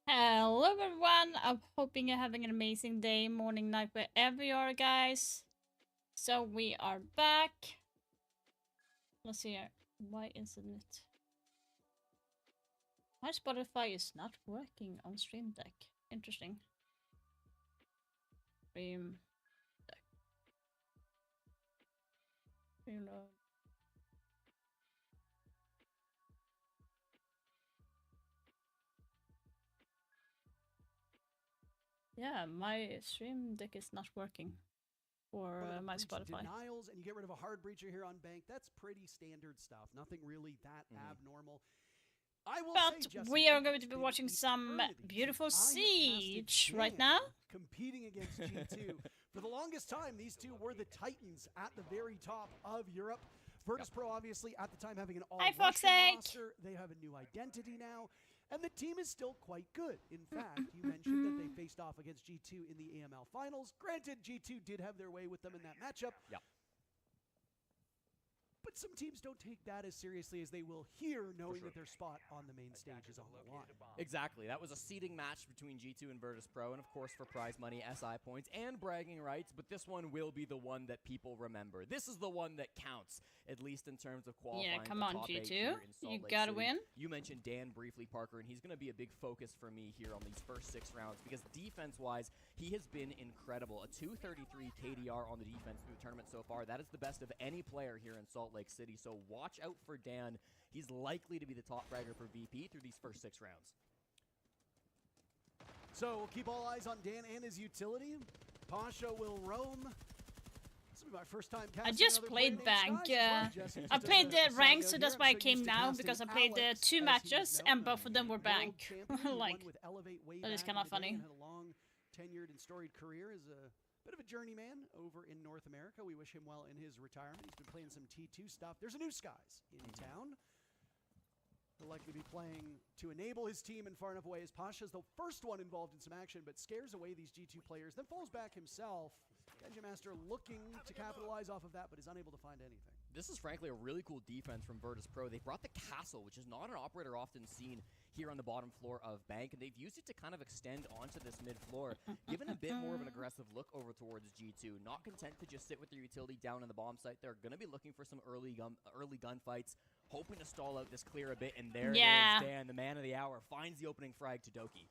Hello everyone, I'm hoping you're having an amazing day, morning, night, wherever you are, guys. So we are back. Let's see here. Why isn't it? My Spotify is not working on Stream Deck. Interesting. Stream Deck. Reload. Yeah, my Stream Deck is not working for my Spotify. Denials and you get rid of a hard breacher here on Bank. That's pretty standard stuff. Nothing really that abnormal. But we are going to be watching some beautiful Siege right now. Competing against G2. For the longest time, these two were the titans at the very top of Europe. Virtus Pro, obviously, at the time having an all-Russian roster. They have a new identity now. And the team is still quite good. In fact, you mentioned that they faced off against G2 in the AML finals. Granted, G2 did have their way with them in that matchup. Yep. But some teams don't take that as seriously as they will here, knowing that their spot on the main stage is on the line. Exactly. That was a seeding match between G2 and Virtus Pro, and of course for prize money, SI points, and bragging rights, but this one will be the one that people remember. This is the one that counts, at least in terms of qualifying. Yeah, come on, G2. You gotta win. You mentioned Dan briefly, Parker, and he's going to be a big focus for me here on these first 6 rounds, because defense-wise, he has been incredible. A 233 KDR on the defense through the tournament so far. That is the best of any player here in Salt Lake City, so watch out for Dan. He's likely to be the top fragger for VP through these first 6 rounds. So we'll keep all eyes on Dan and his utility. Pasha will roam. This will be my first time I just played Bank. I played the ranked, so that's why I came now, because I played 2 matches, and both of them were Bank. Like, that is kind of funny. Had a long, tenured and storied career as a bit of a journeyman over in North America. We wish him well in his retirement. He's been playing some T2 stuff. There's a new Skies in town. He'll likely be playing to enable his team in far enough away as Pasha's the first one involved in some action, but scares away these G2 players, then falls back himself. Genji Master looking to capitalize off of that, but is unable to find anything. This is frankly a really cool defense from Virtus Pro. They brought the Castle, which is not an operator often seen here on the bottom floor of Bank, and they've used it to kind of extend onto this mid floor, given a bit more of an aggressive look over towards G2. Not content to just sit with their utility down in the bomb site. They're going to be looking for some early gunfights, hoping to stall out this clear a bit, and there it is, Dan, the man of the hour, finds the opening frag to Doki.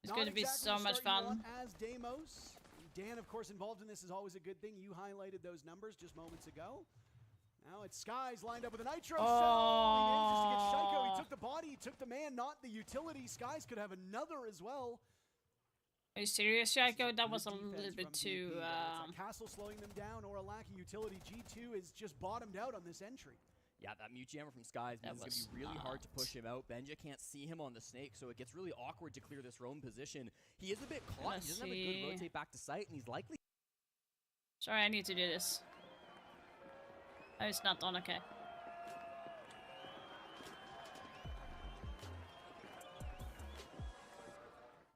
It's going to be so much fun. As Deimos. Dan, of course, involved in this is always a good thing. You highlighted those numbers just moments ago. Now it's Skies lined up with a Nitro cell. He manages to get Shaiko. He took the body, he took the man, not the utility. Skies could have another as well. Are you serious, Shaiko? That was a little bit too... Castle slowing them down or a lack of utility. G2 is just bottomed out on this entry. Yeah, that mute jammer from Skies means it's going to be really hard to push him out. Benja can't see him on the snake, so it gets really awkward to clear this roam position. He is a bit caught. He doesn't have a good rotate back to site, and he's likely... Sorry, I need to do this. Oh, it's not on, okay.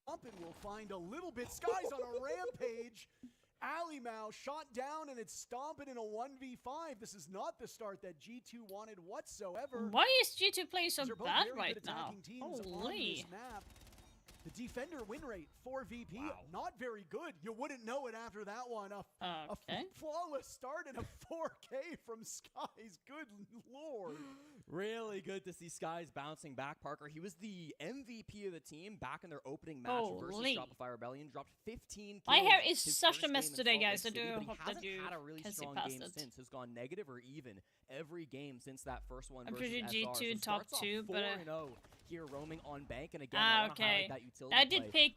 Up and we'll find a little bit. Skies on a rampage. Alimau shot down, and it's stomping in a 1v5. This is not the start that G2 wanted whatsoever. Why is G2 playing so bad right now? Holy. The defender win rate for VP, not very good. You wouldn't know it after that one. A flawless start and a 4K from Skies. Good lord. Really good to see Skies bouncing back, Parker. He was the MVP of the team back in their opening match versus Shopify Rebellion. Dropped 15 kills. My hair is such a mess today, guys. I do hope that you had a really strong game since. Has gone negative or even every game since that first one. I'm pretty G2 so top 2, but... 4-0 here roaming on Bank, and again, okay. I did pick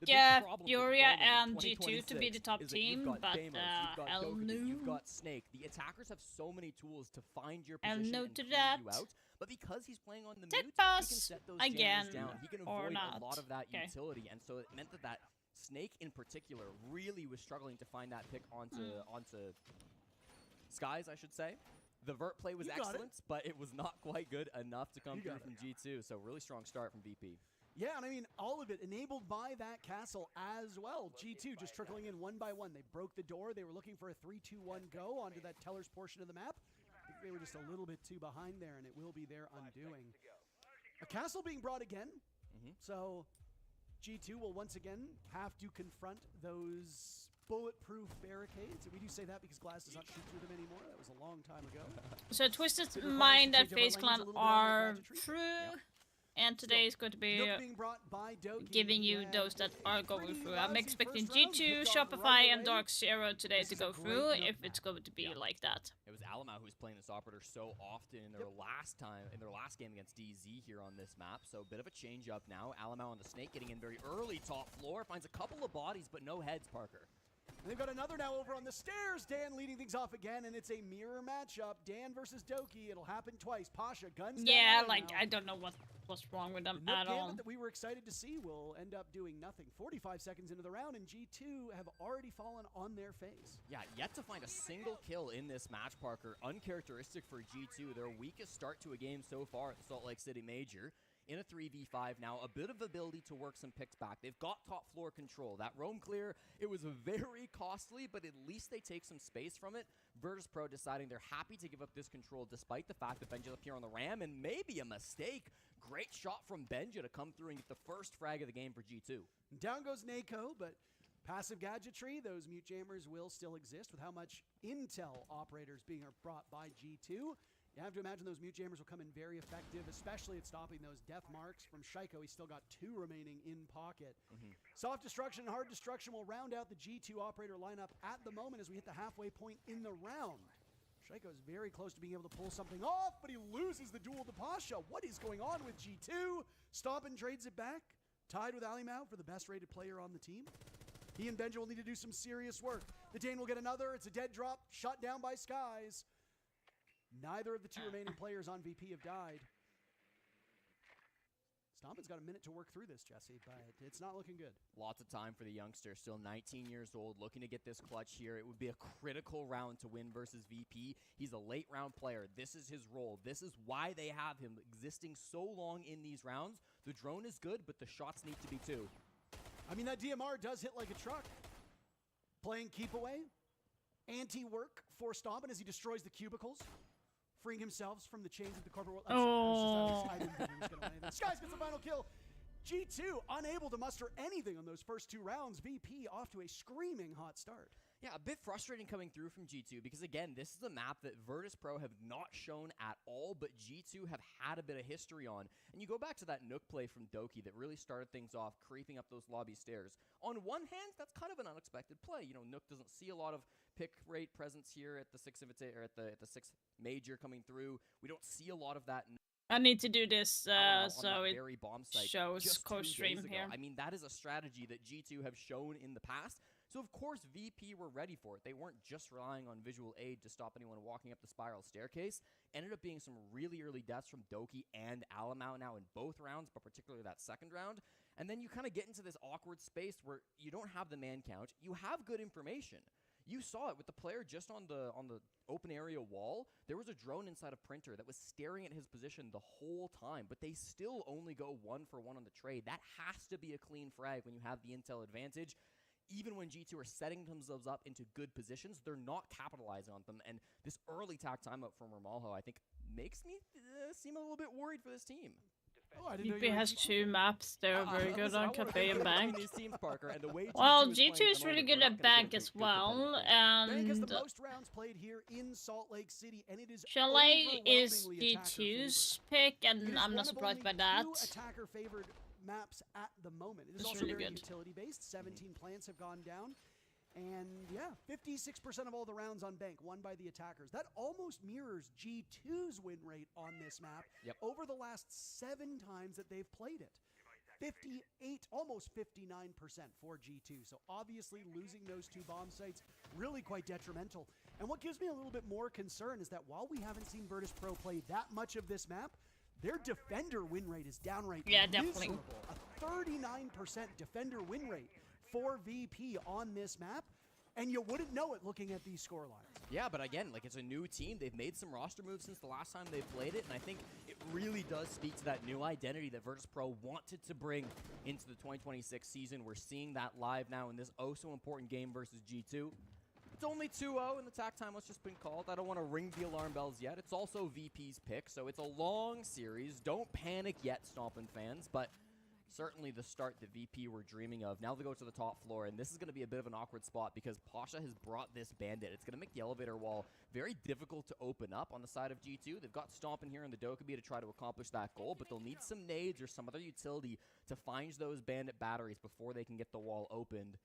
Furia and G2 to be the top team, but You've got Snake. The attackers have so many tools to find your position no and to clear that. you out. But because he's playing on the Dead mute, boss he can set those again, down. He can or avoid not. a lot of that utility, and so it meant that Snake in particular really was struggling to find that pick onto Skies, I should say. The vert play was excellent, but it was not quite good enough to come through from G2, so really strong start from VP. Yeah, and I mean, all of it enabled by that Castle as well. G2 just trickling in one by one. They broke the door. They were looking for a 3-2-1 go onto that Teller's portion of the map. I think they were just a little bit too behind there, and it will be their undoing. A Castle being brought again. So G2 will once again have to confront those bulletproof barricades. And we do say that because Glass does not shoot through them anymore. That was a long time ago. So Twisted It requires Mind some and change of our FaZe language Clan a little bit on that are gadgetry. true. And today is going to be Nook being brought by Doki, giving you and those that a are going pretty through. I'm lousy expecting first round, G2, kicked off Shopify, right and away. Dark Zero today This to is a go great through Nook if map. it's going to be like that. It was Alamau who was playing this operator so often in their last game against DZ here on this map. So a bit of a change up now. Alamau on the snake getting in very early top floor. Finds a couple of bodies, but no heads, Parker. And they've got another now over on the stairs. Dan leading things off again, and it's a mirror matchup. Dan versus Doki. It'll happen twice. Pasha guns down Yeah, Alamau. like, I don't know what's wrong with them The Nook at gambit all. that we were excited to see will end up doing nothing. 45 seconds into the round, and G2 have already fallen on their face. Yeah, yet to find a single kill in this match, Parker. Uncharacteristic for G2. Their weakest start to a game so far at the Salt Lake City Major. In a 3v5 now, a bit of ability to work some picks back. They've got top floor control. That roam clear, it was very costly, but at least they take some space from it. Virtus Pro deciding they're happy to give up this control despite the fact that Benja up here on the ram, and maybe a mistake. Great shot from Benja to come through and get the first frag of the game for G2. Down goes Nako, but passive gadgetry, those mute jammers will still exist with how much intel operators being brought by G2. You have to imagine those mute jammers will come in very effective, especially at stopping those death marks from Shaiko. He's still got 2 remaining in pocket. Soft destruction and hard destruction will round out the G2 operator lineup at the moment as we hit the halfway point in the round. Shaiko is very close to being able to pull something off, but he loses the duel to Pasha. What is going on with G2? Stomp and trades it back. Tied with Alimau for the best rated player on the team. He and Benja will need to do some serious work. The Dane will get another. It's a dead drop, shot down by Skies. Neither of the 2 remaining players on VP have died. Stompman's got a minute to work through this, Jesse, but it's not looking good. Lots of time for the youngster, still 19 years old, looking to get this clutch here. It would be a critical round to win versus VP. He's a late round player. This is his role. This is why they have him existing so long in these rounds. The drone is good, but the shots need to be too. I mean, that DMR does hit like a truck. Playing keep away. Anti-work for Stompman as he destroys the cubicles. Freeing himself from the chains of the corporate world. I didn't think he was going to win anything. Skies gets the final kill. G2 unable to muster anything on those first 2 rounds. VP off to a screaming hot start. Yeah, a bit frustrating coming through from G2 because, again, this is a map that Virtus Pro have not shown at all, but G2 have had a bit of history on. And you go back to that Nook play from Doki that really started things off, creeping up those lobby stairs. On one hand, that's kind of an unexpected play. You know, Nook doesn't see a lot of pick rate presence here at the 6th major coming through. We don't see a lot of that. I need to do this On so that it very bomb site shows just 2 co-stream days ago. here. I mean, that is a strategy that G2 have shown in the past. So, of course, VP were ready for it. They weren't just relying on visual aid to stop anyone walking up the spiral staircase. Ended up being some really early deaths from Doki and Alamau now in both rounds, but particularly that second round. And then you kind of get into this awkward space where you don't have the man count. You have good information. You saw it with the player just on the open area wall. There was a drone inside a printer that was staring at his position the whole time, but they still only go 1 for 1 on the trade. That has to be a clean frag when you have the intel advantage. Even when G2 are setting themselves up into good positions, they're not capitalizing on them. And this early tack timeout from Ramalho, I think, makes me seem a little bit worried for this team. Oh, I didn't know VP you were has 2 maps. They're very good Listen, I on wanna Cafe and compare Bank. these teams, Parker, and the way Well, G2 G2 is playing really at the good moment, at we're not Bank gonna as get well, competitive. Bank has and the most rounds played here in Salt Lake City, and it is Chalet is overwhelmingly attacker-favored. G2's pick, It and is I'm one not of surprised by only that. 2 attacker-favored maps at the moment. It is It's also really very good. utility-based. 17 plants have gone down. And yeah, 56% of all the rounds on Bank won by the attackers. That almost mirrors G2's win rate on this map over the last 7 times that they've played it. 58, almost 59% for G2. So obviously losing those 2 bomb sites, really quite detrimental. And what gives me a little bit more concern is that while we haven't seen Virtus Pro play that much of this map, their defender win rate is downright definitely. miserable. A 39% defender win rate for VP on this map, and you wouldn't know it looking at these score lines. Yeah, but again, like, it's a new team. They've made some roster moves since the last time they played it, and I think it really does speak to that new identity that Virtus Pro wanted to bring into the 2026 season. We're seeing that live now in this oh-so-important game versus G2. It's only 2-0, and the tack time has just been called. I don't want to ring the alarm bells yet. It's also VP's pick, so it's a long series. Don't panic yet, Stompin' fans, but certainly the start that VP were dreaming of. Now they go to the top floor, and this is going to be a bit of an awkward spot because Pasha has brought this bandit. It's going to make the elevator wall very difficult to open up on the side of G2. They've got Stomp in here in the Dokkaebi to try to accomplish that goal, but they'll need some nades or some other utility to find those bandit batteries before they can get the wall opened.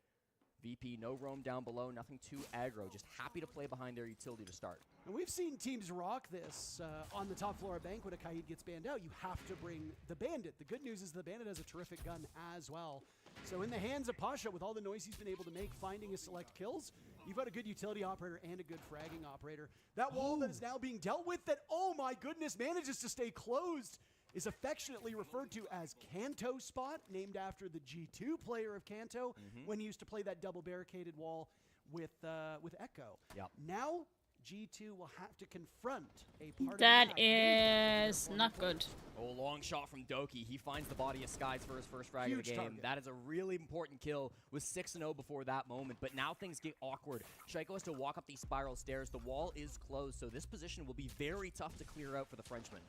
VP, no roam down below, nothing too aggro, just happy to play behind their utility to start. And we've seen teams rock this on the top floor of Bank when a Kaid gets banned out. You have to bring the Bandit. The good news is the Bandit has a terrific gun as well. So in the hands of Pasha, with all the noise he's been able to make, finding his select kills, you've got a good utility operator and a good fragging operator. That wall that is now being dealt with that, oh my goodness, manages to stay closed is affectionately referred to as Kanto Spot, named after the G2 player of Kanto when he used to play that double barricaded wall with Echo. Yep. Now, G2 will have to confront a part That of the map. is not good. Oh, long shot from Doki. He finds the body of Skies for his first frag of the Huge game. target. That is a really important kill. Was 6-0 before that moment, but now things get awkward. Shaiko has to walk up these spiral stairs. The wall is closed, so this position will be very tough to clear out for the Frenchman.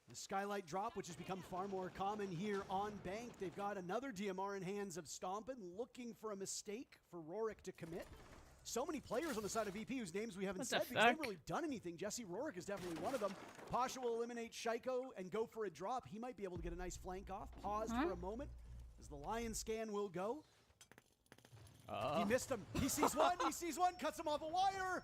The Skylight drop, which has become far more common here on Bank. They've got another DMR in hands of Stompin, looking for a mistake for Rorik to commit. So many players on the side of VP whose names we haven't What said the because they haven't fuck? really done anything. Jesse Rorik is definitely one of them. Pasha will eliminate Shaiko and go for a drop. He might be able to get a nice flank off. Paused for a moment as the Lion scan will go. He missed him. He sees one. He sees one. Cuts him off a wire.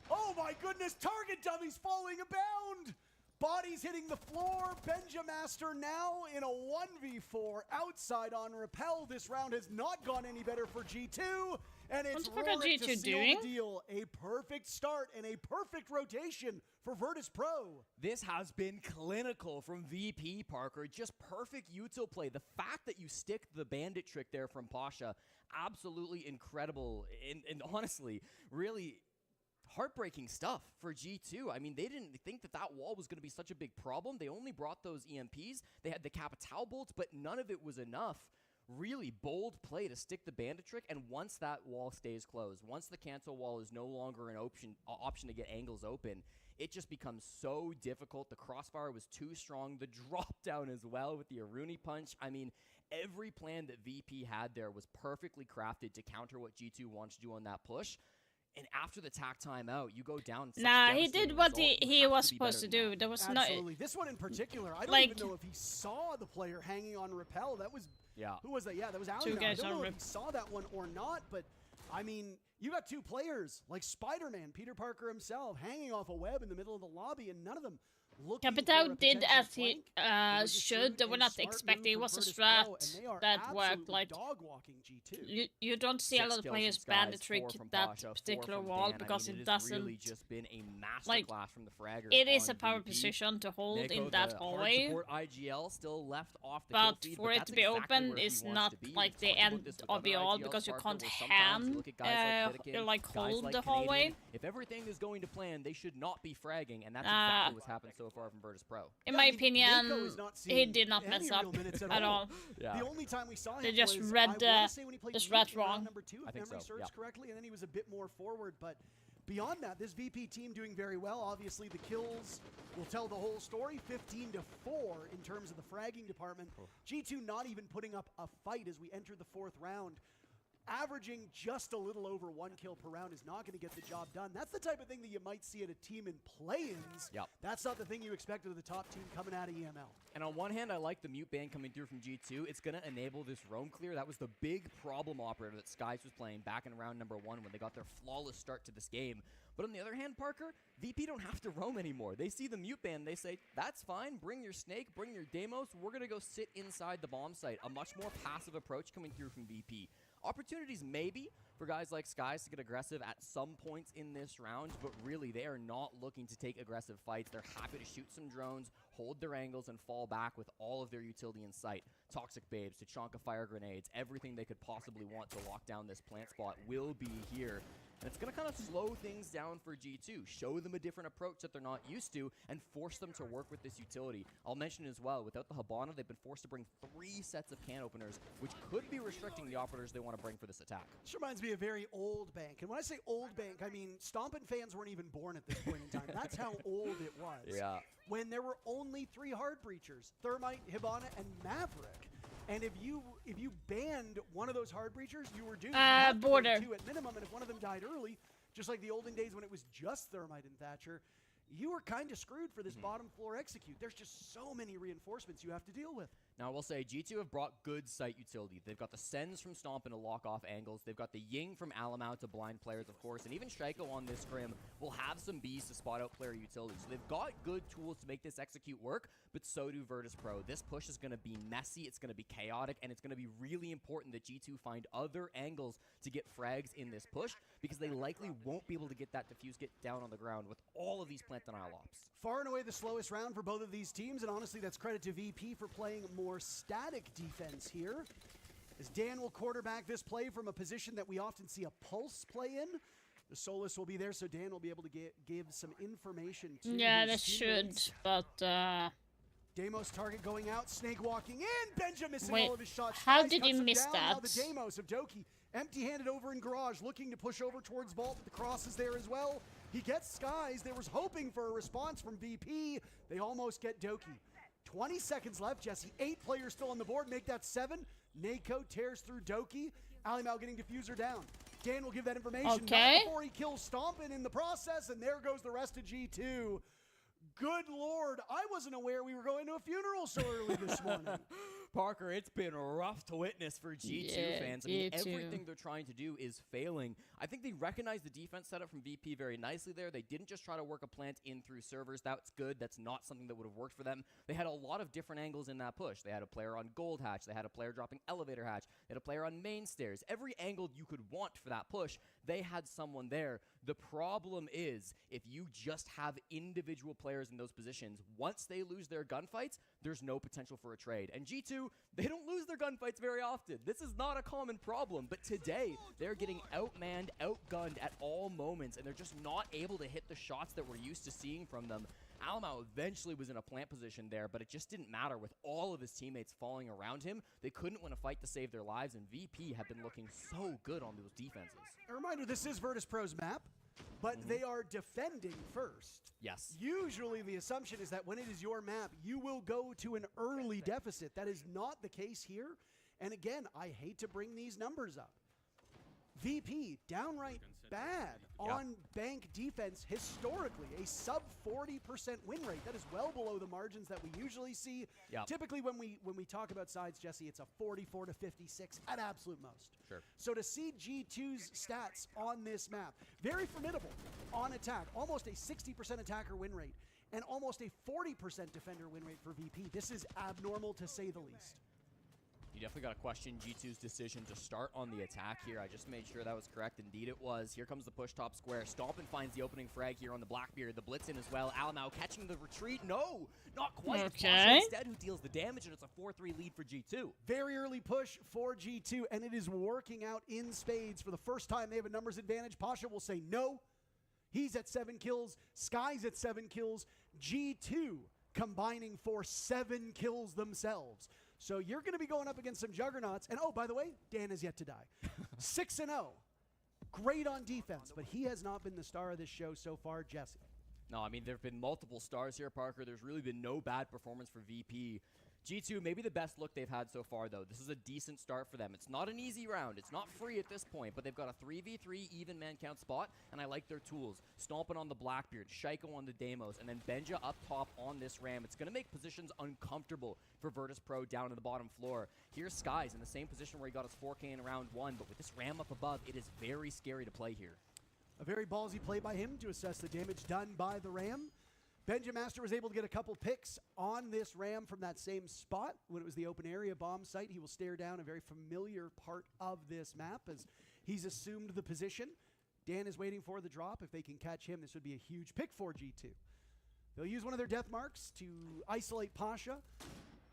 Oh my goodness. Target dummies falling abound. Bodies hitting the floor. Benjamaster now in a 1v4 outside on Repel. This round has not gone any better for G2. And it's What the fuck are Rorik to G2 seal doing? the deal. A perfect start and a perfect rotation for Virtus Pro. This has been clinical from VP, Parker. Just perfect util play. The fact that you stick the bandit trick there from Pasha, absolutely incredible. And honestly, really heartbreaking stuff for G2. I mean, they didn't think that that wall was going to be such a big problem. They only brought those EMPs. They had the Capital bolts, but none of it was enough. Really bold play to stick the bandit trick, and once that wall stays closed, once the cancel wall is no longer an option to get angles open, it just becomes so difficult. The crossfire was too strong. The drop down as well with the Aruni punch. I mean, every plan that VP had there was perfectly crafted to counter what G2 wants to do on that push. And after the tack timeout, you go down. Such Nah, he devastating did what result, you he have was to be better supposed to than do. that. There was Absolutely. This one in particular, I don't Like- even know if he saw the player hanging on Repel. That was, Yeah. who was that? Yeah, that was Two Alien. I guys don't on know if Rep- he saw that one or not, but I mean, you got two players like Spider-Man, Peter Parker himself, hanging off a web in the middle of the lobby, and none of them looking for Capital a did potential as he flank. It was a should. shrewd We're and not smart expecting. move It from was a Virtus strat Pro, and they are that worked. absolutely Like dog-walking G2. you don't see a 6 lot of kills players from Skies, bandit trick 4 from that Pasha, 4 particular from wall Dan. because I mean, it it has doesn't. really just been a masterclass like, from the fraggers. It is on a power VP. position to hold Neko, in that the hallway, hard support IGL still left off the but kill feed, for it that's to be exactly open where he is wants not to be. like We've the talked about end this with of other the all IGLs, because you Parker, can't where sometimes you look at guys like Fiddikin, like guys hold like the Canadian. hallway. If everything is going to plan, they should not be fragging, and that's exactly what's happened so far from Virtus Pro. In Yeah, my I mean, opinion, Neko is not he seeing did not any mess real up minutes at all. Yeah. The only time we saw him They just was, read I the- wanna say when he played the Luke strat in round wrong. number 2, I if think memory so, serves yeah. correctly, and then he was a bit more forward. But beyond that, this VP team doing very well. Obviously, the kills will tell the whole story. 15-4 in terms of the fragging department. G2 not even putting up a fight as we enter the 4th round. Averaging just a little over 1 kill per round is not going to get the job done. That's the type of thing that you might see at a team in play-ins. Yep. That's not the thing you expect of the top team coming out of EML. And on one hand, I like the mute ban coming through from G2. It's going to enable this roam clear. That was the big problem operator that Skies was playing back in round number 1 when they got their flawless start to this game. But on the other hand, Parker, VP don't have to roam anymore. They see the mute ban. They say, that's fine. Bring your Snake. Bring your Deimos. We're going to go sit inside the bomb site. A much more passive approach coming through from VP. Opportunities maybe for guys like Skies to get aggressive at some points in this round, but really they are not looking to take aggressive fights. They're happy to shoot some drones, hold their angles, and fall back with all of their utility in sight. Toxic Babes, Tachanka fire grenades, everything they could possibly want to lock down this plant spot will be here. And it's going to kind of slow things down for G2, show them a different approach that they're not used to, and force them to work with this utility. I'll mention as well, without the Hibana, they've been forced to bring 3 sets of can openers, which could be restricting the operators they want to bring for this attack. This reminds me of very old Bank. And when I say old Bank, I mean Stompin' fans weren't even born at this point in time. That's how old it was. Yeah. when there were only 3 hard breachers, Thermite, Hibana, and Maverick. And if you banned one of those hard breachers, you were doomed. You had to go Border. 2 at minimum, and if one of them died early, just like the olden days when it was just Thermite and Thatcher, you were kind of screwed for this bottom floor execute. There's just so many reinforcements you have to deal with. Now, I will say, G2 have brought good site utility. They've got the Sens from Stomp into lock-off angles. They've got the Ying from Alamau to blind players, of course. And even Shaiko on this scrim will have some Bs to spot out player utility. So they've got good tools to make this execute work, but so do Virtus Pro. This push is going to be messy, it's going to be chaotic, and it's going to be really important that G2 find other angles to get frags in this push, because they likely won't be able to get that defuse get down on the ground with all of these plant denial ops. Far and away the slowest round for both of these teams, and honestly, that's credit to VP for playing more static defense here. As Dan will quarterback this play from a position that we often see a Pulse play in. The Solus will be there, so Dan will be able to give some information to Yeah, his that should, teammates. but Deimos target going out, Snake walking in, Benja missing Wait, all of his shots. how Skies did he cuts him miss down. Now the that? Deimos of Doki, empty-handed over in Garage, looking to push over towards Vault, but the cross is there as well. He gets Skies. They was hoping for a response from VP. They almost get Doki. 20 seconds left, Jesse. 8 players still on the board. Make that 7. Nako tears through Doki. Alimau getting Diffuser down. Dan will give that information Okay. not before he kills Stompin in the process, and there goes the rest of G2. Good Lord, I wasn't aware we were going to a funeral so early this morning. Parker, it's been rough to witness for G2 Yeah, fans. I mean, G2. everything they're trying to do is failing. I think they recognize the defense setup from VP very nicely there. They didn't just try to work a plant in through servers. That's good. That's not something that would have worked for them. They had a lot of different angles in that push. They had a player on Gold Hatch. They had a player dropping Elevator Hatch. They had a player on Main Stairs. Every angle you could want for that push, they had someone there. The problem is, if you just have individual players in those positions, once they lose their gunfights, there's no potential for a trade. And G2, they don't lose their gunfights very often. This is not a common problem, but today, they're getting outmanned, outgunned at all moments, and they're just not able to hit the shots that we're used to seeing from them. Alamau eventually was in a plant position there, but it just didn't matter with all of his teammates falling around him. They couldn't win a fight to save their lives, and VP have been looking so good on those defenses. A reminder, this is Virtus Pro's map, but they are defending first. Yes. Usually the assumption is that when it is your map, you will go to an early deficit. That is not the case here. And again, I hate to bring these numbers up. VP, downright bad on bank defense historically. A sub 40% win rate. That is well below the margins that we usually see. Yep. Typically when we talk about sides, Jesse, it's a 44 to 56 at absolute most. Sure. So to see G2's stats on this map, very formidable on attack, almost a 60% attacker win rate, and almost a 40% defender win rate for VP. This is abnormal to say the least. You definitely got to question G2's decision to start on the attack here. I just made sure that was correct. Indeed it was. Here comes the push top square. Stompin finds the opening frag here on the Blackbeard. The blitz in as well. Alamau catching the retreat. No, not quite. It's Okay. Pasha instead who deals the damage, and it's a 4-3 lead for G2. Very early push for G2, and it is working out in spades. For the first time, they have a numbers advantage. Pasha will say no. He's at 7 kills. Sky's at 7 kills. G2 combining for 7 kills themselves. So you're going to be going up against some juggernauts. And oh, by the way, Dan is yet to die. 6-0. Great on defense, but he has not been the star of this show so far, Jesse. No, I mean, there have been multiple stars here, Parker. There's really been no bad performance for VP. G2, maybe the best look they've had so far, though. This is a decent start for them. It's not an easy round. It's not free at this point, but they've got a 3v3 even man count spot, and I like their tools. Stompin' on the Blackbeard, Shaiko on the Deimos, and then Benja up top on this Ram. It's going to make positions uncomfortable for Virtus Pro down to the bottom floor. Here's Skies in the same position where he got his 4K in round 1, but with this Ram up above, it is very scary to play here. A very ballsy play by him to assess the damage done by the Ram. Benjamaster was able to get a couple picks on this Ram from that same spot when it was the open area bomb site. He will stare down a very familiar part of this map as he's assumed the position. Dan is waiting for the drop. If they can catch him, this would be a huge pick for G2. They'll use one of their death marks to isolate Pasha.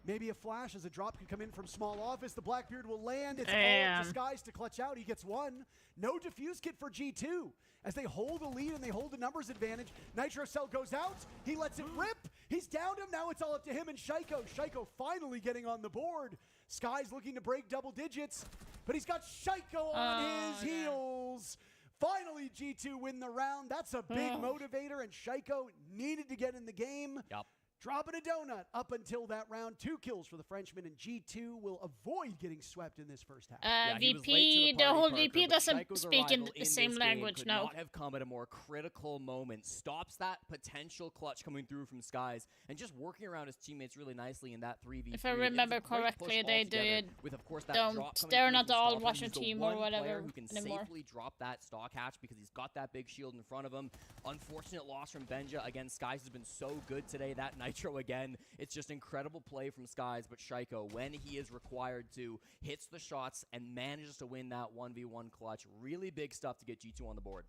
Maybe a flash as a drop can come in from small office. The Blackbeard will land. It's all up to Skies to clutch out. He gets one. No diffuse kit for G2 as they hold the lead and they hold the numbers advantage. Nitro Cell goes out. He lets it rip. He's downed him. Now it's all up to him and Shaiko. Shaiko finally getting on the board. Skies looking to break double digits, but he's got Shaiko on his heels. Finally, G2 win the round. That's a big motivator, and Shaiko needed to get in the game. Yep. dropping a donut up until that round. 2 kills for the Frenchman, and G2 will avoid getting swept in this first half. Yeah, he was late to VP, the party, whole Parker, VP but doesn't Shaiko's speak in arrival the same this game language, could no. not have come at a more critical moment. Stops that potential clutch coming through from Skies, and just working around his teammates really nicely in that 3v3. If I It was a remember great push correctly, they altogether, did. with, of course, that Don't. drop coming They're through not from all Stomper. Russian He's the team or one whatever player who can anymore. safely drop that stock hatch because he's got that big shield in front of him. Unfortunate loss from Benja. Again, Skies has been so good today. That Nitro again, it's just incredible play from Skies, but Shaiko, when he is required to, hits the shots and manages to win that 1v1 clutch. Really big stuff to get G2 on the board.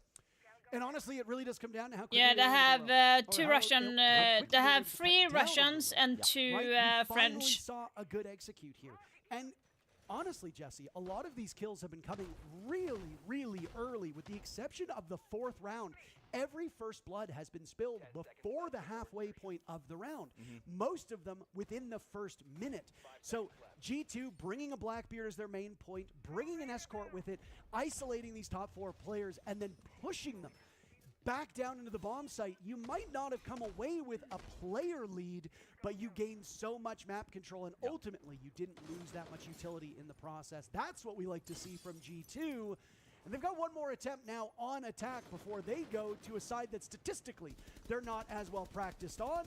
And honestly, it really does come down to how quickly Yeah, they they're able to have grow, or 2 how Russian. quickly They they're have able to 3 cut down on the Russians road. and Yeah. 2 Right? We finally French. saw a good execute here. And honestly, Jesse, a lot of these kills have been coming really, really early, with the exception of the 4th round. Every first blood has been spilled before the halfway point of the round. Most of them within the first minute. So G2 bringing a Blackbeard as their main point, bringing an escort with it, isolating these top 4 players, and then pushing them back down into the bomb site. You might not have come away with a player lead, but you gained so much map control, and ultimately you didn't lose that much utility in the process. That's what we like to see from G2. And they've got one more attempt now on attack before they go to a side that statistically they're not as well practiced on.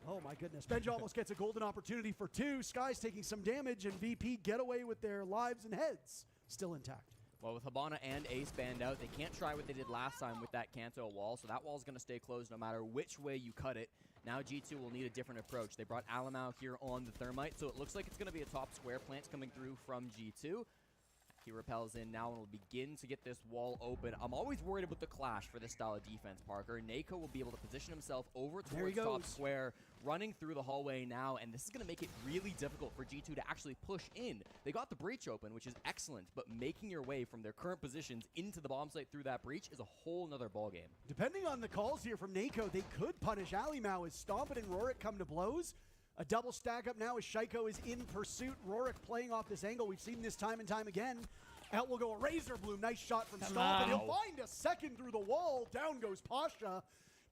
Oh my goodness. Benja almost gets a golden opportunity for 2. Skies taking some damage, and VP get away with their lives and heads still intact. Well, with Hibana and Ace banned out, they can't try what they did last time with that Kanto wall, so that wall's going to stay closed no matter which way you cut it. Now G2 will need a different approach. They brought Alamau here on the Thermite, so it looks like it's going to be a top square plant coming through from G2. He repels in now and will begin to get this wall open. I'm always worried about the clash for this style of defense, Parker. Nako will be able to position himself over towards top square, running through the hallway now, and this is going to make it really difficult for G2 to actually push in. They got the breach open, which is excellent, but making your way from their current positions into the bomb site through that breach is a whole nother ballgame. Depending on the calls here from Nako, they could punish Alimau as Stompin and Rorik come to blows. A double stack up now as Shaiko is in pursuit. Rorik playing off this angle. We've seen this time and time again. Out will go a Razor Bloom. Nice shot from Stomp, and he'll find a second through the wall. Down goes Pasha.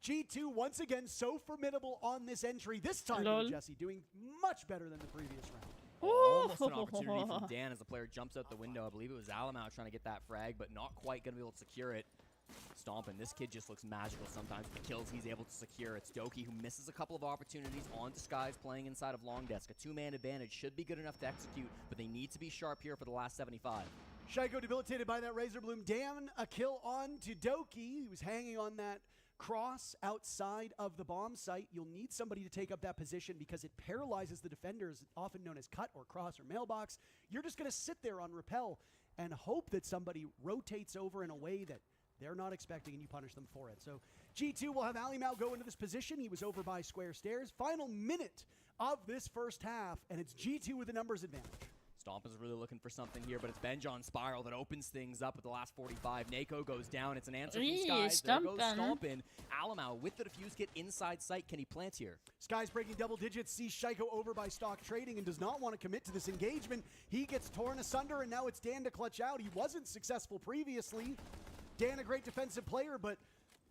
G2 once again so formidable on this entry. This time, though, Jesse, doing much better than the previous round. Almost an opportunity from Dan as the player jumps out the window. I believe it was Alamau trying to get that frag, but not quite going to be able to secure it. Stompin', this kid just looks magical sometimes. The kills he's able to secure. It's Doki who misses a couple of opportunities on Skies playing inside of Long Desk. A 2-man advantage should be good enough to execute, but they need to be sharp here for the last 75. Shaiko debilitated by that Razor Bloom. Dan, a kill on to Doki. He was hanging on that cross outside of the bomb site. You'll need somebody to take up that position because it paralyzes the defenders, often known as cut or cross or mailbox. You're just going to sit there on repel and hope that somebody rotates over in a way that they're not expecting, and you punish them for it. So G2 will have Alimau go into this position. He was over by square stairs. Final minute of this first half, and it's G2 with the numbers advantage. Stomp is really looking for something here, but it's Benjon Spiral that opens things up with the last 45. Nako goes down. It's an answer from Skies. There goes Stompin'. Alamau with the defuse kit inside sight. Can he plant here? Skies breaking double digits, sees Shaiko over by stock trading and does not want to commit to this engagement. He gets torn asunder, and now it's Dan to clutch out. He wasn't successful previously. Dan, a great defensive player, but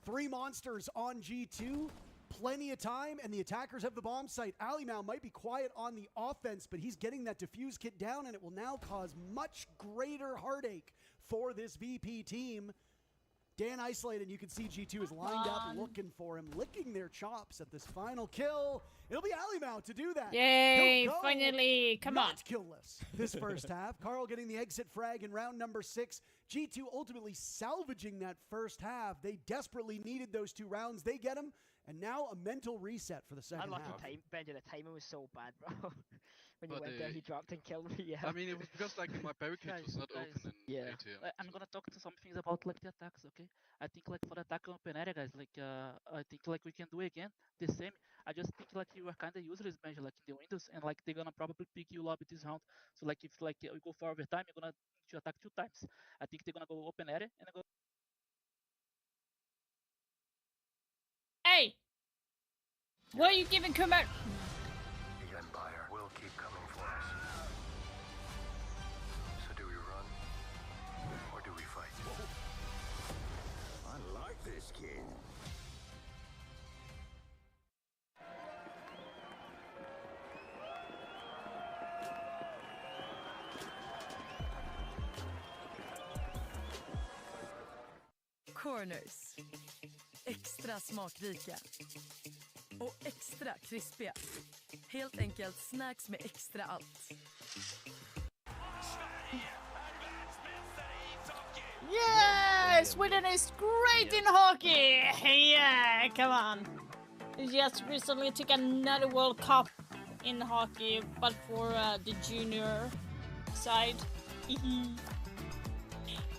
3 monsters on G2. Plenty of time, and the attackers have the bomb site. Alimau might be quiet on the offense, but he's getting that diffuse kit down, and it will now cause much greater heartache for this VP team. Dan isolated, you can see G2 is lined up looking for him, licking their chops at this final kill. It'll be Alimau to do that. Yay, finally, come on. Not killless this first half. Carl getting the exit frag in round number 6. G2 ultimately salvaging that first half. They desperately needed those 2 rounds. They get them, and now a mental reset for the second half. Unlucky Benja, the timing was so bad, bro. When you went there, he dropped and killed me. Yeah. I mean, it was because like my barricade was not open in ATM. I'm gonna talk to some things about like the attacks, okay? I think like for the attack on open area, guys, like I think like we can do again the same. I just think like you are kind of useless, Benja, like in the windows, and like they're gonna probably pick you lobby this round. So like if like we go for overtime, you're gonna need to attack 2 times. I think they're gonna go open area and go. Hey, what are you giving command? The Empire will keep coming for us. So do we run, or do we fight? I like this kid. corners. Extra smakrika. Och extra krispiga. Helt enkelt snacks med extra allt. Yeah, Sweden is great in hockey. Yeah, come on. Just recently took another World Cup in hockey, but for the junior side.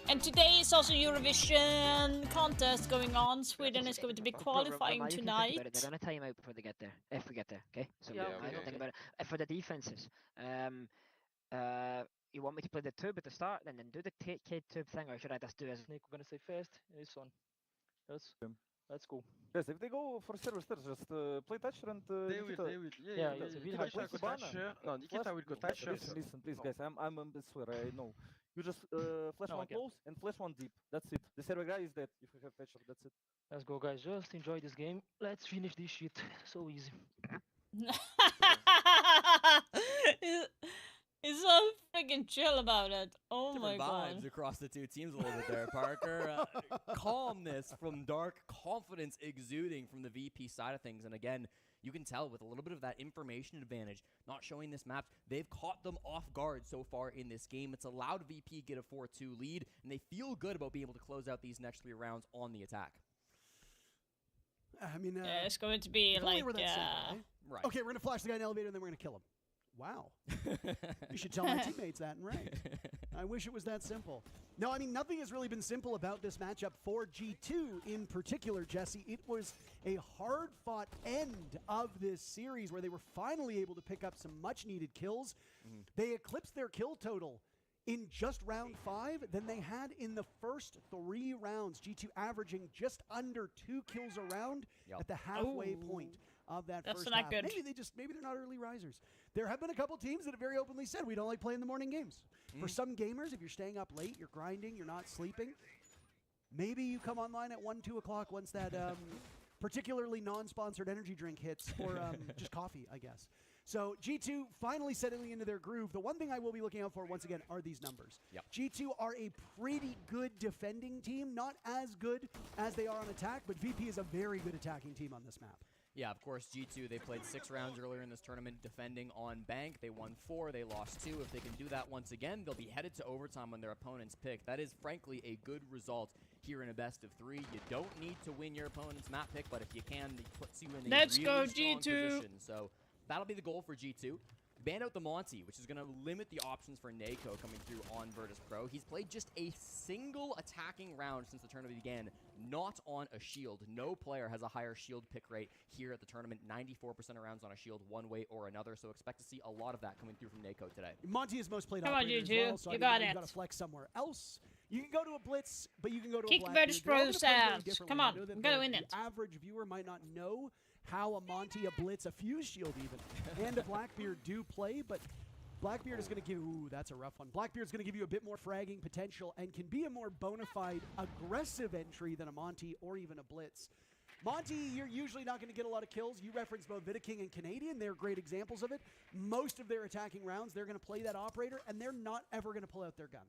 And today is also Eurovision contest going on. Sweden is going to be qualifying tonight. They're gonna time out before they get there, if we get there. Okay, so Yeah, I don't think about it. For the defenses, you want me to play the tube at the start, and then do the tube thing, or should I just do as Nick, we're gonna say fast in this one. Yes. Let's go. Yes, if they go for server stairs, just play toucher and They will. Yeah, Nikita will go toucher. No, Nikita will go toucher. Listen, please, guys. I'm a swear. I know. You just flash one close and flash one deep. That's it. The server guy is dead. If you have Thatcher, that's it. Let's go, guys. Just enjoy this game. Let's finish this shit. So easy. He's so freaking chill about it. Oh Different my god. vibes across the two teams a little bit there, Parker. Calmness from Dark, confidence exuding from the VP side of things. And again, you can tell with a little bit of that information advantage, not showing this map, they've caught them off guard so far in this game. It's allowed VP get a 4-2 lead, and they feel good about being able to close out these next 3 rounds on the attack. I mean, Yeah, it's going to be like, Right. Okay, we're gonna flash the guy in the elevator, and then we're gonna kill him. Wow. You should tell my teammates that and rank. I wish it was that simple. No, I mean, nothing has really been simple about this matchup for G2 in particular, Jesse. It was a hard-fought end of this series where they were finally able to pick up some much-needed kills. They eclipsed their kill total in just round 5 than they had in the first 3 rounds. G2 averaging just under 2 kills a round at the halfway point of that That's first not half. good. Maybe they're not early risers. There have been a couple teams that have very openly said we don't like playing the morning games. For some gamers, if you're staying up late, you're grinding, you're not sleeping, maybe you come online at 1, 2 o'clock once that particularly non-sponsored energy drink hits, or just coffee, I guess. So G2 finally settling into their groove. The one thing I will be looking out for once again are these numbers. G2 are a pretty good defending team, not as good as they are on attack, but VP is a very good attacking team on this map. Yeah, of course, G2, they played 6 rounds earlier in this tournament defending on Bank. They won 4, they lost 2. If they can do that once again, they'll be headed to overtime when their opponent's pick. That is, frankly, a good result here in a best of 3. You don't need to win your opponent's map pick, but if you can, it puts you in a really strong position. So that'll be the goal for G2. Ban out the Monty, which is going to limit the options for Nako coming through on Virtus Pro. He's played just a single attacking round since the tournament began, not on a shield. No player has a higher shield pick rate here at the tournament. 94% of rounds on a shield one way or another, so expect to see a lot of that coming through from Nako today. Monty is most played Come on, operator as G2. well, so You I got mean, it. You've got to flex somewhere else. You can go to a blitz, but you can go to Kick a Virtus Blackbeard. Pro's They're all gonna play very ass. differently. Come I on, know that we gotta the win it. average viewer might not know how a Monty, a blitz, a fuse shield even, and a Blackbeard do play, but Blackbeard is going to give, ooh, that's a rough one. Blackbeard's going to give you a bit more fragging potential and can be a more bona fide aggressive entry than a Monty or even a blitz. Monty, you're usually not going to get a lot of kills. You referenced both Vidaking and Canadian. They're great examples of it. Most of their attacking rounds, they're going to play that operator, and they're not ever going to pull out their gun.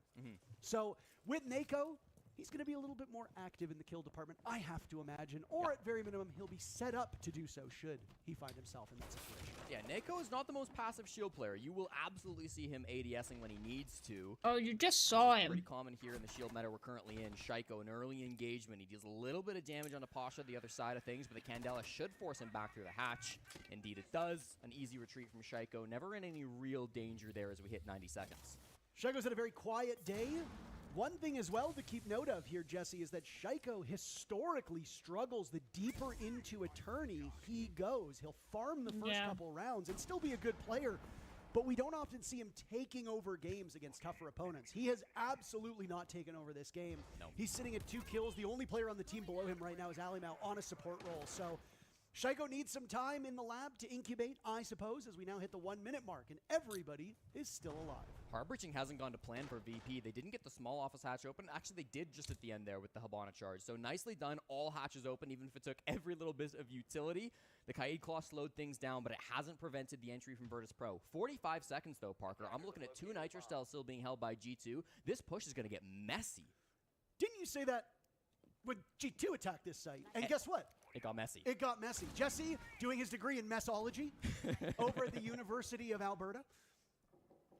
So with Nako, he's going to be a little bit more active in the kill department, I have to imagine. Or at very minimum, he'll be set up to do so should he find himself in that situation. Yeah, Nako is not the most passive shield player. You will absolutely see him ADSing when he needs to. Oh, you just saw him. Pretty common here in the shield meta we're currently in. Shaiko, an early engagement. He deals a little bit of damage on the Pasha, the other side of things, but the Candela should force him back through the hatch. Indeed it does. An easy retreat from Shaiko. Never in any real danger there as we hit 90 seconds. Shaiko's had a very quiet day. One thing as well to keep note of here, Jesse, is that Shaiko historically struggles the deeper into a tourney he goes. He'll farm the first couple rounds and still be a good player, but we don't often see him taking over games against tougher opponents. He has absolutely not taken over this game. No. He's sitting at 2 kills. The only player on the team below him right now is Alimau on a support role. So Shaiko needs some time in the lab to incubate, I suppose, as we now hit the 1-minute mark, and everybody is still alive. Hard breaching hasn't gone to plan for VP. They didn't get the small office hatch open. Actually, they did just at the end there with the Hibana charge. So nicely done. All hatches open, even if it took every little bit of utility. The Kaid Claw slowed things down, but it hasn't prevented the entry from Virtus Pro. 45 seconds, though, Parker. I'm looking at 2 Nitro Styles still being held by G2. This push is going to get messy. Didn't you say that when G2 attacked this site. And guess what? It got messy. It got messy. Jesse doing his degree in messology over at the University of Alberta.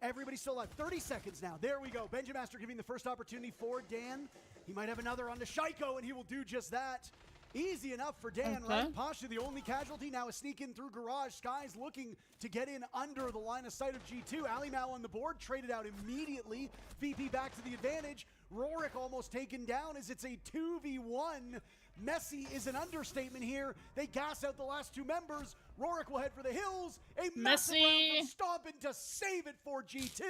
Everybody's still alive. 30 seconds now. There we go. Benjamaster giving the first opportunity for Dan. He might have another on the Shaiko, and he will do just that. Easy enough for Dan, right? Pasha, the only casualty, now a sneak in through Garage. Sky's looking to get in under the line of sight of G2. Alimau on the board, traded out immediately. VP back to the advantage. Rorik almost taken down as it's a 2v1. Messy is an understatement here. They gas out the last two members. Rorik will head for the hills. A massive round of stomping to save it for G2.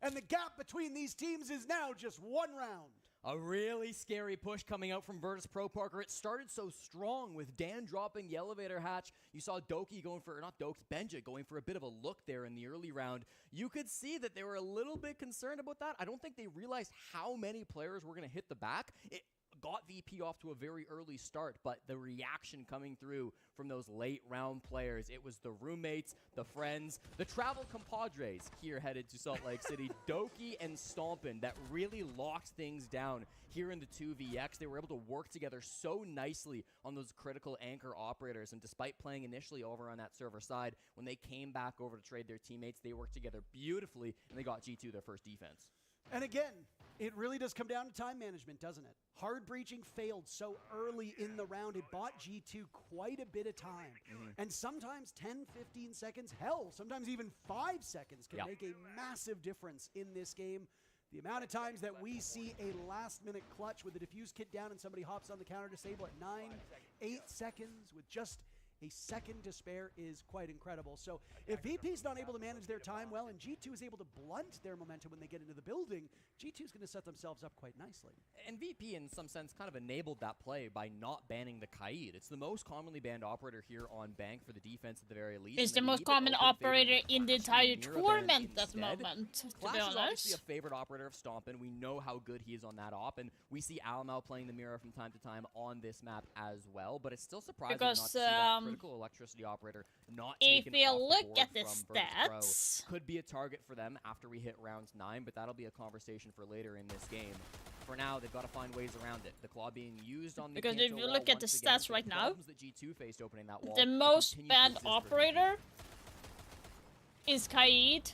And the gap between these teams is now just one round. A really scary push coming out from Virtus Pro, Parker. It started so strong with Dan dropping the elevator hatch. You saw Doki going for, not Doki, Benja going for a bit of a look there in the early round. You could see that they were a little bit concerned about that. I don't think they realized how many players were going to hit the back. It got VP off to a very early start, but the reaction coming through from those late round players, it was the roommates, the friends, the travel compadres here headed to Salt Lake City, Doki and Stompin, that really locked things down here in the 2VX. They were able to work together so nicely on those critical anchor operators, and despite playing initially over on that server side, when they came back over to trade their teammates, they worked together beautifully, and they got G2 their first defense. And again, it really does come down to time management, doesn't it? Hard breaching failed so early in the round. It bought G2 quite a bit of time. And sometimes 10, 15 seconds, hell, sometimes even 5 seconds can make a massive difference in this game. The amount of times that we see a last-minute clutch with the diffuse kit down and somebody hops on the counter to save, 9, 8 seconds with just a second to spare is quite incredible. So if VP's not able to manage their time well and G2 is able to blunt their momentum when they get into the building, G2's going to set themselves up quite nicely. And VP, in some sense, kind of enabled that play by not banning the Kaid. It's the most commonly banned operator here on Bank for the defense at the very least. It's the most common operator in the entire tournament at the moment, to be Flash is obviously honest. a favorite operator of Stompin. We know how good he is on that op, and we see Alimau playing the Mirror from time to time on this map as well, but it's still surprising not to see that critical electricity operator not taken If you off the look board at the from Virtus stats, Pro. Could be a target for them after we hit round 9, but that'll be a conversation for later in this game. For now, they've got to find ways around it. The claw being used on the because if you look at the stats right now, that G2 faced opening that wall the most banned operator is Kaid.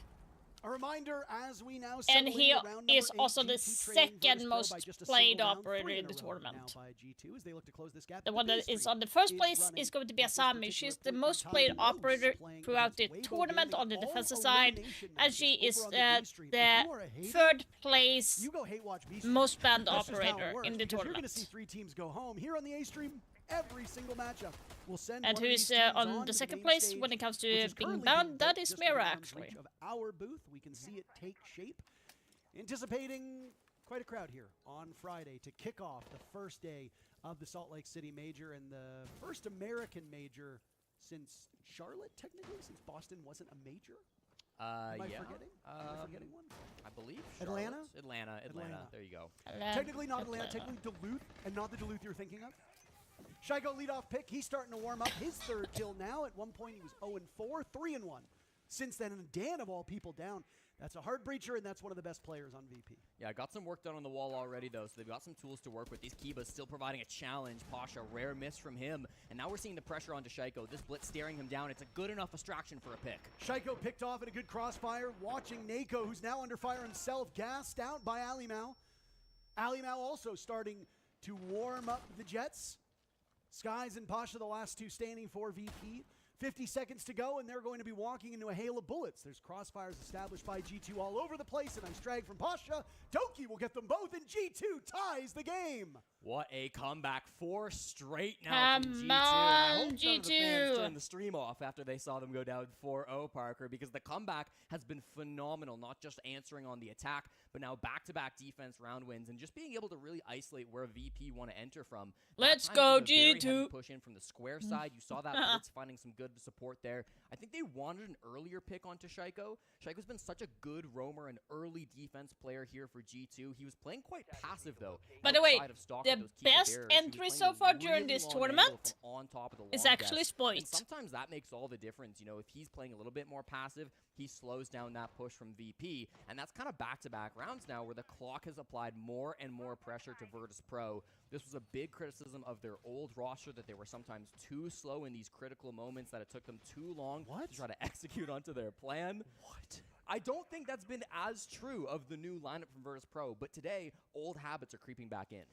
A reminder as we now And he is also the G2 trailing second Virtus Pro most by just a played single round, operator 3 in the a row tournament. now by G2 as they look to close this gap. The one that Base is Street on the first is place running is going to be at this Asami. particular She's the point. most Tyler played Rose operator playing throughout the against Weibo tournament Gaming, on the all defensive side, elimination as she matches is over on Base Street. If the you are a hater, third place you go hate watch B Street. most banned That's just how it operator works, in the because you're going to tournament. see 3 teams go home here on the A stream. Every single matchup will send And one of who's these teams on the to second main place stage, when it comes which to is being currently banned? That built is just within Mira, arm's actually. reach of our booth. We can see it take shape. Anticipating quite a crowd here on Friday to kick off the first day of the Salt Lake City Major and the first American Major since Charlotte, technically, since Boston wasn't a major. Am I forgetting? Am I forgetting one? I believe Atlanta? Atlanta. There you go. Technically not Atlanta, technically Duluth, and not the Duluth you're thinking of. Shaiko leadoff pick. He's starting to warm up his third kill now. At one point, he was 0-4, 3-1. Since then, and Dan, of all people, down. That's a hard breacher, and that's one of the best players on VP. Yeah, got some work done on the wall already, though, so they've got some tools to work with. These Kibas still providing a challenge. Pasha, rare miss from him. And now we're seeing the pressure onto Shaiko. This blitz staring him down. It's a good enough distraction for a pick. Shaiko picked off at a good crossfire, watching Nako, who's now under fire himself, gassed out by Alimau. Alimau also starting to warm up the Jets. Skies and Pasha, the last two standing for VP. 50 seconds to go, and they're going to be walking into a hail of bullets. There's crossfires established by G2 all over the place, and nice drag from Pasha. Doki will get them both, and G2 ties the game. What a comeback. 4 straight now from G2. Come I on, hope none of the fans G2. turned the stream off after they saw them go down 4-0, Parker, because the comeback has been phenomenal, not just answering on the attack, but now back-to-back defense round wins and just being able to really isolate where VP want to enter from. Let's That time go, it was a very heavy G2. push in from the square side. You saw that blitz finding some good the support there. I think they wanted an earlier pick onto Shaiko. Shaiko's been such a good roamer and early defense player here for G2. He was playing quite passive, though. By the way, outside of stock the with those Keeper best Bears. He was entry playing so a far during really this long tournament angle from on top of the is long actually desk. Spoit. And sometimes that makes all the difference. You know, if he's playing a little bit more passive, he slows down that push from VP. And that's kind of back-to-back rounds now where the clock has applied more and more pressure to Virtus Pro. This was a big criticism of their old roster, that they were sometimes too slow in these critical moments, that it took them too long to try to execute onto their plan. What? I don't think that's been as true of the new lineup from Virtus Pro, but today, old habits are creeping back in.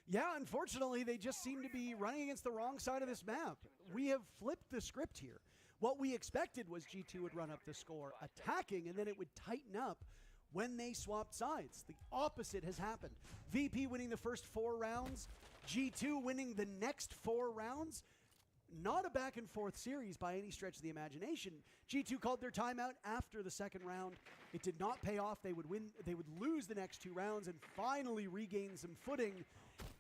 Yeah, unfortunately, they just seem to be running against the wrong side of this map. We have flipped the script here. What we expected was G2 would run up the score, attacking, and then it would tighten up when they swapped sides. The opposite has happened. VP winning the first 4 rounds, G2 winning the next 4 rounds. Not a back and forth series by any stretch of the imagination. G2 called their timeout after the second round. It did not pay off. They would win. They would lose the next 2 rounds and finally regain some footing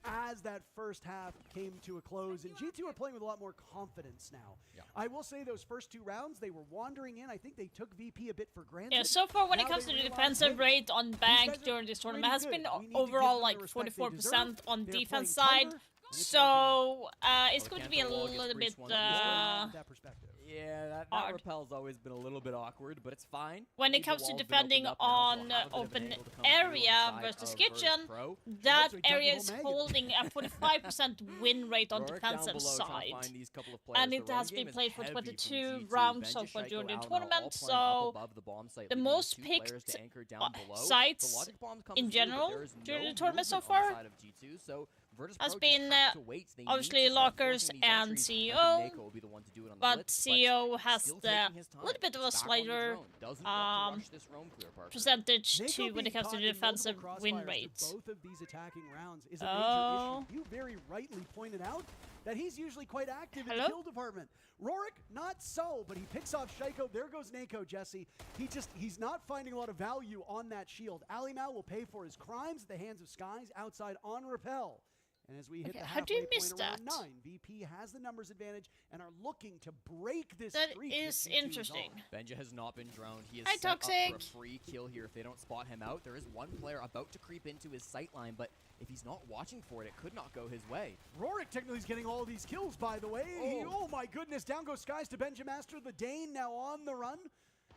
as that first half came to a close. And G2 are playing with a lot more confidence now. Yeah. I will say those first 2 rounds, they were wandering in. I think they took VP a bit for granted. Yeah, so far when it Now comes they to the realize, defensive hey, rate on guys Bank are during this tournament pretty has good. been We need to overall give them like the respect they 44% deserve. on They're defense playing side. tougher, and it's So it's the going to be a Kanto wall gets little bit breached once from that perspective. Yeah, that Hard. repel's always been a little bit awkward, but it's fine. when it The comes to wall's been defending opened up now, so on I'll have a bit of an open angle to come through on the area side versus of kitchen. Virtus Pro. That Looks like area Jungle is Megan. holding a 45% win rate on Rorik down defensive below trying to side. find these couple of players. And The it run has game been is played for heavy from 22 G2. rounds so Benji, far Shaiko, during the Alno, all tournament, playing up so above the bomb site, the leaving most two players picked to anchor down below. The sites logic bomb's coming in through, but general there is during no the tournament so movement on the far side of G2, so Virtus has Pro just been have to wait. They need obviously to start Lockers forcing these and entries. I think CEO, Nako will be the one to do it on the but blitz, CEO has still the taking his time. little bit of a Back on the slighter drone. Doesn't want to rush this roam clear, Parker. percentage Nako to when being it comes to caught the in multiple defensive win crossfires rate. through both of these attacking rounds is a Oh. major issue. You very rightly pointed out that he's usually quite active in Hello? the kill department. Rorik, not so, but he picks off Shaiko. There goes Nako, Jesse. He's not finding a lot of value on that shield. Alimau will pay for his crimes at the hands of Skies outside on Repel. And as we hit Okay, the how do you halfway miss point around that? 9, VP has the numbers advantage and are looking to break this That streak. is that G2 interesting. on. Benja has not been droned. He is Hi, set up for Toxic. a free kill here if they don't spot him out. There is one player about to creep into his sight line, but if he's not watching for it, it could not go his way. Rorik technically is getting all these kills, by the way. Oh my goodness, down goes Skies to Benjamaster. The Dane now on the run.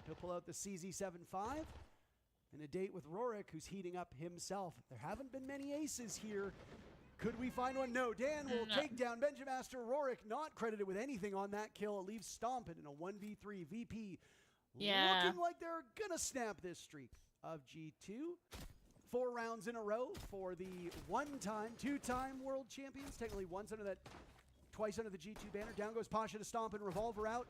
He'll pull out the CZ75. And a date with Rorik, who's heating up himself. There haven't been many aces here. Could we find one? No. Dan will No. take down Benjamaster. Rorik not credited with anything on that kill. It leaves Stompin in a 1v3. VP Yeah. looking like they're going to snap this streak of G2. 4 rounds in a row for the two-time world champions. Technically once under that, twice under the G2 banner. Down goes Pasha to stomp and Revolver out.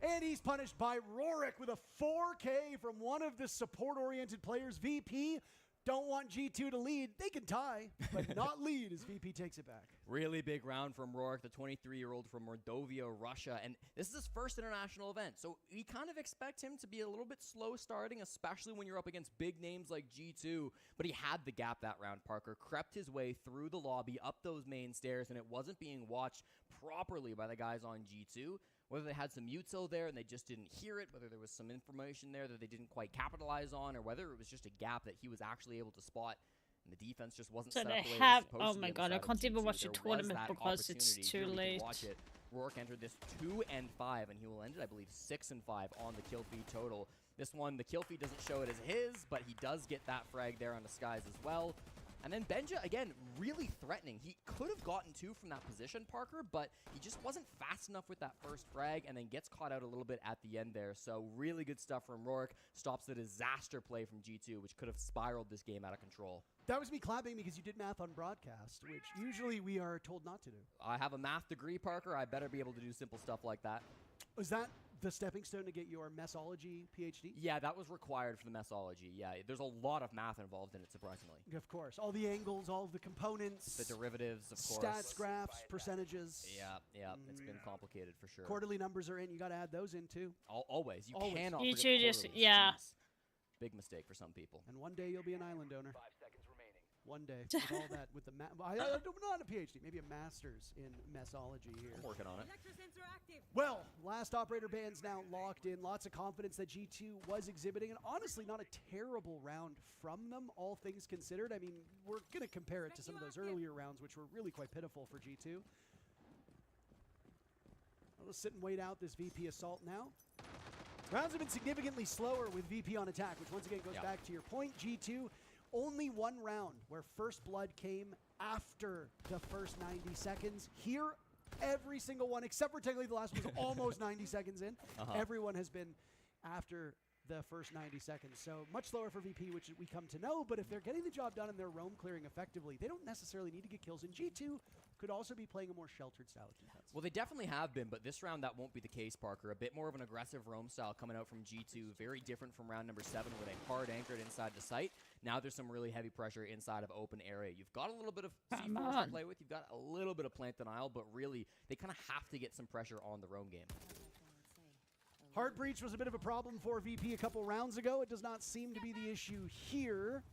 And he's punished by Rorik with a 4K from one of the support-oriented players. VP don't want G2 to lead. They can tie, but not lead as VP takes it back. Really big round from Rorik, the 23-year-old from Mordovia, Russia. And this is his first international event, so we kind of expect him to be a little bit slow starting, especially when you're up against big names like G2. But he had the gap that round, Parker. Crept his way through the lobby, up those main stairs, and it wasn't being watched properly by the guys on G2. Whether they had some util there and they just didn't hear it, whether there was some information there that they didn't quite capitalize on, or whether it was just a gap that he was actually able to spot and the defense just wasn't So set they up the way have. it was supposed Oh to my be on god, the I side of can't even G2. watch the There was tournament that because it's opportunity. too Here we can late. watch it. Rorik entered this 2-5, and he will end it, I believe, 6-5 on the kill feed total. This one, the kill feed doesn't show it as his, but he does get that frag there on the Skies as well. And then Benja, again, really threatening. He could have gotten 2 from that position, Parker, but he just wasn't fast enough with that first frag and then gets caught out a little bit at the end there. So really good stuff from Rorik. Stops the disaster play from G2, which could have spiraled this game out of control. That was me clapping because you did math on broadcast, which usually we are told not to do. I have a math degree, Parker. I better be able to do simple stuff like that. Was that the stepping stone to get your Messology PhD? Yeah, that was required for the Messology. Yeah, there's a lot of math involved in it, surprisingly. Of course. All the angles, all of the components. The derivatives, of course. Stats, graphs, percentages. Yeah, it's been complicated for sure. Quarterly numbers are in. You got to add those in too. Always. You Always. cannot You forget two just- quarterlies. yeah. Jeez. Big mistake for some people. And one day you'll be an island owner. one day with all that, with the not a PhD, maybe a master's in messology here. I'm working on it. Well, last operator bands now locked in. Lots of confidence that G2 was exhibiting, and honestly, not a terrible round from them, all things considered. I mean, we're going to compare it to some of those earlier rounds, which were really quite pitiful for G2. Let's sit and wait out this VP assault now. Rounds have been significantly slower with VP on attack, which once again goes back to your point. G2, only one round where first blood came after the first 90 seconds. Here, every single one, except for technically the last one was almost 90 seconds in. Everyone has been after the first 90 seconds. So much slower for VP, which we come to know, but if they're getting the job done and they're roam clearing effectively, they don't necessarily need to get kills. And G2 could also be playing a more sheltered style of defense. Well, they definitely have been, but this round that won't be the case, Parker. A bit more of an aggressive roam style coming out from G2. Very different from round number 7 where they hard anchored inside the site. Now there's some really heavy pressure inside of open area. You've got a little bit of C4 to play with. You've got a little bit of plant denial, but really they kind of have to get some pressure on the roam game. Hard breach was a bit of a problem for VP a couple rounds ago. It does not seem to be the issue here.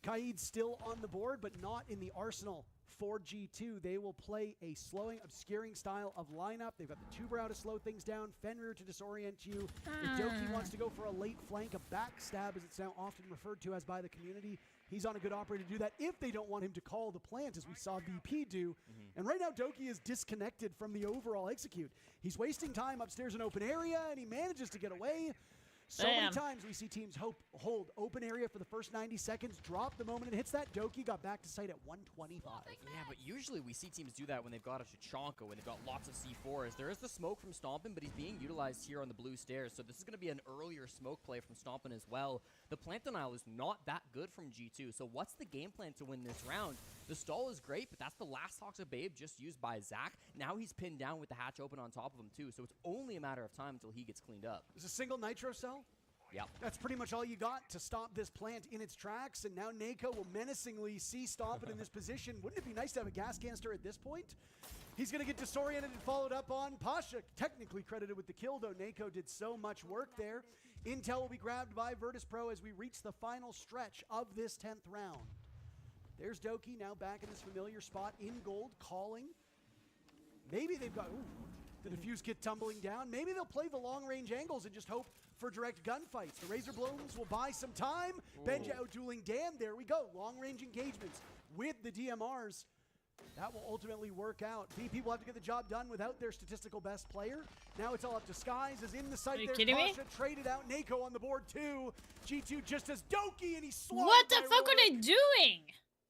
Kaid still on the board, but not in the arsenal for G2. They will play a slowing, obscuring style of lineup. They've got the Tuber out to slow things down, Fenrir to disorient you. If Doki wants to go for a late flank, a backstab as it's now often referred to as by the community, he's on a good operator to do that if they don't want him to call the plant, as we saw VP do. And right now, Doki is disconnected from the overall execute. He's wasting time upstairs in open area, and he manages to get away. So many times we see teams hold open area for the first 90 seconds, drop the moment it hits that. Doki got back to site at 125. Yeah, but usually we see teams do that when they've got a Tachanka, when they've got lots of C4s. There is the smoke from Stompin, but he's being utilized here on the blue stairs, so this is going to be an earlier smoke play from Stompin as well. The plant denial is not that good from G2, so what's the game plan to win this round? The stall is great, but that's the last Toxic Babe just used by Zach. Now he's pinned down with the hatch open on top of him too, so it's only a matter of time until he gets cleaned up. There's a single Nitro cell. Yeah. That's pretty much all you got to stop this plant in its tracks, and now Nako will menacingly see Stompin in this position. Wouldn't it be nice to have a gas canister at this point? He's going to get disoriented and followed up on. Pasha technically credited with the kill, though Nako did so much work there. Intel will be grabbed by Virtus.pro as we reach the final stretch of this 10th round. There's Doki now back in this familiar spot in gold, calling. Maybe they've got... the defuse kit tumbling down. Maybe they'll play the long-range angles and just hope for direct gunfights. The Razor Blooms will buy some time. Benja out-dueling Dan. There we go. Long-range engagements with the DMRs. That will ultimately work out. VP will have to get the job done without their statistical best player. Now it's all up to Skies. As in the site there, Pasha traded out. Nako on the board too. G2 just as Doki, and he's slaughtered. What the fuck are they doing?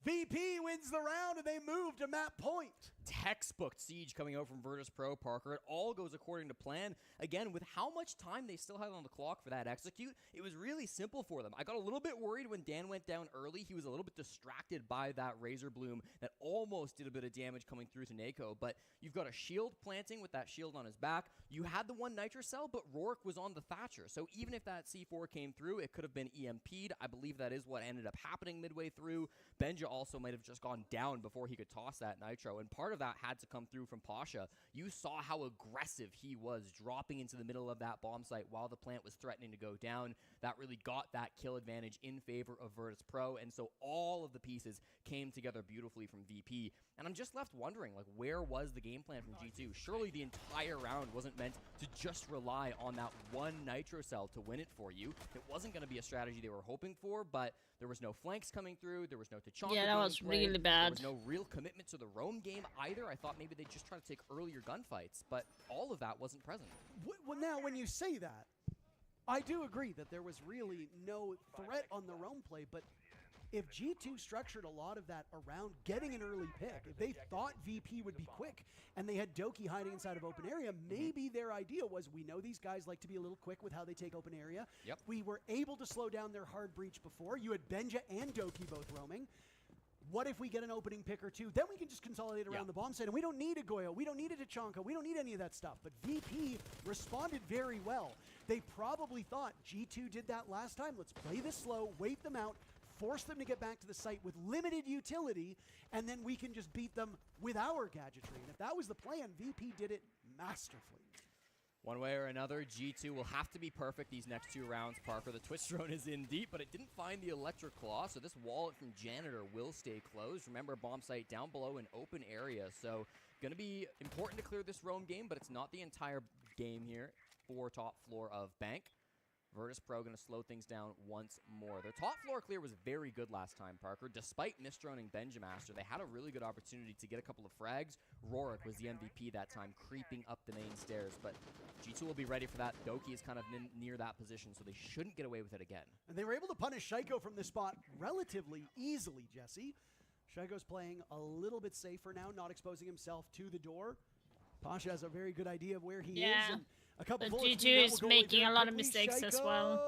VP wins the round, and they move to map point. Textbook siege coming out from Virtus.pro, Parker. It all goes according to plan. Again, with how much time they still had on the clock for that execute, it was really simple for them. I got a little bit worried when Dan went down early. He was a little bit distracted by that Razor Bloom that almost did a bit of damage coming through to Nako. But you've got a shield planting with that shield on his back. You had the one Nitro cell, but Rourke was on the Thatcher. So even if that C4 came through, it could have been EMP'd. I believe that is what ended up happening midway through. Benja also might have just gone down before he could toss that Nitro. And part of that had to come through from Pasha. You saw how aggressive he was dropping into the middle of that bomb site while the plant was threatening to go down. That really got that kill advantage in favor of Virtus.pro, and so all of the pieces came together beautifully from VP. And I'm just left wondering, like, where was the game plan from G2? Surely the entire round wasn't meant to just rely on that one Nitro cell to win it for you. It wasn't going to be a strategy they were hoping for, but there was no flanks coming through. There was no Tachanka. Yeah, that was really bad. There was no real commitment to the roam game either. I thought maybe they'd just try to take earlier gunfights, but all of that wasn't present. Well, now, when you say that, I do agree that there was really no threat on the roam play, but if G2 structured a lot of that around getting an early pick, if they thought VP would be quick and they had Doki hiding inside of open area, maybe their idea was, we know these guys like to be a little quick with how they take open area. Yep. We were able to slow down their hard breach before. You had Benja and Doki both roaming. What if we get an opening pick or two? Then we can just consolidate around the bomb site, and we don't need a Goyo, we don't need a Tachanka, we don't need any of that stuff. But VP responded very well. They probably thought G2 did that last time. Let's play this slow, wait them out, force them to get back to the site with limited utility, and then we can just beat them with our gadgetry. And if that was the plan, VP did it masterfully. One way or another, G2 will have to be perfect these next 2 rounds, Parker. The Twist Drone is in deep, but it didn't find the Electric Claw, so this wallet from Janitor will stay closed. Remember, bomb site down below an open area, so going to be important to clear this roam game, but it's not the entire game here for top floor of Bank. Virtus Pro going to slow things down once more. Their top floor clear was very good last time, Parker. Despite misdroning Benjamaster, they had a really good opportunity to get a couple of frags. Rorik was the MVP that time, creeping up the main stairs, but G2 will be ready for that. Doki is kind of near that position, so they shouldn't get away with it again. And they were able to punish Shaiko from this spot relatively easily, Jesse. Shaiko's playing a little bit safer now, not exposing himself to the door. Pasha has a very good idea of where he is. And a couple but bullets G2 is making a lot of mistakes as well.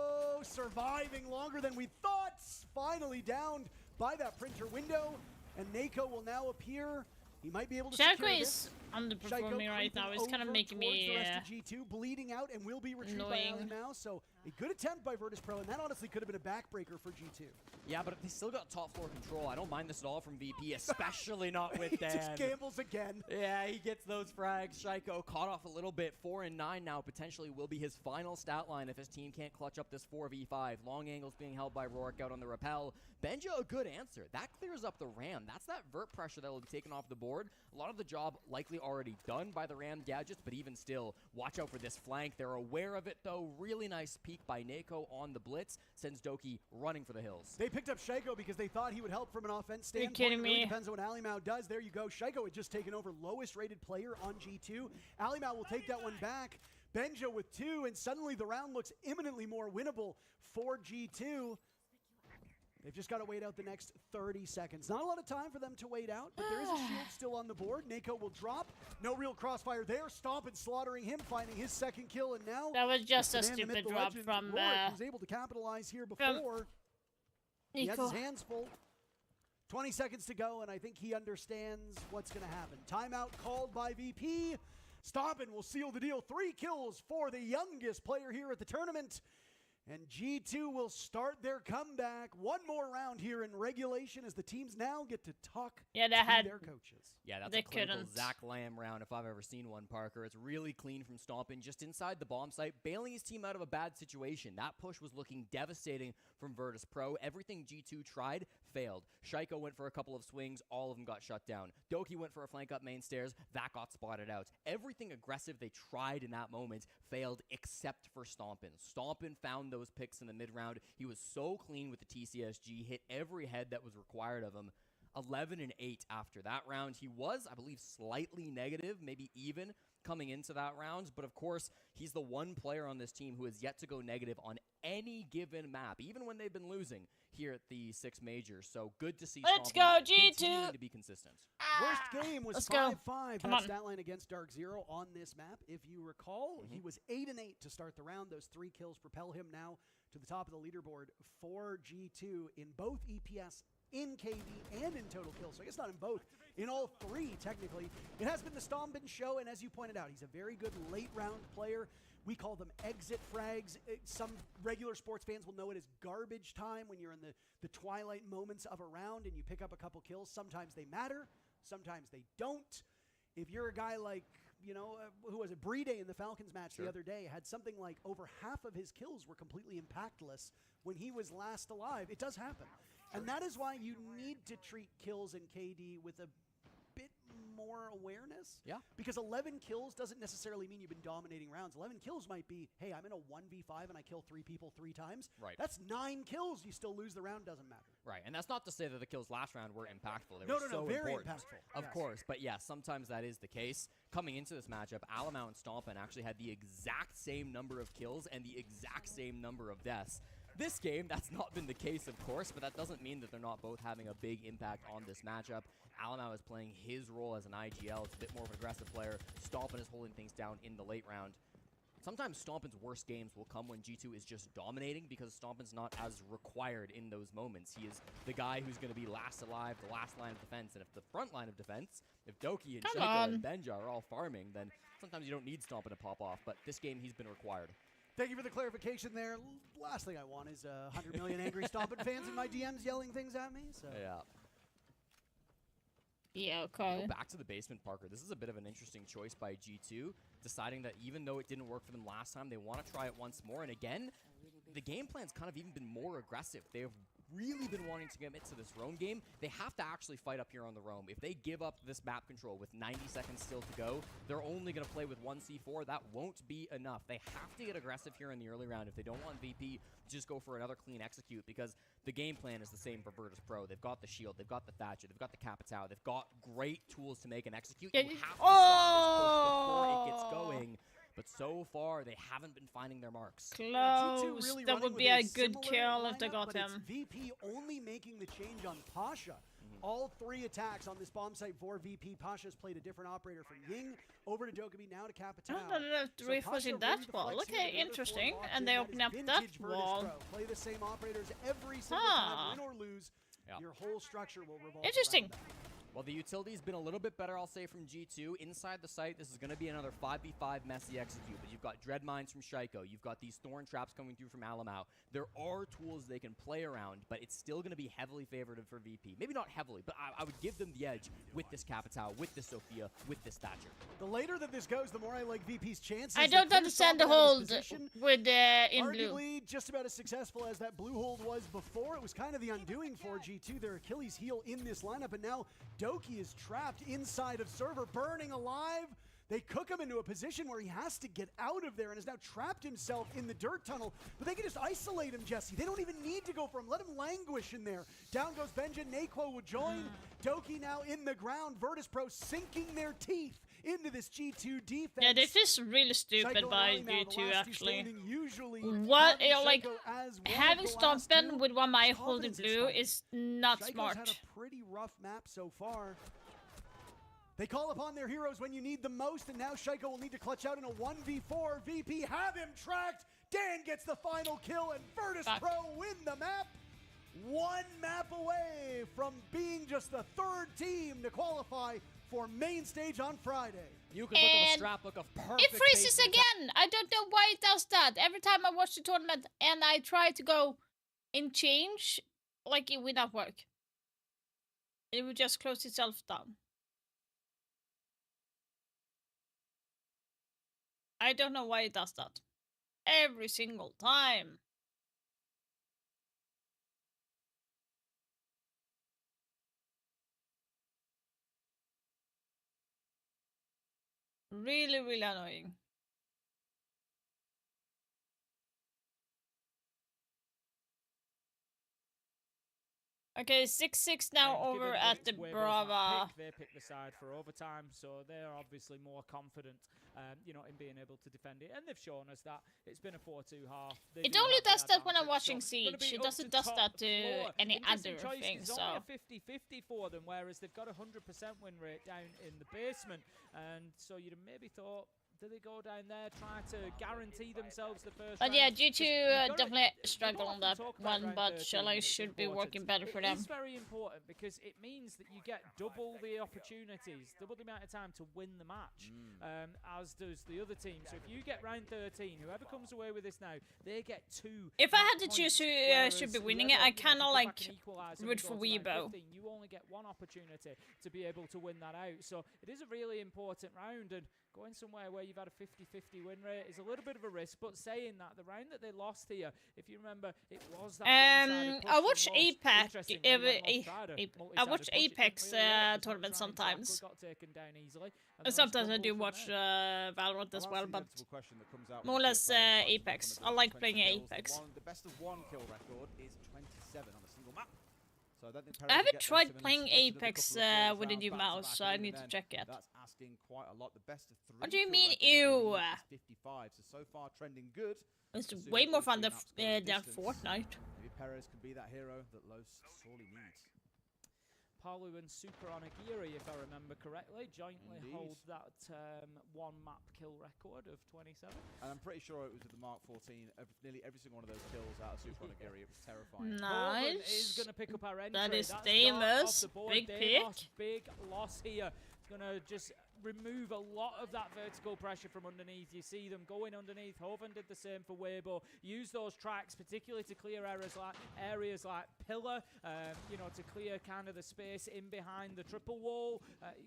Surviving longer than we thought. Finally downed by that printer window. And Nako will now appear. He might be able to secure Shaiko this. is underperforming right now. It's kind of making me the rest of G2, bleeding out and will be retrieved annoying. by Alimao. So a good attempt by Virtus Pro, and that honestly could have been a backbreaker for G2. Yeah, but they still got top floor control. I don't mind this at all from VP, especially not with Dan. He just gambles again. Yeah, he gets those frags. Shaiko caught off a little bit. 4 and 9 now potentially will be his final stat line if his team can't clutch up this 4v5. Long angles being held by Rorik out on the rappel. Benja, a good answer. That clears up the Ram. That's that vert pressure that will be taken off the board. A lot of the job likely already done by the Ram gadgets, but even still, watch out for this flank. They're aware of it, though. Really nice peek by Nako on the blitz. Sends Doki running for the hills. They picked up Shaiko because they thought he would help from an offense Are you standpoint. kidding It really me? depends on what Alimao does. There you go. Shaiko had just taken over lowest rated player on G2. Alimao will take that one back. Benja with 2, and suddenly the round looks imminently more winnable for G2. They've just got to wait out the next 30 seconds. Not a lot of time for them to wait out, but there is a shield still on the board. Nako will drop. No real crossfire there. Stomp and slaughtering him, finding his second kill, and now That was just a the man, the myth, stupid the drop legend, from Rorik was able to capitalize here before. He has his hands full. 20 seconds to go, and I think he understands what's going to happen. Timeout called by VP. Stompin will seal the deal. 3 kills for the youngest player here at the tournament. And G2 will start their comeback. One more round here in regulation as the teams now get to talk Yeah, they to had- their coaches. Yeah, that's They a clinical couldn't. Zach Lamb round if I've ever seen one, Parker. It's really clean from Stompin, just inside the bomb site, bailing his team out of a bad situation. That push was looking devastating from Virtus Pro. Everything G2 tried failed. Shaiko went for a couple of swings. All of them got shut down. Doki went for a flank up main stairs. That got spotted out. Everything aggressive they tried in that moment failed except for Stompin. Stompin found those picks in the mid-round. He was so clean with the TCSG, hit every head that was required of him. 11 and 8 after that round. He was, I believe, slightly negative, maybe even coming into that round. But of course, he's the one player on this team who has yet to go negative on any given map, even when they've been losing here at the 6 majors. So good to see Let's Stompin go, G2. continuing to be consistent. Worst game was Let's go. 5-5. Come That on. stat line against Dark Zero on this map. If you recall, Mm-hmm. he was 8 and 8 to start the round. Those 3 kills propel him now to the top of the leaderboard for G2 in both EPS, in KD, and in total kills. So I guess not in both, in all 3 technically. It has been the Stompin show, and as you pointed out, he's a very good late round player. We call them exit frags. Some regular sports fans will know it as garbage time when you're in the twilight moments of a round and you pick up a couple kills. Sometimes they matter, sometimes they don't. If you're a guy like, you know, who was it, Brede in the Falcons match the other day, had something like over half of his kills were completely impactless when he was last alive. It does happen. And that is why you need to treat kills in KD with a bit more awareness. Yeah. Because 11 kills doesn't necessarily mean you've been dominating rounds. 11 kills might be, hey, I'm in a 1v5 and I kill 3 people 3 times. Right. That's 9 kills. You still lose the round, doesn't matter. Right, and that's not to say that the kills last round were impactful. They No, were no, so no, very important. impactful. Of Yes. course, but yeah, sometimes that is the case. Coming into this matchup, Alimao and Stompin actually had the exact same number of kills and the exact same number of deaths. This game, that's not been the case, of course, but that doesn't mean that they're not both having a big impact on this matchup. Alimao is playing his role as an IGL. It's a bit more of an aggressive player. Stompin is holding things down in the late round. Sometimes Stompin's worst games will come when G2 is just dominating because Stompin's not as required in those moments. He is the guy who's going to be last alive, the last line of defense. And if the front line of defense, if Doki and Come Shaiko on. and Benja are all farming, then sometimes you don't need Stompin to pop off. But this game, he's been required. Thank you for the clarification there. Last thing I want is 100 million angry Stompin fans in my DMs yelling things at me. So. Yeah. Yeah, okay. Go back to the basement, Parker. This is a bit of an interesting choice by G2, deciding that even though it didn't work for them last time, they want to try it once more. And again, the game plan's kind of even been more aggressive. They have really been wanting to commit to this roam game. They have to actually fight up here on the roam. If they give up this map control with 90 seconds still to go, they're only going to play with one C4. That won't be enough. They have to get aggressive here in the early round if they don't want VP to just go for another clean execute, because the game plan is the same for Virtus Pro. They've got the shield, they've got the Thatcher, they've got the Capitao, they've got great tools to make an execute. You have to start this push before it gets going. But so far, they haven't been finding their marks. Close. Really that would be a good kill if they got him. VP only making the change on Pasha. All 3 attacks on this bomb site for VP. Pasha's played a different operator from Ying over to Dokkaebi, now to Capitao. I don't know if reinforcing that wall. Okay, interesting. And they open up that wall. Play the same operators every single time, win or lose. Your whole structure will revolve. Interesting. around that. Well, the utility's been a little bit better, I'll say, from G2. Inside the site, this is going to be another 5v5 messy execute, but you've got Dread Mines from Shaiko. You've got these Thorn Traps coming through from Alamau. There are tools they can play around, but it's still going to be heavily favored for VP. Maybe not heavily, but I would give them the edge with this Capitao, with this Sophia, with this Thatcher. The later that this goes, the more I like VP's chances. I don't understand the hold with in blue. Arguably just about as successful as that blue hold was before. It was kind of the undoing for G2, their Achilles heel in this lineup, and now Doki is trapped inside of server, burning alive. They cook him into a position where he has to get out of there and has now trapped himself in the dirt tunnel. But they can just isolate him, Jesse. They don't even need to go for him. Let him languish in there. Down goes Benja. Naquo will join. Doki now in the ground. Virtus Pro sinking their teeth into this G2 defense. Yeah, this is really stupid Shaiko by now, G2 actually. What, like, as having Stompen with one eye holding blue is not Shaiko's smart. had a pretty rough map so far. They call upon their heroes when you need them most, and now Shaiko will need to clutch out in a 1v4. VP have him tracked. Dan gets the final kill, and Virtus Pro win the map. 1 map away from being just the 3rd team to qualify for main stage on Friday. You could look at the strap, look of perfect. It freezes again. I don't know why it does that. Every time I watch the tournament and I try to go in change, like it would not work. It would just close itself down. I don't know why it does that. Every single time. Really, really annoying. Okay, 6-6 now over at the Brava. They picked the side for overtime, so they're obviously more confident, you know, in being able to defend it. And they've shown us that it's been a 4-2 half. It only does that when I'm watching Siege. It doesn't do that to any other thing. It's so. only a 50-50 for them, whereas they've got a 100% win rate down in the basement. And so you'd have maybe thought, do they go down there, try to guarantee themselves the first But round? yeah, G2 definitely struggle on that one, but Shelly should be working better for them. It's very important because it means that you get double the opportunities, double the amount of time to win the match, as does the other team. So if you get round 13, whoever comes away with this now, they get 2. If I had to choose who should be winning it, I kind of like root for Weibo. You only get 1 opportunity to be able to win that out. So it is a really important round, and going somewhere where you've had a 50-50 win rate is a little bit of a risk. But saying that, the round that they lost here, if you remember, it was that I watch Apex. I watch Apex tournament sometimes. Got taken down easily. And sometimes I do watch Valorant as well, but more or less Apex. I like playing Apex. The best of 1 kill record is 27 on a single map. So I haven't tried playing Apex with a new mouse, so I need to check it. That's asking quite a lot. The best of 3. What do you mean, ew? 55. So far trending good. It's way more fun than Fortnite. Maybe Perez can be that hero that Los sorely needs. Palu and Super Onigiri, if I remember correctly, jointly hold that 1 map kill record of 27. And I'm pretty sure it was with the Mark 14. Nearly every single one of those kills out of Super Onigiri. It was terrifying. Nice. Is going to pick up our entry. That is Damus. Big pick. Big loss here. It's going to just remove a lot of that vertical pressure from underneath. You see them going underneath. Hoven did the same for Weibo. Use those tracks, particularly to clear areas like Pillar, you know, to clear kind of the space in behind the triple wall.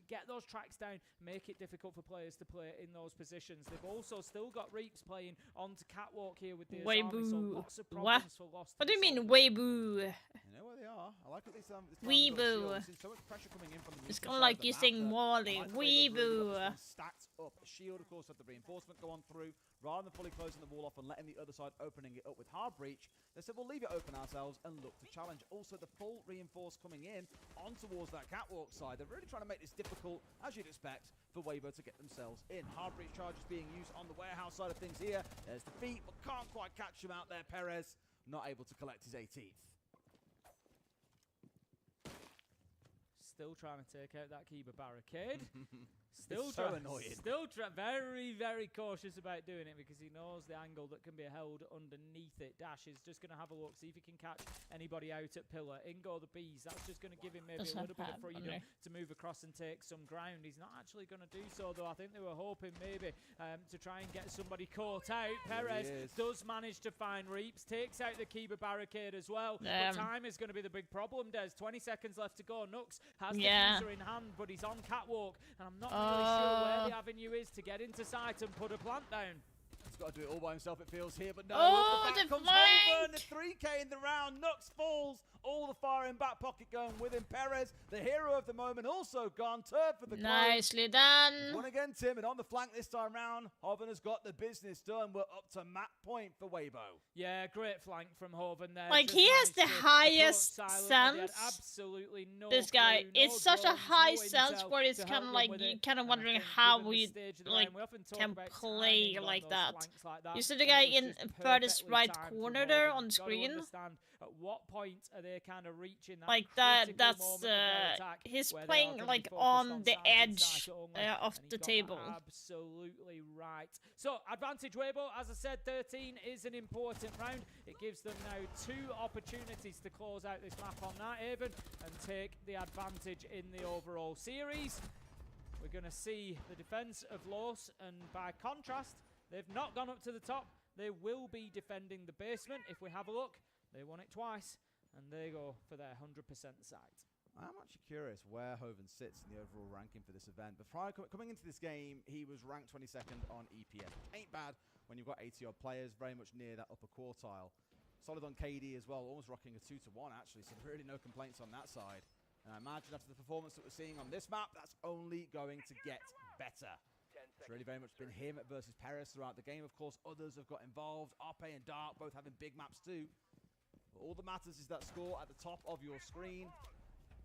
Get those tracks down, make it difficult for players to play in those positions. They've also still got Reaps playing onto Catwalk here with the Azami, so lots of problems for Lost. What do you mean, Weibo? You know where they are. I like what this Weeboo. So much pressure coming in from the It's neutral kind of side like the you map saying that Wally. I like the way they've really got this Weeboo. one stacked up. A shield, of course, had the reinforcement go on through. Rather than fully closing the wall off and letting the other side opening it up with hard breach, they said, we'll leave it open ourselves and look to challenge. Also, the full reinforce coming in on towards that Catwalk side. They're really trying to make this difficult, as you'd expect, for Weibo to get themselves in. Hard breach charges being used on the warehouse side of things here. There's the feet, but can't quite catch him out there. Perez not able to collect his 18th. Still trying to take out that Kiba barricade. Still so annoying. Still very, very cautious about doing it because he knows the angle that can be held underneath it. Dash is just going to have a look, see if he can catch anybody out at Pillar. In go the bees. That's just going to give him maybe a little bit of freedom to move across and take some ground. He's not actually going to do so, though. I think they were hoping maybe to try and get somebody caught out. Perez does manage to find Reaps, takes out the Kiba barricade as well. But time is going to be the big problem, Des. 20 seconds left to go. Nux has the user in hand, but he's on Catwalk, and I'm not really sure where the avenue is to get into sight and put a plant down. He's got to do it all by himself, it feels here, but no. Oh, the back comes Hoven, the 3K in the round. Nux falls. All the fire in back pocket going with him. Perez, the hero of the moment, also gone. Turf for the close. Nicely done. One again, Tim, and on the flank this time round, Hoven has got the business done. We're up to map point for Weibo. Yeah, great flank from Hoven there. Like, just he has the highest sense. Absolutely no This guy, clue, no it's such a drones, high no sense intel where it's to kind of help like, them with you it. kind of And I wondering think how given the we stage of the like round, we often talk can about play timing on like those that. flanks like that. You see the and guy it was in just furthest perfectly right timed corner from there Hoven. on You've got to screen. understand at what point are they kind of reaching that Like critical that's moment of their attack he's where they are playing gonna be like focused on the sight and edge sight only, of and he the got that table. absolutely right. So advantage Weibo, as I said, 13 is an important round. It gives them now 2 opportunities to close out this map on that Haven and take the advantage in the overall series. We're going to see the defense of Los, and by contrast, they've not gone up to the top. They will be defending the basement. If we have a look, they won it twice, and they go for their 100% site. I'm actually curious where Hoven sits in the overall ranking for this event. But prior coming into this game, he was ranked 22nd on EPS. Ain't bad when you've got 80-odd players, very much near that upper quartile. Solid on KD as well, almost rocking a 2-to-1 actually, so really no complaints on that side. And I imagine after the performance that we're seeing on this map, that's only going to get better. It's really very much been him versus Perez throughout the game. Of course, others have got involved. Arpe and Dark both having big maps too. But all that matters is that score at the top of your screen.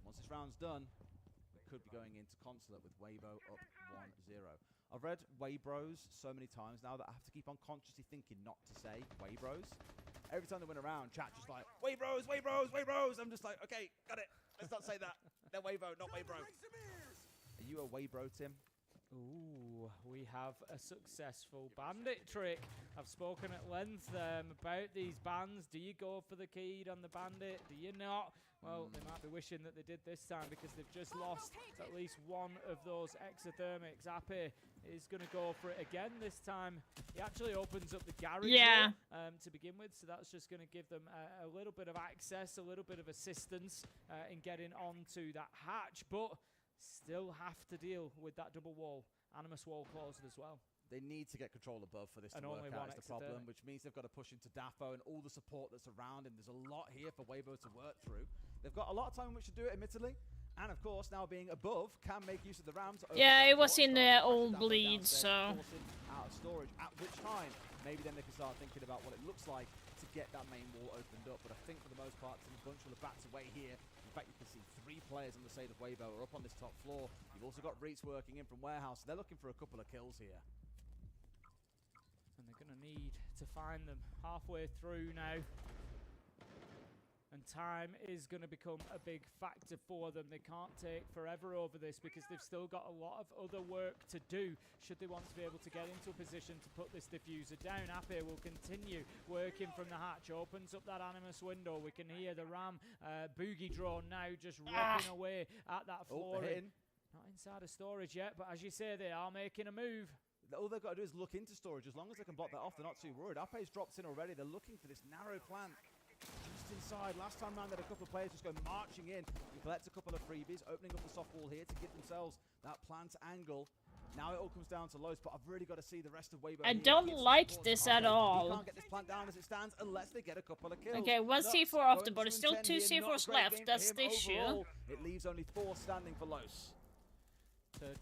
Once this round's done, we could be going into Consulate with Weibo up 1-0. I've read Weibros so many times now that I have to keep on consciously thinking not to say Weibros. Every time they win around, chat just like, Weibros, Weibros, Weibros. I'm just like, okay, got it. Let's not say that. They're Weibo, not Weibro. Are you a Weibro, Tim? Ooh, we have a successful bandit trick. I've spoken at length about these bans. Do you go for the keyed on the bandit? Do you not? Well, they might be wishing that they did this time because they've just lost at least one of those exothermics. Ape is going to go for it again this time. He actually opens up the garage to begin with, so that's just going to give them a little bit of access, a little bit of assistance in getting onto that hatch, but still have to deal with that double wall. Animus wall closed as well. They need to get control above for this to only work out one is the problem, which means they've got to push into Daffo and all the support that's around him. There's a lot here for Weibo to work through. They've got a lot of time in which to do it, admittedly. And of course, now being above, can make use of the Rams. Yeah, it was in the old bleed, so... Out of storage, at which time, maybe then they can start thinking about what it looks like to get that main wall opened up. But I think for the most part, Tim Bunch will have backed away here. In fact, you can see 3 players on the side of Weibo are up on this top floor. You've also got Reitz working in from Warehouse. They're looking for a couple of kills here. And they're going to need to find them halfway through now. And time is going to become a big factor for them. They can't take forever over this because they've still got a lot of other work to do should they want to be able to get into a position to put this diffuser down. Ape will continue working from the hatch, opens up that Animus window. We can hear the Ram Boogie drone now just rocking away at that floor. Not inside of storage yet, but as you say, they are making a move. All they've got to do is look into storage. As long as they can block that off, they're not too worried. Ape's dropped in already. They're looking for this narrow plant just inside. Last time round, they had a couple of players just go marching in and collect a couple of freebies, opening up the soft wall here to give themselves that plant angle. Now it all comes down to Los, but I've really got to see the rest of Weibo. I don't like this at He all. can't get this plant down as it stands unless they get a couple of kills. Okay, one Lux C4 off the going board. 2 and Still 10 two here, not a C4s great left. game for That's him the issue. overall. It leaves only 4 standing for Los.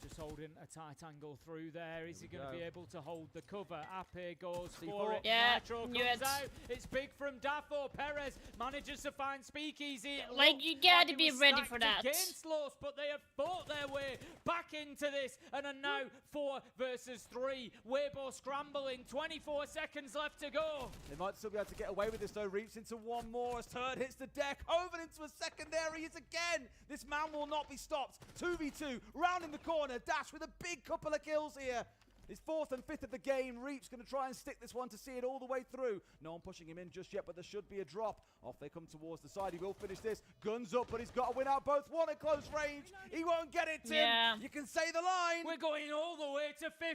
Just holding a tight angle through there. Is he going to go. be able to hold the cover? Ape goes C4. for it. Yeah, Nitro knew comes it. out. It's big from Dafo. Perez manages to find Speakeasy. It Like, looked you gotta it be was ready stacked for that. against Los, but they have fought their way back into this and are now 4 versus 3. Weibo scrambling. 24 seconds left to go. They might still be able to get away with this though. Reaps into one more as Turd hits the deck. Hoven into a secondary is again. This man will not be stopped. 2v2, rounding the corner. Dash with a big couple of kills here. His 4th and 5th of the game. Reap's going to try and stick this one to see it all the way through. No one pushing him in just yet, but there should be a drop. Off they come towards the side. He will finish this. Guns up, but he's got to win out both. One at close range. He won't get it, Tim. Yeah. You can say the line. We're going all the way to 15,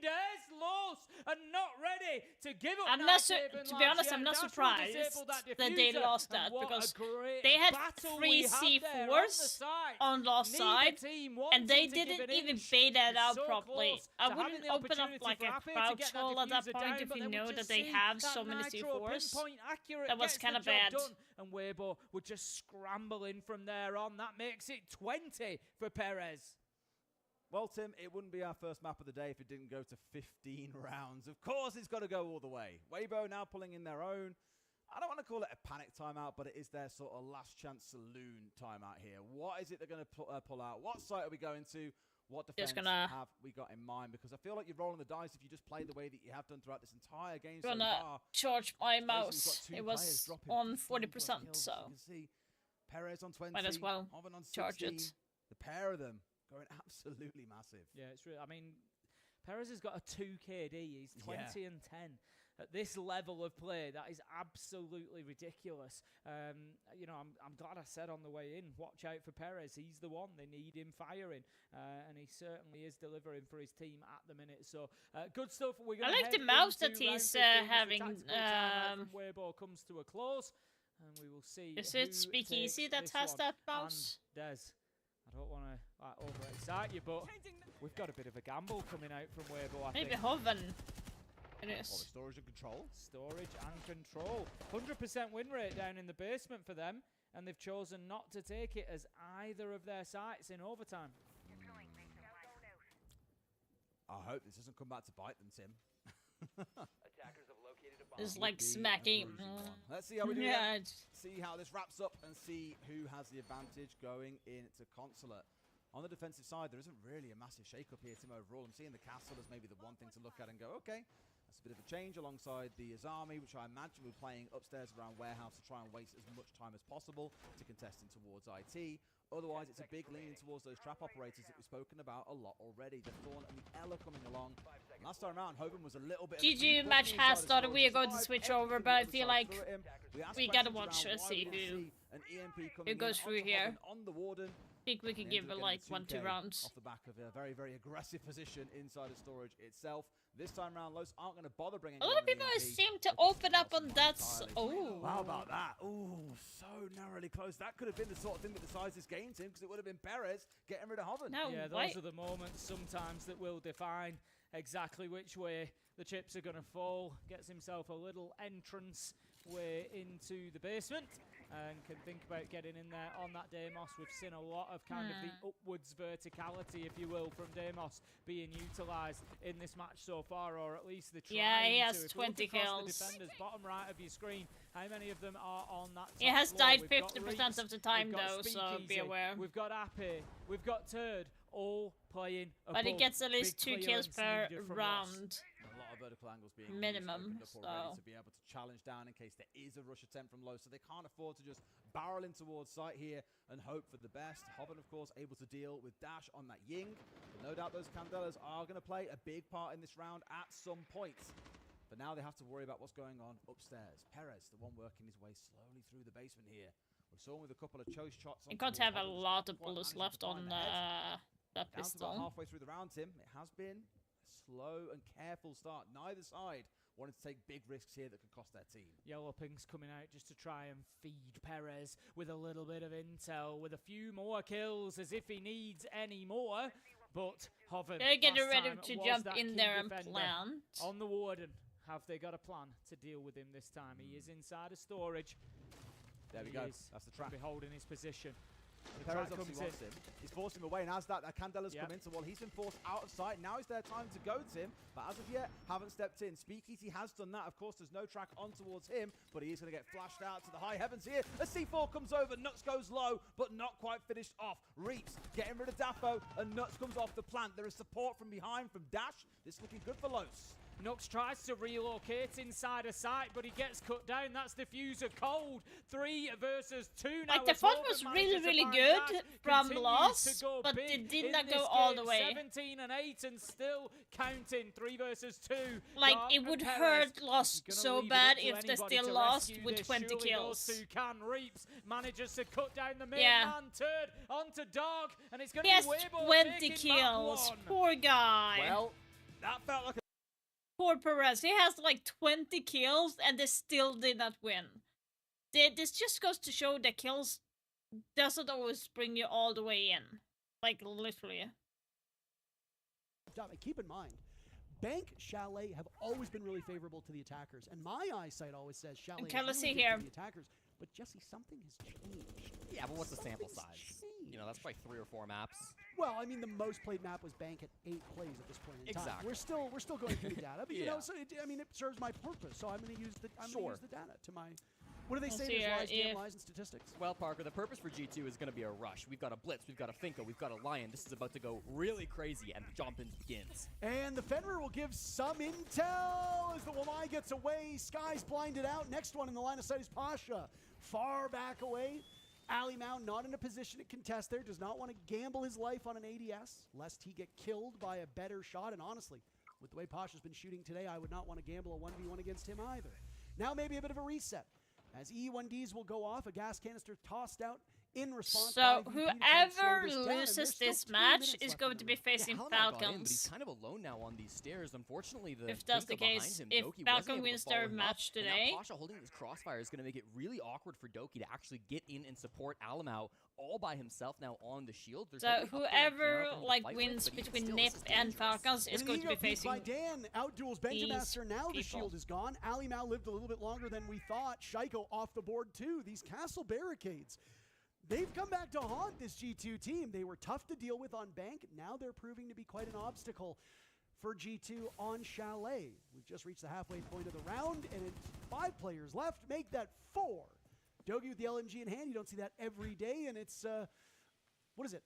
Des. Los are not ready to give up. I'm not Nighthaven to be Labs honest, yet. I'm not Dash will surprised disable that they diffuser, lost and that what a because great they had battle 3 we had there on the C4s side. on Lost Neither side, team and they wanting to give didn't an even inch. bait that out So properly. close I to having wouldn't the open up opportunity like for a Ape to crouch get that wall at that diffuser point down, if but you then we know just that they see have that so many Nitro C4s. pinpoint accurate That was gets the kinda job bad. done, and Weibo were just scrambling from there on. That makes it 20 for Perez. Well, Tim, it wouldn't be our first map of the day if it didn't go to 15 rounds. Of course, it's got to go all the way. Weibo now pulling in their own. I don't want to call it a panic timeout, but it is their sort of last chance saloon timeout here. What is it they're going to pull out? What site are we going to? What defense have we got in mind? Because I feel like you're rolling the dice if you just play the way that you have done throughout this entire game so far. Charge my Basically, we've mouse. got 2 It players was dropping on 15 plus 40%, kills. so You can see Perez on 20, might as well Hoven on 16. charge it. The pair of them going absolutely massive. Yeah, it's really. I mean, Perez has got a 2 KD. He's 20 and 10. At this level of play, that is absolutely ridiculous. You know, I'm glad I said on the way in, watch out for Perez. He's the one. They need him firing. And he certainly is delivering for his team at the minute. So, good stuff. We're I gonna like the head mouse into that round he's 15 as the having. tactical timeout from Weibo comes to a close. And we will see Is who it Speakeasy takes that this has one. that mouse? And Des, I don't want to overexcite you, but we've got a bit of a gamble coming out from Weibo, I Maybe think. Hoven. It Oh, is. storage and control. Storage and control. 100% win rate down in the basement for them, and they've chosen not to take it as either of their sites in overtime. I hope this doesn't come back to bite them, Tim. It's like smacking. Let's see how we do Yeah, that. See how this wraps up and see who has the advantage going into Consulate. On the defensive side, there isn't really a massive shake-up here, Tim, overall. I'm seeing the castle as maybe the one thing to look at and go, okay, that's a bit of a change alongside the Azami, which I imagine we're playing upstairs around Warehouse to try and waste as much time as possible to contesting towards IT. Otherwise, it's a big lean towards those trap operators that we've spoken about a lot already. The Thorn and the Ella coming along. Last time around, Hoven was a little bit... GG match has started. We are going to switch over, but I feel like we gotta watch see who goes through here. On the Warden. I think we can give it like 1-2 rounds. Off the back of a very, very aggressive position inside of storage itself. This time round, Los aren't going to bother bringing A lot of people seem to open up on that. Oh, how about that? Oh, so narrowly close. That could have been the sort of thing that decides this game, Tim, because it would have been Perez getting rid of Hoven. No, yeah, those are the moments sometimes that will define exactly which way the chips are going to fall. Gets himself a little entrance way into the basement and can think about getting in there on that Deimos. We've seen a lot of kind of the upwards verticality, if you will, from Deimos being utilised in this match so far, or at least the trying yeah, he has to. If you look 20 across kills. The defenders, bottom right of your screen, how many of them are on that He top has floor? died We've got 50% Reeks, of the time we've got though, so be Speakeasy, aware. We've got Ape, we've got Turd, all playing But he above. gets at least Big 2 kills clearance per needed from round. Lost. A lot of vertical angles being Minimum, used, opened up already so. to be able to challenge down in case there is a rush attempt from low, so they can't afford to just barrel in towards site here and hope for the best. Hoven, of course, able to deal with Dash on that Ying, but no doubt those Candelas are going to play a big part in this round at some point. But now they have to worry about what's going on upstairs. Perez, the one working his way slowly through the basement here. We saw him with a couple of choice shots. You got to have a lot of bullets left on that Down to about pistol. halfway through the round, Tim. It has been a slow and careful start. Neither side wanted to take big risks here that could cost their team. Yellow Pink's coming out just to try and feed Perez with a little bit of intel, with a few more kills as if he needs any more. But Hoven, They're getting last ready time, to was jump that in key there and defender plant. on the Warden. Have they got a plan to deal with him this time? He is inside of storage. There we He go. is That's the trap. holding his position. The Perez trap obviously comes in. wants him. He's forced him away, and as that Candela's Yep. come in, so while he's been forced out of sight, now is their time to go, Tim. But as of yet, haven't stepped in. Speakeasy has done that. Of course, there's no track on towards him, but he is going to get flashed out to the high heavens here. A C4 comes over, Nuts goes low, but not quite finished off. Reaps getting rid of Daffo, and Nuts comes off the plant. There is support from behind from Dash. This is looking good for Los. Nux tries to relocate inside a site, but he gets cut down. That's the fuse of cold. 3 versus 2 now. Like, the as fun Hogan was manages really, to really find good Dash, from continues Loss, to go but big it did in not this go all game. the way. 17 and 8 and still counting. 3 versus 2. Like, Dark it and would Perez hurt Loss gonna so leave it bad up to if they anybody still to lost rescue with this. 20 Surely kills. Those 2 can. Reaps manages to cut down the main Yeah. man. Turd onto Dark, and it's going He to has be Weibo 20 taking map kills. 1. Poor guy. Well, that felt like a Poor Perez. He has like 20 kills and they still did not win. This just goes to show that kills doesn't always bring you all the way in. Like, literally. Keep in mind, Bank, Chalet have always been really favorable to the attackers, and my eyesight always says Chalet is Okay, let's really see good here. to the attackers. But Jesse, something has changed. Yeah, but what's the sample Something's size? changed. You know, that's probably 3 or 4 maps. Well, I mean, the most played map was Bank at 8 plays at this point in time. Exactly. We're still going through the data, but you Yeah. know, so it serves my purpose. So I'm going to use the data to my. What do they Let's say? see There's here, lies, damn if- lies, and statistics. Well, Parker, the purpose for G2 is going to be a rush. We've got a Blitz, we've got a Finka, we've got a Lion. This is about to go really crazy, and the jump-in begins. And the Fenrir will give some intel as the Wamai gets away. Sky's blinded out. Next one in the line of sight is Pasha. Far back away. Ali Mao not in a position to contest there. Does not want to gamble his life on an ADS, lest he get killed by a better shot. And honestly, with the way Pasha's been shooting today, I would not want to gamble a 1v1 against him either. Now maybe a bit of a reset. As E1Ds will go off, a gas canister tossed out in response. So by VP to try and slow whoever this down, and there's loses still this 2 match minutes is left going in to the be round. facing Hellenau got in, but he's Falcons. kind of alone now on these stairs. Unfortunately, the If that's the Finka behind case, him, if Doki wasn't Falcon able to wins follow their him match up, and now today- Pasha holding this crossfire is going to make it really awkward for Doki to actually get in and support Alamau all by himself now on the shield. There's So nobody up there in whoever Piano for him to like fight with, wins but even between still, Nip this is and dangerous. Falcons is And going an to be ego peek by facing Dan outduels Benjamaster. Now the people. shield is gone. Ali Mao lived a little bit longer than we thought. Shaiko off the board too. These castle barricades, they've come back to haunt this G2 team. They were tough to deal with on Bank. Now they're proving to be quite an obstacle for G2 on Chalet. We've just reached the halfway point of the round, and it's 5 players left. Make that 4. Dogi with the LMG in hand. You don't see that every day, and it's what is it?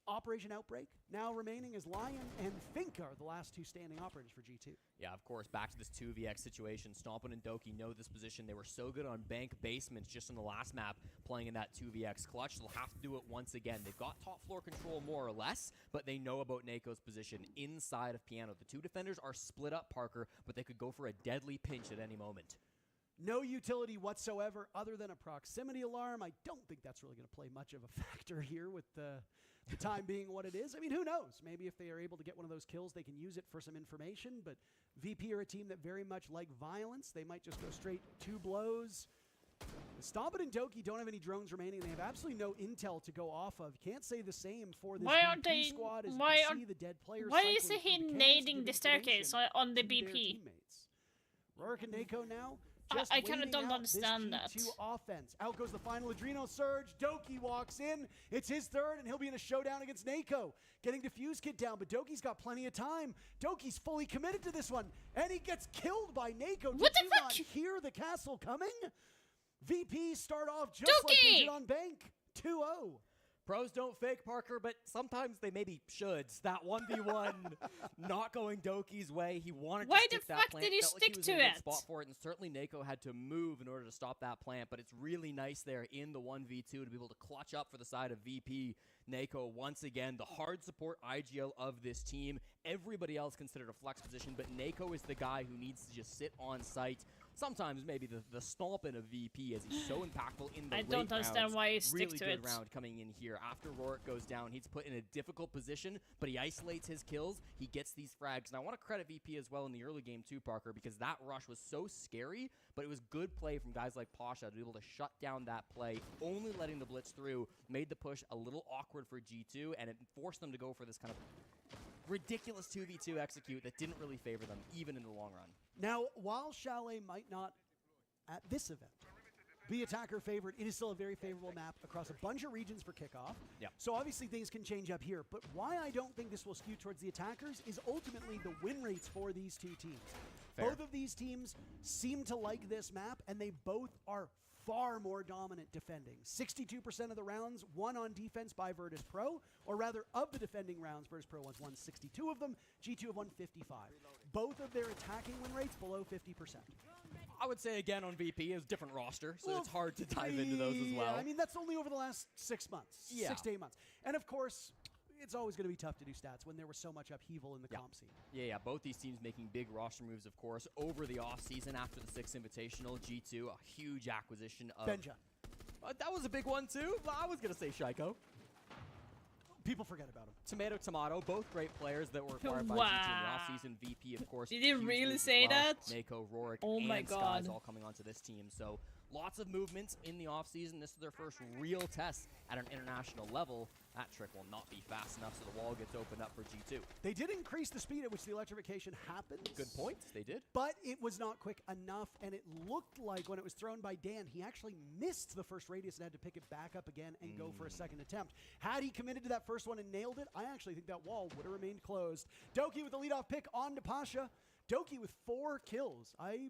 Operation Outbreak now remaining as Lion and Finka are the last 2 standing operators for G2. Yeah, of course, back to this 2vx situation. Stompin and Doki know this position. They were so good on Bank basements just in the last map, playing in that 2vx clutch. They'll have to do it once again. They've got top floor control more or less, but they know about Nako's position inside of Piano. The 2 defenders are split up, Parker, but they could go for a deadly pinch at any moment. No utility whatsoever other than a proximity alarm. I don't think that's really going to play much of a factor here with the time being what it is. I mean, who knows? Maybe if they are able to get one of those kills, they can use it for some information. But VP are a team that very much like violence. They might just go straight 2 blows. Stompin and Doki don't have any drones remaining. They have absolutely no intel to go off of. Can't say the same for this Why aren't VP they? squad. As Why you can aren't? see the dead players Why is cycling he through the cannons to nading give the staircase information on the to their BP? teammates. Rorik and Nako now. I kind of don't understand that. G2 offense. Out goes the final Adreno surge. Doki walks in. It's his 3rd, and he'll be in a showdown against Nako. Getting Diffuse Kit down, but Doki's got plenty of time. Doki's fully committed to this one, and he gets killed by Nako. What Did the you fuck? not hear the castle coming? VP start off just like they did on Bank. 2-0. Pros don't fake, Parker, but sometimes they maybe should. That 1v1 not going Doki's way. He wanted Why to the stick that fuck plant. did he Felt like stick was to in a good it? spot for it, and certainly Nako had to move in order to stop that plant, but it's really nice there in the 1v2 to be able to clutch up for the side of VP. Nako, once again, the hard support IGL of this team. Everybody else considered a flex position, but Nako is the guy who needs to just sit on site, sometimes maybe the stomping of VP, as he's so impactful in the I don't understand rounds. why you stick Really to good it. round coming in here. After Rorik goes down, he's put in a difficult position, but he isolates his kills. He gets these frags. And I want to credit VP as well in the early game too, Parker, because that rush was so scary, but it was good play from guys like Pasha to be able to shut down that play, only letting the blitz through, made the push a little awkward for G2, and it forced them to go for this kind of ridiculous 2v2 execute that didn't really favor them, even in the long run. Now, while Chalet might not, at this event, be attacker favorite, it is still a very favorable map across a bunch of regions for kickoff. Yeah. So obviously things can change up here, but why I don't think this will skew towards the attackers is ultimately the win rates for these two teams. Fair. Both of these teams seem to like this map, and they both are far more dominant defending. 62% of the rounds won on defense by Virtus Pro, or rather, of the defending rounds, Virtus Pro has won 62 of them, G2 have won 55. Both of their attacking win rates below 50%. I would say, again, on VP, it's a different roster, so it's hard to dive into those as well. Yeah, I mean, that's only over the last 6 months, Yeah. 6 to 8 months. And of course, it's always going to be tough to do stats when there was so much upheaval in the comp scene. Yeah, both these teams making big roster moves, of course, over the offseason after the 6th Invitational. G2, a huge acquisition of... Benja. That was a big one, too. I was going to say Shaiko. People forget about him. Tomato, both great players that were acquired by G2 in the offseason. VP, of course. Did he huge really moves as say well. that? Nako, Rorik, Oh and my God. Skies all coming onto this team. So lots of movements in the offseason. This is their first real test at an international level. That trick will not be fast enough, so the wall gets opened up for G2. They did increase the speed at which the electrification happens. Good point. They did. But it was not quick enough, and it looked like when it was thrown by Dan, he actually missed the first radius and had to pick it back up again and go for a second attempt. Had he committed to that first one and nailed it, I actually think that wall would have remained closed. Doki with the leadoff pick on to Pasha. Doki with 4 kills. I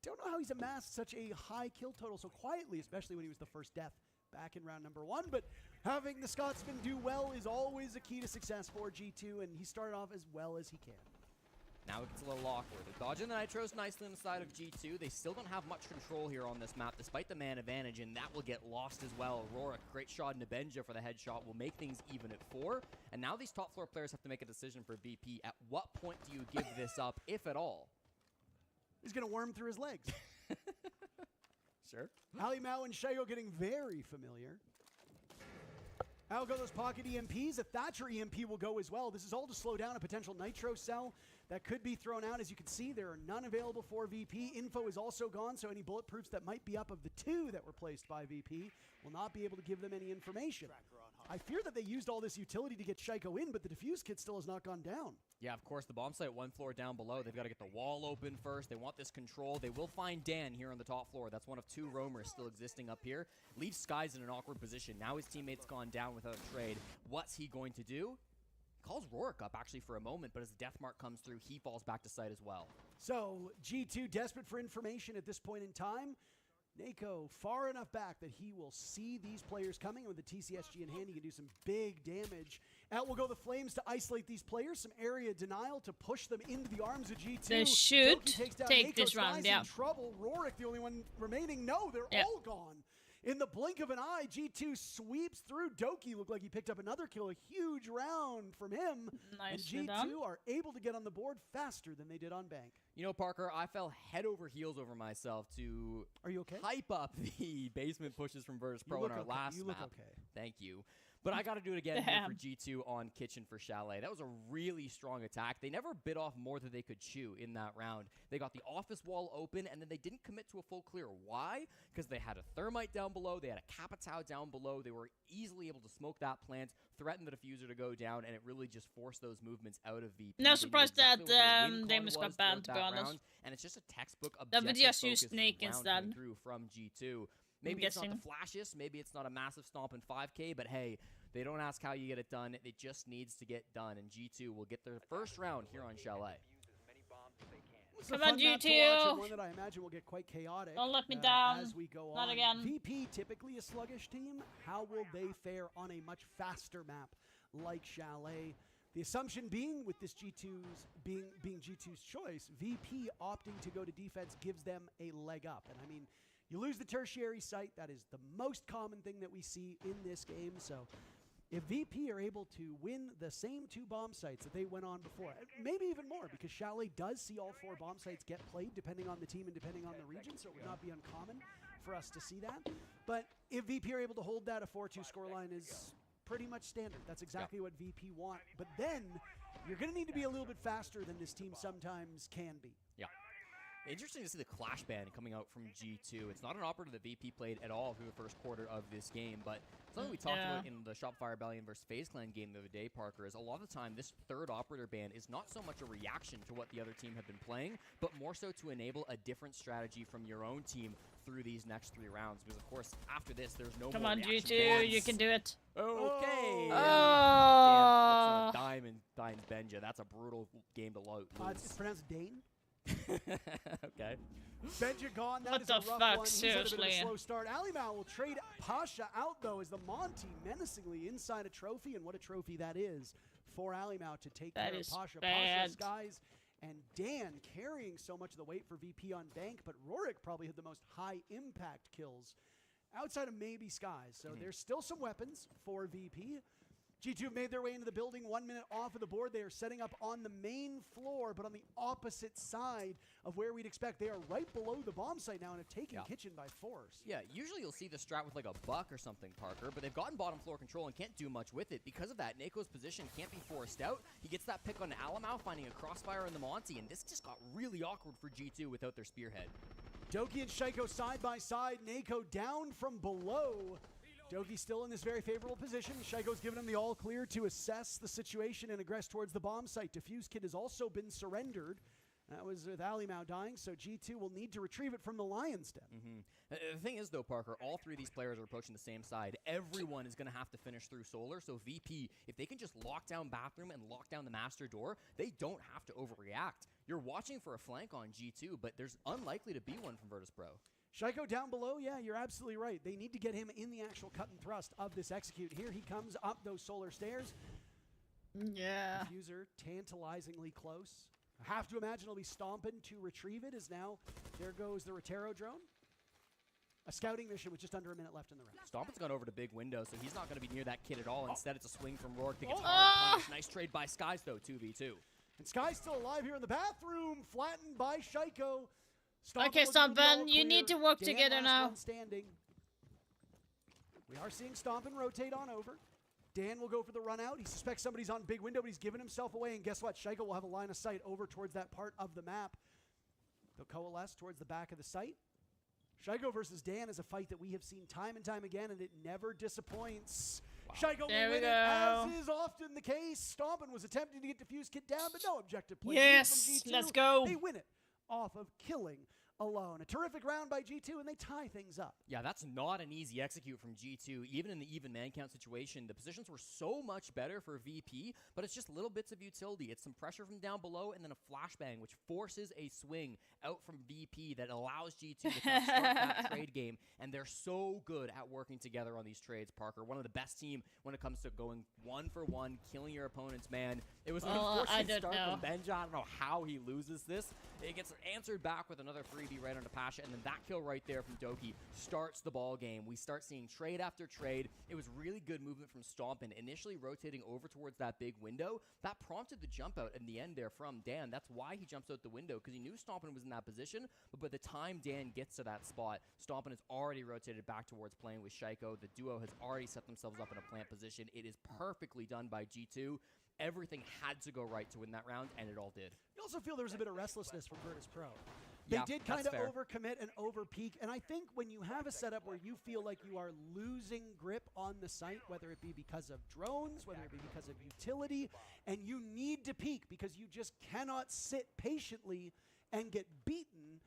don't know how he's amassed such a high kill total so quietly, especially when he was the first death back in round number 1, but having the Scotsman do well is always a key to success for G2, and he started off as well as he can. Now it gets a little awkward. They're dodging the Nitros nicely on the side of G2. They still don't have much control here on this map, despite the man advantage, and that will get lost as well. Rorik, great shot into Benja for the headshot, will make things even at 4. And now these top floor players have to make a decision for VP. At what point do you give this up, if at all? He's going to worm through his legs. Sure. Ali Mao and Shayo getting very familiar. Out go those pocket EMPs. A Thatcher EMP will go as well. This is all to slow down a potential Nitro cell that could be thrown out. As you can see, there are none available for VP. Info is also gone, so any bulletproofs that might be up of the 2 that were placed by VP will not be able to give them any information. I fear that they used all this utility to get Shaiko in, but the defuse kit still has not gone down. Yeah, of course, the bomb site 1 floor down below. They've got to get the wall open first. They want this control. They will find Dan here on the top floor. That's one of 2 roamers still existing up here. Leaves Skies in an awkward position. Now his teammate's gone down without a trade. What's he going to do? Calls Rorik up actually for a moment, but as the death mark comes through, he falls back to site as well. So G2 desperate for information at this point in time. Nako far enough back that he will see these players coming. With the TCSG in hand, he can do some big damage. Out will go the Flames to isolate these players. Some area denial to push them into the arms of G2. They should Doki takes down take Nako. this round, Skies yeah. in trouble. Rorik, the only one remaining. No, they're all gone. In the blink of an eye, G2 sweeps through. Doki looked like he picked up another kill. A huge round from him. Nicely and G2 done. are able to get on the board faster than they did on Bank. You know, Parker, I fell head over heels over myself to Are you okay? hype up the basement pushes from Virtus Pro in our last You map. look okay. Thank you. But I got to do it again here for G2 on Kitchen for Chalet. That was a really strong attack. They never bit off more than they could chew in that round. They got the office wall open, and then they didn't commit to a full clear. Why? Because they had a thermite down below. They had a Capitao down below. They were easily able to smoke that plant, threaten the diffuser to go down, and it really just forced those movements out of VP. No They knew surprise exactly that what their win Damus con got was banned, to throughout be that honest. round, and it's just a textbook They objective would just use focused Snake round instead. coming through from G2. Maybe it's not the flashiest, maybe it's not a massive stomp in 5K, but hey, they don't ask how you get it done. It just needs to get done, and G2 will get their first round here on Chalet. It's Come a on, fun map to G2. watch, and one that I imagine will get quite chaotic. Don't let me down. As we go Not on. again. VP, typically a sluggish team. How will they fare on a much faster map like Chalet? The assumption being, with this G2's being G2's choice, VP opting to go to defense gives them a leg up. And I mean, you lose the tertiary site. That is the most common thing that we see in this game. So if VP are able to win the same 2 bomb sites that they went on before, maybe even more, because Chalet does see all 4 bomb sites get played depending on the team and depending on the region, so it would not be uncommon for us to see that. But if VP are able to hold that, a 4-2 scoreline is pretty much standard. That's exactly what VP want. But then you're going to need to be a little bit faster than this team sometimes can be. Yeah. Interesting to see the Clash ban coming out from G2. It's not an operator that VP played at all through the first quarter of this game, but something we talked about in the Shopify Rebellion versus FaZe Clan game the other day, Parker, is a lot of the time this third operator ban is not so much a reaction to what the other team have been playing, but more so to enable a different strategy from your own team through these next 3 rounds. Because, of course, after this, there's no Come more on, reaction G2, bans. you can do it. Okay. Oh. Diamond Benja. That's a brutal game to lose. It's pronounced Dane. Okay. Benja gone. That What is the a rough fuck, one. He's had a bit of seriously? a slow start. Alimau will trade Pasha out, though, as the Monty menacingly inside a trophy, and what a trophy that is for Alimau to take That care is of Pasha. bad. Pasha, Skies, and Dan carrying so much of the weight for VP on Bank, but Rorik probably had the most high-impact kills outside of maybe Skies. So there's still some weapons for VP. G2 have made their way into the building, 1 minute off of the board. They are setting up on the main floor, but on the opposite side of where we'd expect. They are right below the bomb site now and have taken Kitchen by force. Yeah, usually you'll see the strat with like a buck or something, Parker, but they've gotten bottom floor control and can't do much with it. Because of that, Nako's position can't be forced out. He gets that pick on Alimau, finding a crossfire in the Monty, and this just got really awkward for G2 without their spearhead. Doki and Shaiko side by side. Nako down from below. Doki still in this very favorable position. Shaiko's given him the all clear to assess the situation and aggress towards the bomb site. Diffuse Kid has also been surrendered. That was with Alimau dying, so G2 will need to retrieve it from the Lion's Den. The thing is, though, Parker, all 3 of these players are approaching the same side. Everyone is going to have to finish through Solar, so VP, if they can just lock down Bathroom and lock down the Master Door, they don't have to overreact. You're watching for a flank on G2, but there's unlikely to be one from Virtus Pro. Shaiko down below, yeah, you're absolutely right. They need to get him in the actual cut and thrust of this execute. Here he comes up those Solar stairs. Yeah. Diffuser tantalizingly close. I have to imagine he'll be stomping to retrieve it, as now there goes the Rotero drone. A scouting mission with just under a minute left in the round. Stompin's gone over to big window, so he's not going to be near that kid at all. Instead, it's a swing from Rourke that gets hard punished. Nice trade by Skies, though, 2v2. And Sky's still alive here in the bathroom, flattened by Shaiko. Okay, Stompin, you need to work together now. Standing. We are seeing Stompin rotate on over. Dan will go for the run out. He suspects somebody's on big window, but he's giving himself away. And guess what? Shaiko will have a line of sight over towards that part of the map. They'll coalesce towards the back of the site. Shaiko versus Dan is a fight that we have seen time and time again, and it never disappoints. Wow. Shaiko will win it, as is often the case. Stompin was attempting to get Diffuse Kid down, but no objective play. Yes, from G2. let's go. They win it off of killing alone. A terrific round by G2, and they tie things up. Yeah, that's not an easy execute from G2. Even in the even man count situation, the positions were so much better for VP, but it's just little bits of utility. It's some pressure from down below and then a flashbang, which forces a swing out from VP that allows G2 to kind of start that trade game, and they're so good at working together on these trades, Parker. One of the best team when it comes to going 1-for-1, killing your opponent's man. It was an unfortunate start from Benja. I don't know how he loses this. It gets answered back with another 3v right onto Pasha, and then that kill right there from Doki starts the ball game. We start seeing trade after trade. It was really good movement from Stompin, initially rotating over towards that big window. That prompted the jump out in the end there from Dan. That's why he jumps out the window, because he knew Stompin was in that position, but by the time Dan gets to that spot, Stompin has already rotated back towards playing with Shaiko. The duo has already set themselves up in a plant position. It is perfectly done by G2. Everything had to go right to win that round, and it all did. You also feel there was a bit of restlessness from Virtus Pro. They did kind of overcommit and overpeak, and I think when you have a setup where you feel like you are losing grip on the site, whether it be because of drones, whether it be because of utility, and you need to peak because you just cannot sit patiently and get beaten,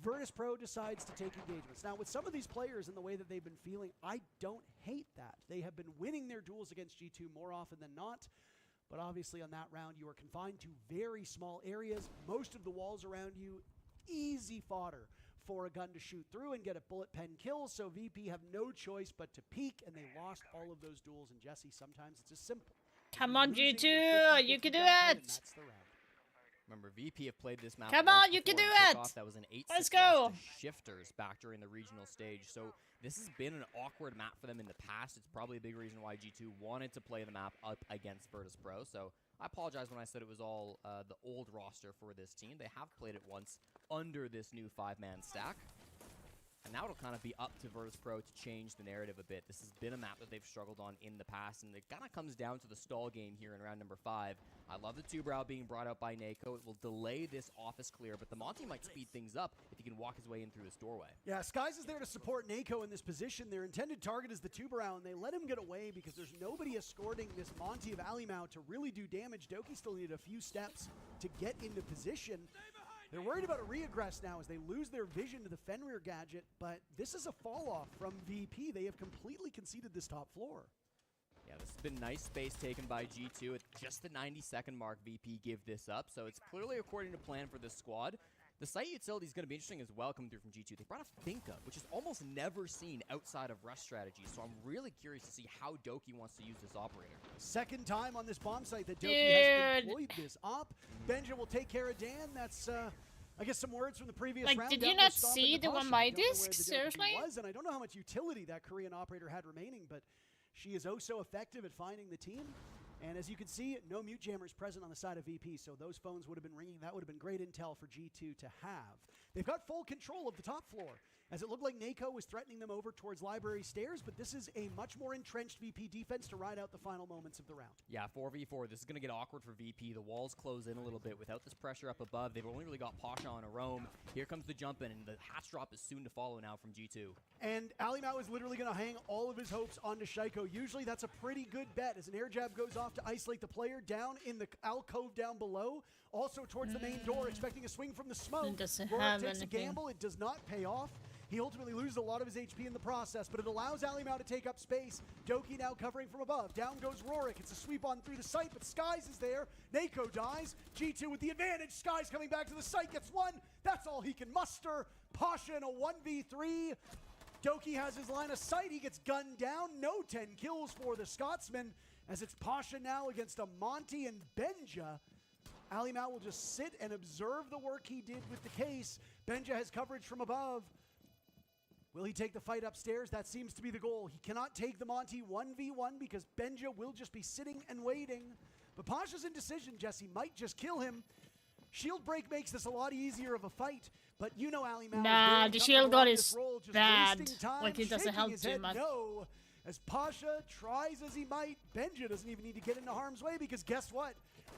Virtus Pro decides to take engagements. Now, with some of these players and the way that they've been feeling, I don't hate that. They have been winning their duels against G2 more often than not. But obviously on that round, you are confined to very small areas. Most of the walls around you, easy fodder for a gun to shoot through and get a bullet pen kill. So VP have no choice but to peek, and they lost all of those duels. And Jesse, sometimes it's as simple. Come on, G2, you can do it. That's the round. Remember, VP have played this map. Come once on, you can before do in it! kickoff. That was an 8-6 Let's loss go! to Shifters back during the regional stage. So this has been an awkward map for them in the past. It's probably a big reason why G2 wanted to play the map up against Virtus.pro. So I apologize when I said it was all the old roster for this team. They have played it once under this new 5-man stack. And now it'll kind of be up to Virtus.pro to change the narrative a bit. This has been a map that they've struggled on in the past, and it kind of comes down to the stall game here in round number 5. I love the 2-brow being brought out by NAKO. It will delay this office clear, but the Monty might speed things up if he can walk his way in through this doorway. Yeah, Skies is there to support NAKO in this position. Their intended target is the 2-brow, and they let him get away because there's nobody escorting this Monty of Alimau to really do damage. Doki still needed a few steps to get into position. They're worried about a re-aggress now as they lose their vision to the Fenrir gadget, but this is a fall-off from VP. They have completely conceded this top floor. Yeah, this has been nice space taken by G2. At just the 90-second mark, VP give this up, so it's clearly according to plan for this squad. The site utility is going to be interesting as well coming through from G2. They brought a Finka, which is almost never seen outside of rush strategy, so I'm really curious to see how Doki wants to use this operator. Second time on this bomb site that Doki has employed this op. Benja will take care of Dan. That's, I guess, some words from the previous round. Like, did you not see the one my disc? Seriously? And I don't know how much utility that Korean operator had remaining, but she is oh so effective at finding the team. And as you can see, no mute jammers present on the side of VP, so those phones would have been ringing. That would have been great intel for G2 to have. They've got full control of the top floor, as it looked like NAKO was threatening them over towards Library Stairs, but this is a much more entrenched VP defense to ride out the final moments of the round. Yeah, 4v4. This is going to get awkward for VP. The walls close in a little bit without this pressure up above. They've only really got Pasha on a roam. Here comes the jump in, and the hatch drop is soon to follow now from G2. And Alimau is literally going to hang all of his hopes onto Shaiko. Usually that's a pretty good bet as an air jab goes off to isolate the player down in the alcove down below. Also towards the main door, expecting a swing from the smoke. It doesn't Rorik have takes a anything. gamble. It does not pay off. He ultimately loses a lot of his HP in the process, but it allows Alimau to take up space. Doki now covering from above. Down goes Rorik. It's a sweep on through the site, but Skies is there. NAKO dies. G2 with the advantage. Skies coming back to the site, gets one. That's all he can muster. Pasha in a 1v3. Doki has his line of sight. He gets gunned down. No 10 kills for the Scotsman, as it's Pasha now against a Monty and Benja. Alimau will just sit and observe the work he did with the case. Benja has coverage from above. Will he take the fight upstairs? That seems to be the goal. He cannot take the Monty 1v1 because Benja will just be sitting and waiting. But Pasha's indecision, Jesse, might just kill him. Shield break makes this a lot easier of a fight, but you know Alimau. Nah, the shield god is bad. Like, it doesn't help too much. No, as Pasha tries as he might, Benja doesn't even need to get into harm's way because guess what?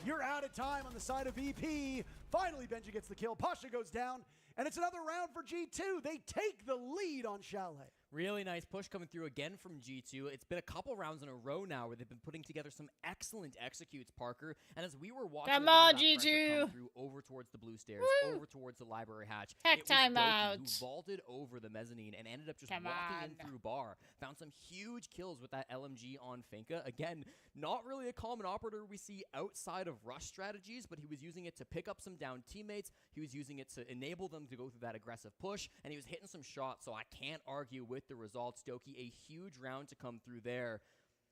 You're out of time on the side of VP. Finally, Benja gets the kill. Pasha goes down, and it's another round for G2. They take the lead on Chalet. Really nice push coming through again from G2. It's been a couple rounds in a row now where they've been putting together some excellent executes, Parker. And as we were watching Come a lot on, of that pressure G2. come through over towards the blue stairs, Woo. over towards the library hatch, Heck, it was Doki timeout. who vaulted over the mezzanine and ended up just Come walking in on. through bar. Found some huge kills with that LMG on Finka. Again, not really a common operator we see outside of rush strategies, but he was using it to pick up some down teammates. He was using it to enable them to go through that aggressive push, and he was hitting some shots, so I can't argue with the results. Doki, a huge round to come through there.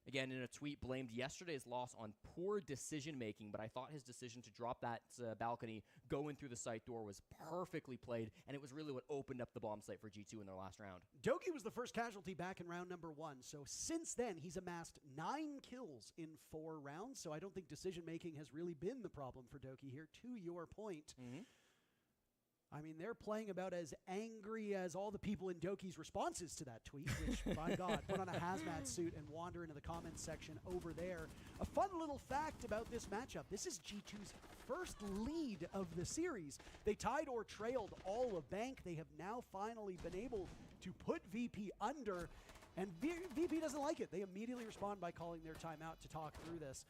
Again, in a tweet, blamed yesterday's loss on poor decision-making, but I thought his decision to drop that balcony going through the site door was perfectly played, and it was really what opened up the bomb site for G2 in their last round. Doki was the first casualty back in round number 1, so since then he's amassed 9 kills in 4 rounds, so I don't think decision-making has really been the problem for Doki here, to your point. I mean, they're playing about as angry as all the people in Doki's responses to that tweet, which, by God, put on a hazmat suit and wander into the comments section over there. A fun little fact about this matchup, this is G2's first lead of the series. They tied or trailed all of Bank. They have now finally been able to put VP under, and VP doesn't like it. They immediately respond by calling their timeout to talk through this.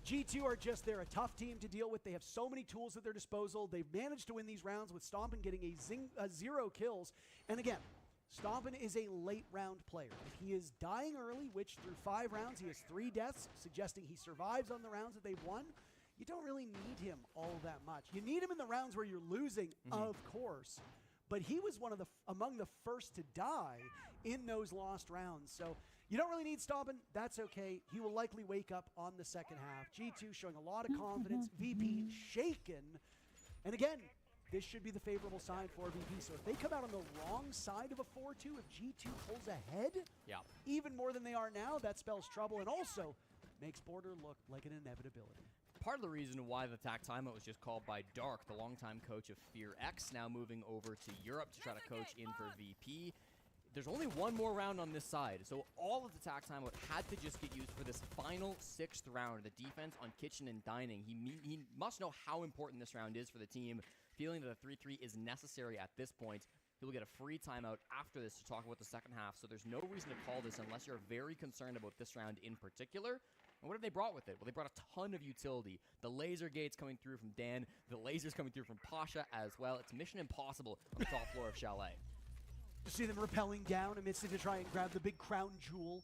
G2 are just, they're a tough team to deal with. They have so many tools at their disposal. They've managed to win these rounds with Stompin getting a 0 kills. And again, Stompin is a late round player. If he is dying early, which through 5 rounds he has 3 deaths, suggesting he survives on the rounds that they've won, you don't really need him all that much. You need him in the rounds where you're losing, of course. But he was one of among the first to die in those lost rounds. So you don't really need Stompin. That's okay. He will likely wake up on the second half. G2 showing a lot of confidence. VP shaken And again, this should be the favorable sign for VP. So if they come out on the wrong side of a 4-2, if G2 pulls ahead, even more than they are now, that spells trouble and also makes Border look like an inevitability. Part of the reason why the TAC timeout was just called by Dark, the longtime coach of Fear X, now moving over to Europe to try to coach in for VP. There's only one more round on this side, so all of the TAC timeout had to just get used for this final 6th round. The defense on Kitchen and Dining. He must know how important this round is for the team, feeling that a 3-3 is necessary at this point. He will get a free timeout after this to talk about the second half, so there's no reason to call this unless you're very concerned about this round in particular. And what have they brought with it? Well, they brought a ton of utility. The laser gates coming through from Dan, the lasers coming through from Pasha as well. It's mission impossible on the top floor of Chalet. You see them rappelling down amidst it to try and grab the big crown jewel.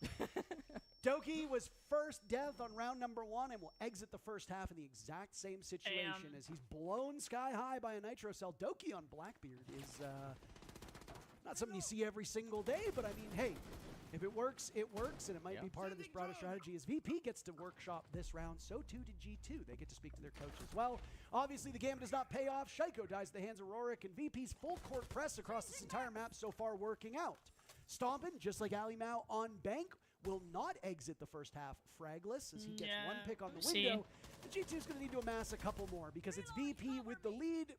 Doki was first death on round number 1 and will exit the first half in the exact same situation as he's blown sky high by a Nitro Cell. Doki on Blackbeard is not something you see every single day, but I mean, hey, if it works, and it might be part of this broader strategy. As VP gets to workshop this round, so too did G2. They get to speak to their coach as well. Obviously, the game does not pay off. Shaiko dies at the hands of Rorik, and VP's full court press across this entire map so far working out. Stompin', just like Ali Mao on Bank, will not exit the first half fragless as he gets one pick on the window. The G2's going to need to amass a couple more because it's VP with the lead.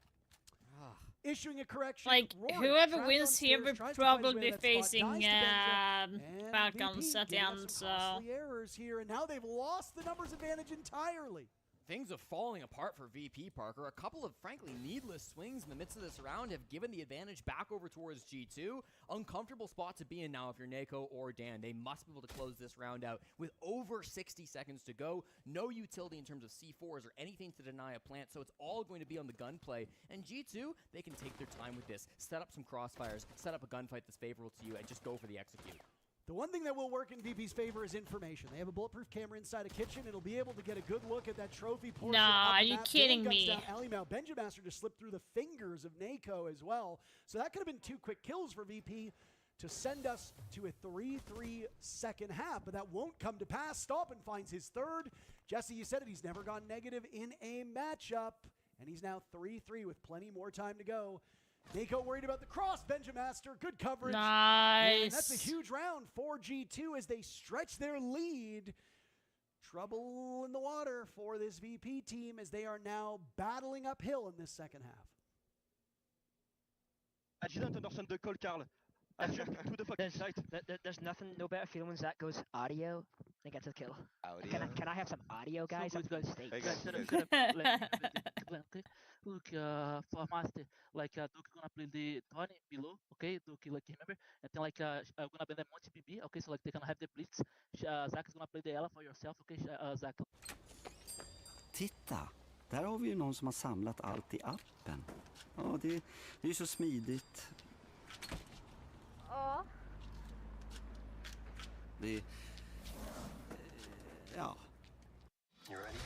Issuing a correction. Like, Rorik, whoever trapped wins here downstairs, will tries to find his probably way be to that spot, facing dies to Benja, and Falcons VP at the giving up end, some so... costly errors here, and now they've lost the numbers advantage entirely. Things are falling apart for VP, Parker. A couple of, frankly, needless swings in the midst of this round have given the advantage back over towards G2. Uncomfortable spot to be in now if you're Nako or Dan. They must be able to close this round out with over 60 seconds to go. No utility in terms of C4s or anything to deny a plant, so it's all going to be on the gunplay. And G2, they can take their time with this, set up some crossfires, set up a gunfight that's favorable to you, and just go for the execute. The one thing that will work in VP's favor is information. They have a bulletproof camera inside a kitchen. It'll be able to get a good look at that trophy portion. Nah, up are the you map. kidding Dan guns me? down Ali Mao. Benjamaster just slipped through the fingers of Nako as well. So that could have been 2 quick kills for VP to send us to a 3-3 second half, but that won't come to pass. Stompin' finds his third. Jesse, you said it. He's never gone negative in a matchup, and he's now 3-3 with plenty more time to go. Nako worried about the cross. Benjamaster, good coverage. Nice. And that's a huge round for G2 as they stretch their lead. Trouble in the water for this VP team as they are now battling uphill in this second half. I didn't understand the call, Carl. I jumped to the fucking site. There's nothing, no better feeling when Zach goes audio and gets a kill. Can I have some audio, guys? So good, Stakes. guys, shut up. Okay. Look, for Master, like Duke gonna play the Tony below, okay? Duke, like remember, and then like I'm gonna play the Monty BB, okay? So like they're gonna have the blitz. Zach is gonna play the Ella for yourself, okay? Zach. Titta, där har vi ju någon som har samlat allt i appen. Ja, det är ju så smidigt. Ja. Det ja. You ready?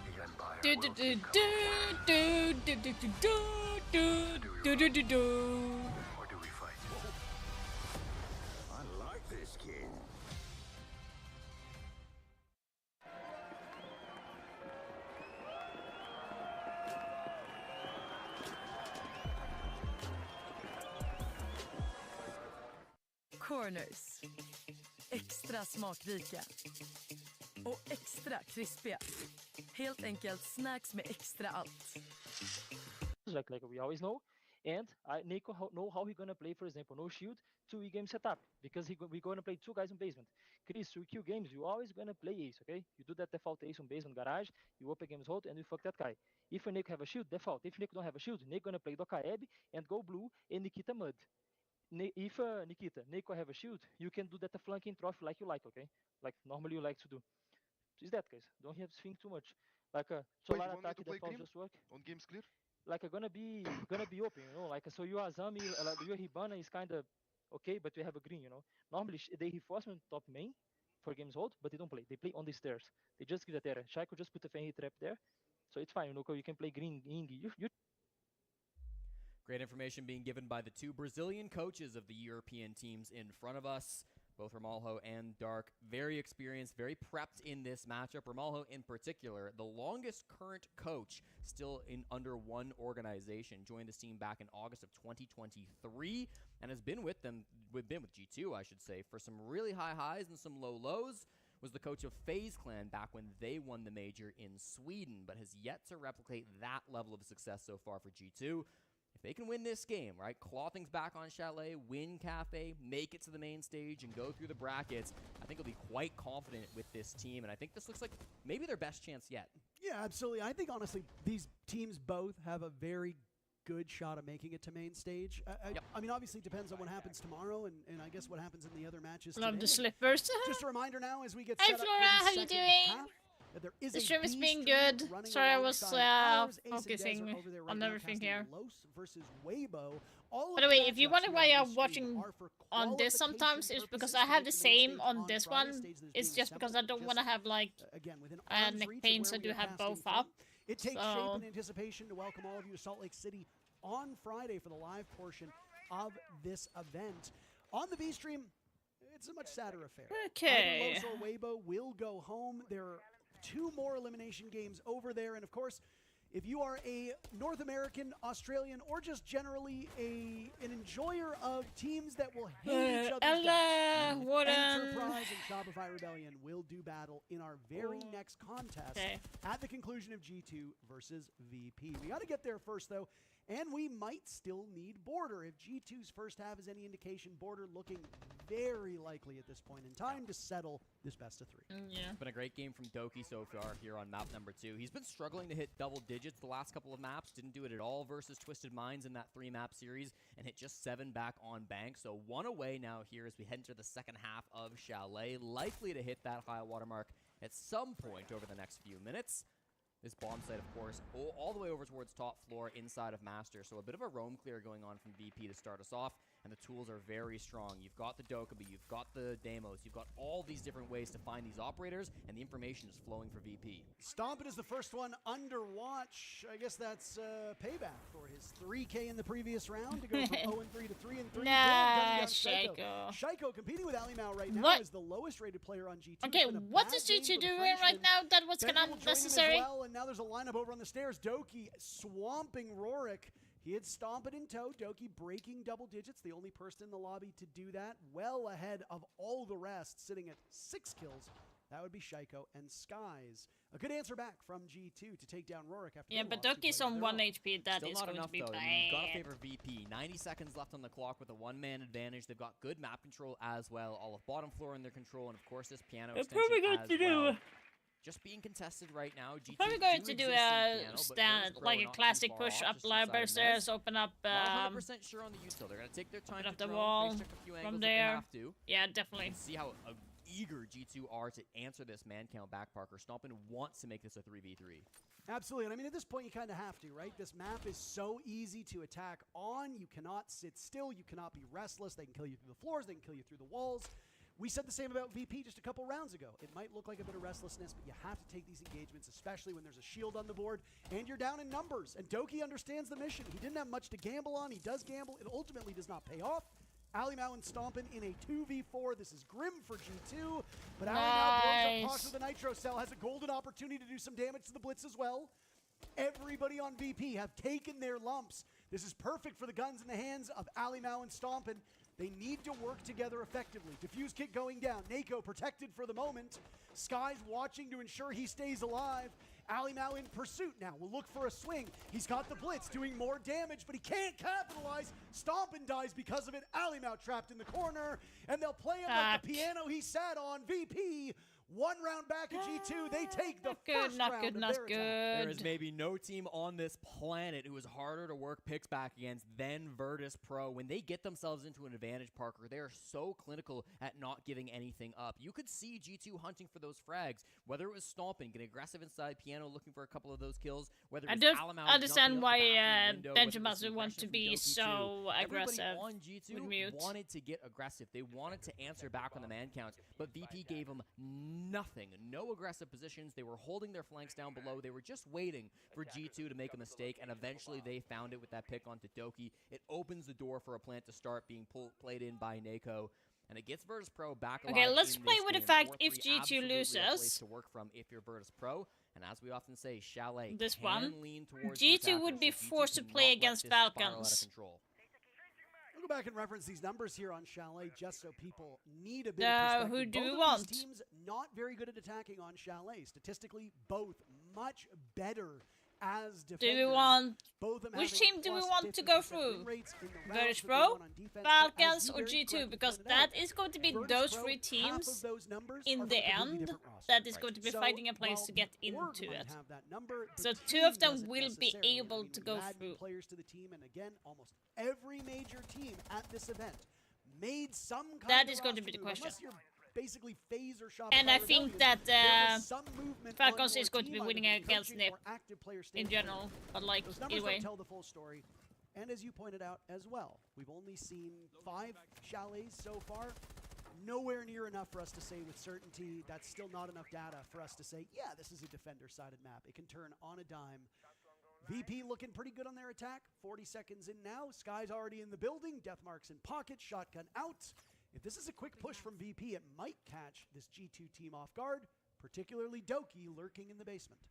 The Empire Do will do do keep do coming for us. do do do do do do do do. Or do we fight? I like this kid. Corners. Extra smakrika. Och extra krispiga. Helt enkelt snacks med extra allt. Like we always know. And Nako know how he gonna play, for example, no shield, 2E game setup, because we're gonna play 2 guys on basement. Chris, 2Q games, you always gonna play ace, okay? You do that default ace on basement garage, you open games hold, and you fuck that guy. If Nako have a shield, default. If Nako don't have a shield, Nako gonna play Dokaeb and go blue and Nikita mud. If Nikita, Nako have a shield, you can do that flanking trophy like you like, okay? Like normally you like to do. Is that, guys? Don't have to think too much. Like solar attack default just work. On games clear? Like gonna be open, you know. Like so your Azami, your Hibana is kind of okay, but we have a green, you know. Normally they reinforcement top main for games hold, but they don't play. They play on the stairs. They just give the terror. Shaiko just put a Fenrir trap there, so it's fine. You know, you can play green Ingi. You Great information being given by the 2 Brazilian coaches of the European teams in front of us. Both Ramalho and Dark, very experienced, very prepped in this matchup. Ramalho in particular, the longest current coach still in under one organization. Joined this team back in August of 2023 and has been with them, with G2, I should say, for some really high highs and some low lows. Was the coach of FaZe Clan back when they won the major in Sweden, but has yet to replicate that level of success so far for G2. If they can win this game, right, claw things back on Chalet, win Cafe, make it to the main stage, and go through the brackets, I think they'll be quite confident with this team, and I think this looks like maybe their best chance yet. Yeah, absolutely. I think, honestly, these teams both have a very good shot of making it to main stage. I mean, obviously, it depends on what happens tomorrow, and I guess what happens in the other matches Love today. the slippers. Just a reminder now as we get Hi, set Flora. up for How the you second doing? half, that there is The a stream is B being stream good. running Sorry, I was alongside ours. Ace and Dez focusing are over there right on now everything casting here. Los versus Weibo. All By of the way, the if you matchups wonder here why on I'm this watching stream are for on this sometimes, it's because I have the same on this one. It's just because I don't want to have like again within neck pains. I do have both up. It takes So- shape in anticipation to welcome all of you to Salt Lake City on Friday for the live portion of this event. On the V stream, it's a much sadder affair. Okay. Either Los or Weibo will go home. There are 2 more elimination games over there, and of course, if you are a North American, Australian, or just generally an enjoyer of teams that will hate each other's guts, Warden. Enterprise and Shopify Rebellion will do battle in our very next contest at the conclusion of G2 versus VP. We got to get there first, though, and we might still need Border. If G2's first half is any indication, Border looking very likely at this point in time to settle this best of 3. Yeah. It's been a great game from Doki so far here on map number 2. He's been struggling to hit double digits the last couple of maps. Didn't do it at all versus Twisted Minds in that 3-map series and hit just 7 back on Bank. So 1 away now here as we head into the second half of Chalet. Likely to hit that high watermark at some point over the next few minutes. This bomb site, of course, all the way over towards top floor inside of Master. So a bit of a roam clear going on from VP to start us off, and the tools are very strong. You've got the Dokkaebi, you've got the Deimos, you've got all these different ways to find these operators, and the information is flowing for VP. Stompin is the first one under watch. I guess that's payback for his 3K in the previous round to go from 0-3 to 3-3. Nah, Shaiko. Shaiko competing with Ali Mao right now What? is the lowest rated player on G2. Okay, what is G2 doing right now that was kind of necessary? Well, and now there's a lineup over on the stairs. Doki swamping Rorik. He had Stompin in tow. Doki breaking double digits, the only person in the lobby to do that. Well ahead of all the rest, sitting at 6 kills. That would be Shaiko and Skies. A good answer back from G2 to take down Rorik after Yeah, they but lost 2 Doki's players on in a 1 row. HP. That Still is not going enough, to be though. bad. You've got to favor VP. 90 seconds left on the clock with a 1-man advantage. They've got good map control as well. All of bottom floor in their control, and of course this piano They're extension probably going as to do- well. Just being contested right now. G2 Probably going do to do exist in a piano, but stand, Virtus Pro like a not too classic far push off, up just inside library of stairs, Mez. open up Not 100% sure on the util. They're going to take their time open up to the drone, wall face check a few angles from if they there. have to. Yeah, definitely. See how eager G2 are to answer this man count back, Parker. Stompin wants to make this a 3v3. Absolutely, and I mean, at this point, you kind of have to, right? This map is so easy to attack on. You cannot sit still. You cannot be restless. They can kill you through the floors. They can kill you through the walls. We said the same about VP just a couple rounds ago. It might look like a bit of restlessness, but you have to take these engagements, especially when there's a shield on the board and you're down in numbers. And Doki understands the mission. He didn't have much to gamble on. He does gamble. It ultimately does not pay off. Ali Mao and Stompin in a 2v4. This is grim for G2, but Ali Mao blows up Posh with a Nitro Cell, has a golden opportunity to do some damage to the Blitz as well. Everybody on VP have taken their lumps. This is perfect for the guns in the hands of Ali Mao and Stompin. They need to work together effectively. Diffuse kick going down. Nako protected for the moment. Sky's watching to ensure he stays alive. Ali Mao in pursuit now. Will look for a swing. He's got the Blitz doing more damage, but he can't capitalize. Stompin dies because of it. Ali Mao trapped in the corner, and they'll play him like the piano he sat on. VP, 1 round back at G2. They take the first round of their attack. There is maybe no team on this planet who is harder to work picks back against than Virtus Pro. When they get themselves into an advantage, Parker, they are so clinical at not giving anything up. You could see G2 hunting for those frags, whether it was Stompin, getting aggressive inside piano, looking for a couple of those kills, whether it I was don't Alamau understand jumping up why the bathroom window, whether it was Benjamin wants to aggression be from Doki so too. aggressive Everybody on G2 with mute. wanted to get aggressive. They wanted to answer back on the man count, but VP gave them nothing. No aggressive positions. They were holding their flanks down below. They were just waiting for G2 to make a mistake, and eventually they found it with that pick onto Doki. It opens the door for a plant to start being played in by Nako. and it gets Virtus Pro back Okay, alive let's in play this with the game. fact 4-3, if G2 absolutely a place loses to work from if you're Virtus Pro. And as we often say, Chalet this can one, lean towards G2 would be forced to play against Falcons. We'll go back and reference these numbers here on Chalet just so people need a bit of perspective. Who do Both we of want? these teams not very good at attacking on Chalet. Statistically, both much better as defenders. Do we want... Both of them Which having team do we plus want to go 50% through? win rates in the Virtus rounds that they Pro, won on defense. But as Falcons, you or very G2? correctly Because pointed out, that is going to be Virtus those Pro, three half teams of those numbers are in from the a completely end different roster. that is going to be So fighting a place while to get the org into might it. have that number, the So team two of them doesn't will be necessarily. able to go we've added through. players to the team, and again, almost every major team at this event made some kind That of is going to be roster the move, question. unless you're basically phase or shop And by I think Rebellion, that there was some movement Falcons on is your going to be team, winning either against coaching Nip or active player in standpoint. general, but like Those numbers anyway. don't tell the full story. And as you pointed out as well, we've only seen 5 chalets so far. Nowhere near enough for us to say with certainty. That's still not enough data for us to say, yeah, this is a defender-sided map. It can turn on a dime. VP looking pretty good on their attack. 40 seconds in now. Sky's already in the building. Deathmark's in pocket. Shotgun out. If this is a quick push from VP, it might catch this G2 team off guard, particularly Doki lurking in the basement.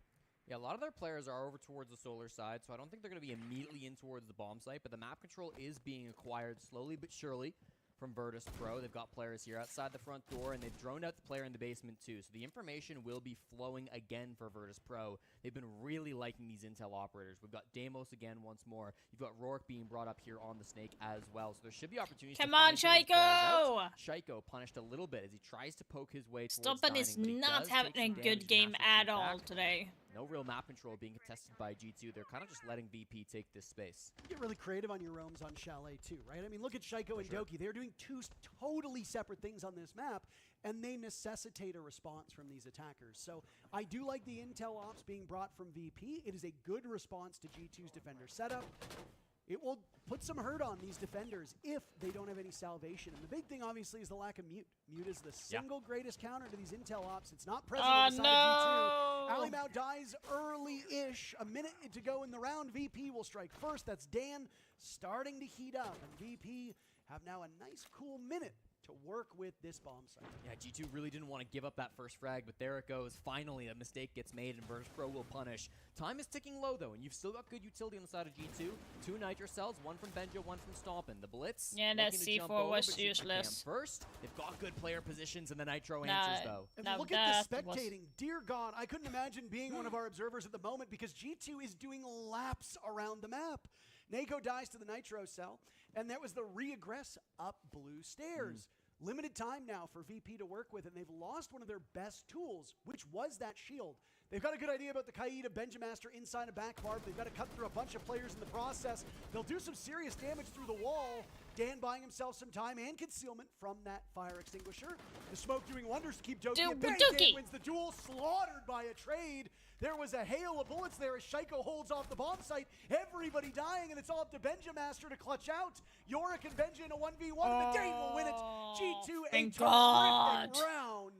Yeah, a lot of their players are over towards the solar side, so I don't think they're going to be immediately in towards the bomb site, but the map control is being acquired slowly but surely from Virtus Pro. They've got players here outside the front door, and they've droned out the player in the basement too, so the information will be flowing again for Virtus Pro. They've been really liking these intel operators. We've got Deimos again once more. You've got Rourke being brought up here on the Snake as well, so there should be opportunities Come to on, find some of these players Shaiko! out. Shaiko punished a little bit as he tries to poke his way towards Stoppen is Dining, but he not does having take a some good damage and game has to at shoot all back. today. No real map control being contested by G2. They're kind of just letting VP take this space. You get really creative on your roams on Chalet too, right? I mean, look at Shaiko and Doki. They're doing two totally separate things on this map, and they necessitate a response from these attackers. So I do like the intel ops being brought from VP. It is a good response to G2's defender setup. It will put some hurt on these defenders if they don't have any salvation. And the big thing, obviously, is the lack of Mute. Mute is the single greatest counter to these intel ops. It's not present on the side of G2. Ali Mao dies early-ish. A minute to go in the round. VP will strike first. That's Dan starting to heat up. And VP have now a nice, cool minute to work with this bomb site. Yeah, G2 really didn't want to give up that first frag, but there it goes. Finally, a mistake gets made, and Virtus Pro will punish. Time is ticking low, though, and you've still got good utility on the side of G2. 2 Nitro cells, 1 from Benjo, 1 from Stompin. The Blitz, yeah, that looking to jump C4 over, was but Super useless. Cam first. They've got good player positions, and the Nitro answers, though. And look at the spectating. Dear God, I couldn't imagine being one of our observers at the moment because G2 is doing laps around the map. Nako dies to the Nitro cell, and that was the re-aggress up blue stairs. Limited time now for VP to work with, and they've lost one of their best tools, which was that shield. They've got a good idea about the Kaida Benjamaster inside a back barb. They've got to cut through a bunch of players in the process. They'll do some serious damage through the wall. Dan buying himself some time and concealment from that fire extinguisher. The smoke doing wonders to keep Doki at bay. Dan wins the duel, slaughtered by a trade. There was a hail of bullets there as Shaiko holds off the bomb site. Everybody dying, and it's all up to Benjamaster to clutch out. Yorick and Benja in a 1v1, and the Dane will win it. G2, a terrific round.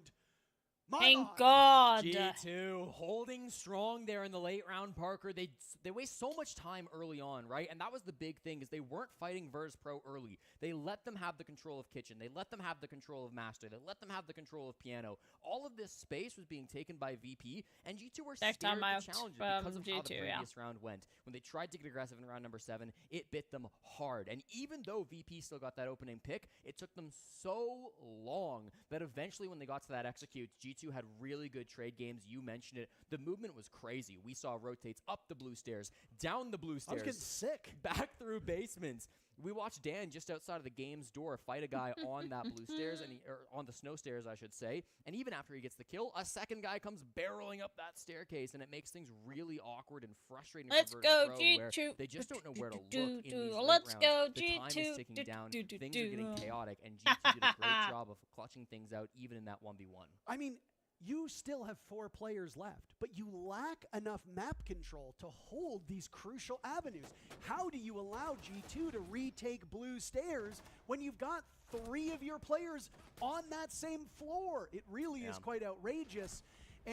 Thank God. G2 holding strong there in the late round, Parker. They waste so much time early on, right? And that was the big thing, is they weren't fighting Virtus Pro early. They let them have the control of Kitchen. They let them have the control of Master. They let them have the control of Piano. All of this space was being taken by VP, and G2 were scared to challenge it because of how the previous round went. When they tried to get aggressive in round number 7, it bit them hard. And even though VP still got that opening pick, it took them so long that eventually when they got to that execute, G2 had really good trade games. You mentioned it. The movement was crazy. We saw rotates up the blue stairs, down the blue stairs. I was getting sick. Back through basements. We watched Dan just outside of the game's door fight a guy on that blue stairs, or on the snow stairs, I should say. And even after he gets the kill, a second guy comes barreling up that staircase, and it makes things really awkward and frustrating for Virtus Pro, where they just don't know where to look in these late rounds. The time is ticking down, things are getting chaotic, and G2 did a great job of clutching things out even in that 1v1. I mean, you still have 4 players left, but you lack enough map control to hold these crucial avenues. How do you allow G2 to retake blue stairs when you've got 3 of your players on that same floor? It really is quite outrageous,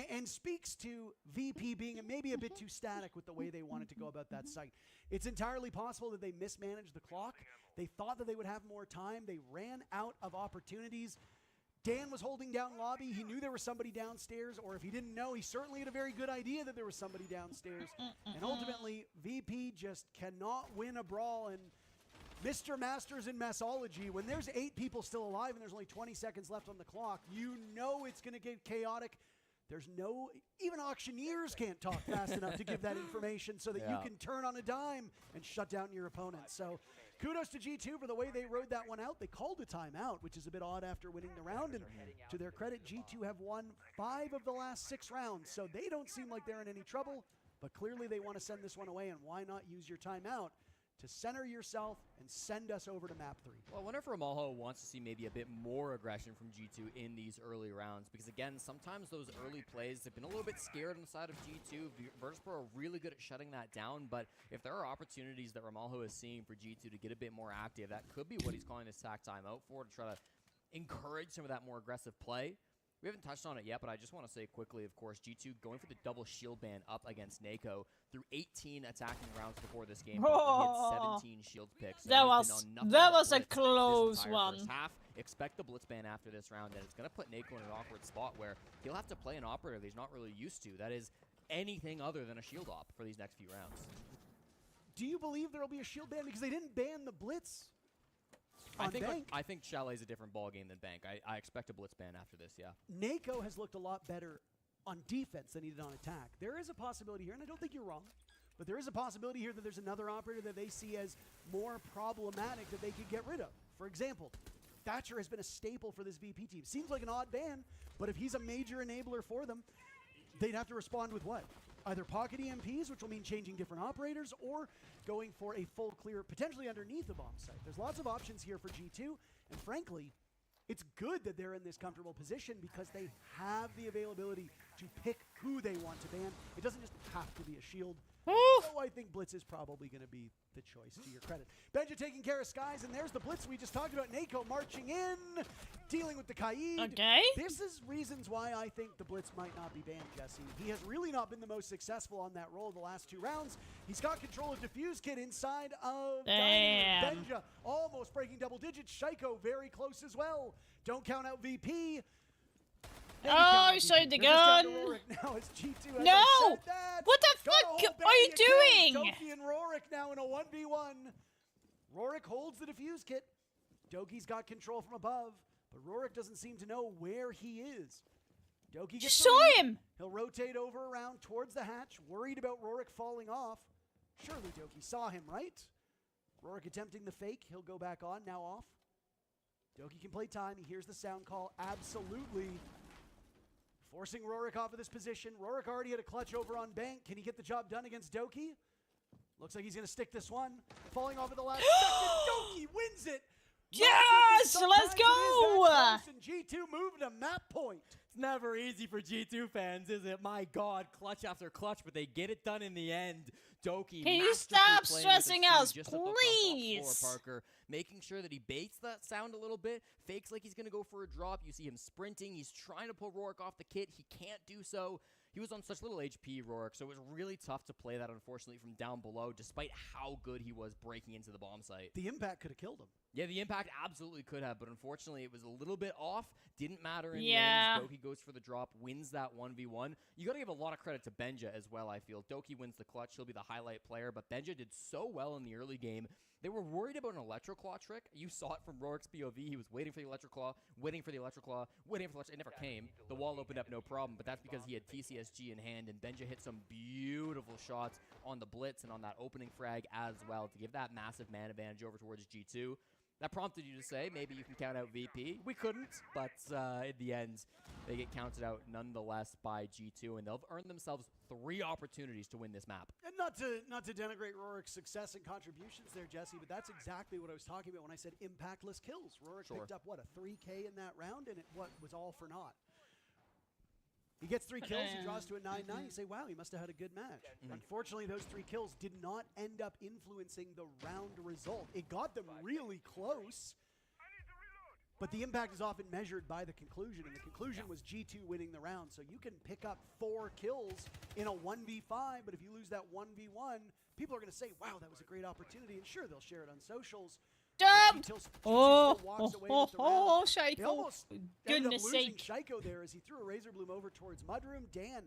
and speaks to VP being maybe a bit too static with the way they wanted to go about that site. It's entirely possible that they mismanaged the clock. They thought that they would have more time. They ran out of opportunities. Dan was holding down lobby. He knew there was somebody downstairs, or if he didn't know, he certainly had a very good idea that there was somebody downstairs. And ultimately, VP just cannot win a brawl. And Mr. Masters in Messology, when there's 8 people still alive and there's only 20 seconds left on the clock, you know it's going to get chaotic. There's no, even auctioneers can't talk fast enough to give that information so that you can turn on a dime and shut down your opponent. So kudos to G2 for the way they rode that one out. They called a timeout, which is a bit odd after winning the round. And to their credit, G2 have won 5 of the last 6 rounds. So they don't seem like they're in any trouble, but clearly they want to send this one away. And why not use your timeout to center yourself and send us over to map 3. Well, I wonder if Ramalho wants to see maybe a bit more aggression from G2 in these early rounds, because again, sometimes those early plays, they've been a little bit scared on the side of G2. Virtus.pro are really good at shutting that down, but if there are opportunities that Ramalho is seeing for G2 to get a bit more active, that could be what he's calling this sack timeout for, to try to encourage some of that more aggressive play. We haven't touched on it yet, but I just want to say quickly, of course, G2 going for the double shield ban up against NAKO through 18 attacking rounds before this game. He had 17 shield picks. That was a close one. Half. Expect the blitz ban after this round, and it's going to put NAKO in an awkward spot where he'll have to play an operator that he's not really used to. That is anything other than a shield op for these next few rounds. Do you believe there will be a shield ban? Because they didn't ban the blitz. I think Chalet is a different ballgame than Bank. I expect a blitz ban after this, yeah. NAKO has looked a lot better on defense than he did on attack. There is a possibility here, and I don't think you're wrong, but there is a possibility here that there's another operator that they see as more problematic that they could get rid of. For example, Thatcher has been a staple for this VP team. Seems like an odd ban, but if he's a major enabler for them, they'd have to respond with what? Either pocket EMPs, which will mean changing different operators, or going for a full clear, potentially underneath the bomb site. There's lots of options here for G2, and frankly, it's good that they're in this comfortable position because they have the availability to pick who they want to ban. It doesn't just have to be a shield. So I think Blitz is probably going to be the choice, to your credit. Benja taking care of Skies, and there's the Blitz we just talked about. NAKO marching in, dealing with the Kaid. Okay. This is reasons why I think the Blitz might not be banned, Jesse. He has really not been the most successful on that role the last 2 rounds. He's got control of Diffuse Kid inside of Benja, almost breaking double digits. Shaiko very close as well. Don't count out VP. Oh, showed the gun. Now it's G2. No! What the fuck are you doing? Doki and Rorik now in a 1v1. Rorik holds the defuse kit. Doki's got control from above, but Rorik doesn't seem to know where he is. Doki gets saw him. He'll rotate over around towards the hatch, worried about Rorik falling off. Surely Doki saw him, right? Rorik attempting the fake. He'll go back on, now off. Doki can play time. He hears the sound call. Absolutely. Forcing Rorik off of this position. Rorik already had a clutch over on Bank. Can he get the job done against Doki? Looks like he's going to stick this one. Falling off at the last second. Doki wins it. Yes! Let's go! And G2 moving to map point. It's never easy for G2 fans, is it? My God, clutch after clutch, but they get it done in the end. Doki, can you stop stressing us, please? Parker, making sure that he baits that sound a little bit, fakes like he's going to go for a drop. You see him sprinting. He's trying to pull Rorik off the kit. He can't do so. He was on such little HP, Rorik, so it was really tough to play that, unfortunately, from down below, despite how good he was breaking into the bomb site. The impact could have killed him. Yeah, the impact absolutely could have, but unfortunately, it was a little bit off. Didn't matter in the end. Doki goes for the drop, wins that 1v1. You got to give a lot of credit to Benja as well, I feel. Doki wins the clutch. He'll be the highlight player, but Benja did so well in the early game. They were worried about an Electroclaw trick. You saw it from Rorik's POV. He was waiting for the Electroclaw, waiting for the Electroclaw, waiting for the Electroclaw. It never came. The wall opened up no problem, but that's because he had TCSG in hand, and Benja hit some beautiful shots on the blitz and on that opening frag as well to give that massive man advantage over towards G2. That prompted you to say, maybe you can count out VP. We couldn't, but in the end, they get counted out nonetheless by G2, and they'll earn themselves 3 opportunities to win this map. And not to denigrate Rorik's success and contributions there, Jesse, but that's exactly what I was talking about when I said impactless kills. Rorik picked up, what, a 3K in that round, and it was all for naught. He gets 3 kills, he draws to a 9-9, you say, wow, he must have had a good match. Unfortunately, those 3 kills did not end up influencing the round result. It got them really close, but the impact is often measured by the conclusion, and the conclusion was G2 winning the round. So you can pick up 4 kills in a 1v5, but if you lose that 1v1, people are going to say, wow, that was a great opportunity, and sure, they'll share it on socials, Dubbed! G2 Oh, still walks oh, away oh, with the round. oh, They Shaiko. almost ended up Goodness losing sake. Shaiko there as he threw a Razor Bloom over towards Mudroom. Dan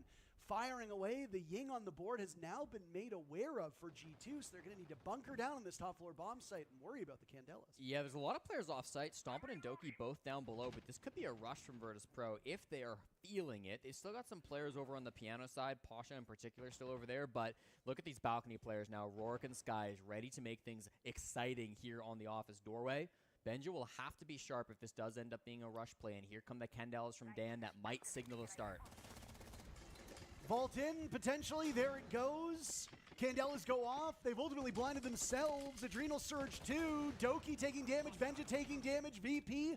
firing away. The Ying on the board has now been made aware of for G2, so they're going to need to bunker down on this top floor bomb site and worry about the Candelas. Yeah, there's a lot of players off site. Stompin and Doki both down below, but this could be a rush from Virtus Pro if they are feeling it. They've still got some players over on the piano side, Pasha in particular still over there, but look at these balcony players now. Rorik and Sky is ready to make things exciting here on the office doorway. Benja will have to be sharp if this does end up being a rush play, and here come the Candelas from Dan that might signal a start. Vault in, potentially. There it goes. Candelas go off. They've ultimately blinded themselves. Adrenal Surge 2. Doki taking damage. Benja taking damage. VP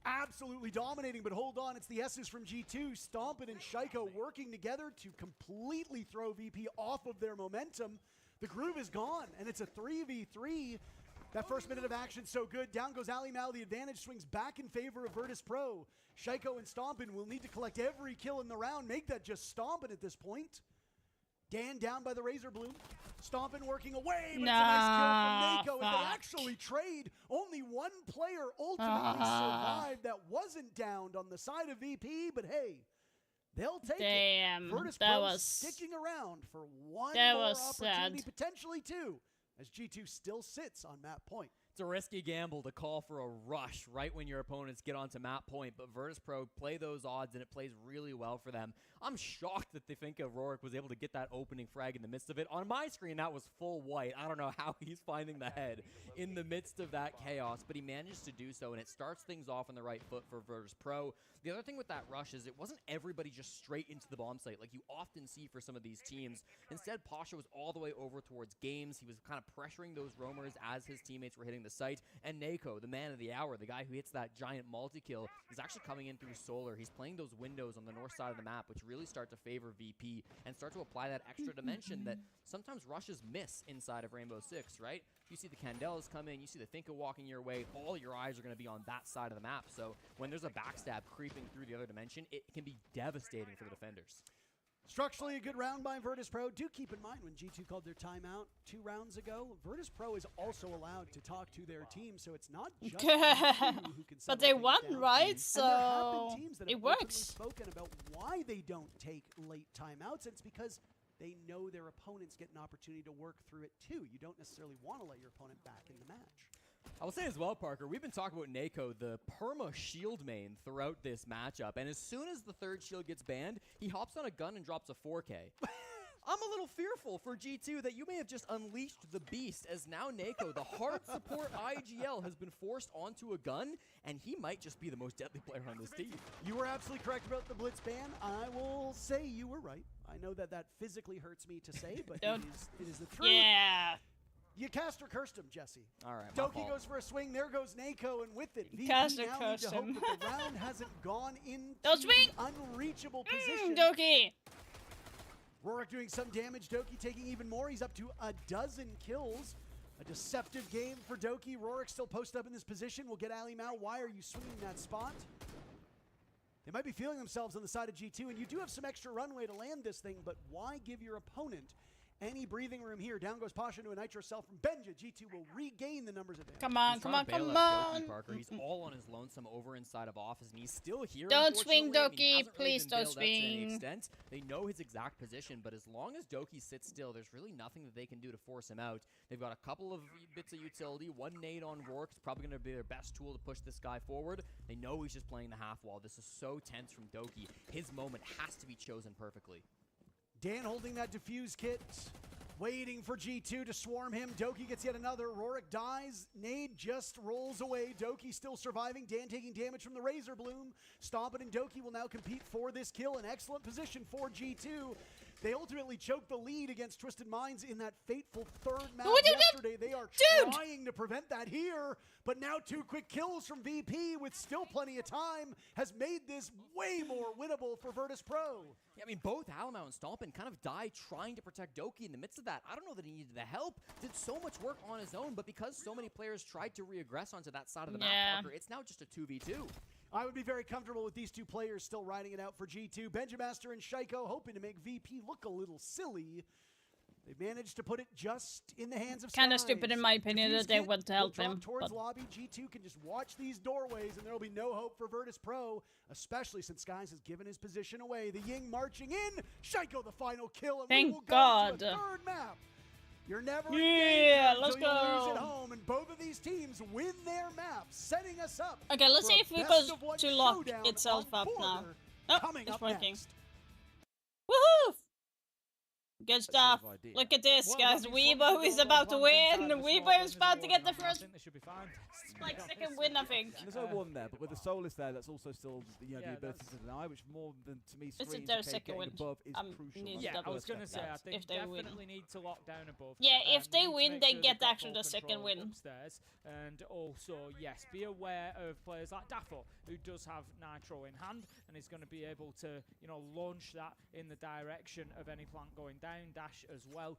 absolutely dominating, but hold on. It's the S's from G2. Stompin and Shaiko working together to completely throw VP off of their momentum. The groove is gone, and it's a 3v3. That first minute of action so good. Down goes Ali Mal. The advantage swings back in favor of Virtus Pro. Shaiko and Stompin will need to collect every kill in the round. Make that just Stompin at this point. Dan down by the Razor Bloom. Stompin working away, but it's a nice kill from Nako. And they actually trade. Only one player ultimately survived that wasn't downed on the side of VP, but hey, they'll take it. Virtus Pro sticking around for one more opportunity, potentially two, as G2 still sits on map point. It's a risky gamble to call for a rush right when your opponents get onto map point, but Virtus Pro play those odds, and it plays really well for them. I'm shocked that they think Rorik was able to get that opening frag in the midst of it. On my screen, that was full white. I don't know how he's finding the head in the midst of that chaos, but he managed to do so, and it starts things off on the right foot for Virtus Pro. The other thing with that rush is it wasn't everybody just straight into the bomb site like you often see for some of these teams. Instead, Pasha was all the way over towards Games. He was kind of pressuring those roamers as his teammates were hitting the site. And Nako, the man of the hour, the guy who hits that giant multi-kill, is actually coming in through Solar. He's playing those windows on the north side of the map, which really start to favor VP and start to apply that extra dimension that sometimes rushes miss inside of Rainbow Six, right? You see the Candelas come in, you see the Thinker walking your way, all your eyes are going to be on that side of the map. So when there's a backstab creeping through the other dimension, it can be devastating for the defenders. Structurally a good round by Virtus Pro. Do keep in mind when G2 called their timeout 2 rounds ago, Virtus Pro is also allowed to talk to their team, so it's not just G2 who can but they won, right? So and there have been teams that have it works. spoken about why they don't take late timeouts, and it's because they know their opponents get an opportunity to work through it too. You don't necessarily want to let your opponent back in the match. I will say as well, Parker, we've been talking about Nako, the perma shield main, throughout this matchup. And as soon as the third shield gets banned, he hops on a gun and drops a 4K. I'm a little fearful for G2 that you may have just unleashed the beast, as now Nako, the hard support IGL, has been forced onto a gun, and he might just be the most deadly player on this team. You were absolutely correct about the Blitz ban. I will say you were right. I know that that physically hurts me to say, but it is the truth. Yeah. You cast or cursed him, Jesse. All right, Doki goes for a swing. There goes Nako, and with it, VP Cast or now need cursed to hope him. that the round hasn't gone into swing! unreachable position. Doki! Rorik doing some damage. Doki taking even more. He's up to a dozen kills. A deceptive game for Doki. Rorik still posted up in this position. We'll get Ali Mao. Why are you swinging that spot? They might be feeling themselves on the side of G2, and you do have some extra runway to land this thing, but why give your opponent any breathing room here? Down goes Pasha into a Nitro Cell from Benja. G2 will regain the numbers advantage. Come on, come on, come on. Parker. He's all on his lonesome over inside of office, and he's still here. Don't swing, Doki. I mean, please don't swing. They know his exact position, but as long as Doki sits still, there's really nothing that they can do to force him out. They've got a couple of bits of utility. One nade on Rorik is probably going to be their best tool to push this guy forward. They know he's just playing the half wall. This is so tense from Doki. His moment has to be chosen perfectly. Dan holding that defuse kit, waiting for G2 to swarm him. Doki gets yet another. Rorik dies. Nade just rolls away. Doki still surviving. Dan taking damage from the Razor Bloom. Stompin and Doki will now compete for this kill. An excellent position for G2. They ultimately choked the lead against Twisted Minds in that fateful third map yesterday. They are trying to prevent that here, but now 2 quick kills from VP with still plenty of time has made this way more winnable for Virtus Pro. Yeah, I mean, both Alamau and Stompin kind of died trying to protect Doki in the midst of that. I don't know that he needed the help. Did so much work on his own, but because so many players tried to regress onto that side of the map, Parker, it's now just a 2v2. I would be very comfortable with these 2 players still riding it out for G2. Benjamaster and Shaiko hoping to make VP look a little silly. They've managed to put it just in the hands of Kind of Skies. stupid in my opinion that they went to help him. Towards But lobby, G2 can just watch these doorways, and there will be no hope for Virtus Pro, especially since Skies has given his position away. The Ying marching in. Shaiko the final kill, and Thank we will God. go to a third map. You're never Yeah, engaged let's until you lose go. at home, and both of these teams win their maps, setting us up. okay, let's for see a if we best go of one to lock showdown itself on up now. Border Oh, coming it's up working. next. Woohoo! Good sort of stuff. idea. Look at this, Well, guys. that means Weibo Swansea is don't about to want one win. thing side of the Weibo squad, is about to get the and I first, think they should be fine. like, second win, I think. There's no one there, but with the Solus there, that's also still Yeah, the ability that's- to deny, which more than to me It's screams their okay, second getting win. above is I'm crucial. need That's Yeah, the I was first going to step. say, I If think they win. definitely need to lock down above. Yeah, if they need to win, make they sure get they've got actually ball the second control win. upstairs. And also, yes, be aware of players like Dafo, who does have Nitro in hand and is going to be able to, launch that in the direction of any plant going down. Dash as well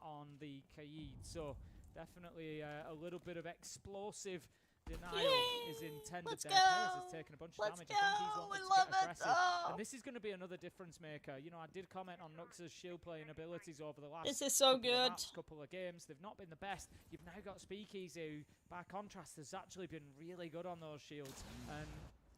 on the Kaid. So definitely a little bit of explosive denial is intended Let's there. Perez go. has taken a bunch of Let's damage. I think he's go. wanted We to love get it. aggressive. Oh. And this is going to be another difference maker. I did comment on Nux's shield playing abilities over the last This is so couple of good. maps, couple of games. They've not been the best. You've now got Speakeasy, who, by contrast, has actually been really good on those shields. And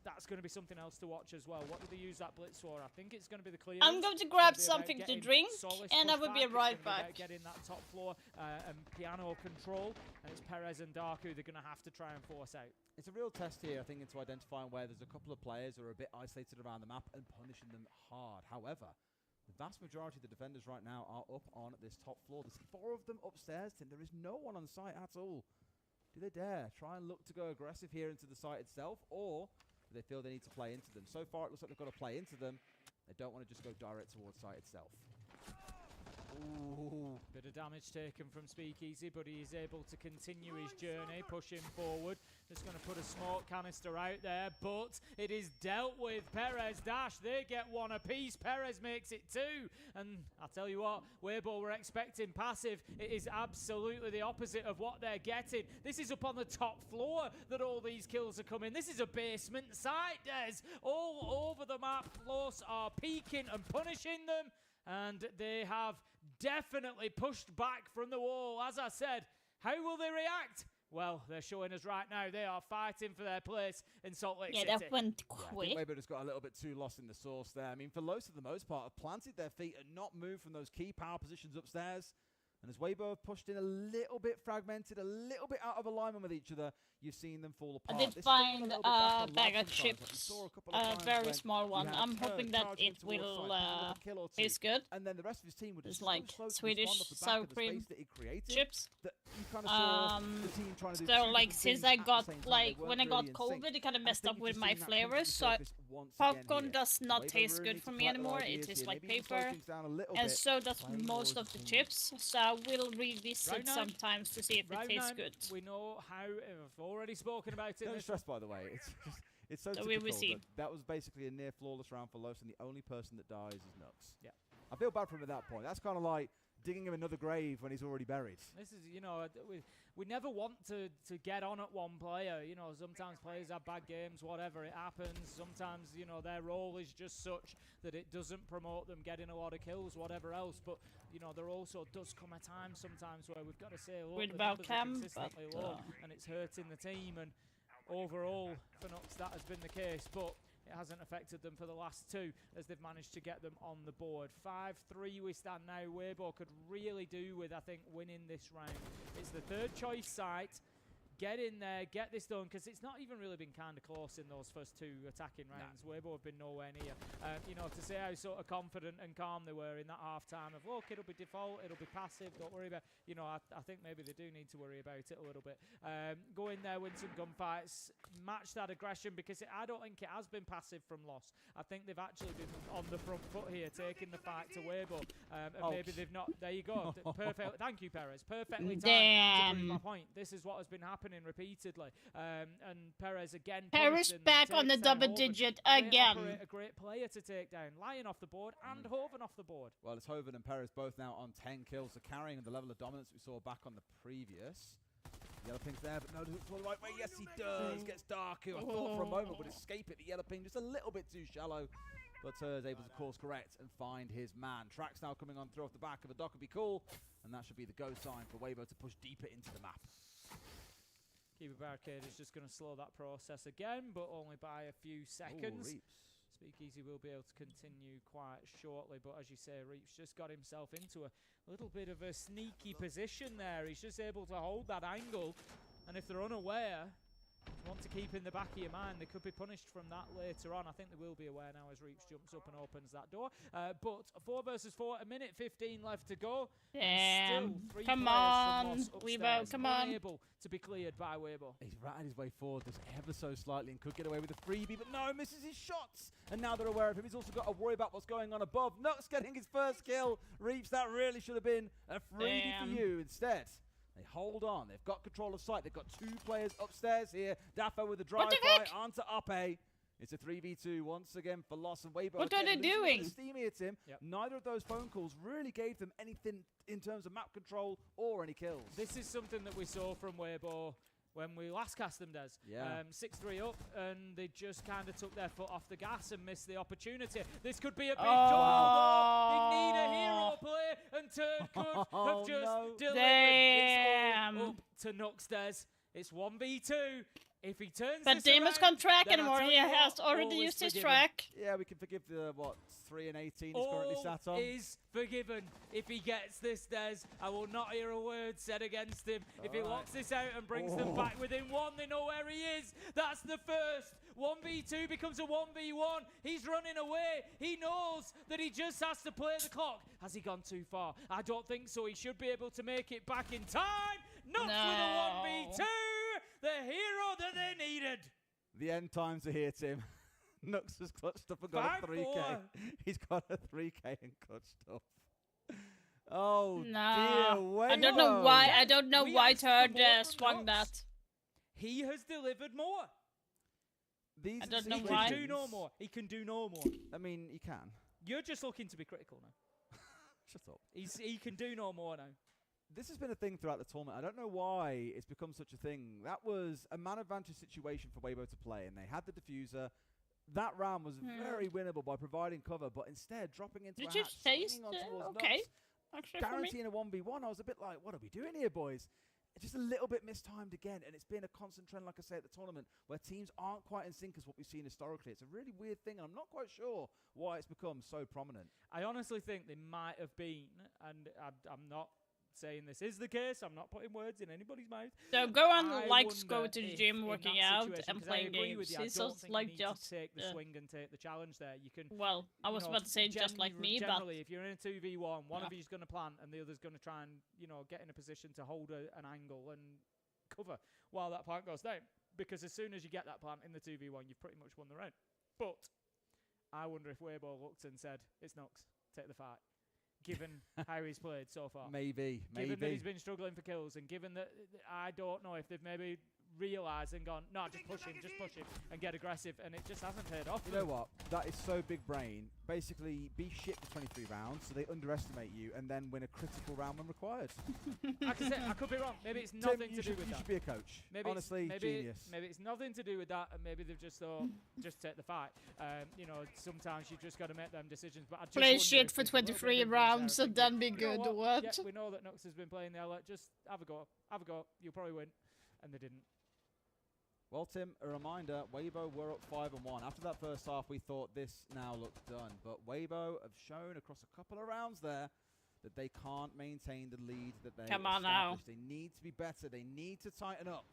that's going to be something else to watch as well. What do they use that blitz for? I think it's going to be the clearance. I'm going to It's grab gonna be about something to getting drink, Solis and I pushed will be back. It's right gonna be about back. Getting that top floor and piano control. And it's Perez and Darku they're going to have to try and force out. It's a real test here, I think, into identifying where there's a couple of players who are a bit isolated around the map and punishing them hard. However, the vast majority of the defenders right now are up on this top floor. There's 4 of them upstairs, Tim. There is no one on site at all. Do they dare try and look to go aggressive here into the site itself, or do they feel they need to play into them? So far, it looks like they've got to play into them. They don't want to just go direct towards site itself. Ooh. Bit of damage taken from Speakeasy, but he is able to continue his journey, pushing forward. Just going to put a smoke canister out there, but it is dealt with. Perez Dash, they get one apiece. Perez makes it 2. And I'll tell you what, Weibo were expecting passive. It is absolutely the opposite of what they're getting. This is up on the top floor that all these kills are coming. This is a basement site, Des. All over the map, Floss are peeking and punishing them. And they have definitely pushed back from the wall. As I said, how will they react? Well, they're showing us right now they are fighting for their place in Salt Lake City. Yeah, that went I quick. think maybe just got a little bit too lost in the sauce there. I mean, for Los, for the most part, have planted their feet and not moved from those key power positions upstairs. And as Weibo have pushed in a little bit fragmented, a little bit out of alignment with each other, you've seen them fall I apart. did This is going find a little bit a back on bag lab of sometimes, like we chips, saw a couple of a times very when small you one. had I'm Kerr hoping that charging it towards will site, picking up a kill or two, taste good. and then the rest of his team were It's just like so slow to Swedish respond off the back sour of the cream space that he created chips. that you kind of saw the team trying to do So two like different since things I at the got same time. They like when I weren't got really in sync. COVID, it kind of And I messed think up you've with just my seen that come to flavors. the So surface once again popcorn here. does not Weibo taste really good needs for to me collect their anymore. ideas It tastes here, like maybe even slow paper, things down a little and bit, so does play more most as a of the team. chips. So I will revisit Round 9. sometimes to see if it Round tastes 9, good. we know how, I've already spoken about it. Don't this stress, by the way. It's so So we will typical see. that was basically a near flawless round for Los, and the only person that dies is Nux. Yeah. I feel bad for him at that point. That's kind of like digging him another grave when he's already buried. This is, we never want to get on at one player. Sometimes players have bad games, whatever, it happens. Sometimes, their role is just such that it doesn't promote them getting a lot of kills, whatever else. But, there also does come a time sometimes where we've got to say, look, With the numbers are Valcam, consistently but, low, and it's hurting the team. And overall, for Nux, that has been the case. But it hasn't affected them for the last 2 as they've managed to get them on the board. 5-3 we stand now. Weibo could really do with, I think, winning this round. It's the third choice site. Get in there, get this done, because it's not even really been kind of close in those first 2 attacking rounds. Weibo have been nowhere near. To say how sort of confident and calm they were in that half-time of, look, it'll be default, it'll be passive, don't worry about I think maybe they do need to worry about it a little bit. Go in there, win some gunfights, match that aggression, because I don't think it has been passive from Loss. I think they've actually been on the front foot here, taking the fight to Weibo. And maybe they've not. There you go. Perfect. Thank you, Perez. Perfectly timed to prove my point. This is what has been happening repeatedly. And Perez again. Perez back on the double digit again. A great player to take down. Lion off the board and Hoven off the board. Well, it's Hoven and Perez both now on 10 kills, so carrying the level of dominance we saw back on the previous. Yellow Ping's there, but no, does it fall the right way? Yes, he does. Gets Darku. I thought for a moment would escape it, but Yellow Ping just a little bit too shallow. but is able to course correct and find his man. Tracks now coming on through off the back of a dock would be cool, and that should be the go sign for Weibo to push deeper into the map. Keeper Barricade is just going to slow that process again, but only by a few seconds. Speakeasy will be able to continue quite shortly, but as you say, Reap's just got himself into a little bit of a sneaky position there. He's just able to hold that angle, and if they're unaware, want to keep in the back of your mind, they could be punished from that later on. I think they will be aware now as Reaps jumps up and opens that door. But 4 versus 4, a minute 15 left to go. Damn. Still 3 Come players on, from Lost Weibo, upstairs, come on. unable to be cleared by Weibo. He's ratted his way forward just ever so slightly and could get away with a freebie, but no, misses his shots. And now they're aware of him. He's also got to worry about what's going on above. Nux getting his first kill. Reaps, that really should have been a freebie for you. Instead, they hold on. They've got control of site. They've got 2 players upstairs here. Daffo with a drive-by onto Uppe. It's a 3v2 once again for Lost and Weibo. What are they doing? Steamy at him. Neither of those phone calls really gave them anything in terms of map control or any kills. This is something that we saw from Weibo when we last cast them, Des. Yeah. 6-3 up, and they just kind of took their foot off the gas and missed the opportunity. This could be a big double, though. They need a hero play, and Turd could have just delivered. Damn. It's all up to Nux, Des. It's 1v2. If he turns But this Demon's around, can't track then I anymore. tell He you what, has already all is used his forgiven. track. Yeah, we can forgive the, 3 and 18 he's currently All sat on. is forgiven if he gets this, Des. I will not hear a word said against him. If he locks this out and brings them back within 1, they know where he is. That's the first. 1v2 becomes a 1v1. He's running away. He knows that he just has to play the clock. Has he gone too far? I don't think so. He should be able to make it back in time. Nux with a 1v2. The hero that they needed. The end times are here, Tim. Nux has clutched up and got a 3k. 5-4. He's got a 3k and clutched up. Oh dear, I don't know why. I don't know why Turd swung that. He has delivered more. These I don't know He why. can do no more. He can do no more. I mean, he can. You're just looking to be critical now. Shut up. He can do no more now. This has been a thing throughout the tournament. I don't know why it's become such a thing. That was a man advantage situation for Weibo to play, and they had the diffuser. That round was very winnable by providing cover, but instead dropping into Did a you hatch, taste swinging on towards okay? Nux, Actually, for me. guaranteeing a 1v1. I was a bit like, what are we doing here, boys? It's just a little bit mistimed again, and it's been a constant trend, like I say, at the tournament, where teams aren't quite in sync as what we've seen historically. It's a really weird thing, and I'm not quite sure why it's become so prominent. I honestly think they might have been, and I'm not saying this is the case. I'm not putting words in anybody's mouth. So go on, I like, wonder go to the if gym, in working that out, situation, and 'cause I playing agree with games. you, I It's don't just think like you need to just. take the swing and take the challenge there. You can. Well, I was about to say just like me, but generally, if you're in a 2v1, one of Yeah. you's going to plant, and the other's going to try and get in a position to hold an angle and cover while that plant goes down. Because as soon as you get that plant in the 2v1, you've pretty much won the round. But I wonder if Weibo looked and said, "It's Nux, take the fight." Given how he's played so far. Maybe. Given that he's been struggling for kills, and given that I don't know if they've maybe realised and gone, no, just push him, and get aggressive, and it just hasn't paid off. You know what? That is so big brain. Basically, be shit for 23 rounds, so they underestimate you, and then win a critical round when required. Like I said, I could be wrong. Maybe it's Tim, nothing you to do should, with you that. should be a coach. Maybe honestly, genius. Maybe it's nothing to do with that, and maybe they've just thought, just take the fight. Sometimes you just got to make them decisions. But I just play wonder shit if for there's a little bit of 23 influence rounds there, and then be thinking, "You know good. What? Yeah, we know that Nux has been playing there. Just have a go. You'll probably win, and they didn't. Well, Tim, a reminder, Weibo were up 5-1. After that first half, we thought this now looks done. But Weibo have shown across a couple of rounds there that they can't maintain the lead that they Come on now. established. They need to be better. They need to tighten up.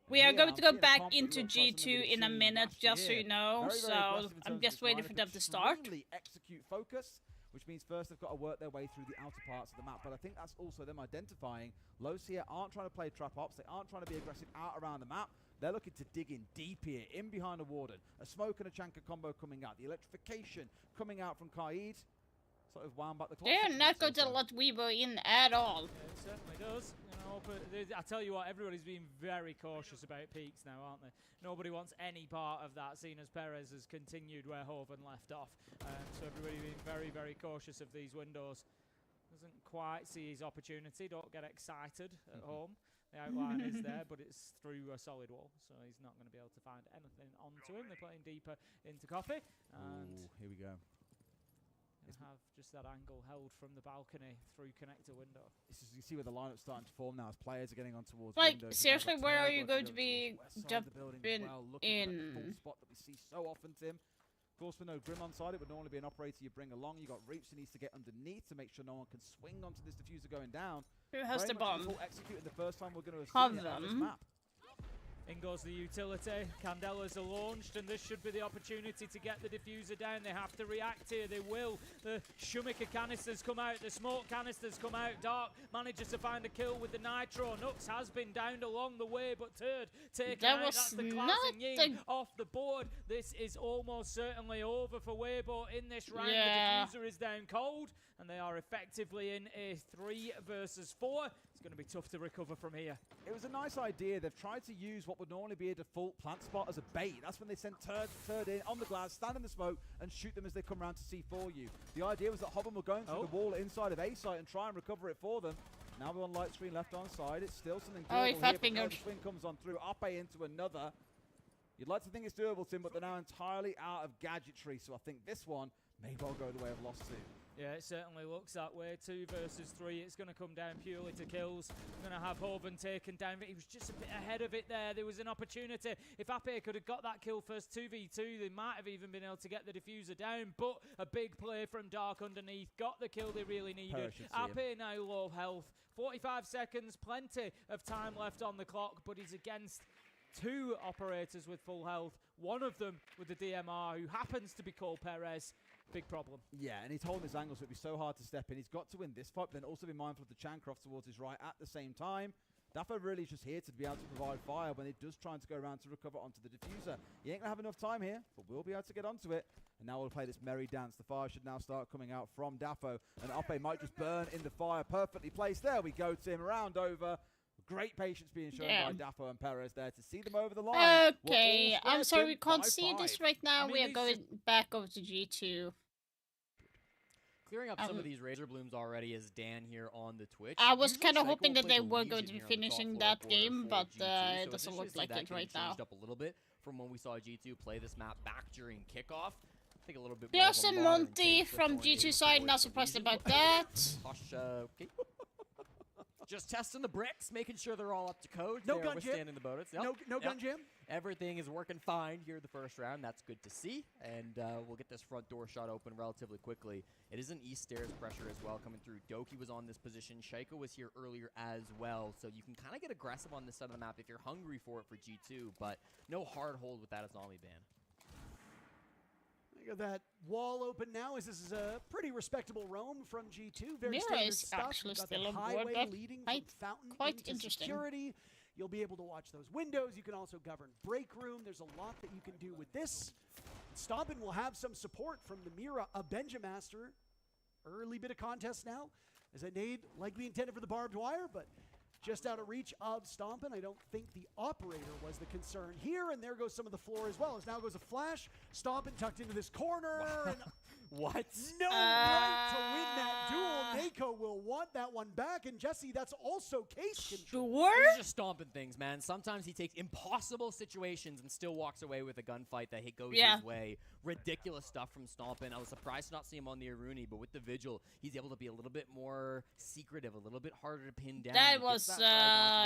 We are Here, going I'm to go seeing a back confident into look across G2 the in a team minute, last just so year. you know. Very, very So aggressive in I'm terms just of waiting lineup, for them to start. extremely execute focus, which means first they've got to work their way through the outer parts of the map. But I think that's also them identifying Los here aren't trying to play trap ops. They aren't trying to be aggressive out around the map. They're looking to dig in deep here, in behind a Warden. A Smoke and a Chanka combo coming out. The electrification coming out from Kaid. Sort of wound back the clock. They're not going to let Weibo in at all. Yeah, it certainly does. But I tell you what, everybody's being very cautious about peaks now, aren't they? Nobody wants any part of that, seeing as Perez has continued where Hoven left off. So everybody being very, very cautious of these windows. Doesn't quite see his opportunity. Don't get excited at home. The outline is there, but it's through a solid wall, so he's not going to be able to find anything onto him. They're playing deeper into Coffee, and here we go. Have just that angle held from the balcony through connector window. This is, you see where the lineup's starting to form now as players are getting on towards like, windows. seriously, where are you going to be jumping in? Full spot that we see so often, Tim. Of course, with no Grim on side, it would normally be an operator you bring along. You got Reaps who needs to get underneath to make sure no one can swing onto this diffuser going down. Who has the bomb? Executed the first time we're going to have them on this them. map. In goes the utility. Candelas are launched, and this should be the opportunity to get the diffuser down. They have to react here. They will. The Shumiker canisters come out. The smoke canisters come out. Dark manages to find a kill with the nitro. Nux has been downed along the way, but Turd taken out. That's the Class and Ying off the board. This is almost certainly over for Weibo in this round. Yeah. The diffuser is down cold, and they are effectively in a 3 versus 4. It's going to be tough to recover from here. It was a nice idea. They've tried to use what would normally be a default plant spot as a bait. That's when they sent Turd in on the glass, stand in the smoke, and shoot them as they come around to C4 you. The idea was that Hobbin were going through the wall inside of A site and try and recover it for them. Now we're on light screen left on side. It's still something doable he fat here, but fingered. the swing comes on through. Ape into another. You'd like to think it's doable, Tim, but they're now entirely out of gadgetry. So I think this one may well go the way of Lost 2. Yeah, it certainly looks that way. 2 versus 3. It's going to come down purely to kills. Going to have Hoven taken down. He was just a bit ahead of it there. There was an opportunity. If Ape could have got that kill first 2v2, they might have even been able to get the diffuser down. But a big play from Dark underneath. Got the kill they really needed. Ape now low health. 45 seconds. Plenty of time left on the clock. But he's against 2 operators with full health. One of them with the DMR, who happens to be Cole Perez. Big problem. Yeah, and he's holding his angle, so it'd be so hard to step in. He's got to win this fight, but then also be mindful of the Chancroft towards his right at the same time. Daffo really is just here to be able to provide fire when he does trying to go around to recover onto the diffuser. He ain't going to have enough time here, but we'll be able to get onto it. And now we'll play this merry dance. The fire should now start coming out from Daffo, and Ape might just burn in the fire. Perfectly placed. There we go, Tim. Round over. Great patience being shown by Daffo and Perez there to see them over the line. Okay, I'm sorry we can't see this right now. We are going back over to G2. Clearing up some of these Razor Blooms already is Dan here on the Twitch. I was kind of hoping that they were going to be finishing that game, but it doesn't look like it right now. Changed up a little bit from when we saw G2 play this map back during kickoff. I think a little bit more There's a Monty from G2 side, not surprised about that. Okay. Just testing the bricks, making sure they're all up to code. No they're gun withstanding jam. the bonus. No gun jam. Everything is working fine here the first round. That's good to see. And we'll get this front door shot open relatively quickly. It is an east stairs pressure as well coming through. Doki was on this position. Shaiko was here earlier as well. So you can kind of get aggressive on this side of the map if you're hungry for it for G2. But no hard hold with that as Zombie ban. Got that wall open now, as this is a pretty respectable roam from G2. Very Mira standard is stuff. actually You've got still the on board. highway That's leading from Fountain quite into interesting. security. You'll be able to watch those windows. You can also govern break room. There's a lot that you can do with this. Stompin will have some support from the Mira of Benjamaster. Early bit of contest now, as a nade likely intended for the barbed wire, but just out of reach of Stompin. I don't think the operator was the concern here, and there goes some of the floor as well. As now goes a flash. Stompin tucked into this corner. And what? No right to win that duel. Nako will want that one back, and Jesse, that's also case control. He's just stomping things, man. Sometimes he takes impossible situations and still walks away with a gunfight that goes his way. Ridiculous stuff from Stompin. I was surprised to not see him on the Aruni, but with the Vigil, he's able to be a little bit more secretive, a little bit harder to pin down. That was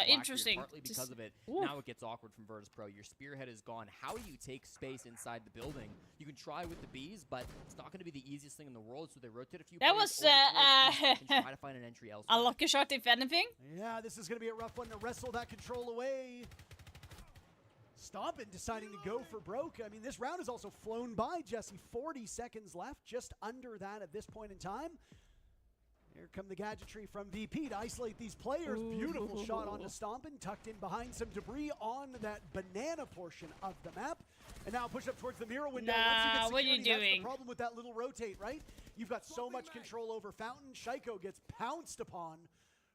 interesting. Partly because of it. Now it gets awkward from Virtus Pro. Your spearhead is gone. How do you take space inside the building? You can try with the bees, but it's not going to be the easiest thing in the world, so they rotate a few That was and try to find an entry elsewhere. a lucky shot, if anything. Yeah, this is going to be a rough one to wrestle that control away. Stompin deciding to go for broke. I mean, this round has also flown by, Jesse. 40 seconds left, just under that at this point in time. Here come the gadgetry from VP to isolate these players. Beautiful shot onto Stompin, tucked in behind some debris on that banana portion of the map. And now push up towards the mirror window. Nah, what are you That's doing? the problem with that little rotate, right? You've got so much control over Fountain. Shaiko gets pounced upon.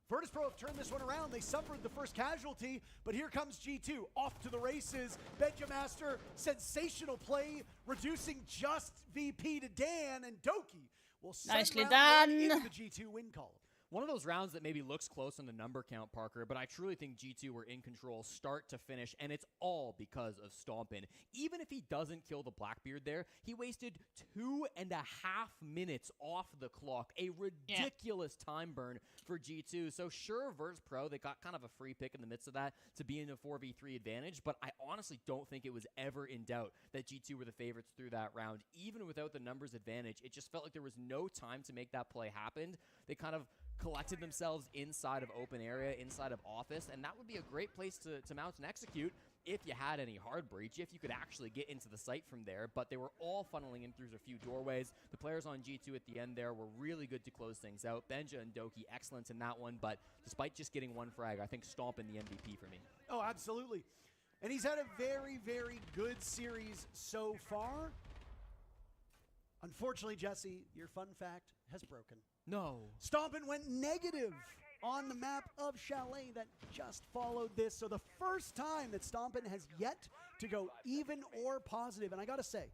Virtus Pro have turned this one around. They suffered the first casualty, but here comes G2 off to the races. Benjamaster, sensational play, reducing just VP to Dan, and Doki will send Nicely round done. one into the G2 win column. One of those rounds that maybe looks close on the number count, Parker, but I truly think G2 were in control start to finish, and it's all because of Stompin. Even if he doesn't kill the Blackbeard there, he wasted 2.5 minutes off the clock. A ridiculous time burn for G2. So sure, Virtus Pro, they got kind of a free pick in the midst of that to be in a 4v3 advantage, but I honestly don't think it was ever in doubt that G2 were the favorites through that round. Even without the numbers advantage, it just felt like there was no time to make that play happen. They kind of collected themselves inside of open area, inside of office, and that would be a great place to mount and execute if you had any hard breach, if you could actually get into the site from there, but they were all funneling in through a few doorways. The players on G2 at the end there were really good to close things out. Benja and Doki, excellent in that one, but despite just getting one frag, I think Stompin the MVP for me. Oh, absolutely. And he's had a very, very good series so far. Unfortunately, Jesse, your fun fact has broken. No. Stompin went negative on the map of Chalet that just followed this. So the first time that Stompin has yet to go even or positive. And I got to say,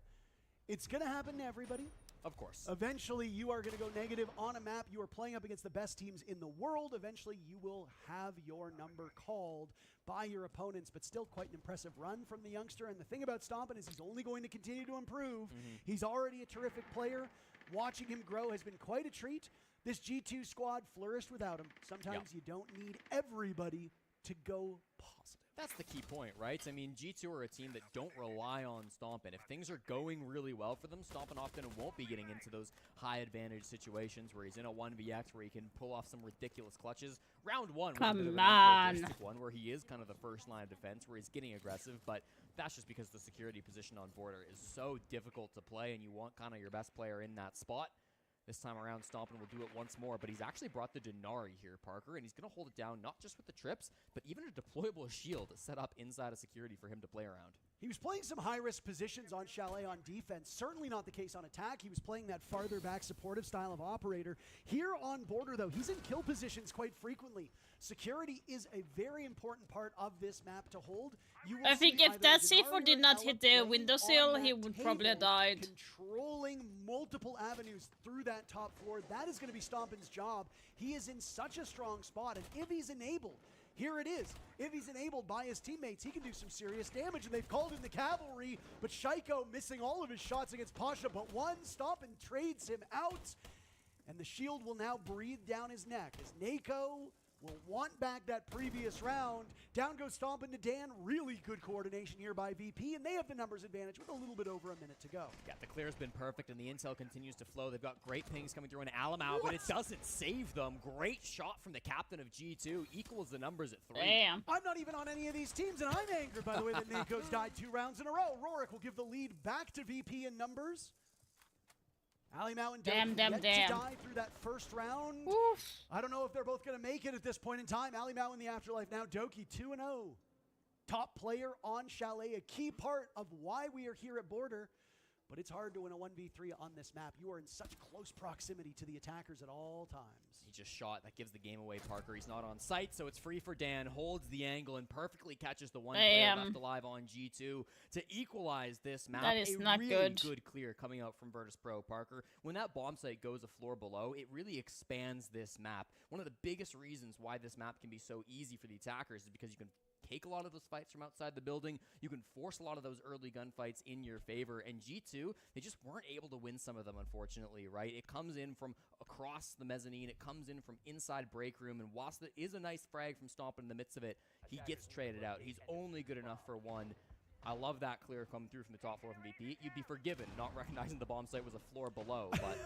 it's going to happen to everybody. Of course. Eventually, you are going to go negative on a map. You are playing up against the best teams in the world. Eventually, you will have your number called by your opponents, but still quite an impressive run from the youngster. And the thing about Stompin is he's only going to continue to improve. He's already a terrific player. Watching him grow has been quite a treat. This G2 squad flourished without him. Sometimes you don't need everybody to go positive. That's the key point, right? I mean, G2 are a team that don't rely on Stompin. If things are going really well for them, Stompin often won't be getting into those high advantage situations where he's in a 1vx where he can pull off some ridiculous clutches. Round one was a bit of an unrealistic one where he is kind of the first line of defense, where he's getting aggressive, but that's just because the security position on border is so difficult to play and you want kind of your best player in that spot. This time around, Stompin will do it once more, but he's actually brought the Denari here, Parker, and he's going to hold it down not just with the trips, but even a deployable shield set up inside of security for him to play around. He was playing some high-risk positions on Chalet on defense. Certainly not the case on attack. He was playing that farther back supportive style of operator. Here on border, though, he's in kill positions quite frequently. Security is a very important part of this map to hold. I think if that C4 did not hit the windowsill, he would probably have died. Controlling multiple avenues through that top floor, that is going to be Stompin's job. He is in such a strong spot, and if he's enabled, here it is. If he's enabled by his teammates, he can do some serious damage, and they've called in the cavalry, but Shaiko missing all of his shots against Pasha, but one Stompin trades him out, and the shield will now breathe down his neck as Nako will want back that previous round. Down goes Stompin to Dan. Really good coordination here by VP, and they have the numbers advantage with a little bit over a minute to go. Yeah, the clear's been perfect, and the intel continues to flow. They've got great pings coming through on Alamau, but it doesn't save them. Great shot from the captain of G2. Equals the numbers at 3. Damn. I'm not even on any of these teams, and I'm angered by the way that Nako's died 2 rounds in a row. Rorik will give the lead back to VP in numbers. Alimau and Doki yet to die through that first round. Oof. I don't know if they're both going to make it at this point in time. Alimau in the afterlife now. Doki 2-0. Top player on Chalet, a key part of why we are here at border. But it's hard to win a 1v3 on this map. You are in such close proximity to the attackers at all times. He just shot. That gives the game away, Parker. He's not on site, so it's free for Dan. Holds the angle and perfectly catches the one player left alive on G2 to equalize this map. That is not really good. Good clear coming out from Virtus Pro, Parker. When that bomb site goes a floor below, it really expands this map. One of the biggest reasons why this map can be so easy for the attackers is because you can take a lot of those fights from outside the building. You can force a lot of those early gunfights in your favor. And G2, they just weren't able to win some of them, unfortunately, right? It comes in from across the mezzanine. It comes in from inside break room. And whilst there is a nice frag from Stompin in the midst of it, he gets traded out. He's only good enough for one. I love that clear coming through from the top floor from VP. You'd be forgiven not recognizing the bomb site was a floor below, but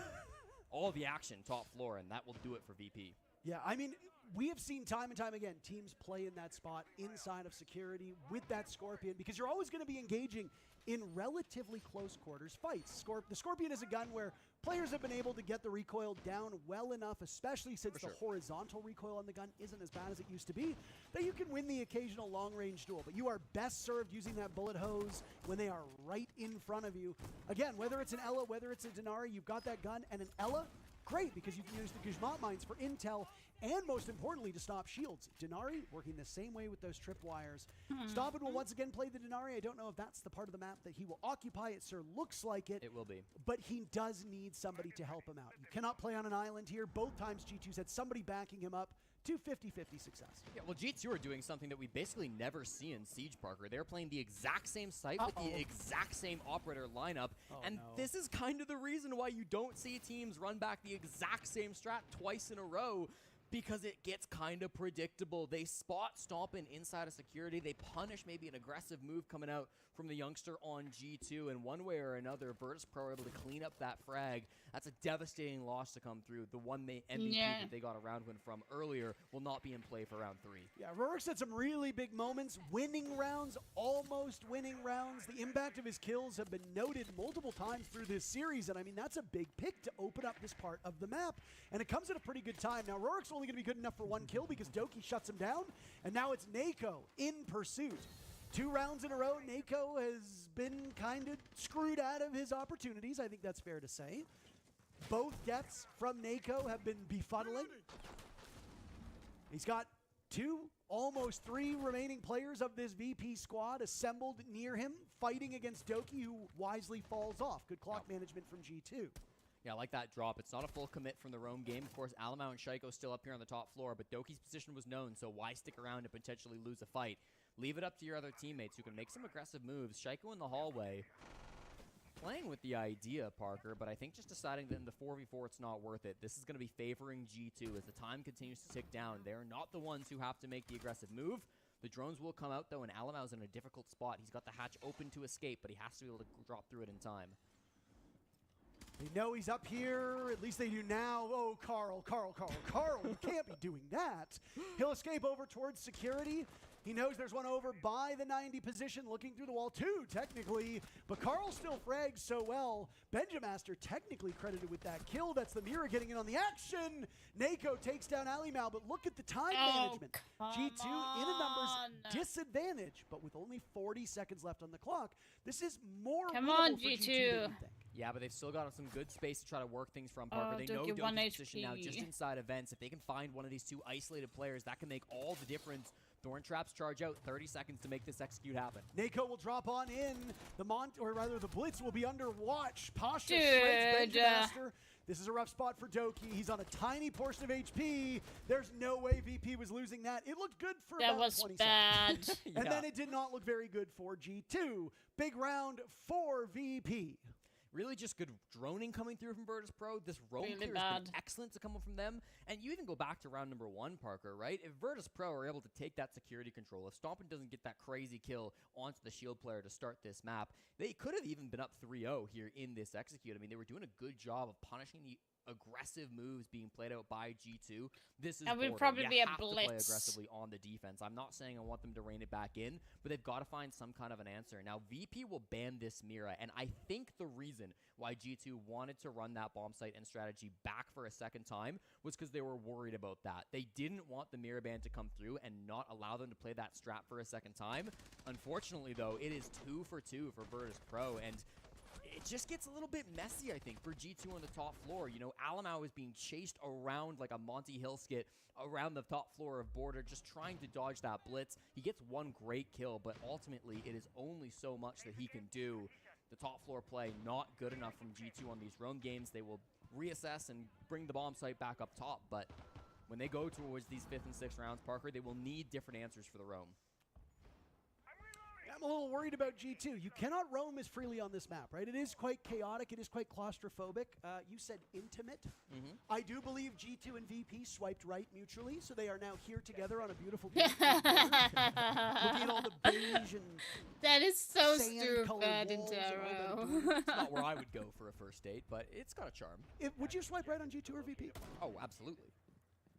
all the action top floor, and that will do it for VP. Yeah, I mean, we have seen time and time again teams play in that spot inside of security with that Scorpion because you're always going to be engaging in relatively close quarters fights. The Scorpion is a gun where players have been able to get the recoil down well enough, especially since the horizontal recoil on the gun isn't as bad as it used to be, that you can win the occasional long-range duel. But you are best served using that bullet hose when they are right in front of you. Again, whether it's an Ela, whether it's a Denari, you've got that gun, and an Ela, great, because you can use the Guzman mines for intel and most importantly, to stop shields. Denari working the same way with those tripwires. Stompin will once again play the Denari. I don't know if that's the part of the map that he will occupy. It sure looks like it. It will be. But he does need somebody to help him out. You cannot play on an island here. Both times G2's had somebody backing him up to 50-50 success. Yeah, well, G2 are doing something that we basically never see in Siege, Parker. They're playing the exact same site with the exact same operator lineup, and this is kind of the reason why you don't see teams run back the exact same strat twice in a row, because it gets kind of predictable. They spot Stompin inside of security. They punish maybe an aggressive move coming out from the youngster on G2, and one way or another, Virtus.pro are able to clean up that frag. That's a devastating loss to come through. The one MVP that they got a round win from earlier will not be in play for round 3. Yeah, Rurik's had some really big moments, winning rounds, almost winning rounds. The impact of his kills have been noted multiple times through this series, and I mean, that's a big pick to open up this part of the map, and it comes at a pretty good time. Now, Rurik's only going to be good enough for 1 kill because Doki shuts him down, and now it's NAKO in pursuit. 2 rounds in a row, NAKO has been kind of screwed out of his opportunities. I think that's fair to say. Both deaths from NAKO have been befuddling. He's got 2, almost 3 remaining players of this VP squad assembled near him, fighting against Doki, who wisely falls off. Good clock management from G2. Yeah, I like that drop. It's not a full commit from the roam game. Of course, Alamau and Shaiko still up here on the top floor, but Doki's position was known, so why stick around and potentially lose a fight? Leave it up to your other teammates who can make some aggressive moves. Shaiko in the hallway, playing with the idea, Parker, but I think just deciding that in the 4v4 it's not worth it. This is going to be favoring G2 as the time continues to tick down. They're not the ones who have to make the aggressive move. The drones will come out, though, and Alamau's in a difficult spot. He's got the hatch open to escape, but he has to be able to drop through it in time. They know he's up here. At least they do now. Oh, Carl, you can't be doing that. He'll escape over towards security. He knows there's one over by the 90 position, looking through the wall too, technically. But Carl still frags so well. Benjamaster technically credited with that kill. That's the Mira getting in on the action. NAKO takes down Alimau, but look at the time management. G2 in a numbers disadvantage, but with only 40 seconds left on the clock. This is more winnable for G2 than you think. Yeah, but they've still got some good space to try to work things from, Parker. They know Doki's position now just inside events. If they can find one of these 2 isolated players, that can make all the difference. Thorn traps charge out, 30 seconds to make this execute happen. NAKO will drop on in. The Blitz will be under watch. Pasha shreds Benjamaster. This is a rough spot for Doki. He's on a tiny portion of HP. There's no way VP was losing that. It looked good for about 20 seconds. And then it did not look very good for G2. Big round for VP. Really just good droning coming through from Virtus.pro. This roam clear has been excellent to come from them. And you even go back to round number 1, Parker, right? If Virtus.pro are able to take that security control, if Stompin doesn't get that crazy kill onto the shield player to start this map, they could have even been up 3-0 here in this execute. I mean, they were doing a good job of punishing the aggressive moves being played out by G2. This is would probably be a blitz. To play aggressively on the defense. I'm not saying I want them to rein it back in, but they've got to find some kind of an answer. Now, VP will ban this Mira, and I think the reason why G2 wanted to run that bomb site and strategy back for a second time was because they were worried about that. They didn't want the Mira ban to come through and not allow them to play that strat for a second time. Unfortunately, though, it is 2 for 2 for Virtus.pro, and it just gets a little bit messy, I think, for G2 on the top floor. You know, Alamau is being chased around like a Monty Hill skit around the top floor of Border, just trying to dodge that blitz. He gets one great kill, but ultimately it is only so much that he can do. The top floor play not good enough from G2 on these roam games. They will reassess and bring the bomb site back up top, but when they go towards these 5th and 6th rounds, Parker, they will need different answers for the roam. I'm a little worried about G2. You cannot roam as freely on this map, right? It is quite chaotic. It is quite claustrophobic. You said intimate. I do believe G2 and VP swiped right mutually, so they are now here together on a beautiful day. Looking at all the beige and that is so stupid, Intero. It's not where I would go for a first date, but it's got a charm. Would you swipe right on G2 or VP? Oh, absolutely.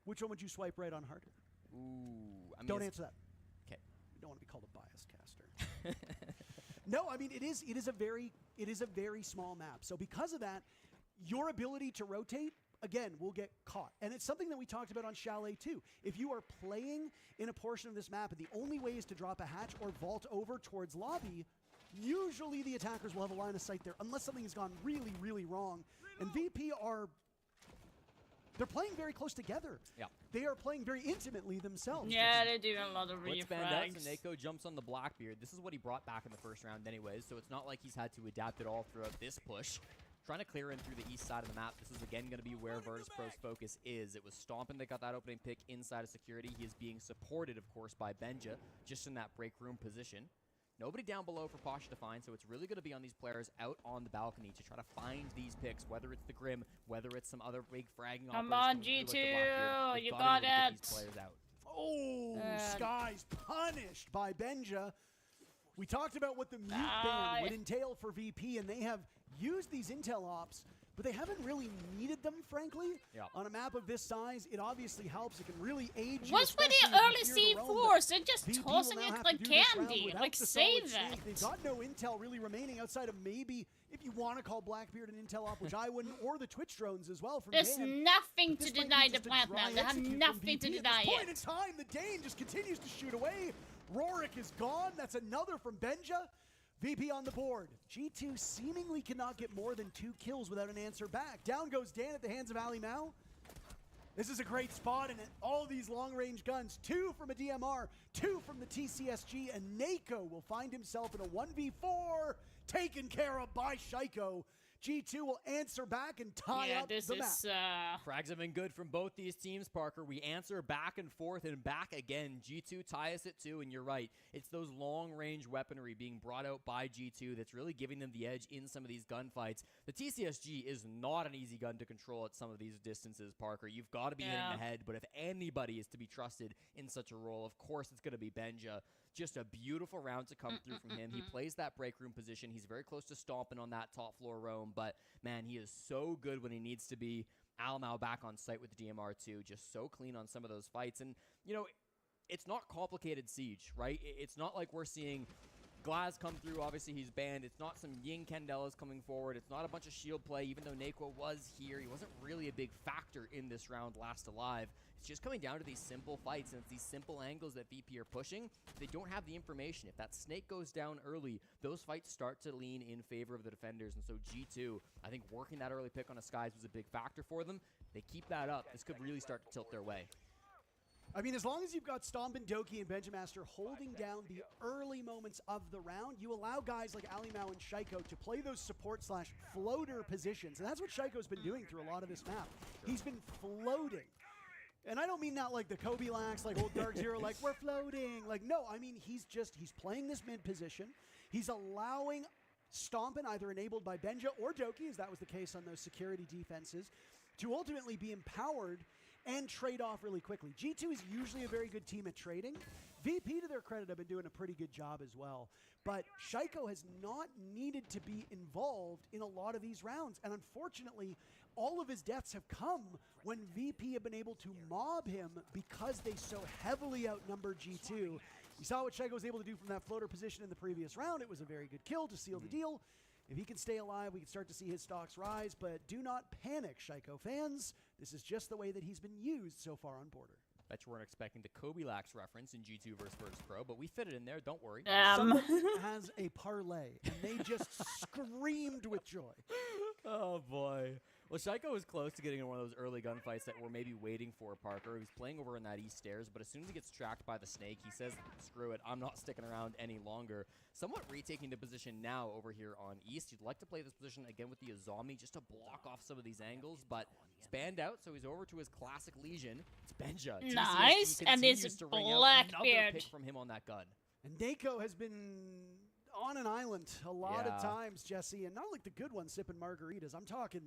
Which one would you swipe right on harder? Ooh. I mean, don't answer that. Okay. You don't want to be called a biased caster. No, I mean it is a very small map. So because of that, your ability to rotate again will get caught. And it's something that we talked about on Chalet too. If you are playing in a portion of this map and the only way is to drop a hatch or vault over towards lobby, usually the attackers will have a line of sight there unless something has gone really, really wrong. And VP are they're playing very close together. Yeah. They are playing very intimately themselves. Yeah, they're doing a lot of Let's band out, refrags. so Nako jumps on the Blackbeard. This is what he brought back in the first round anyways, so it's not like he's had to adapt it all throughout this push. Trying to clear in through the east side of the map. This is again going to be where Virtus.pro's focus is. It was Stompin that got that opening pick inside of security. He is being supported, of course, by Benja, just in that break room position. Nobody down below for Pasha to find, so it's really going to be on these players out on the balcony to try to find these picks, whether it's the Grim, whether it's some other big fragging Come operators on, coming through like the G2, Blackbeard. They've you gotta got be able to get it. these players out. Oh, Skies punished by Benja. We talked about what the mute ban would entail for VP, and they have used these intel ops, but they haven't really needed them, frankly. Yeah. On a map of this size, it obviously helps. It can really aid you. What's with the early C4s? They're just VP tossing will now it have like to do this round candy. without Like, the save solid it. snake. They've got no intel really remaining outside of maybe, if you want to call Blackbeard an intel op, which I wouldn't, or the Twitch drones as well from There's Dan. nothing This to might be deny the just a plant dry now. They have execute from nothing to VP. At deny this point in it. time, the Dane just continues to shoot away. Rorik is gone. That's another from Benja. VP on the board. G2 seemingly cannot get more than 2 kills without an answer back. Down goes Dan at the hands of Ali Mao. This is a great spot, and all these long-range guns. 2 from a DMR, 2 from the TCSG, and Nako will find himself in a 1v4 taken care of by Shaiko. G2 will answer back and tie Yeah, up this the map. is Frags have been good from both these teams, Parker. We answer back and forth and back again. G2 tie us at 2, and you're right. It's those long-range weaponry being brought out by G2 that's really giving them the edge in some of these gunfights. The TCSG is not an easy gun to control at some of these distances, Parker. You've got to be hitting the head, but if anybody is to be trusted in such a role, of course it's going to be Benja. Just a beautiful round to come through from him. He plays that break room position. He's very close to stomping on that top floor roam, but man, he is so good when he needs to be. Almau back on site with the DMR2, just so clean on some of those fights. And, you know, it's not complicated Siege, right? It's not like we're seeing Glaz come through. Obviously, he's banned. It's not some Ying Candelas coming forward. It's not a bunch of shield play, even though Nako was here. He wasn't really a big factor in this round last alive. It's just coming down to these simple fights, and it's these simple angles that VP are pushing. They don't have the information. If that snake goes down early, those fights start to lean in favor of the defenders. And so G2, I think working that early pick on a Skies was a big factor for them. They keep that up. This could really start to tilt their way. I mean, as long as you've got Stompin, Doki, and Benjamaster holding down the early moments of the round, you allow guys like Alimau and Shaiko to play those support/floater positions. And that's what Shaiko's been doing through a lot of this map. He's been floating. And I don't mean that like the Kobe Lax, like old Dark Zero, like we're floating. Like, no, I mean, he's playing this mid position. He's allowing Stompin, either enabled by Benja or Doki, as that was the case on those security defenses, to ultimately be empowered and trade off really quickly. G2 is usually a very good team at trading. VP, to their credit, have been doing a pretty good job as well. But Shaiko has not needed to be involved in a lot of these rounds. And unfortunately, all of his deaths have come when VP have been able to mob him because they so heavily outnumber G2. You saw what Shaiko was able to do from that floater position in the previous round. It was a very good kill to seal the deal. If he can stay alive, we can start to see his stocks rise, but do not panic, Shaiko fans. This is just the way that he's been used so far on Border. Bet you weren't expecting the Kobe Lax reference in G2 versus Virtus.pro, but we fit it in there, don't worry. Someone has a parlay, and they just screamed with joy. Oh, boy. Well, Shaiko was close to getting in one of those early gunfights that we're maybe waiting for, Parker. He's playing over in that east stairs, but as soon as he gets tracked by the snake, he says, screw it, I'm not sticking around any longer. Somewhat retaking the position now over here on east. He'd like to play this position again with the Azami just to block off some of these angles, but he's banned out, so he's over to his classic Legion. It's Benja. Nice, TCSG and it's continues to ring out another Blackbeard. pick from him on that gun. And Nako has been on an island a lot of times, Jesse, and not like the good one sipping margaritas. I'm talking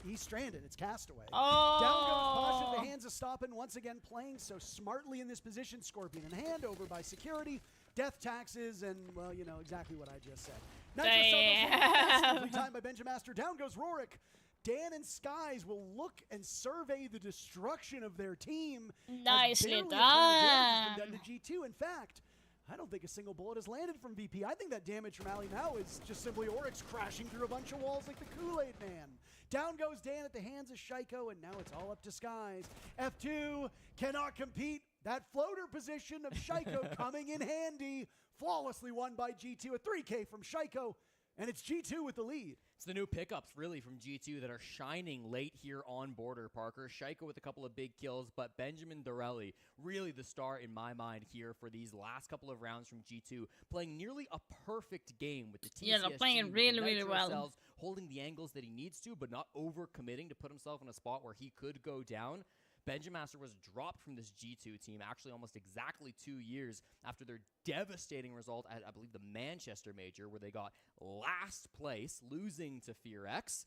he's stranded. It's Castaway. Oh. Down goes Pasha. The hands of Stoppin once again playing so smartly in this position. Scorpion in hand, over by security. Death taxes, and, well, you know exactly what I just said. Nitro time by Benjamaster. Down goes Rorik. Dan and Skies will look and survey the destruction of their team. Nicely done. done. To G2. In fact, I don't think a single bullet has landed from VP. I think that damage from Ali now is just simply Oryx crashing through a bunch of walls like the Kool-Aid Man. Down goes Dan at the hands of Shaiko, and now it's all up to Skies. F2 cannot compete. That floater position of Shaiko coming in handy. Flawlessly won by G2. A 3K from Shaiko, and it's G2 with the lead. It's the new pickups, really, from G2 that are shining late here on Border, Parker. Shaiko with a couple of big kills, but Benjamin Dorelli, really the star in my mind here for these last couple of rounds from G2, playing nearly a perfect game with the TCSG, yeah, they're playing really, really well. Cells, holding the angles that he needs to, but not over-committing to put himself in a spot where he could go down. Benjamaster was dropped from this G2 team actually almost exactly 2 years after their devastating result at, I believe, the Manchester Major, where they got last place, losing to FearX.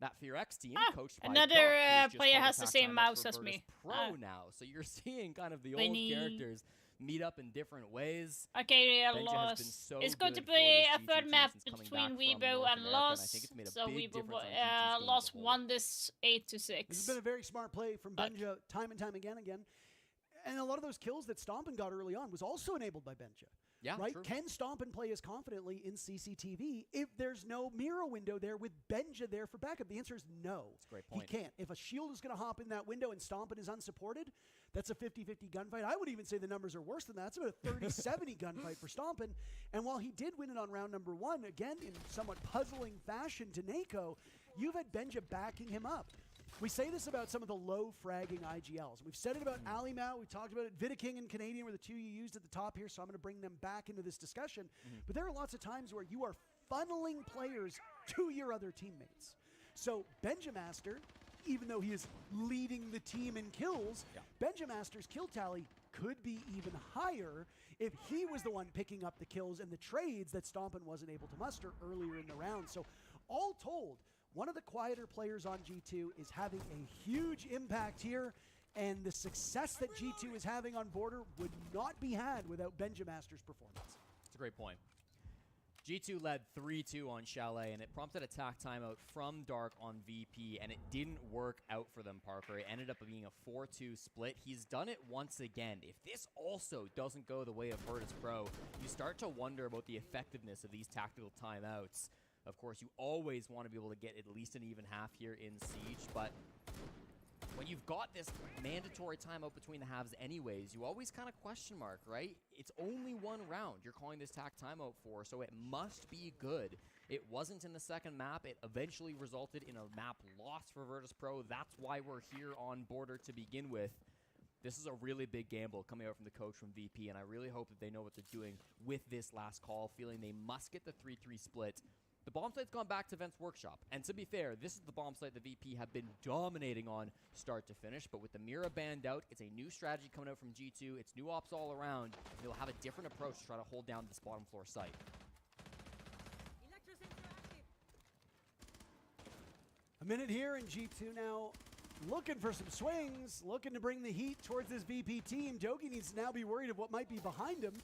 That FearX team, coached by another Doc, player has the same mouse as me. Pro now, so you're seeing kind of the old characters meet up in different ways. Okay, Lost. It's going to be a third map between Weibo and Lost. So Weibo Lost won this 8-6. This has been a very smart play from Benja time and time again. And a lot of those kills that Stompin got early on was also enabled by Benja. Yeah, right? True. Can Stompin play as confidently in CCTV if there's no mirror window there with Benja there for backup? The answer is no. That's a great point. He can't. If a shield is going to hop in that window and Stompin is unsupported, that's a 50-50 gunfight. I would even say the numbers are worse than that. It's about a 30-70 gunfight for Stompin. And while he did win it on round number 1, again, in somewhat puzzling fashion to NAKO, you've had Benja backing him up. We say this about some of the low fragging IGLs. We've said it about Alimau. We've talked about it. Vidaking and Canadian were the two you used at the top here, so I'm going to bring them back into this discussion. But there are lots of times where you are funneling players to your other teammates. So Benjamaster, even though he is leading the team in kills, Benjamaster's kill tally could be even higher if he was the one picking up the kills and the trades that Stompin wasn't able to muster earlier in the round. So all told, one of the quieter players on G2 is having a huge impact here, and the success that G2 is having on Border would not be had without Benjamaster's performance. That's a great point. G2 led 3-2 on Chalet, and it prompted a tack timeout from Dark on VP, and it didn't work out for them, Parker. It ended up being a 4-2 split. He's done it once again. If this also doesn't go the way of Virtus Pro, you start to wonder about the effectiveness of these tactical timeouts. Of course, you always want to be able to get at least an even half here in Siege, but when you've got this mandatory timeout between the halves anyways, you always kind of question mark, right? It's only one round you're calling this tack timeout for, so it must be good. It wasn't in the second map. It eventually resulted in a map loss for Virtus Pro. That's why we're here on Border to begin with. This is a really big gamble coming out from the coach from VP, and I really hope that they know what they're doing with this last call, feeling they must get the 3-3 split. The bomb site's gone back to Vents Workshop, and to be fair, this is the bomb site the VP have been dominating on start to finish, but with the Mira banned out, it's a new strategy coming out from G2, it's new ops all around, and they'll have a different approach to try to hold down this bottom floor site. A minute here, and G2 now looking for some swings, looking to bring the heat towards this VP team. Doki needs to now be worried of what might be behind him.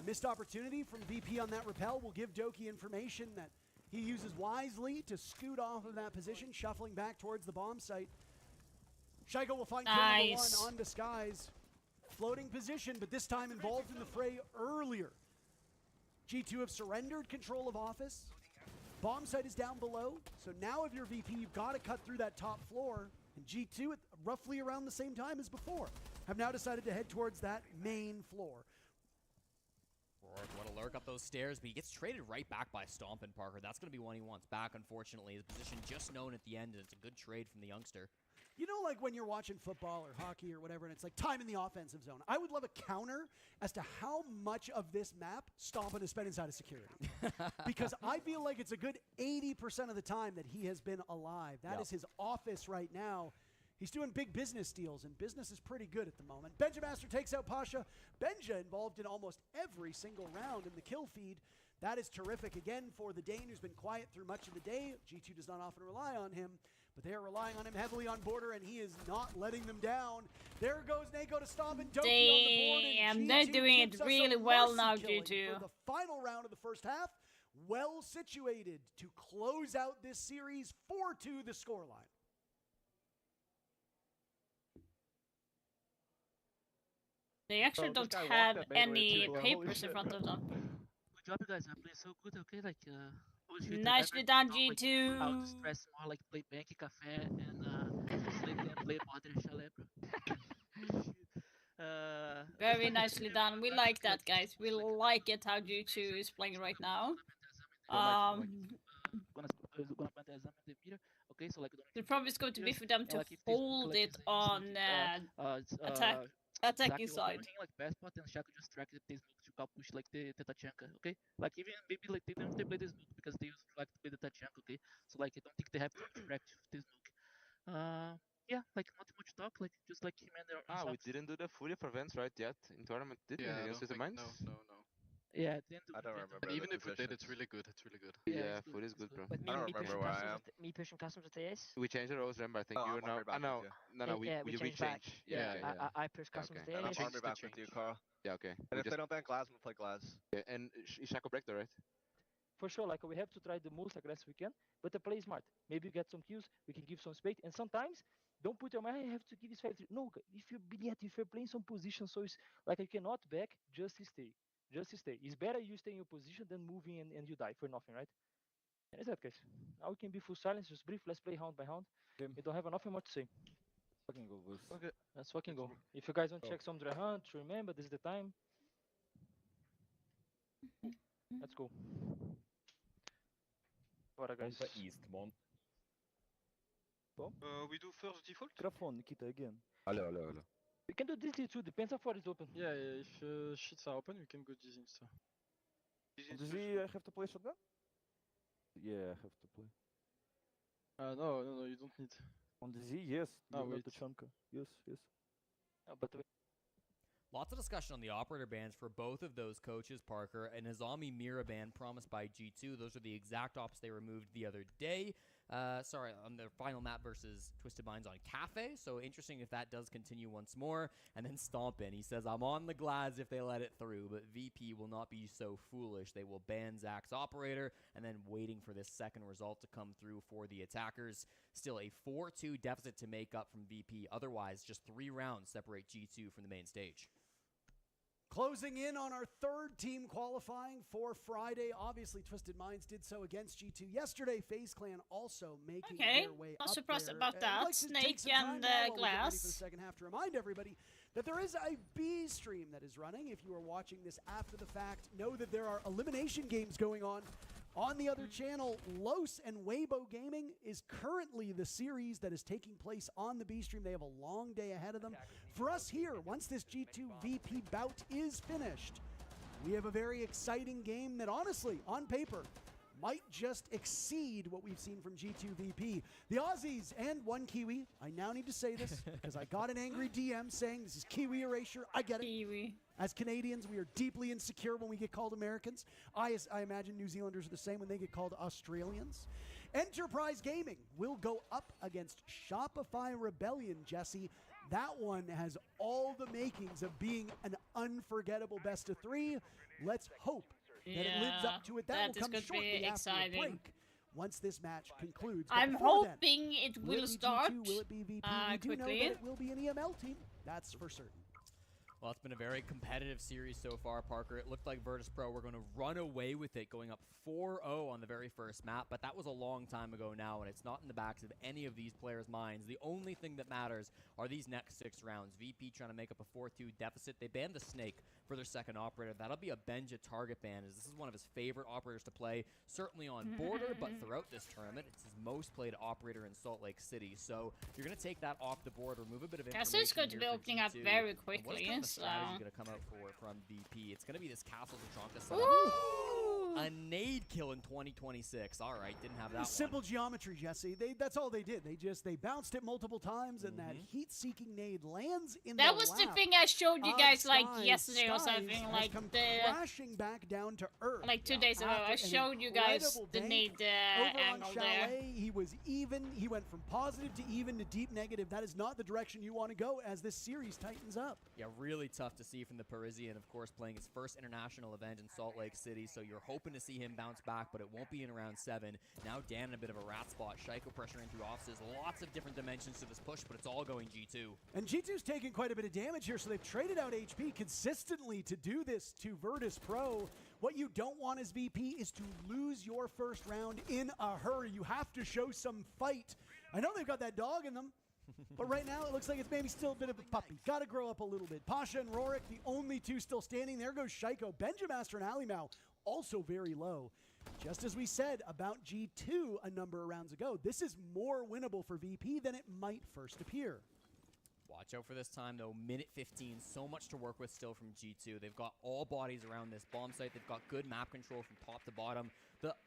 A missed opportunity from VP on that rappel will give Doki information that he uses wisely to scoot off of that position, shuffling back towards the bomb site. Shaiko will find kill number 1 on Disguise. Floating position, but this time involved in the fray earlier. G2 have surrendered control of Office. Bomb site is down below, so now if you're VP, you've got to cut through that top floor. And G2, at roughly around the same time as before, have now decided to head towards that main floor. Want to lurk up those stairs, but he gets traded right back by Stompin, Parker. That's going to be one he wants back, unfortunately. His position just known at the end, and it's a good trade from the youngster. You know, like when you're watching football or hockey or whatever, and it's like time in the offensive zone. I would love a counter as to how much of this map Stompin has spent inside of security. Because I feel like it's a good 80% of the time that he has been alive. That is his office right now. He's doing big business deals, and business is pretty good at the moment. Benjamaster takes out Pasha. Benja involved in almost every single round in the kill feed. That is terrific again for the Dane, who's been quiet through much of the day. G2 does not often rely on him, but they are relying on him heavily on Border, and he is not letting them down. There goes NAKO to Stomp and Doki on the board, and they're doing it really well now, G2. For the final round of the first half, well situated to close out this series, 4-2 the scoreline. They actually don't have any papers in front of them. Good job, you guys. I'm playing so good, okay? Like, nicely done, G2. I'll stress more, like, play Banky Cafe and sleep and play Modern Chalet, bro. Very nicely done. We like that, guys. We like it how G2 is playing right now. gonna plant the exam in the meter. Okay, so like The problem is going to be for them to like, if this hold like, it is on attacking Zach side. was like best spot and Shaco just tracked this smoke to help push like the Tachanka, okay? Like even maybe like they don't have to play this smoke because they used to like to play the Tachanka, okay? So like I don't think they have to track this smoke. Yeah, like not much talk, like just like him and their we didn't do the Fury for Vents right yet in tournament, did we? Against the Mines? No. Yeah, I don't remember. But even if we did, it's really good. It's really good. Yeah, Fury is good, bro. But I don't remember where I am. Me pushing customs with TS. We changed the roles, remember? I think you were now. No, we changed back. changed. I push customs with And I'm TS. army back with you, Carl. Yeah, okay. And if they don't ban Glass, we'll play Glass. Yeah, and is Shaco break right? For sure, like we have to try the most aggressive we can, but to play smart. Maybe get some kills, we can give some space, and sometimes don't put your mind, I have to give this 5-3. No, if you're playing some position, so it's like you cannot back, just stay. Just stay. It's better you stay in your position than moving and you die for nothing, right? And it's that case. Now we can be full silence, just brief, let's play round by round. We don't have nothing more to say. Fucking go, boys. Okay, let's fucking go. If you guys want to check some dry hunt, remember this is the time. Let's go. Bora, guys. Eastmont. We do first default? Microphone, Nikita, again. Hello. We can do this too, depends how far it's open. Yeah, if shits are open, we can go this insta. Does he have to play shotgun? Yeah, I have to play. No, you don't need. On the Z, yes. Wait. The Chunka. Yes. But Lots of discussion on the operator bans for both of those coaches, Parker. And Azami Mira ban promised by G2. Those are the exact ops they removed the other day. On their final map versus Twisted Minds on Cafe. So interesting if that does continue once more. And then Stompin, he says, I'm on the Glads if they let it through, but VP will not be so foolish. They will ban Zach's operator, and then waiting for this second result to come through for the attackers. Still a 4-2 deficit to make up from VP. Otherwise, just 3 rounds separate G2 from the main stage. Closing in on our third team qualifying for Friday. Obviously, Twisted Minds did so against G2 yesterday. FaZe Clan also making their way not up surprised there. about that. I'd like to Snake take some time and now while we get ready Glass. for the second half to remind everybody that there is a B stream that is running. If you are watching this after the fact, know that there are elimination games going on the other channel. Los and Weibo Gaming is currently the series that is taking place on the B stream. They have a long day ahead of them. For us here, once this G2 VP bout is finished, we have a very exciting game that honestly, on paper, might just exceed what we've seen from G2 VP. The Aussies and one Kiwi, I now need to say this because I got an angry DM saying this is Kiwi erasure. I get it. Kiwi. As Canadians, we are deeply insecure when we get called Americans. I imagine New Zealanders are the same when they get called Australians. Enterprise Gaming will go up against Shopify Rebellion, Jesse. That one has all the makings of being an unforgettable best of 3. Let's hope that it lives up to it. That will come shortly after a break. Once this match concludes. I'm hoping it will start G2, will it be VP? We do know that it will be an EML team. That's for certain. Well, it's been a very competitive series so far, Parker. It looked like Virtus Pro were going to run away with it, going up 4-0 on the very first map, but that was a long time ago now, and it's not in the backs of any of these players' minds. The only thing that matters are these next 6 rounds. VP trying to make up a 4-2 deficit. They banned the Snake for their second operator. That'll be a Benja target ban, as this is one of his favorite operators to play, certainly on Border, but throughout this tournament, it's his most played operator in Salt Lake City. So you're going to take that off the board, remove a bit of information. Castle is going to be opening up very quickly. Strategy going to come out from VP. It's going to be this Castle Zachonka setup. A nade kill in 2026. All right, didn't have that Simple geometry, Jesse. That's all they did. They bounced it multiple times, and that heat-seeking nade lands in that the was the lap thing I showed you guys like Skies. yesterday or Skies something, has like come the crashing back down to earth. like 2 days ago. I After an showed you guys incredible the bank nade over angle on there. Chalet, he was even. He went from positive to even to deep negative. That is not the direction you want to go as this series tightens up. Yeah, really tough to see from the Parisian, of course, playing his first international event in Salt Lake City, so you're hoping to see him bounce back, but it won't be in round 7. Now Dan in a bit of a rat spot. Shaiko pressuring through offices. Lots of different dimensions to this push, but it's all going G2. And G2's taking quite a bit of damage here, so they've traded out HP consistently to do this to Virtus Pro. What you don't want as VP is to lose your first round in a hurry. You have to show some fight. I know they've got that dog in them, but right now it looks like it's maybe still a bit of a puppy. Got to grow up a little bit. Pasha and Rorik, the only 2 still standing. There goes Shaiko. Benjamaster and Alimau also very low. Just as we said about G2 a number of rounds ago, this is more winnable for VP than it might first appear. Watch out for this time, though. Minute 15, so much to work with still from G2. They've got all bodies around this bomb site. They've got good map control from top to bottom.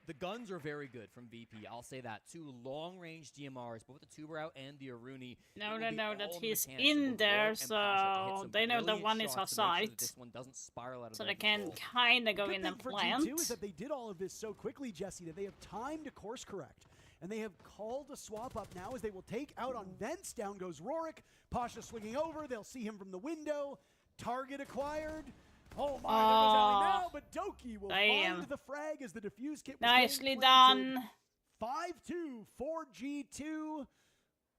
The guns are very good from VP. I'll say that. 2 long-range DMRs, both the Tuber out and the Aruni. No, that he's in there, so they know that one is outside. This one doesn't spiral out of so they can kind of go in and plant. The thing for G2 is that they did all of this so quickly, Jesse, that they have time to course correct. And they have called a swap up now as they will take out on vents. Down goes Rorik. Pasha swinging over. They'll see him from the window. Target acquired. Oh my, there goes Ali now, but Doki will find the frag as the defuse kit was nicely done. 5-2 for G2.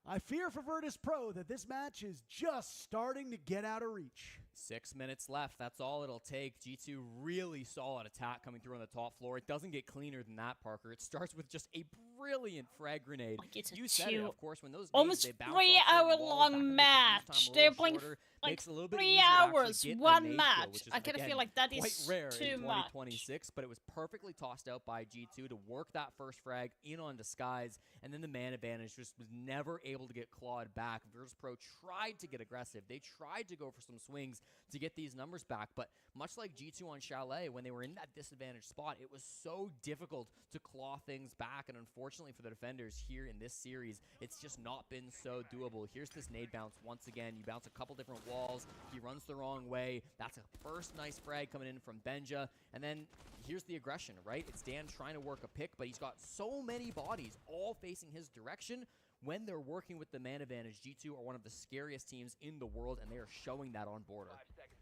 I fear for Virtus Pro that this match is just starting to get out of reach. 6 minutes left. That's all it'll take. G2 really solid attack coming through on the top floor. It doesn't get cleaner than that, Parker. It starts with just a brilliant frag grenade. You said it, of course, when those almost they bounce 3 hour long match. They're playing like 3 hours, one match. I kind of feel like that is rare too in much. 2026, but it was perfectly tossed out by G2 to work that first frag in on Disguise, and then the man advantage just was never able to get clawed back. Virtus Pro tried to get aggressive. They tried to go for some swings to get these numbers back, but much like G2 on Chalet, when they were in that disadvantaged spot, it was so difficult to claw things back, and unfortunately for the defenders here in this series, it's just not been so doable. Here's this nade bounce once again. You bounce a couple different walls. He runs the wrong way. That's a first nice frag coming in from Benja, and then here's the aggression, right? It's Dan trying to work a pick, but he's got so many bodies all facing his direction. When they're working with the man advantage, G2 are one of the scariest teams in the world, and they are showing that on border.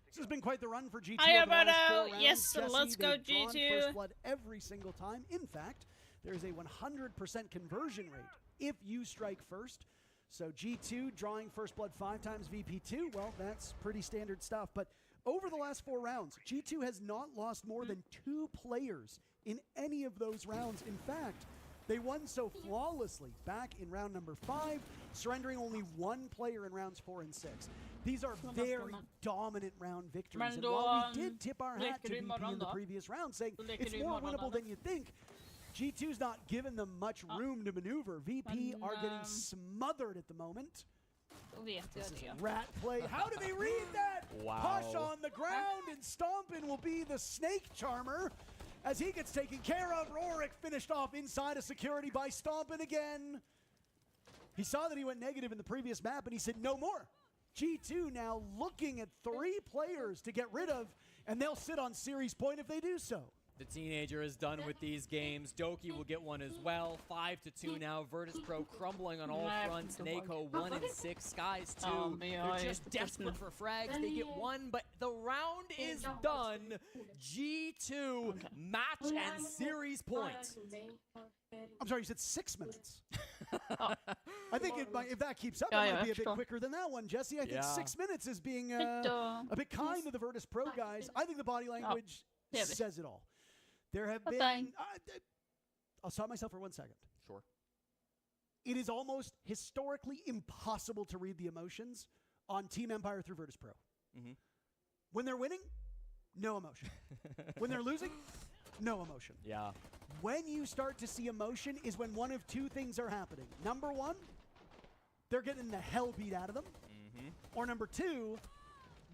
This has been quite the run for G2. Yes, Jesse, let's go G2. First blood every single time. In fact, there is a 100% conversion rate if you strike first. So G2 drawing first blood 5 times, VP2, well, that's pretty standard stuff. But over the last 4 rounds, G2 has not lost more than 2 players in any of those rounds. In fact, they won so flawlessly back in round number 5, surrendering only 1 player in rounds 4 and 6. These are very dominant round victories. And while we did tip our hat to VP in the previous round, saying it's more winnable than you think, G2's not giving them much room to maneuver. VP are getting smothered at the moment. This is a rat play. How do they read that? Wow. Pasha on the ground, and Stompin will be the snake charmer as he gets taken care of. Rorik finished off inside of security by Stompin again. He saw that he went negative in the previous map, and he said no more. G2 now looking at 3 players to get rid of, and they'll sit on series point if they do so. The teenager is done with these games. Doki will get one as well. 5-2 now. Virtus Pro crumbling on all fronts. Nako 1 and 6. Skies 2. They're just desperate for frags. They get 1, but the round is done. G2 match and series point. I'm sorry, you said 6 minutes. I think if that keeps up, it might be a bit quicker than that one, Jesse. I think 6 minutes is being a bit kind to the Virtus Pro guys. I think the body language says it all. There have been... I'll stop myself for 1 second. Sure. It is almost historically impossible to read the emotions on Team Empire through Virtus Pro. When they're winning, no emotion. When they're losing, no emotion. Yeah. When you start to see emotion is when one of 2 things are happening. Number 1, they're getting the hell beat out of them. Or number 2,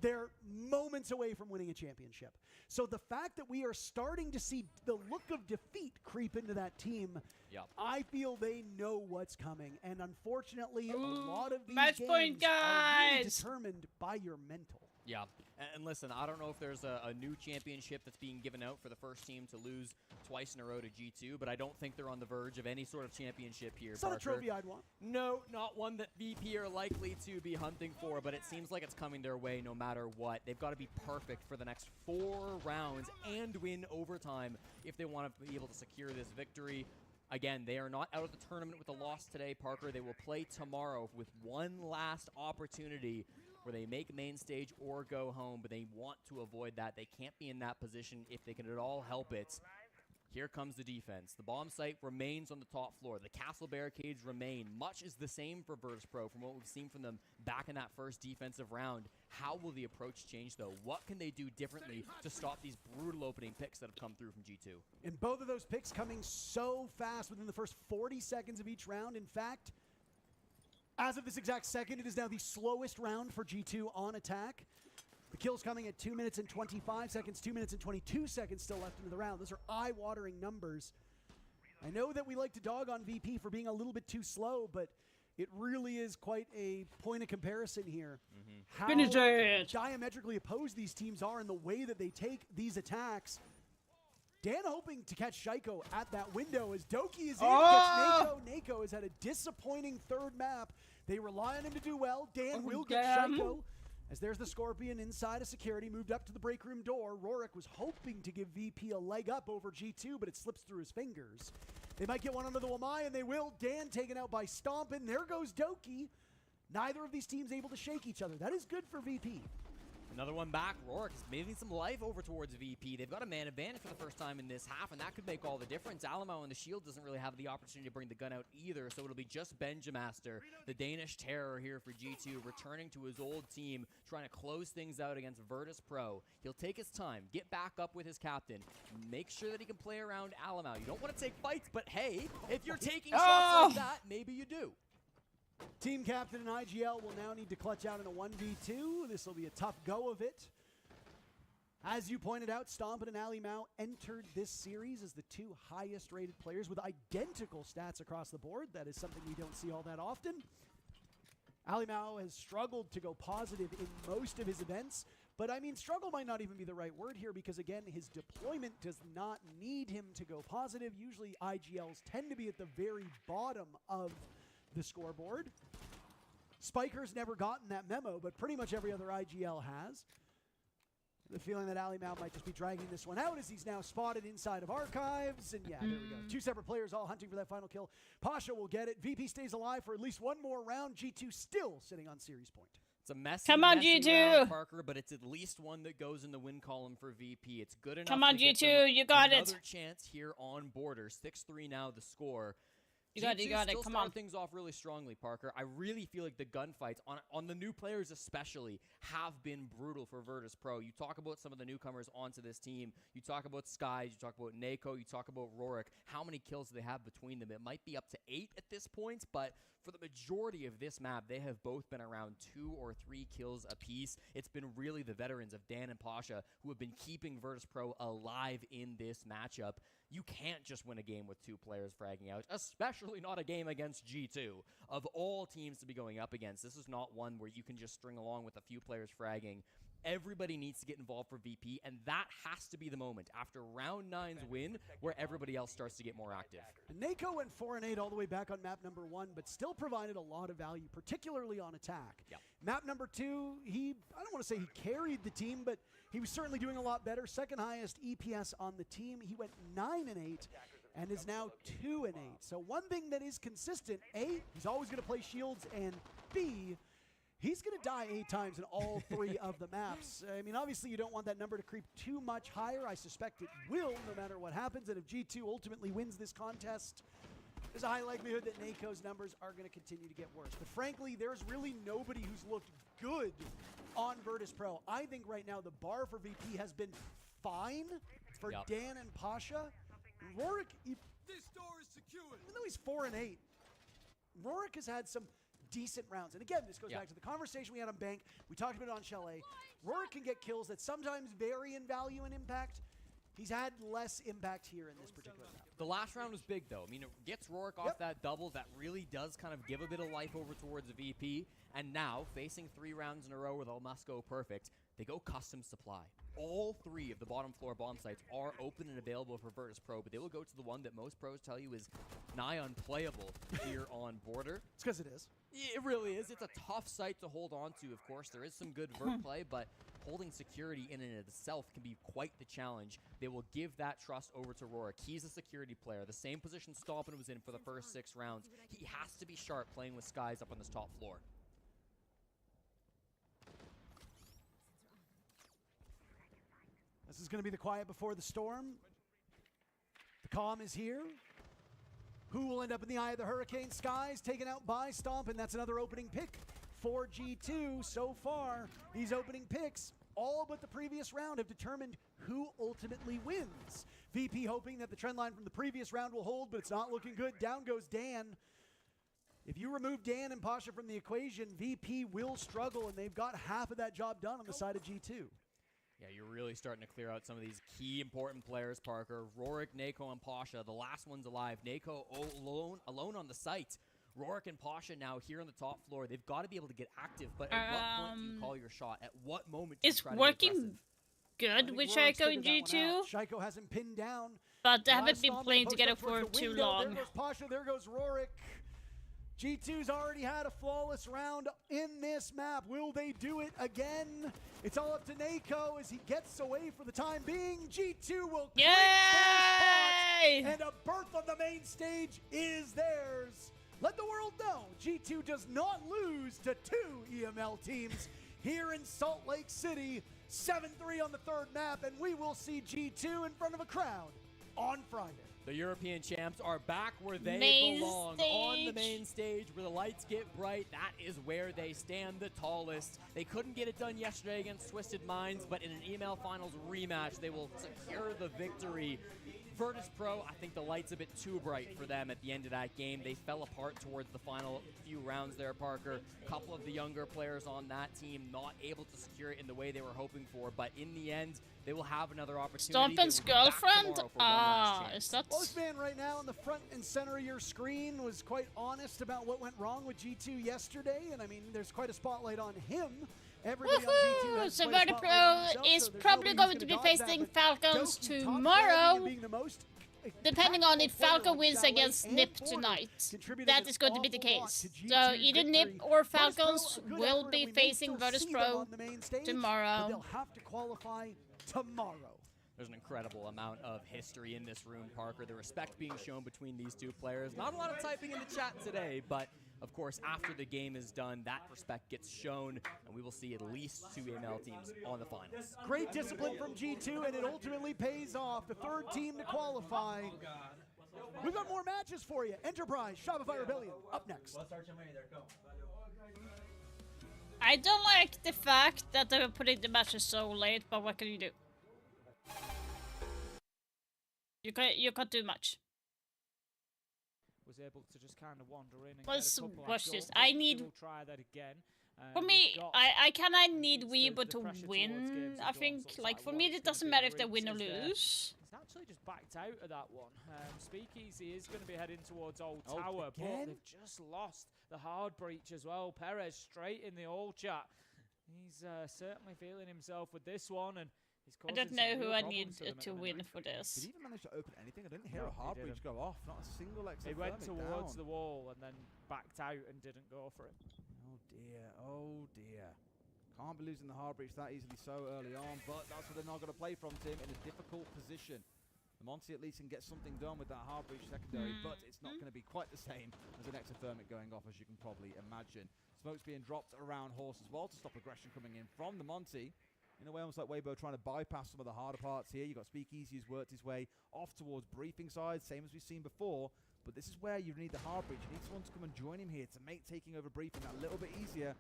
they're moments away from winning a championship. So the fact that we are starting to see the look of defeat creep into that team, I feel they know what's coming. And unfortunately, a lot of these match games point, are really determined by your mental. Yeah, and listen, I don't know if there's a new championship that's being given out for the first team to lose twice in a row to G2, but I don't think they're on the verge of any sort of championship here, It's not a trophy I'd want. No, not one that VP are likely to be hunting for, but it seems like it's coming their way no matter what. They've got to be perfect for the next 4 rounds and win overtime if they want to be able to secure this victory. Again, they are not out of the tournament with a loss today, Parker. They will play tomorrow with one last opportunity where they make main stage or go home, but they want to avoid that. They can't be in that position if they can at all help it. Here comes the defense. The bomb site remains on the top floor. The castle barricades remain. Much is the same for Virtus Pro from what we've seen from them back in that first defensive round. How will the approach change, though? What can they do differently to stop these brutal opening picks that have come through from G2? And both of those picks coming so fast within the first 40 seconds of each round. In fact, as of this exact second, it is now the slowest round for G2 on attack. The kills coming at 2 minutes and 25 seconds, 2 minutes and 22 seconds still left into the round. Those are eye-watering numbers. I know that we like to dog on VP for being a little bit too slow, but it really is quite a point of comparison here. How diametrically opposed these teams are in the way that they take these attacks. Dan hoping to catch Shaiko at that window as Doki is in to catch Nako. Nako has had a disappointing third map. They rely on him to do well. Dan will get Shaiko. As there's the Scorpion inside of security, moved up to the break room door. Rorik was hoping to give VP a leg up over G2, but it slips through his fingers. They might get one under the Wamai, and they will. Dan taken out by Stomp, and there goes Doki. Neither of these teams able to shake each other. That is good for VP. Another one back. Rorik is moving some life over towards VP. They've got a man advantage for the first time in this half, and that could make all the difference. Alamau on the shield doesn't really have the opportunity to bring the gun out either, so it'll be just Benjamaster, the Danish terror here for G2, returning to his old team, trying to close things out against Virtus Pro. He'll take his time, get back up with his captain, make sure that he can play around Alamau. You don't want to take fights, but hey, if you're taking shots like that, maybe you do. Team captain and IGL will now need to clutch out in a 1v2. This will be a tough go of it. As you pointed out, Stompin and Alimau entered this series as the two highest rated players with identical stats across the board. That is something we don't see all that often. Alimau has struggled to go positive in most of his events, but I mean, struggle might not even be the right word here because, again, his deployment does not need him to go positive. Usually IGLs tend to be at the very bottom of the scoreboard. Spiker's never gotten that memo, but pretty much every other IGL has. The feeling that Alimau might just be dragging this one out as he's now spotted inside of Archives. And yeah, there we go. Two separate players all hunting for that final kill. Pasha will get it. VP stays alive for at least one more round. G2 still sitting on series point. It's a messy, Come on, messy G2. round, Parker, but it's at least one that goes in the win column for VP. It's good enough. Come on, to get G2, you got it. Another chance here on Border. 6-3 now the score. You got it, still come on. things off really strongly, Parker. I really feel like the gunfights, on the new players especially, have been brutal for Virtus Pro. You talk about some of the newcomers onto this team. You talk about Skies, you talk about Nako, you talk about Rorik. How many kills do they have between them? It might be up to 8 at this point, but for the majority of this map, they have both been around 2 or 3 kills apiece. It's been really the veterans of Dan and Pasha who have been keeping Virtus Pro alive in this matchup. You can't just win a game with 2 players fragging out, especially not a game against G2. Of all teams to be going up against, this is not one where you can just string along with a few players fragging. Everybody needs to get involved for VP, and that has to be the moment after round 9's win where everybody else starts to get more active. Nako went 4-8 all the way back on map number 1, but still provided a lot of value, particularly on attack. Yep. Map number 2, I don't want to say he carried the team, but he was certainly doing a lot better. Second highest EPS on the team. He went 9-8 and is now 2-8. So one thing that is consistent, A, he's always going to play shields, and B, he's going to die 8 times in all 3 of the maps. I mean, obviously you don't want that number to creep too much higher. I suspect it will, no matter what happens. And if G2 ultimately wins this contest, there's a high likelihood that Nako's numbers are going to continue to get worse. But frankly, there's really nobody who's looked good on Virtus Pro. I think right now the bar for VP has been fine for Dan and Pasha. Rorik, this door is secured. Even though he's 4-8, Rorik has had some decent rounds. And again, this goes back to the conversation we had on Bank. We talked about it on Chalet. Rorik can get kills that sometimes vary in value and impact. He's had less impact here in this particular map. The last round was big, though. I mean, it gets Rorik off that double. That really does kind of give a bit of life over towards the VP. And now, facing 3 rounds in a row with all must go perfect, they go custom supply. All 3 of the bottom floor bomb sites are open and available for Virtus Pro, but they will go to the one that most pros tell you is nigh unplayable here on Border. It's because it is. It really is. It's a tough site to hold on to, of course. There is some good vert play, but holding security in and of itself can be quite the challenge. They will give that trust over to Rorik. He's a security player, the same position Stompin was in for the first 6 rounds. He has to be sharp playing with Skies up on this top floor. This is going to be the quiet before the storm. The calm is here. Who will end up in the eye of the hurricane skies? Taken out by Stomp, and that's another opening pick for G2 so far. These opening picks, all but the previous round, have determined who ultimately wins. VP hoping that the trend line from the previous round will hold, but it's not looking good. Down goes Dan. If you remove Dan and Pasha from the equation, VP will struggle, and they've got half of that job done on the side of G2. Yeah, you're really starting to clear out some of these key important players, Parker. Rorik, Nako, and Pasha, the last one's alive. Nako alone on the site. Rorik and Pasha now here on the top floor. They've got to be able to get active, but at what point do you call your shot? At what moment do you try to get aggressive? It's working good with Shaiko and G2. Shaiko hasn't pinned down. But they haven't been playing together for too long. There goes Pasha, there goes Rorik. G2's already had a flawless round in this map. Will they do it again? It's all up to Nako as he gets away for the time being. G2 will claim their spot, and a berth on the main stage is theirs. Let the world know, G2 does not lose to 2 EML teams here in Salt Lake City. 7-3 on the third map, and we will see G2 in front of a crowd on Friday. The European champs are back where they Main belong, stage. on the main stage where the lights get bright. That is where they stand the tallest. They couldn't get it done yesterday against Twisted Minds, but in an EML Finals rematch, they will secure the victory. Virtus Pro, I think the light's a bit too bright for them at the end of that game. They fell apart towards the final few rounds there, Parker. A couple of the younger players on that team not able to secure it in the way they were hoping for, but in the end, they will have another opportunity. Stompin's girlfriend? Is that... Postman right now in the front and center of your screen was quite honest about what went wrong with G2 yesterday, and I mean, there's quite a spotlight on him. Woohoo! So Virtus Pro is probably going to be facing Falcons tomorrow, depending on if Falcon wins against NiP tonight. That is going to be the case. So either NiP or Falcons will be facing Virtus Pro tomorrow. They'll have to qualify tomorrow. There's an incredible amount of history in this room, Parker. The respect being shown between these two players. Not a lot of typing in the chat today, but of course, after the game is done, that respect gets shown, and we will see at least 2 EML teams on the finals. Great discipline from G2, and it ultimately pays off. The third team to qualify. We've got more matches for you. Enterprise, Shopify Rebellion, up next. I don't like the fact that they were putting the matches so late, but what can you do? You can't do much. Was able to just kind of wander in and Let's get a couple. watch this. I need. We'll try that again. For me, I need Weibo to win. I think, like, for me, it doesn't matter if they win or lose. He's actually just backed out of that one. Speakeasy is going to be heading towards Old Tower, but they've just lost the hard breach as well. Perez straight in the old chat. He's certainly feeling himself with this one, and I don't know who I need to win for this. Did he even manage to open anything? I didn't hear a hard breach go off. Not a single exit. He went towards the wall and then backed out and didn't go for it. Oh dear, oh dear. Can't be losing the hard breach that easily so early on, but that's what they're not going to play from, Tim, in a difficult position. The Monty at least can get something done with that hard breach secondary, but it's not going to be quite the same as an exothermic going off, as you can probably imagine. Smoke's being dropped around Horse as well to stop aggression coming in from the Monty. In a way, almost like Weibo trying to bypass some of the harder parts here. You've got Speakeasy who's worked his way off towards Briefing side, same as we've seen before. But this is where you need the hard breach. You need someone to come and join him here to make taking over Briefing that little bit easier.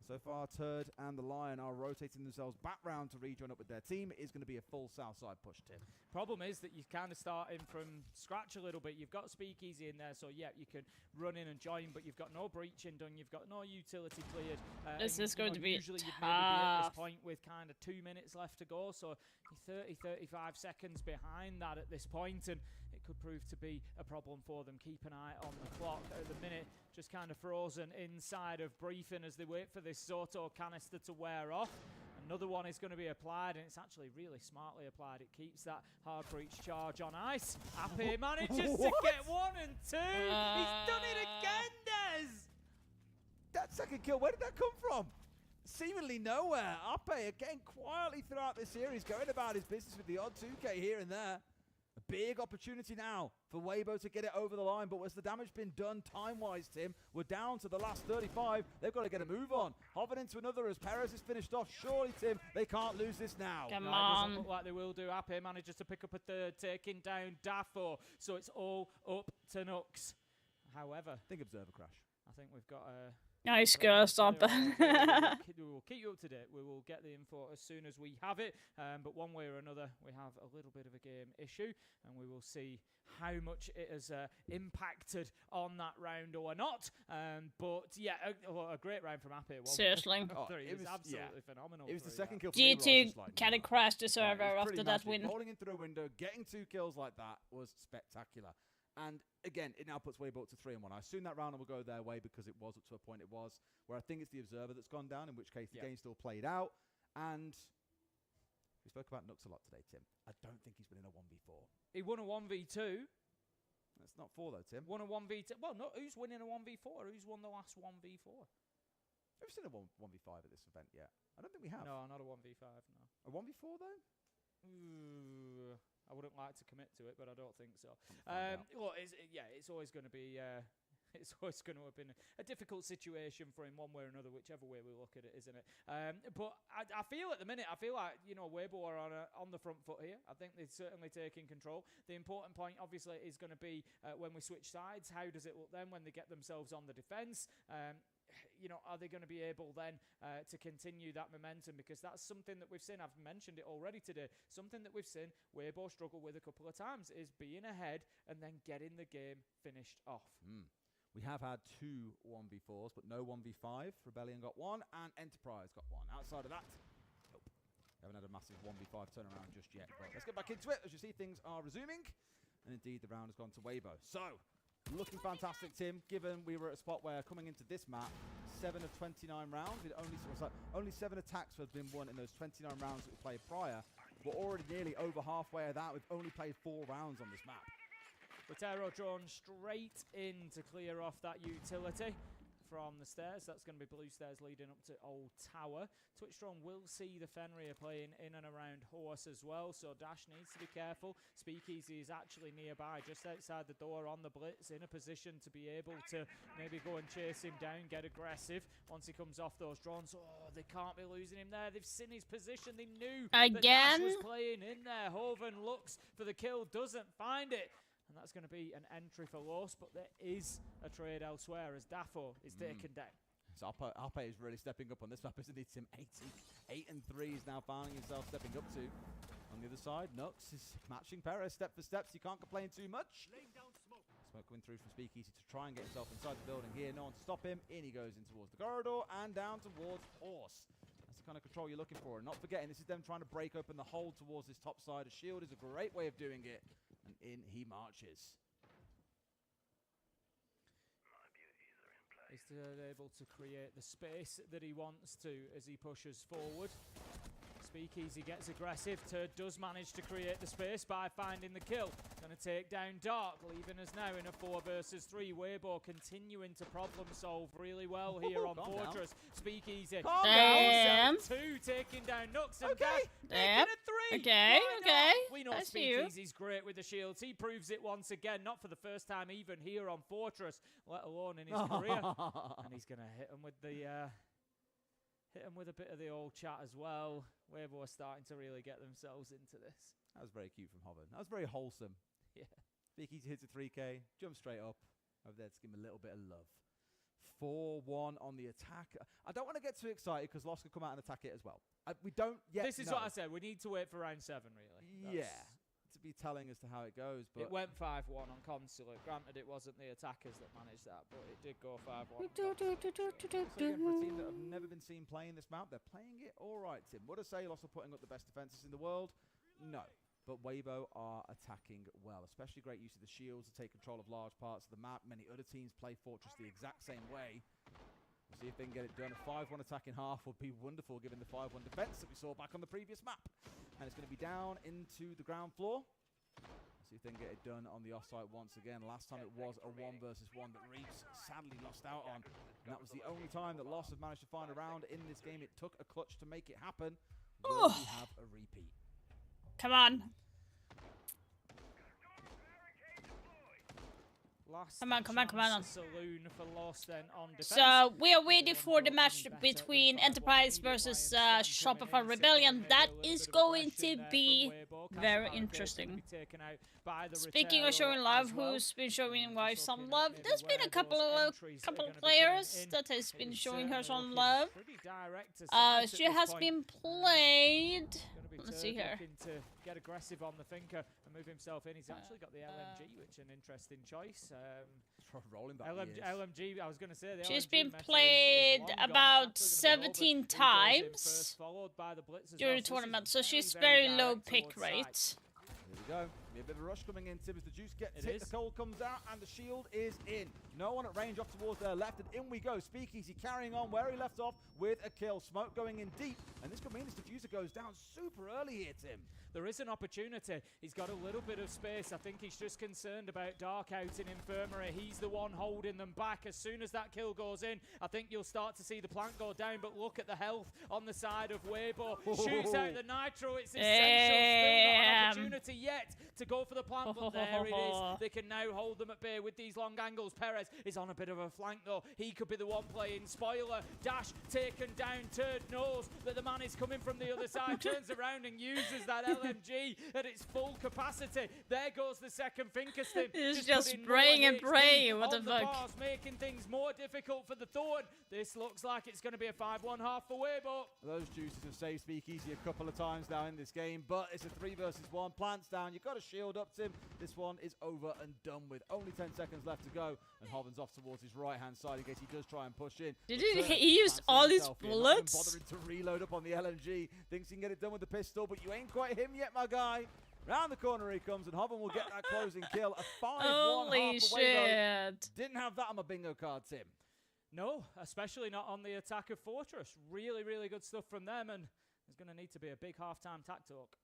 So far, Turd and the Lion are rotating themselves back round to rejoin up with their team. It is going to be a full south side push, Tim. Problem is that you're kind of starting from scratch a little bit. You've got Speakeasy in there, so yeah, you can run in and join, but you've got no breaching done. You've got no utility cleared. This is going to be usually you'd maybe be at this point with kind of 2 minutes left to go, so you're 30-35 seconds behind that at this point, and it could prove to be a problem for them. Keep an eye on the clock at the minute. Just kind of frozen inside of Briefing as they wait for this Zoto canister to wear off. Another one is going to be applied, and it's actually really smartly applied. It keeps that hard breach charge on ice. Ape manages to get 1 and 2. He's done it again, Des! That second kill, where did that come from? Seemingly nowhere. Ape again quietly throughout the series, going about his business with the odd 2K here and there. A big opportunity now for Weibo to get it over the line, but has the damage been done time-wise, Tim? We're down to the last 35. They've got to get a move on. Hovered into another as Perez is finished off. Surely, Tim, they can't lose this now. Come It on. doesn't look like they will do. Ape manages to pick up a third, taking down Dafo. So it's all up to Nux. However, I think Observer crash. I think we've got a... Nice girl, stop. We will keep you up to date. We will get the info as soon as we have it. But one way or another, we have a little bit of a game issue, and we will see how much it has impacted on that round or not. But yeah, a great round from Ape. Seriously. It was absolutely phenomenal. It was the second kill for G2 kind of crashed the server after that win. Rolling in through a window, getting 2 kills like that was spectacular. And again, it now puts Weibo up to 3-1. I assume that round will go their way because it was up to a point it was, where I think it's the Observer that's gone down, in which case the game still played out. And we spoke about Nux a lot today, Tim. I don't think he's been in a 1v4. He won a 1v2. That's not 4 though, Tim. Won a 1v2. Well, no, who's winning a 1v4? Who's won the last 1v4? We've seen a 1v5 at this event yet. I don't think we have. No, not a 1v5, no. A 1v4 though? Ooh, I wouldn't like to commit to it, but I don't think so. Well, it's always going to be... it's always going to have been a difficult situation for him one way or another, whichever way we look at it, isn't it? But I feel at the minute, I feel like, Weibo are on the front foot here. I think they're certainly taking control. The important point, obviously, is going to be when we switch sides. How does it look then when they get themselves on the defence? Are they going to be able then to continue that momentum? Because that's something that we've seen. I've mentioned it already today. Something that we've seen Weibo struggle with a couple of times is being ahead and then getting the game finished off. We have had 2 1v4s, but no 1v5. Rebellion got 1, and Enterprise got 1. Outside of that, nope. Haven't had a massive 1v5 turnaround just yet. But let's get back into it. As you see, things are resuming. And indeed, the round has gone to Weibo. So, looking fantastic, Tim, given we were at a spot where coming into this map, 7 of 29 rounds, with only 7 attacks have been won in those 29 rounds that we played prior. We're already nearly over halfway of that. We've only played 4 rounds on this map. Botero drawn straight in to clear off that utility from the stairs. That's going to be blue stairs leading up to Old Tower. Twitchstrong will see the Fenrir playing in and around Horse as well, so Dash needs to be careful. Speakeasy is actually nearby, just outside the door on the blitz, in a position to be able to maybe go and chase him down, get aggressive once he comes off those drones. Oh, they can't be losing him there. They've seen his position. They knew that Dash was playing in there. Hoven looks for the kill, doesn't find it. And that's going to be an entry for Los, but there is a trade elsewhere as Dafo is taken down. So Ape is really stepping up on this map, isn't he, Tim? 8 and 3 is now finding himself stepping up to. On the other side, Nux is matching Perez step for step, so you can't complain too much. Smoke coming through from Speakeasy to try and get himself inside the building here. No one to stop him. In he goes in towards the corridor and down towards Horse. That's the kind of control you're looking for. And not forgetting, this is them trying to break open the hold towards this top side. A shield is a great way of doing it. And in he marches. He's able to create the space that he wants to as he pushes forward. Speakeasy gets aggressive. Turd does manage to create the space by finding the kill. Going to take down Dark, leaving us now in a 4 versus 3. Weibo continuing to problem solve really well here on Fortress. Speakeasy. Calm down. 2 taking down Nux and Okay. Dash. A 3. Okay, okay. We know That's Speakeasy's great with the shields. He proves it once again, not for the first time even here on Fortress, let alone in his career. And he's going to hit him with the... hit him with a bit of the old chat as well. Weibo are starting to really get themselves into this. That was very cute from Hoven. That was very wholesome. Yeah. Speakeasy hits a 3K, jumps straight up. Over there to give him a little bit of love. 4-1 on the attack. I don't want to get too excited because Lost could come out and attack it as well. We don't yet This is what I said. We need to wait for round 7, really. Yeah. To be telling as to how it goes. But it went 5-1 on Consulate. Granted, it wasn't the attackers that managed that, but it did go 5-1. So again, for a team that have never been seen playing this map, they're playing it all right, Tim. Would I say Lost are putting up the best defenses in the world? No. But Weibo are attacking well, especially great use of the shields to take control of large parts of the map. Many other teams play Fortress the exact same way. We'll see if they can get it done. A 5-1 attack in half would be wonderful, given the 5-1 defense that we saw back on the previous map. And it's going to be down into the ground floor. See if they can get it done on the offsite once again. Last time it was a 1 versus 1 that Reeves sadly lost out on. And that was the only time that Lost have managed to find a round in this game. It took a clutch to make it happen. Will we have a repeat? Come on. Last Come on, come on, come on. saloon for loss then on defense. So we are waiting for the match between Enterprise versus Shopify Rebellion. That is going to be very interesting. Speaking of showing love, who's been showing wife some love? There's been a couple of players that has been showing her some love. She has been played. Let's see here. Looking to get aggressive on the thinker and move himself in. He's actually got the LMG, which is an interesting choice. Rolling back LMG, I was going to say. She's been played about 17 times during the tournament, so she's very low pick rate. Here we go. Be a bit of a rush coming in, Tim, as the juice gets hit, the cold comes out, and the shield is in. No one at range off towards their left, and in we go. Speakeasy carrying on where he left off with a kill. Smoke going in deep, and this could mean this diffuser goes down super early here, Tim. There is an opportunity. He's got a little bit of space. I think he's just concerned about Dark out in Infirmary. He's the one holding them back. As soon as that kill goes in, I think you'll start to see the plant go down, but look at the health on the side of Weibo. Shoots out the nitro. It's essential. Still not an opportunity yet to go for the plant, but there it is. They can now hold them at bay with these long angles. Perez is on a bit of a flank, though. He could be the one playing spoiler. Dash taken down. Turd knows that the man is coming from the other side. Turns around and uses that LMG at its full capacity. There goes the second Finkerstim. He's just praying and praying. What the fuck? Bars, making things more difficult for the Thorn. This looks like it's going to be a 5-1 half for Weibo. Those juices have saved Speakeasy a couple of times now in this game, but it's a 3 versus 1. Plants down. You've got a shield up, Tim. This one is over and done with. Only 10 seconds left to go, and Hovland's off towards his right-hand side in case he does try and push in. Did he use all his bullets? Bothering to reload up on the LMG. Thinks he can get it done with the pistol, but you ain't quite him yet, my guy. Round the corner he comes, and Hovland will get that closing kill. A 5-1 Holy half away. shit. Didn't have that on my bingo card, Tim. No, especially not on the attack of Fortress. Really, really good stuff from them, and there's going to need to be a big halftime tack talk.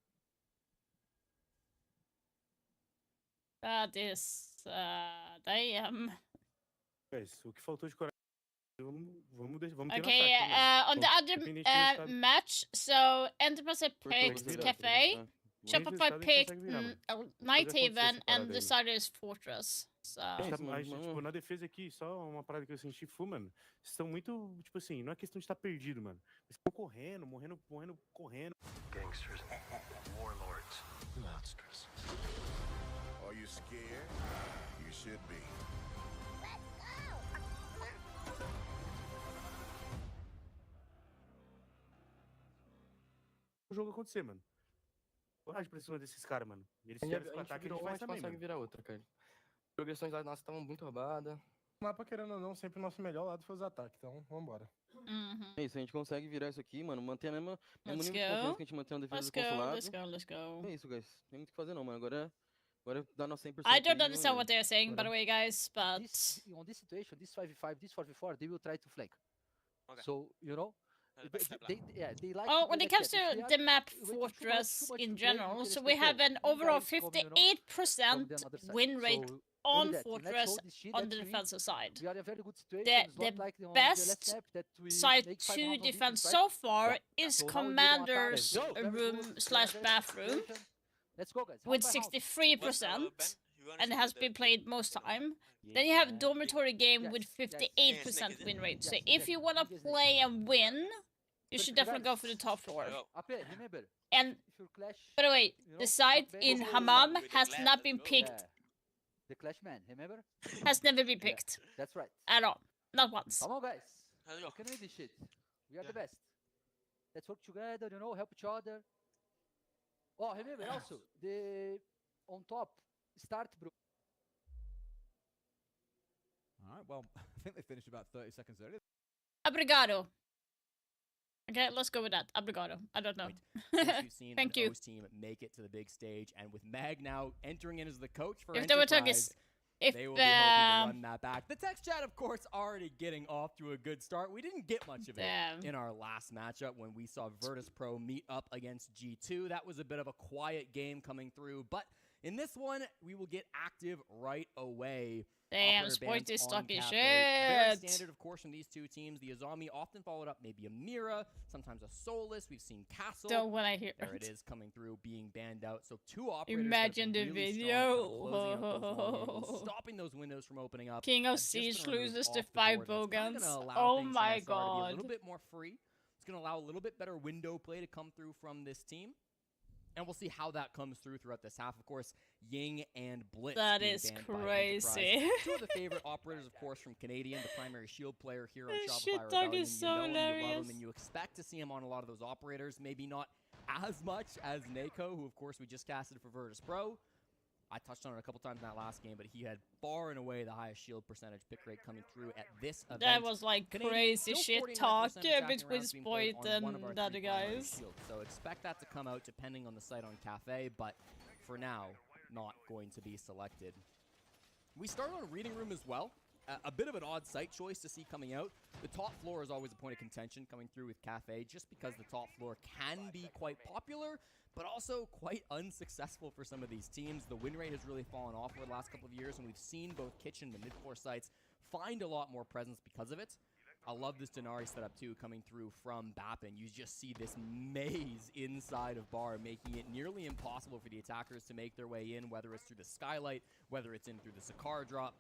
That is damn. O que faltou de coragem? Vamos ter no Okay, ataque, on the other match, so Enterprise picked Cafe, Shopify picked Nighthaven, and the side is Fortress. So. Mas, tipo, na defesa aqui, só uma parada que eu senti, mano, estão muito, tipo assim, não é questão de estar perdido, mano. Eles estão correndo, correndo. Gangsters, warlords, monsters. Are you scared? You should be. O jogo acontecer, mano. Coragem pra cima desses caras, mano. Eles fizeram esse ataque, a gente faz também, consegue virar outra, cara. Progressões lá nossas estavam muito roubadas. O mapa, querendo ou não, sempre o nosso melhor lado foi os ataques, então vambora. É isso, a gente consegue virar isso aqui, mano. Manter a mesmo nível de confiança que a gente mantém na defesa do consulado. Let's go. É isso, guys. Tem muito o que fazer não, mano. Agora dá nosso 100%. I don't understand what they're saying, by the way, guys, but... On this situation, this 5v5, this 4v4, they will try to flank. Okay. So, you know... They like when it comes to the map Fortress in general, so we have an overall 58% win rate on Fortress on the defensive side. The best side 2 defense so far is Commander's room/bathroom with 63%, and has been played most time. Then you have Dormitory Game with 58% win rate. So if you want to play and win, you should definitely go for the top floor. And by the way, the site in Hammam has not been picked. The Clashman, remember? Has never been picked. That's right. At all. Not once. Come on, guys. We can win this shit. We are the best. Let's work together, you know, help each other. Oh, remember also, the on top, start, bro. All right, well, I think they finished about 30 seconds earlier. Obrigado. Okay, let's go with that. Obrigado. I don't know. You've seen Thank the you. O's team make it to the big stage, and with Mag now entering in as the coach for If they were talking, Enterprise, if they will be hoping to run that back. The text chat, of course, already getting off to a good start. We didn't get much of it in our last matchup when we saw Virtus Pro meet up against G2. That was a bit of a quiet game coming through, but in this one, we will get active right away. Damn, operator Spoit bans is on talking Cafe. Very shit. standard, of course, from these two teams. The Azami often followed up maybe a Mira, sometimes a Soulless. We've seen Castle. Don't when I hear There it is coming through, being banned out. So two operators Imagine that the have been really video. strong, kind of closing up those long angles, stopping those windows from opening up. King of have just been Siege removed loses off to the 5 board. That's kinda Bogans. gonna allow Oh things from my SR to be a god. little bit more free. It's going to allow a little bit better window play to come through from this team. And we'll see how that comes through throughout this half. Of course, Ying and Blitz. That being is banned by crazy. Enterprise. Two of the favorite operators, of course, from Canadian, the primary shield player here on That Shopify shit Rebellion. dog is so you know him, you love hilarious. him, and you expect to see him on a lot of those operators. Maybe not as much as Nako, who, of course, we just casted for Virtus Pro. I touched on it a couple times in that last game, but he had far and away the highest shield percentage pick rate coming through at this event. That was like Canadian, crazy still shit 49% talk attacking between rounds being played Spoit on one of our and the other 3 primary guys. shields. So expect that to come out depending on the site on Cafe, but for now, not going to be selected. We start on Reading Room as well. A bit of an odd site choice to see coming out. The top floor is always a point of contention coming through with Cafe, just because the top floor can be quite popular, but also quite unsuccessful for some of these teams. The win rate has really fallen off over the last couple of years, and we've seen both kitchen and mid-floor sites find a lot more presence because of it. I love this Denari setup too, coming through from Bappin. You just see this maze inside of Bar, making it nearly impossible for the attackers to make their way in, whether it's through the skylight, whether it's in through the cigar drop.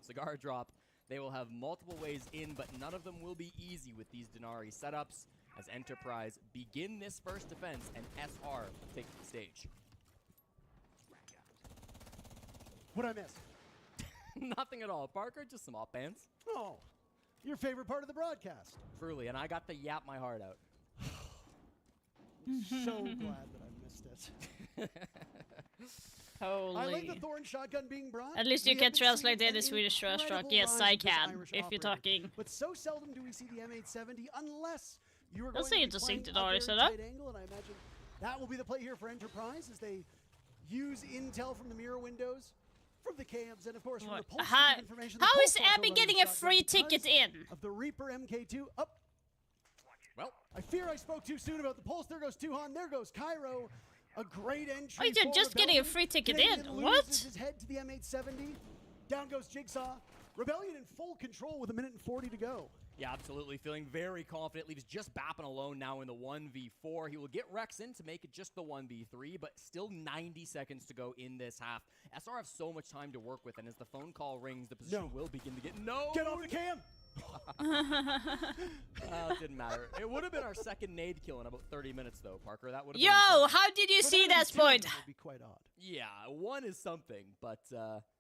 They will have multiple ways in, but none of them will be easy with these Denari setups as Enterprise begin this first defense and SR takes the stage. What'd I miss? Nothing at all. Parker, just some op bands. Oh, your favorite part of the broadcast. Truly, and I got to yap my heart out. So glad that I missed it. Holy. I like the Thorn shotgun being brought. At least you We can have been seeing translate an the Swedish trash talk. incredible Yes, rise I of this can. Irish If you're operator. talking. But so seldom do we see the M870 unless you are That's going to be interesting playing to know, a very is it up? tight angle, and I imagine that will be the play here for Enterprise as they use intel from the mirror windows, from the cams, and of course from the pulse information. How is Abby getting a free ticket in? Of the Reaper MK2 up. Well, I fear I spoke too soon about the pulse. There goes Tuhan. There goes Cairo. A great entry. Oh, you're for just getting a Rebellion. free ticket Canadian in. loses What? His head to the M870. Down goes Jigsaw. Rebellion in full control with 1:40 to go. Yeah, absolutely. Feeling very confident. Leaves just Bappin alone now in the 1v4. He will get Rex in to make it just the 1v3, but still 90 seconds to go in this half. SR have so much time to work with, and as the phone call rings, the position will begin to get... No! Get off the cam! It didn't matter. It would have been our second nade kill in about 30 minutes, though, Parker. That would have Yo, been how did you see that, Spoit? Would be quite odd. Yeah, one is something, but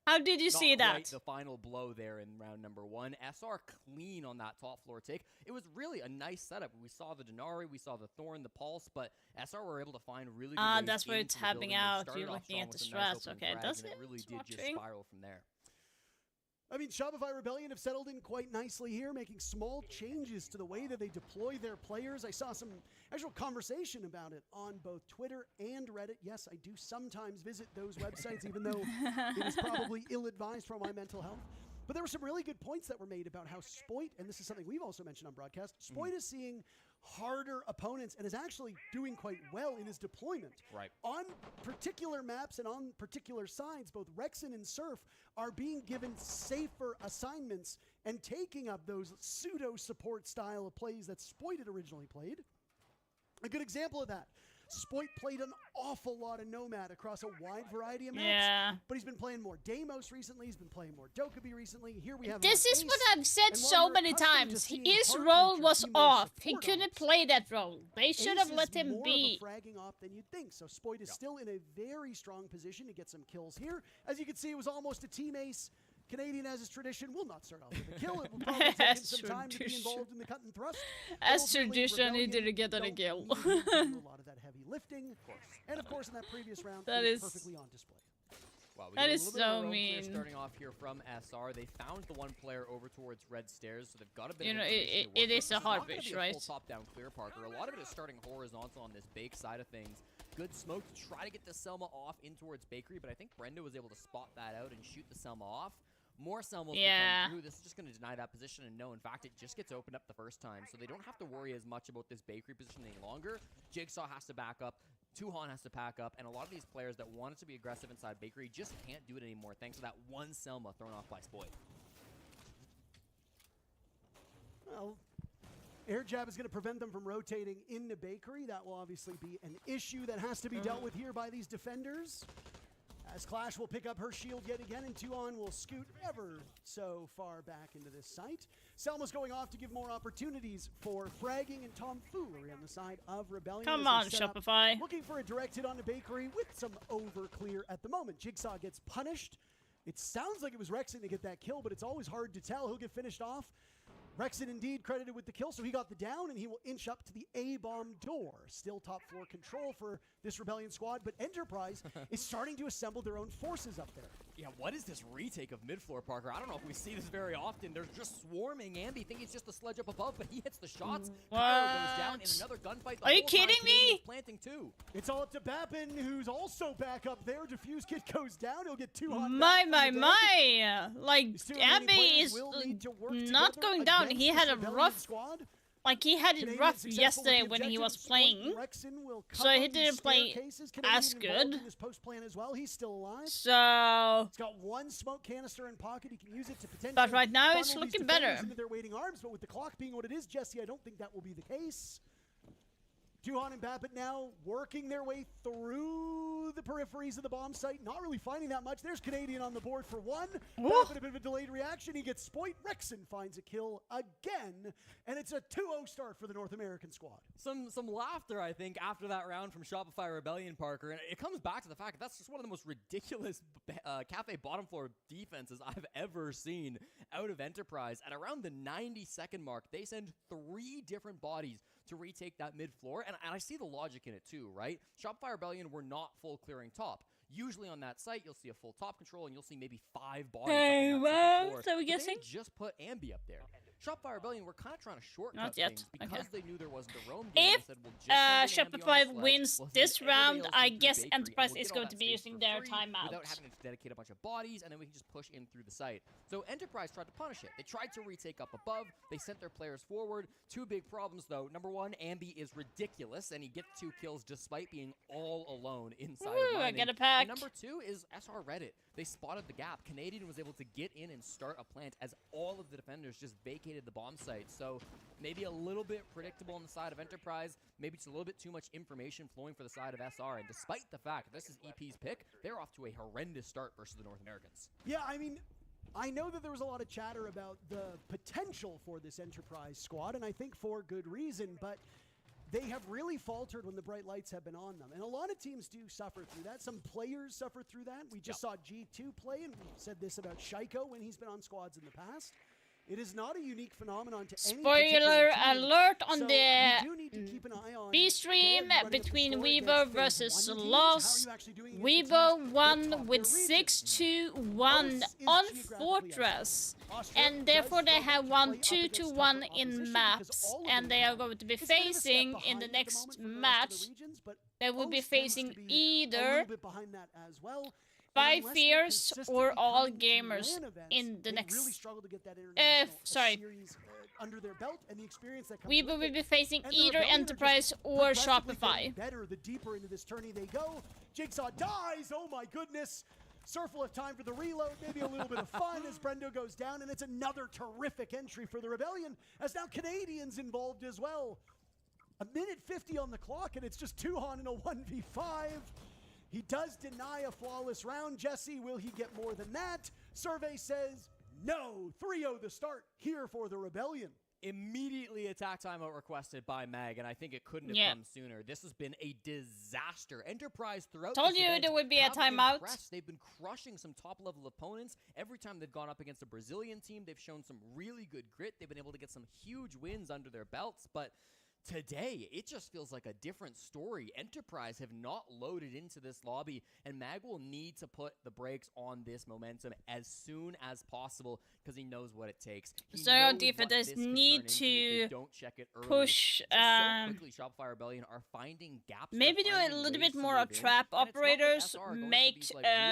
how did you not see quite that? the final blow there in round number 1. SR clean on that top floor take. It was really a nice setup. We saw the Denari, we saw the Thorn, the Pulse, but SR were able to find really good ways that's where into it's the happening building. They out. started You're off looking strong at the with a nice strats. opening Okay, frag, does and it? it really It's did just watching. spiral from there. I mean, Shopify Rebellion have settled in quite nicely here, making small changes to the way that they deploy their players. I saw some actual conversation about it on both Twitter and Reddit. Yes, I do sometimes visit those websites, even though it is probably ill-advised for my mental health. But there were some really good points that were made about how Spoit, and this is something we've also mentioned on broadcast, Spoit is seeing harder opponents and is actually doing quite well in his deployment. Right. On particular maps and on particular sides, both Rexon and Surf are being given safer assignments and taking up those pseudo-support style of plays that Spoit had originally played. A good example of that, Spoit played an awful lot of Nomad across a wide variety of maps. Yeah. But he's been playing more Deimos recently. He's been playing more Dokkaebi recently. Here we have This him is on what Ace. I've said And so while we're many accustomed to times. seeing His hard role creatures was be more off. He support couldn't ops. play that role. They should have Ace let is him more be. of a fragging op than you'd think. So Spoit is still in a very strong position to get some kills here. As you can see, it was almost a team ace. Canadian, as is tradition, will not start off with a kill. It will probably take him As some time to be tradition. involved in the cut and thrust. As Ultimately, tradition, he Rebellion didn't get any don't kill. need him to do a lot of that heavy lifting. And of course, in that previous round, That he was is- perfectly on display. Wow, we That get a is little bit of a so roam clear mean. starting off here from SR. They found the one player over towards Red Stairs, so they've got a bit You of know, information it to work is with. a This hard not gonna pitch, be a right? full top-down clear, Parker. A lot of it is starting horizontal on this bake side of things. Good smoke to try to get the Selma off in towards Bakery, but I think Brenda was able to spot that out and shoot the Selma off. More Selmas Yeah. will come through. This is just going to deny that position, and no, in fact, it just gets opened up the first time, so they don't have to worry as much about this Bakery position any longer. Jigsaw has to back up. Tuhan has to pack up, and a lot of these players that wanted to be aggressive inside Bakery just can't do it anymore thanks to that one Selma thrown off by Spoit. Air jab is going to prevent them from rotating into Bakery. That will obviously be an issue that has to be dealt with here by these defenders. As Clash will pick up her shield yet again, and Tuon will scoot ever so far back into this site. Selma's going off to give more opportunities for fragging and tomfoolery on the side of Rebellion. Come on, Shopify. Looking for a direct hit onto Bakery with some over clear at the moment. Jigsaw gets punished. It sounds like it was Rexon to get that kill, but it's always hard to tell. He'll get finished off. Rexon indeed credited with the kill, so he got the down, and he will inch up to the A-bomb door. Still top floor control for this Rebellion squad, but Enterprise is starting to assemble their own forces up there. Yeah, what is this retake of mid-floor, Parker? I don't know if we see this very often. They're just swarming. Ambi think it's just the sledge up above, but he hits the shots. Pyro goes down in another gunfight. Are you kidding me? Planting too. It's all up to Bappin, who's also back up there. Diffuse Kit goes down. He'll get 2 on my. Like, Ambi is not going down. He had a rough... Like, he had it rough yesterday when he was playing, so he didn't play as good. He's still alive. So, he's got 1 smoke canister in pocket. He can use it to potentially. But right now it's looking better. Into their waiting arms, but with the clock being what it is, Jesse, I don't think that will be the case. Tuhan and Babbitt now working their way through the peripheries of the bomb site, not really finding that much. There's Canadian on the board for 1. Babbitt, a bit of a delayed reaction. He gets spoilt. Rexon finds a kill again, and it's a 2-0 start for the North American squad. Some laughter, I think, after that round from Shopify Rebellion, Parker, and it comes back to the fact that that's just one of the most ridiculous Cafe bottom floor defenses I've ever seen out of Enterprise. At around the 90-second mark, they send 3 different bodies to retake that mid-floor, and I see the logic in it too, right? Shopify Rebellion were not full clearing top. Usually on that site, you'll see a full top control, and you'll see maybe 5 bodies. Hey, well, so we guessing? They just put Ambi up there. Shopify Rebellion were kind of trying to shortcut Not yet. things because they knew there wasn't a roam game. If Said, well, Shopify wins this round, I guess Enterprise is going to be using their timeout. Without having to dedicate a bunch of bodies, and then we can just push in through the site. So Enterprise tried to punish it. They tried to retake up above. They sent their players forward. 2 big problems, though. Number 1, Ambi is ridiculous, and he gets 2 kills despite being all alone inside of mining. I get a pack. And number 2 is SR Reddit. They spotted the gap. Canadian was able to get in and start a plant as all of the defenders just vacated the bomb site. So maybe a little bit predictable on the side of Enterprise, maybe just a little bit too much information flowing for the side of SR. And despite the fact this is EP's pick, they're off to a horrendous start versus the North Americans. Yeah, I mean, I know that there was a lot of chatter about the potential for this Enterprise squad, and I think for good reason, but they have really faltered when the bright lights have been on them. And a lot of teams do suffer through that. Some players suffer through that. We just saw G2 play, and we said this about Shaiko when he's been on squads in the past. It is not a unique phenomenon to any Spoiler alert on so the B stream between Weibo versus Lost. Weibo won with 6-1 on Fortress, and therefore they have won 2-1 in maps, and they are going to be facing in the next match. They will be facing either 5 Fears or All Gamers in the next. Under their belt and the experience that we will be facing either Enterprise or Shopify. Better the deeper into this tourney they go. Jigsaw dies. Oh my goodness. Surf will have time for the reload, maybe a little bit of fun as Brendo goes down, and it's another terrific entry for the Rebellion, as now Canadians involved as well. 1:50 on the clock, and it's just Tuhan in a 1v5. He does deny a flawless round. Jesse, will he get more than that? Survey says no. 3-0 the start here for the Rebellion. Immediately attack timeout requested by Mag, and I think it couldn't have come sooner. This has been a disaster. Enterprise throughout Told you there would be a timeout. They've been crushing some top-level opponents. Every time they've gone up against a Brazilian team, they've shown some really good grit. They've been able to get some huge wins under their belts, but today, it just feels like a different story. Enterprise have not loaded into this lobby, and Mag will need to put the brakes on this momentum as soon as possible because he knows what it takes. So defenders need to push. So quickly, Shopify Rebellion are finding gaps. Maybe do a little bit more of trap operators. Make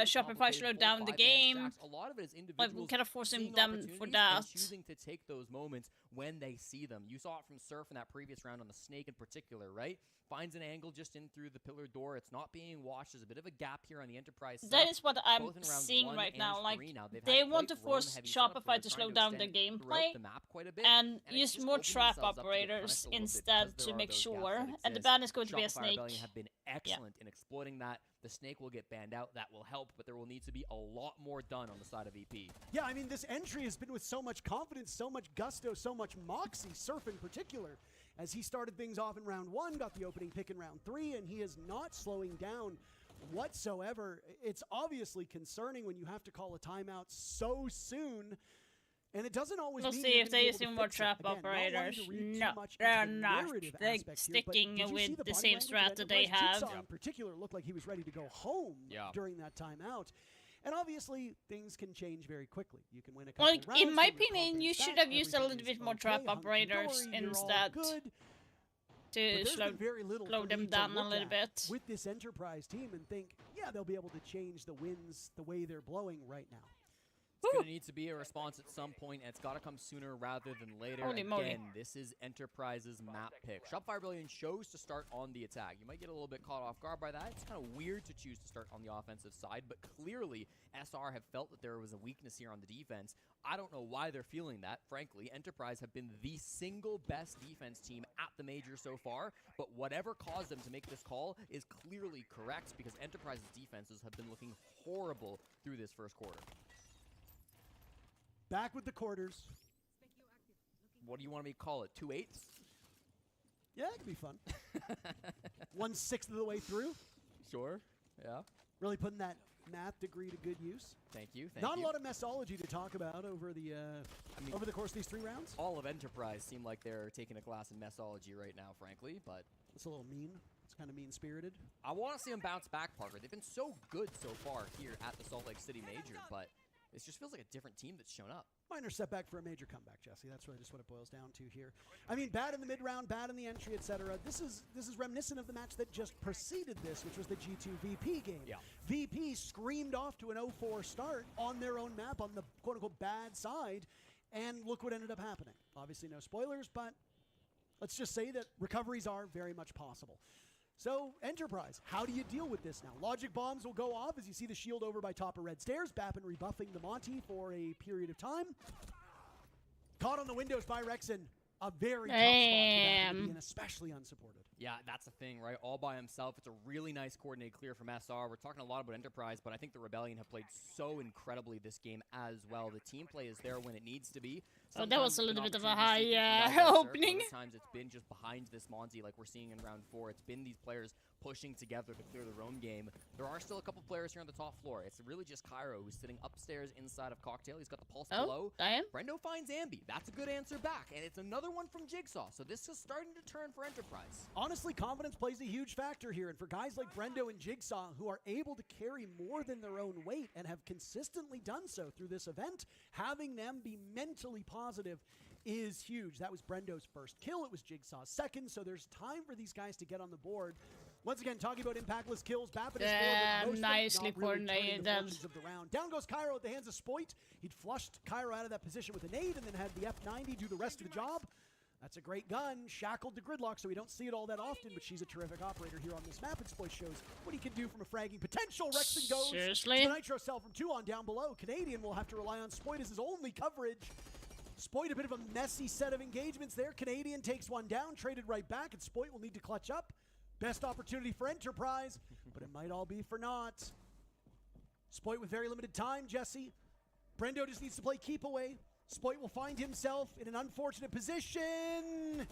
Shopify slow down the game. A lot of it is like, we kind of forcing them for that. Choosing to take those moments when they see them. You saw it from Surf in that previous round on the Snake in particular, right? Finds an angle just in through the pillar door. It's not being watched. There's a bit of a gap here on the Enterprise side. That is what I'm Both in round seeing 1 right and now. Like, 3 now. They've they had want to quite force roam-heavy setups where Shopify they're to slow trying to down their extend throughout gameplay the map quite a bit, and it's use just more opening trap themselves up to get operators punished a little bit instead because to there are make those gaps sure. that And the exist. ban is going to be a Shopify snake. Rebellion have been excellent in exploiting that. The Snake will get banned out. That will help, but there will need to be a lot more done on the side of EP. Yeah, I mean, this entry has been with so much confidence, so much gusto, so much moxie, Surf in particular, as he started things off in round 1, got the opening pick in round 3, and he is not slowing down whatsoever. It's obviously concerning when you have to call a timeout so soon, and it doesn't always We'll mean see you're if gonna be they able to use more fix it. trap Again, not wanting to operators. read too No, much into they're the not. narrative They're aspect here, but sticking did you see with the body same language of strat that they Enterprise? have. Jigsaw in particular looked like he was ready to go home during that timeout. And obviously, things can change very quickly. You can win a couple Like, rounds, in my get your opinion, you confidence should back, have used a everything little bit is more okay, trap hunky-dory, operators you're all instead good. to But there's slow been very little slow for them me to down a look little at bit. with this Enterprise team and think, yeah, they'll be able to change the winds the way they're blowing right now. It's going to need to be a response at some point, and it's got to come sooner rather than later. Holy moly. Again, this is Enterprise's map pick. Shopify Rebellion chose to start on the attack. You might get a little bit caught off guard by that. It's kind of weird to choose to start on the offensive side, but clearly SR have felt that there was a weakness here on the defense. I don't know why they're feeling that. Frankly, Enterprise have been the single best defense team at the major so far, but whatever caused them to make this call is clearly correct because Enterprise's defenses have been looking horrible through this first quarter. Back with the quarters. What do you want me to call it? 2/8? Yeah, it could be fun. 1/6 of the way through. Sure. Yeah. Really putting that math degree to good use. Thank you. Not a lot of mesology to talk about over the over the course of these 3 rounds. All of Enterprise seem like they're taking a class in mesology right now, frankly, but it's a little mean. It's kind of mean-spirited. I want to see them bounce back, Parker. They've been so good so far here at the Salt Lake City Major, but it just feels like a different team that's shown up. Minor setback for a major comeback, Jesse. That's really just what it boils down to here. I mean, bad in the mid-round, bad in the entry, etc. This is reminiscent of the match that just preceded this, which was the G2 VP game. Yeah. VP screamed off to an 0-4 start on their own map on the quote-unquote bad side, and look what ended up happening. Obviously no spoilers, but let's just say that recoveries are very much possible. So, Enterprise, how do you deal with this now? Logic bombs will go off as you see the shield over by top of red stairs. Bappin rebuffing the Monty for a period of time. Caught on the windows by Rexon. A very tough spot for Bappin, and especially unsupported. Yeah, that's the thing, right? All by himself. It's a really nice coordinated clear from SR. We're talking a lot about Enterprise, but I think the Rebellion have played so incredibly this game as well. The team play is there when it needs to be. Oh, that was a little bit of a high opening. Sometimes it's been just behind this Monty like we're seeing in round 4. It's been these players pushing together to clear their own game. There are still a couple players here on the top floor. It's really just Cairo who's sitting upstairs inside of Cocktail. He's got the pulse below. Brendo finds Ambi. That's a good answer back. And it's another one from Jigsaw. So this is starting to turn for Enterprise. Honestly, confidence plays a huge factor here. And for guys like Brendo and Jigsaw who are able to carry more than their own weight and have consistently done so through this event, having them be mentally positive is huge. That was Brendo's first kill. It was Jigsaw's second. So there's time for these guys to get on the board. Once again, talking about impactless kills, Bappin is nicely coordinated. Of the round. Down goes Cairo at the hands of Spoit. He'd flushed Cairo out of that position with a nade and then had the F90 do the rest of the job. That's a great gun, shackled to Gridlock, so we don't see it all that often, but she's a terrific operator here on this map, and Spoit shows what he can do from a fragging potential. Rexon goes Seriously? to the Nitro cell from 2 on down below. Canadian will have to rely on Spoit as his only coverage. Spoit a bit of a messy set of engagements there. Canadian takes one down, traded right back, and Spoit will need to clutch up. Best opportunity for Enterprise, but it might all be for naught. Spoit with very limited time, Jesse. Brendo just needs to play keep away. Spoit will find himself in an unfortunate position.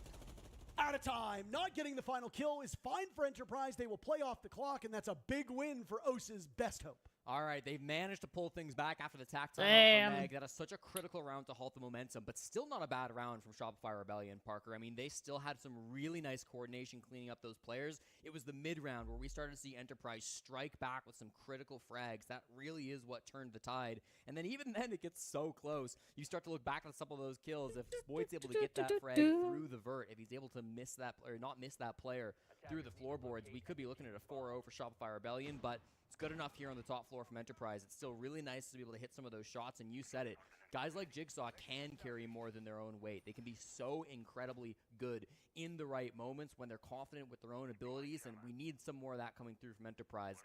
Out of time. Not getting the final kill is fine for Enterprise. They will play off the clock, and that's a big win for Osa's best hope. All right, they've managed to pull things back after the tactile from Meg. That is such a critical round to halt the momentum, but still not a bad round from Shopify Rebellion, Parker. I mean, they still had some really nice coordination cleaning up those players. It was the mid-round where we started to see Enterprise strike back with some critical frags. That really is what turned the tide. And then even then, it gets so close. You start to look back at some of those kills. If Spoit's able to get that frag through the vert, if he's able to miss that, or not miss that player through the floorboards, we could be looking at a 4-0 for Shopify Rebellion, but It's good enough here on the top floor from Enterprise. It's still really nice to be able to hit some of those shots, and you said it. Guys like Jigsaw can carry more than their own weight. They can be so incredibly good in the right moments when they're confident with their own abilities, and we need some more of that coming through from Enterprise.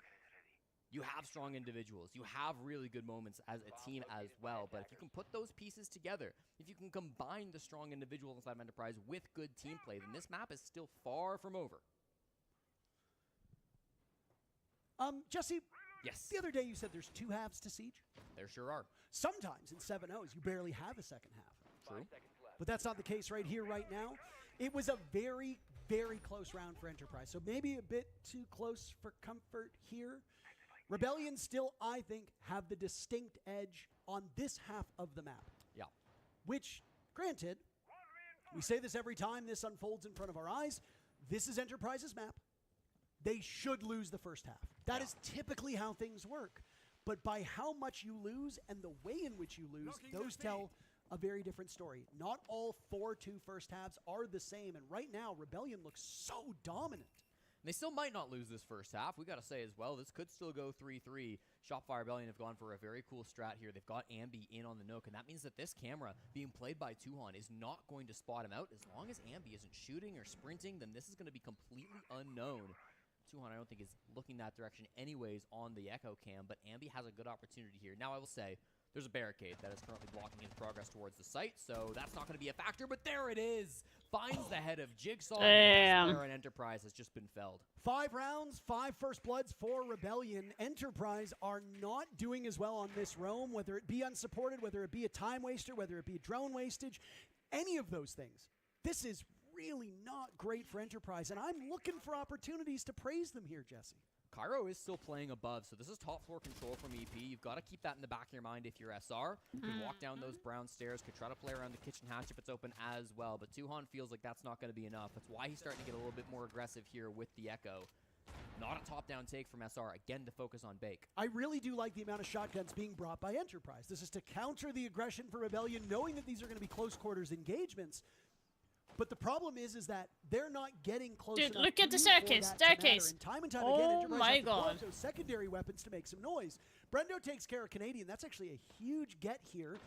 You have strong individuals. You have really good moments as a team as well, but if you can put those pieces together, if you can combine the strong individuals inside of Enterprise with good team play, then this map is still far from over. Jesse, yes. The other day you said there's 2 halves to Siege. There sure are. Sometimes in 7-0s, you barely have a second half. True. But that's not the case right here, right now. It was a very, very close round for Enterprise, so maybe a bit too close for comfort here. Rebellion still, I think, have the distinct edge on this half of the map. Yeah. Which, granted, we say this every time this unfolds in front of our eyes, this is Enterprise's map. They should lose the first half. That is typically how things work. But by how much you lose and the way in which you lose, those tell a very different story. Not all 4-2 first halves are the same, and right now, Rebellion looks so dominant. They still might not lose this first half. We got to say as well, this could still go 3-3. Shopify Rebellion have gone for a very cool strat here. They've got Ambi in on the Nook, and that means that this camera being played by Tuhon is not going to spot him out. As long as Ambi isn't shooting or sprinting, then this is going to be completely unknown. Tuhon, I don't think, is looking that direction anyways on the Echo cam, but Ambi has a good opportunity here. Now, I will say, there's a barricade that is currently blocking his progress towards the site, so that's not going to be a factor, but there it is! Finds the head of Jigsaw, and Enterprise has just been felled. 5 rounds, 5 first bloods for Rebellion. Enterprise are not doing as well on this roam, whether it be unsupported, whether it be a time waster, whether it be drone wastage, any of those things. This is really not great for Enterprise, and I'm looking for opportunities to praise them here, Jesse. Cairo is still playing above, so this is top floor control from EP. You've got to keep that in the back of your mind if you're SR. You can walk down those brown stairs, could try to play around the kitchen hatch if it's open as well, but Tuhon feels like that's not going to be enough. That's why he's starting to get a little bit more aggressive here with the Echo. Not a top-down take from SR, again to focus on Bake. I really do like the amount of shotguns being brought by Enterprise. This is to counter the aggression for Rebellion, knowing that these are going to be close quarters engagements. But the problem is that they're not getting close enough. Dude, look at the staircase. staircase. And time again, Enterprise my have to pull God. out those secondary weapons to make some noise. Brendo takes care of Canadian. That's actually a huge get here.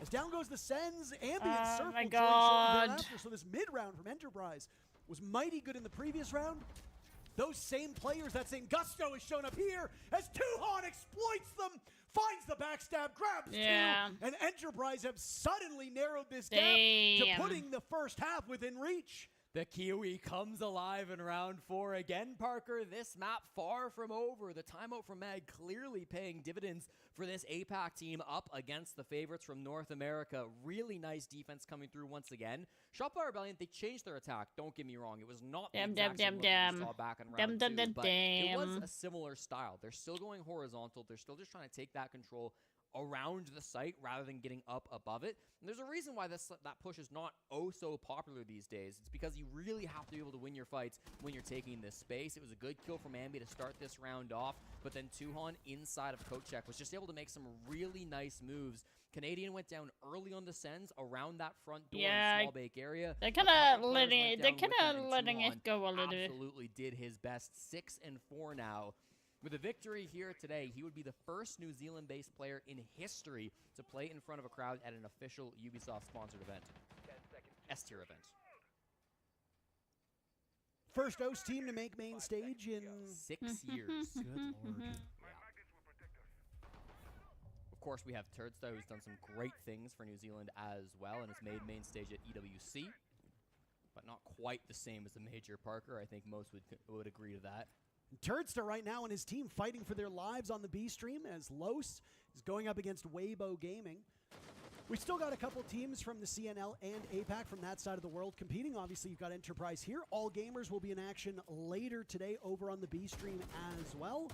As down goes the Sens, Ambient Circle. My God. After. So this mid-round from Enterprise was mighty good in the previous round. Those same players, that same gusto is shown up here as Tuhon exploits them, finds the backstab, grabs 2, and Enterprise have suddenly narrowed this gap to putting the first half within reach. The Kiwi comes alive in round 4 again, Parker. This map far from over. The timeout from Mag clearly paying dividends for this APAC team up against the favorites from North America. Really nice defense coming through once again. Shopify Rebellion, they changed their attack. Don't get me wrong. It was not the exact same look we saw back in round 2, but it was a similar style. They're still going horizontal. They're still just trying to take that control around the site rather than getting up above it. And there's a reason why that push is not so popular these days. It's because you really have to be able to win your fights when you're taking this space. It was a good kill from Ambi to start this round off, but then Tuhon inside of Kochek was just able to make some really nice moves. Canadian went down early on the Sens around that front door in the Small Bake area. They're kind of letting it go a little bit. Absolutely did his best. 6-4 now. With a victory here today, he would be the first New Zealand-based player in history to play in front of a crowd at an official Ubisoft-sponsored event. S-tier event. First host team to make main stage in 6 years. Good Lord. Of course, we have Turdstow, who's done some great things for New Zealand as well, and has made main stage at EWC, but not quite the same as the Major Parker. I think most would agree to that. Turdstow right now and his team fighting for their lives on the B stream as Los is going up against Weibo Gaming. We've still got a couple teams from the CNL and APAC from that side of the world competing. Obviously, you've got Enterprise here. All Gamers will be in action later today over on the B stream as well.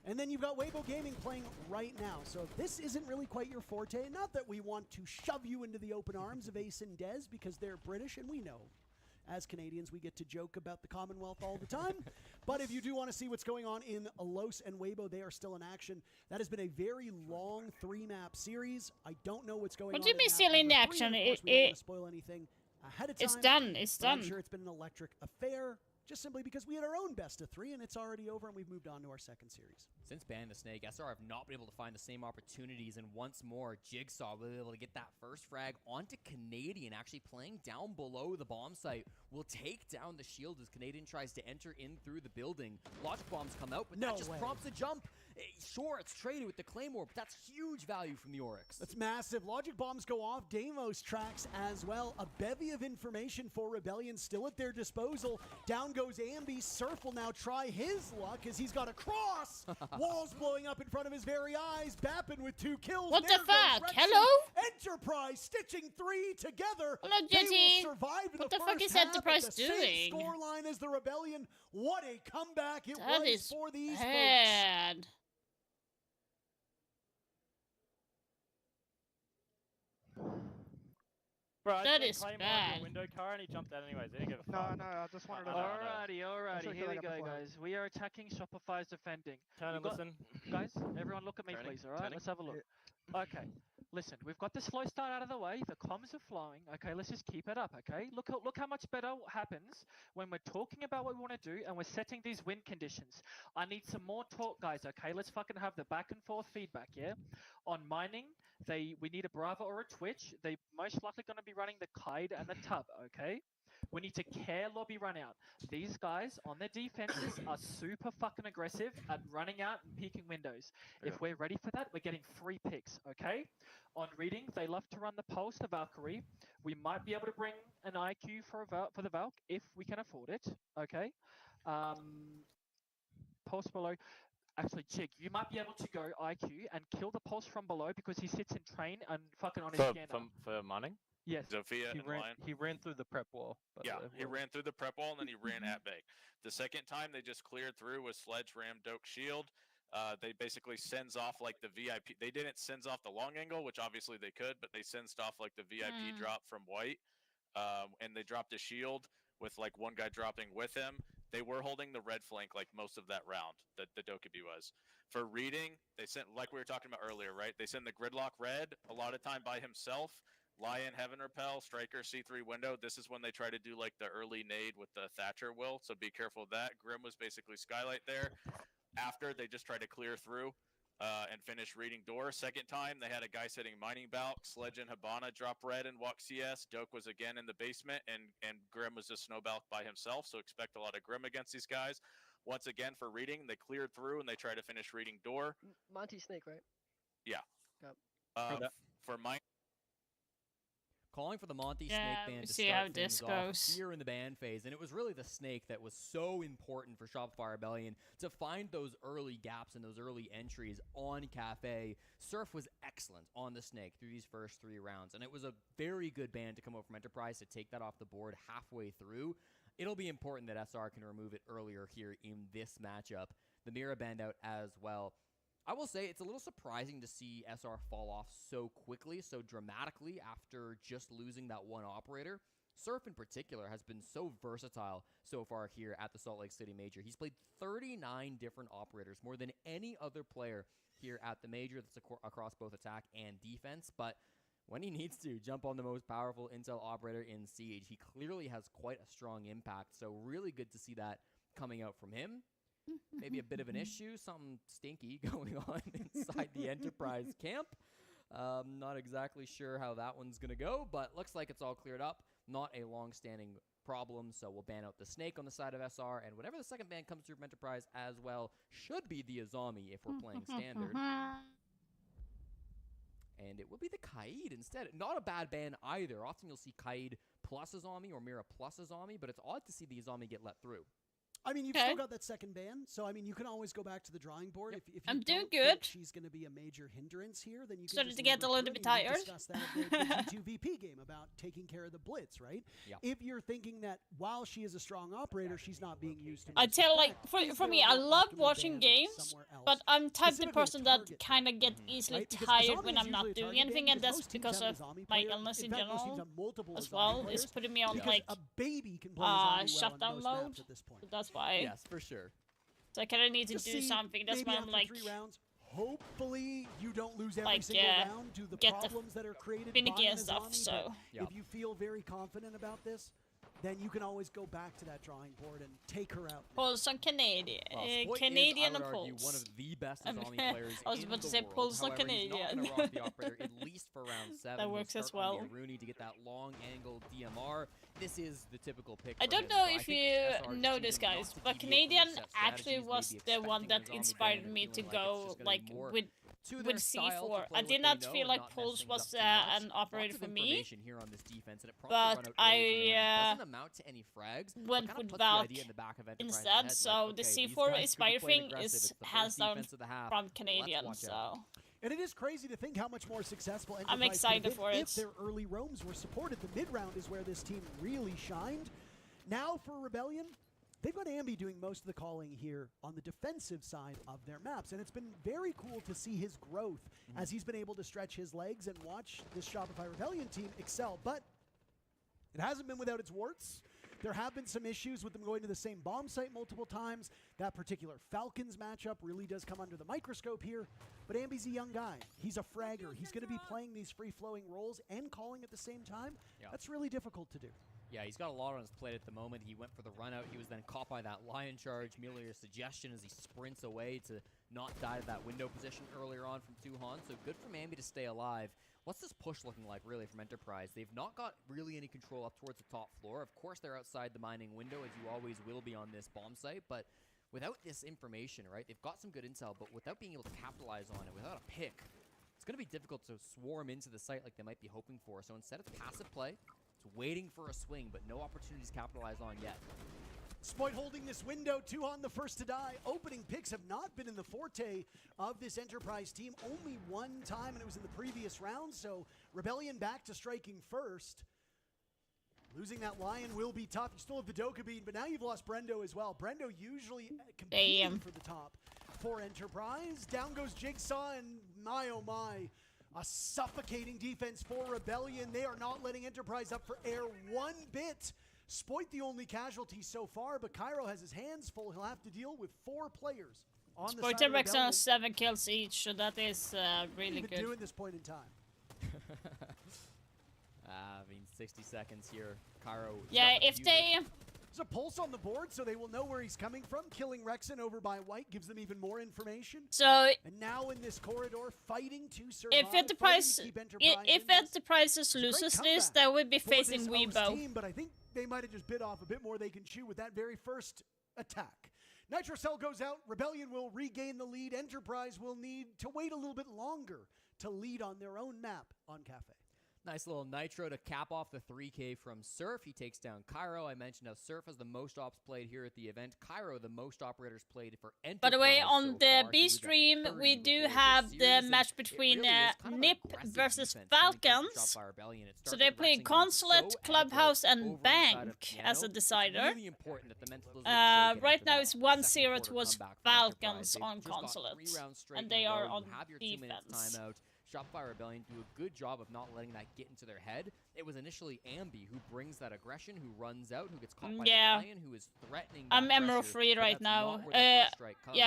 And then you've got Weibo Gaming playing right now. So if this isn't really quite your forte, not that we want to shove you into the open arms of Ace and Dez because they're British, and we know as Canadians, we get to joke about the Commonwealth all the time. But if you do want to see what's going on in Los and Weibo, they are still in action. That has been a very long 3-map series. I don't know what's going on. What do you mean still in action? We don't want to spoil anything ahead of time. It's done. It's done. I'm sure it's been an electric affair. just simply because we had our own best of 3, and it's already over, and we've moved on to our second series. Since banning the Snake, SR have not been able to find the same opportunities, and once more, Jigsaw will be able to get that first frag onto Canadian, actually playing down below the bomb site. Will take down the shield as Canadian tries to enter in through the building. Logic bombs come out, but that just prompts a jump. Sure, it's traded with the Claymore, but that's huge value from the Oryx. That's massive. Logic bombs go off. Deimos tracks as well. A bevy of information for Rebellion still at their disposal. Down goes Ambi. Surf will now try his luck as he's got a cross. Walls blowing up in front of his very eyes. Bappin with 2 kills. What there the fuck? goes Hello? Enterprise stitching 3 together. Hello, They Jetty. will survive in What the the fuck first is half Enterprise at the same doing? scoreline as the Rebellion. What a comeback it That was is for these folks. bad. Bro, That I is Claymore bad. into a window car and he jumped out anyways. He didn't give a No, fuck. no, I just wanted to. Alrighty, Actually, here we like go, a guys. We are attacking, Shopify's defending. Turn and listen. Guys, everyone look at me, Turning, please, alright? turning. Let's have a look. Okay, listen, we've got the slow start out of the way. The comms are flowing. Okay, let's just keep it up, okay? Look how much better happens when we're talking about what we want to do and we're setting these win conditions. I need some more talk, guys, okay? Let's fucking have the back and forth feedback, yeah? On mining, we need a Brava or a Twitch. They most likely going to be running the Kite and the Tub, okay? We need to care lobby run out. These guys on their defenses are super fucking aggressive at running out and peeking windows. If we're ready for that, we're getting 3 picks, okay? On reading, they love to run the Pulse, the Valkyrie. We might be able to bring an IQ for the Valk if we can afford it, okay? Pulse below. Actually, Jig, you might be able to go IQ and kill the Pulse from below because he sits in train and fucking on his scanner. For mining? Yes. Zofia He and ran, Lion. he ran through the prep wall. by the Yeah, way. he ran through the prep wall and then he ran at Bank. The second time they just cleared through with Sledge, Ram, Doke, Shield. They basically sends off like the VIP. They didn't sends off the long angle, which obviously they could, but they sensed off like the VIP drop from White. And they dropped a shield with like one guy dropping with him. They were holding the red flank like most of that round that the Dokkaebi was. For reading, they sent, like we were talking about earlier, right? They send the Gridlock red a lot of time by himself. Lion, Heaven Repel, Striker, C3 window. This is when they try to do like the early nade with the Thatcher will, so be careful of that. Grim was basically Skylight there. After, they just try to clear through and finish reading door. Second time, they had a guy sitting mining balk. Sledge and Habana drop red and walk CS. Doke was again in the basement, and Grim was just snow balk by himself, so expect a lot of Grim against these guys. Once again, for reading, they cleared through and they try to finish reading door. Monty Snake, right? Yeah. Yep. For mine. Calling for the Monty Yeah, Snake ban we to see start how things this off goes. here in the ban phase, and it was really the Snake that was so important for Shopify Rebellion to find those early gaps and those early entries on Cafe. Surf was excellent on the Snake through these first 3 rounds, and it was a very good ban to come over from Enterprise to take that off the board halfway through. It'll be important that SR can remove it earlier here in this matchup. The Mira banned out as well. I will say it's a little surprising to see SR fall off so quickly, so dramatically after just losing that one operator. Surf in particular has been so versatile so far here at the Salt Lake City Major. He's played 39 different operators, more than any other player here at the Major that's across both attack and defense, but when he needs to jump on the most powerful intel operator in Siege, he clearly has quite a strong impact, so really good to see that coming out from him. Maybe a bit of an issue, something stinky going on inside the Enterprise camp. Not exactly sure how that one's going to go, but looks like it's all cleared up. Not a long-standing problem, so we'll ban out the Snake on the side of SR, and whatever the second ban comes through from Enterprise as well should be the Azami if we're playing Standard. And it will be the Kaid instead. Not a bad ban either. Often you'll see Kaid plus Azami or Mira plus Azami, but it's odd to see the Azami get let through. I mean, you've still got that second ban, so I mean, you can always go back to the drawing board. If you I'm doing don't good. think she's going to be a major hindrance here, then you can Started just to get a leave her little through, bit and we tired. discussed that at the G2 VP game about taking care of the blitz, right? Yeah. If you're thinking that while she is a strong operator, she's not being used to. I tell like for me, I love watching games, but I'm type of person that kind of get easily tired when I'm not doing anything, and that's because of my illness in general as well. It's putting me on like a baby can play Azami well in shutdown most mode. maps at this point. So that's why. Yes, for sure. So I kind of need to Just do see, something. That's maybe why I'm after like, 3 rounds, hopefully you don't lose every like, single yeah, round to the get the problems that are created finicky by and stuff, Azami, so. but if you feel very confident about this, then you can always go back to that drawing board and take her out. Pulse on Canadian. Well, Canadian is, I would Pulse. argue, one of the best Azami players I was in about to the say world. Pulse on However, he's not Canadian. gonna rock the operator at least for round 7. That He'll works as start on well. the Rooney to get that long angle DMR. This is the typical pick. I for don't him, know so I if think you SR's know choosing this, not guys, to but deviate from Canadian their set actually strategies, was maybe the one expecting that Azami inspired Bane me and to feeling go it's just gonna like be more with to their style to C4. play I what did they not know feel and like not mess Pulse things up was too much. an operator Lots for of me, information here on this defense, and it probably run but out early for them. It I doesn't amount to any frags, but went kinda with puts the Valk idea in the back of Enterprise's instead. head, So like, the okay, these C4 guys Inspire could be playing thing aggressive. is It's the hands first down defense of the half. from Let's Canadian. watch out. So And it is crazy to think how much more successful I'm Enterprise excited could have for been it. if their early roams were supported. The mid-round is where this team really shined. Now for Rebellion, they've got Ambi doing most of the calling here on the defensive side of their maps, and it's been very cool to see his growth as he's been able to stretch his legs and watch this Shopify Rebellion team excel. But it hasn't been without its warts. There have been some issues with them going to the same bomb site multiple times. That particular Falcons matchup really does come under the microscope here. But Ambi's a young guy. He's a fragger. He's going to be playing these free-flowing roles and calling at the same time. Yeah. That's really difficult to do. Yeah, he's got a lot on his plate at the moment. He went for the run out. He was then caught by that lion charge. Milier's suggestion as he sprints away to not die to that window position earlier on from Tuhan. So good from Ambi to stay alive. What's this push looking like, really, from Enterprise? They've not got really any control up towards the top floor. Of course, they're outside the mining window, as you always will be on this bomb site. But without this information, right, they've got some good intel, but without being able to capitalize on it, without a pick, it's going to be difficult to swarm into the site like they might be hoping for. So instead of passive play, it's waiting for a swing, but no opportunities capitalized on yet. Spoit holding this window, Tuhan the first to die. Opening picks have not been in the forte of this Enterprise team. Only one time, and it was in the previous round, so Rebellion back to striking first. Losing that Lion will be tough. You still have the Dokkaebian, but now you've lost Brendo as well. Brendo usually competing for the top for Enterprise. Down goes Jigsaw, and my oh my, a suffocating defense for Rebellion. They are not letting Enterprise up for air one bit. Spoit the only casualty so far, but Cairo has his hands full. He'll have to deal with 4 players on the Spoit side and of Rex Rebellion. on 7 kills each, so that is really Even good. doing this point in time. I mean, 60 seconds here. Cairo. Yeah, if they... There's a pulse on the board, so they will know where he's coming from. Killing Rexon over by White gives them even more information. So... And now in this corridor, fighting to survive. If Enterprise, loses this, they will be facing Weibo. Team, but I think they might have just bit off a bit more they can chew with that very first attack. Nitrocell goes out. Rebellion will regain the lead. Enterprise will need to wait a little bit longer to lead on their own map on Cafe. Nice little Nitro to cap off the 3K from Surf. He takes down Cairo. I mentioned how Surf has the most ops played here at the event. Cairo, the most operators played for Enterprise. By the way, on so the far. B stream, we do have the match between NiP versus Falcons. So they're playing Consulate, Clubhouse, and Bank as a decider. Right now it's 1-0 towards Falcons on Consulate, and they are on defense. Shopify Rebellion do a good job of not letting that get into their head. It was initially Ambi who brings that aggression, who runs out, who gets caught by the Lion, who is threatening. I'm Emerald free right now. Yeah,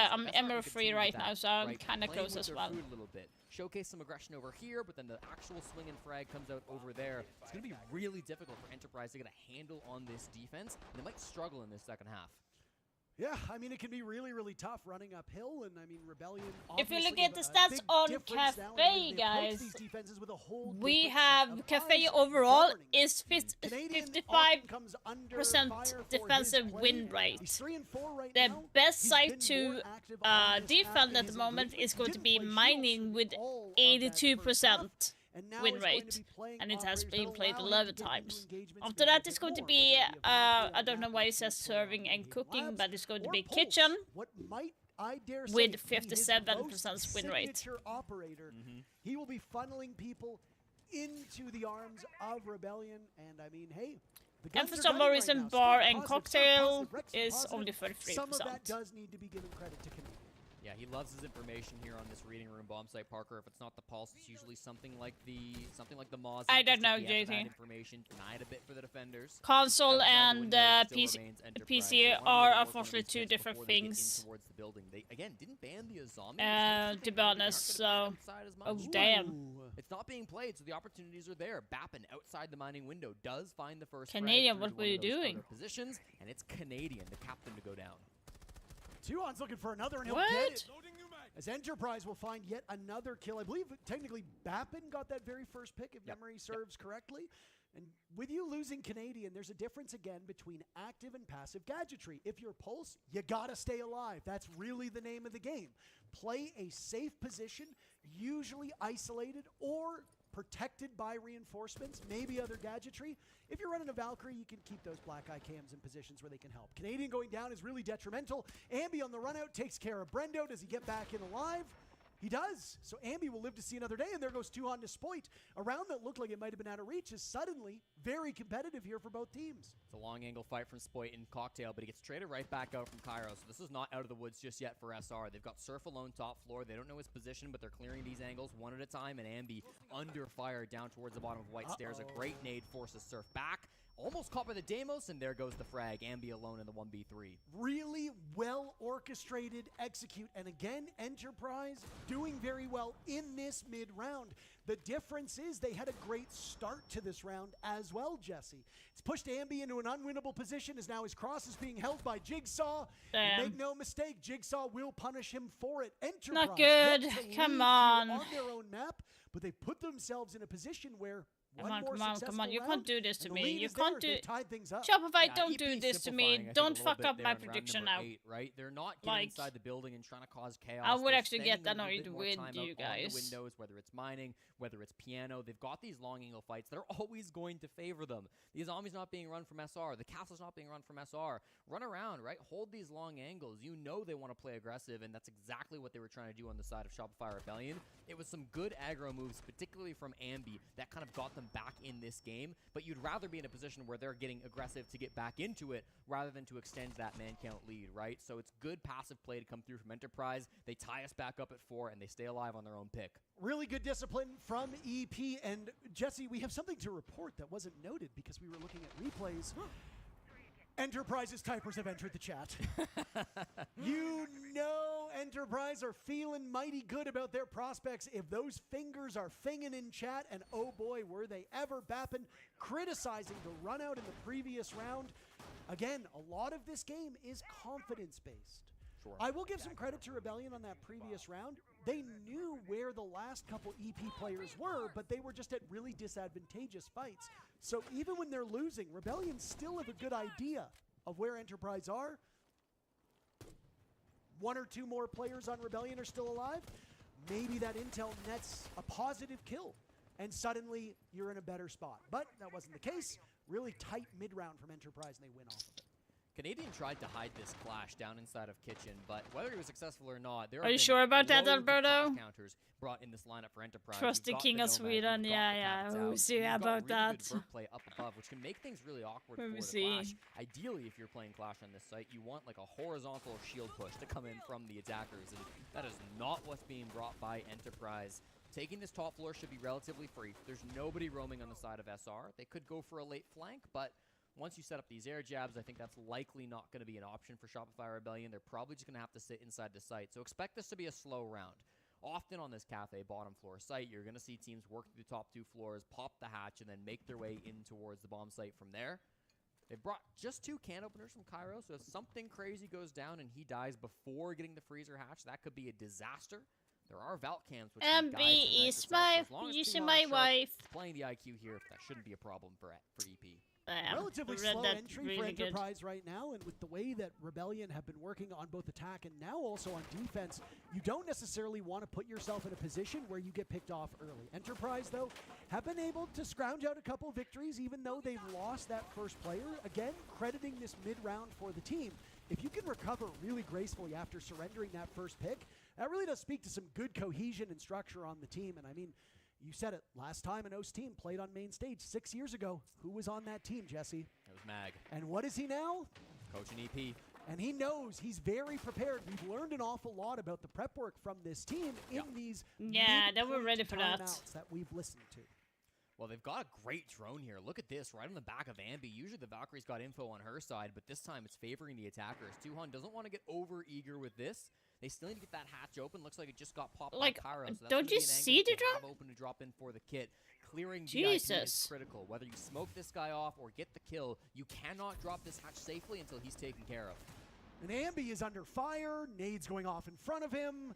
I'm Emerald free right now, so I'm kind of close as well. A little bit. Showcase some aggression over here, but then the actual swing and frag comes out over there. It's going to be really difficult for Enterprise to get a handle on this defense, and they might struggle in this second half. Yeah, I mean, it can be really, really tough running uphill, and I mean, Rebellion. If you look at the stats on Cafe, guys, we have Cafe overall is 55% defensive win rate. The best site to defend at the moment is going to be Mining with 82% win rate, and it has been played 11 times. After that, it's going to be, I don't know why it says serving and cooking, but it's going to be kitchen with 57% win rate. Operator. He will be funneling people into the arms of Rebellion, and I mean, hey. And for some reason, bar and cocktail is only 33%. Some of that does need to be given credit to Canadian. Yeah, he loves his information here on this reading room bomb site, Parker. If it's not the pulse, it's usually something like the Mozzie. I don't know, JT. Information denied a bit for the defenders. Console and PC are unfortunately two different things. Towards the building. They again didn't ban the Azami. To be honest, so damn. It's not being played, so the opportunities are there. Bappin outside the mining window does find the first Canadian. What were you doing? Positions, and it's Canadian, the captain, to go down. Tuhon's looking for another, and he'll What? get it. As Enterprise will find yet another kill. I believe technically Bappin got that very first pick, if memory serves correctly. And with you losing Canadian, there's a difference again between active and passive gadgetry. If you're Pulse, you gotta stay alive. That's really the name of the game. Play a safe position, usually isolated or protected by reinforcements, maybe other gadgetry. If you're running a Valkyrie, you can keep those black eye cams in positions where they can help. Canadian going down is really detrimental. Ambi on the run out takes care of Brendo. Does he get back in alive? He does. So Ambi will live to see another day, and there goes Tuhon to Spoit. A round that looked like it might have been out of reach is suddenly very competitive here for both teams. It's a long angle fight from Spoit in Cocktail, but he gets traded right back out from Cairo. So this is not out of the woods just yet for SR. They've got Surf alone top floor. They don't know his position, but they're clearing these angles one at a time, and Ambi under fire down towards the bottom of White Stairs. A great nade forces Surf back. Almost caught by the Deimos, and there goes the frag. Ambi alone in the 1v3. Really well orchestrated execute. And again, Enterprise doing very well in this mid-round. The difference is they had a great start to this round as well, Jesse. It's pushed Ambi into an unwinnable position as now his cross is being held by Jigsaw. Make no mistake, Jigsaw will punish him for it. Enterprise not good. Come on their own map, but they put themselves in a position where Come on. You can't do this to me. You can't do... Shopify, Yeah, don't EP do this to simplifying, me. I think, Don't a little fuck bit up there my in round prediction number now. 8, right? They're not getting inside the building and trying to cause chaos. I would They're actually get spending a little annoyed bit more with time you out on guys. the windows, whether it's mining, whether it's piano. They've got these long angle fights that are always going to favor them. The Azami's not being run from SR. The castle's not being run from SR. Run around, right? Hold these long angles. You know they want to play aggressive, and that's exactly what they were trying to do on the side of Shopify Rebellion. It was some good aggro moves, particularly from Ambi, that kind of got them back in this game, but you'd rather be in a position where they're getting aggressive to get back into it rather than to extend that man count lead, right? So it's good passive play to come through from Enterprise. They tie us back up at 4, and they stay alive on their own pick. Really good discipline from EP. And Jesse, we have something to report that wasn't noted because we were looking at replays. Enterprise's typers have entered the chat. You know Enterprise are feeling mighty good about their prospects if those fingers are finging in chat, and oh boy, were they ever. Bappin criticizing the run out in the previous round. Again, a lot of this game is confidence-based. Sure. I will give some credit to Rebellion on that previous round. They knew where the last couple EP players were, but they were just at really disadvantageous fights. So even when they're losing, Rebellion still have a good idea of where Enterprise are. 1 or 2 more players on Rebellion are still alive. Maybe that intel nets a positive kill, and suddenly you're in a better spot. But that wasn't the case. Really tight mid-round from Enterprise, and they win off of it. Canadian tried to hide this clash down inside of Kitchen, but whether he was successful or not, there are you sure about that, loads of Alberto? counters brought in this lineup for Enterprise. Trust the King of Sweden. Yeah. We'll see about that. Good play up above, which can make things really awkward for the Clash. Ideally, if you're playing Clash on this site, you want like a horizontal shield push to come in from the attackers, and that is not what's being brought by Enterprise. Taking this top floor should be relatively free. There's nobody roaming on the side of SR. They could go for a late flank, but once you set up these air jabs, I think that's likely not going to be an option for Shopify Rebellion. They're probably just going to have to sit inside the site. So expect this to be a slow round. Often on this Cafe bottom floor site, you're going to see teams work through the top 2 floors, pop the hatch, and then make their way in towards the bomb site from there. They've brought just 2 can openers from Cairo, so if something crazy goes down and he dies before getting the freezer hatch, that could be a disaster. There are Valk cams, which MB is my, using my wife. Playing the IQ here, that shouldn't be a problem for EP. Relatively slow entry for Enterprise right now, and with the way that Rebellion have been working on both attack and now also on defense, you don't necessarily want to put yourself in a position where you get picked off early. Enterprise, though, have been able to scrounge out a couple victories, even though they've lost that first player. Again, crediting this mid-round for the team. If you can recover really gracefully after surrendering that first pick, that really does speak to some good cohesion and structure on the team. And I mean, you said it, last time an OS team played on main stage 6 years ago. Who was on that team, Jesse? It was Mag. And what is he now? Coaching EP. And he knows he's very prepared. We've learned an awful lot about the prep work from this team in these they were ready for that. that we've listened to. Well, they've got a great drone here. Look at this, right on the back of Ambi. Usually the Valkyrie's got info on her side, but this time it's favoring the attackers. Tuhon doesn't want to get over-eager with this. They still need to get that hatch open. Looks like it just got popped by Cairo. So that's don't you see the drone? Open to drop in for the kit. Clearing Jesus. VIP is critical. Whether you smoke this guy off or get the kill, you cannot drop this hatch safely until he's taken care of. And Ambi is under fire. Nades going off in front of him.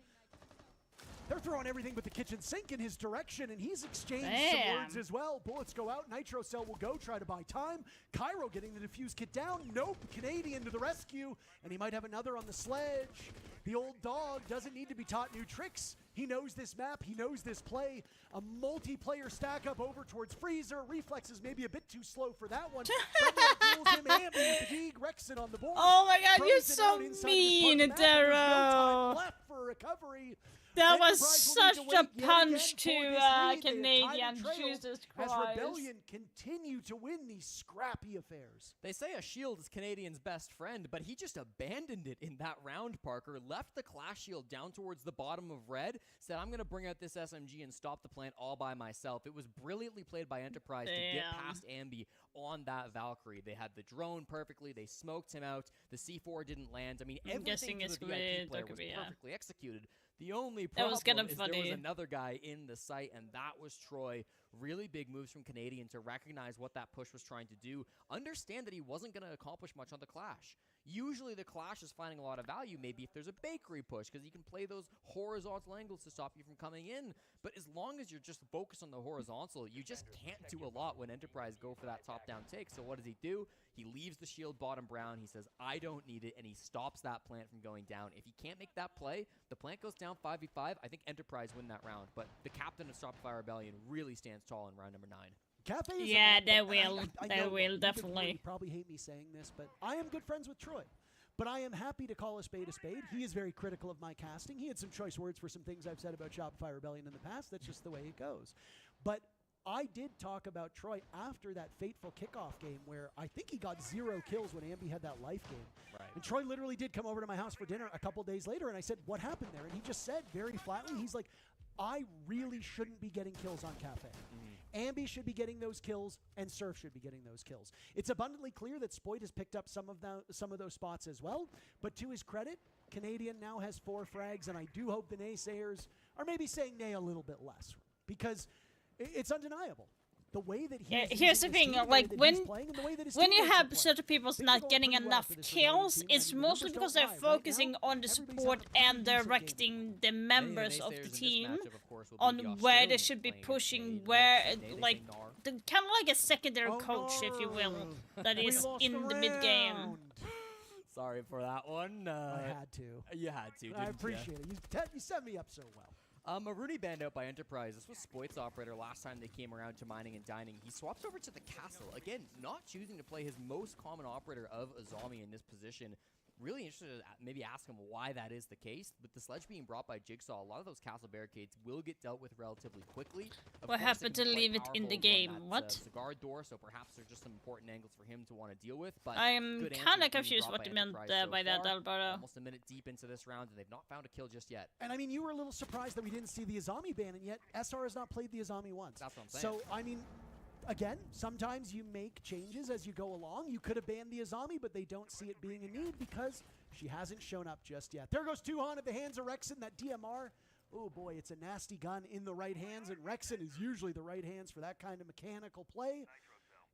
They're throwing everything but the kitchen sink in his direction, and he's exchanged some words as well. Bullets go out. Nitro Cell will go try to buy time. Cairo getting the defuse kit down. Nope. Canadian to the rescue, and he might have another on the sledge. The old dog doesn't need to be taught new tricks. He knows this map. He knows this play. A multiplayer stack up over towards Freezer. Reflexes maybe a bit too slow for that one. Pulls him Ambi with the dig. Rexon on the board. Oh my god, you're Throws it so out inside mean, this part of the map, and there's no Darrow. time left for recovery. That was Enterprise will such need to a wait yet punch again to for this lead. They have tied Canadian. the trail Jesus as Christ. Rebellion continue to win these scrappy affairs. They say a shield is Canadian's best friend, but he just abandoned it in that round, Parker. Left the class shield down towards the bottom of red, said, I'm going to bring out this SMG and stop the plant all by myself. It was brilliantly played by Enterprise to get past Ambi on that Valkyrie. They had the drone perfectly. They smoked him out. The C4 didn't land. I mean, everything to the VIP player was perfectly executed. The only problem is there was another guy in the site, and that was Troy. Really big moves from Canadian to recognize what that push was trying to do. Understand that he wasn't going to accomplish much on the Clash. Usually the Clash is finding a lot of value, maybe if there's a bakery push, because you can play those horizontal angles to stop you from coming in. But as long as you're just focused on the horizontal, you just can't do a lot when Enterprise go for that top-down take. So what does he do? He leaves the shield bottom brown. He says, I don't need it, and he stops that plant from going down. If he can't make that play, the plant goes down 5v5. I think Enterprise win that round, but the captain of Stop Fire Rebellion really stands tall in round number 9. Cafe is they will. They will, definitely. You probably hate me saying this, but I am good friends with Troy. But I am happy to call a spade a spade. He is very critical of my casting. He had some choice words for some things I've said about Shopify Rebellion in the past. That's just the way it goes. But I did talk about Troy after that fateful kickoff game where I think he got 0 kills when Ambi had that life game. Right. And Troy literally did come over to my house for dinner a couple days later, and I said, what happened there? And he just said very flatly, he's like, I really shouldn't be getting kills on Cafe. Ambi should be getting those kills, and Surf should be getting those kills. It's abundantly clear that Spoit has picked up some of those spots as well, but to his credit, Canadian now has 4 frags, and I do hope the naysayers are maybe saying nay a little bit less, because it's undeniable. The way that here's the thing, like when you have certain people not getting enough kills, it's mostly because they're focusing on the support and directing the members of the team on where they should be pushing, where like kind of like a secondary coach, if you will, that is in the mid game. Sorry for that one. I had to. You had to. I appreciate it. You set me up so well. A Rooney banned out by Enterprise. This was Spoit's operator last time they came around to mining and dining. He swaps over to the castle. Again, not choosing to play his most common operator of Azami in this position. Really interested to maybe ask him why that is the case. With the sledge being brought by Jigsaw, a lot of those castle barricades will get dealt with relatively quickly. What happened to leave it in the game? What? Cigar door, so perhaps there's just some important angles for him to want to deal with. But I'm kind of confused what you meant by that, Alberto. Almost a minute deep into this round, and they've not found a kill just yet. And I mean, you were a little surprised that we didn't see the Azami ban, and yet SR has not played the Azami once. That's what I'm saying. So, I mean, again, sometimes you make changes as you go along. You could have banned the Azami, but they don't see it being a need because she hasn't shown up just yet. There goes Tuhon at the hands of Rexon, that DMR. Oh boy, it's a nasty gun in the right hands, and Rexon is usually the right hands for that kind of mechanical play.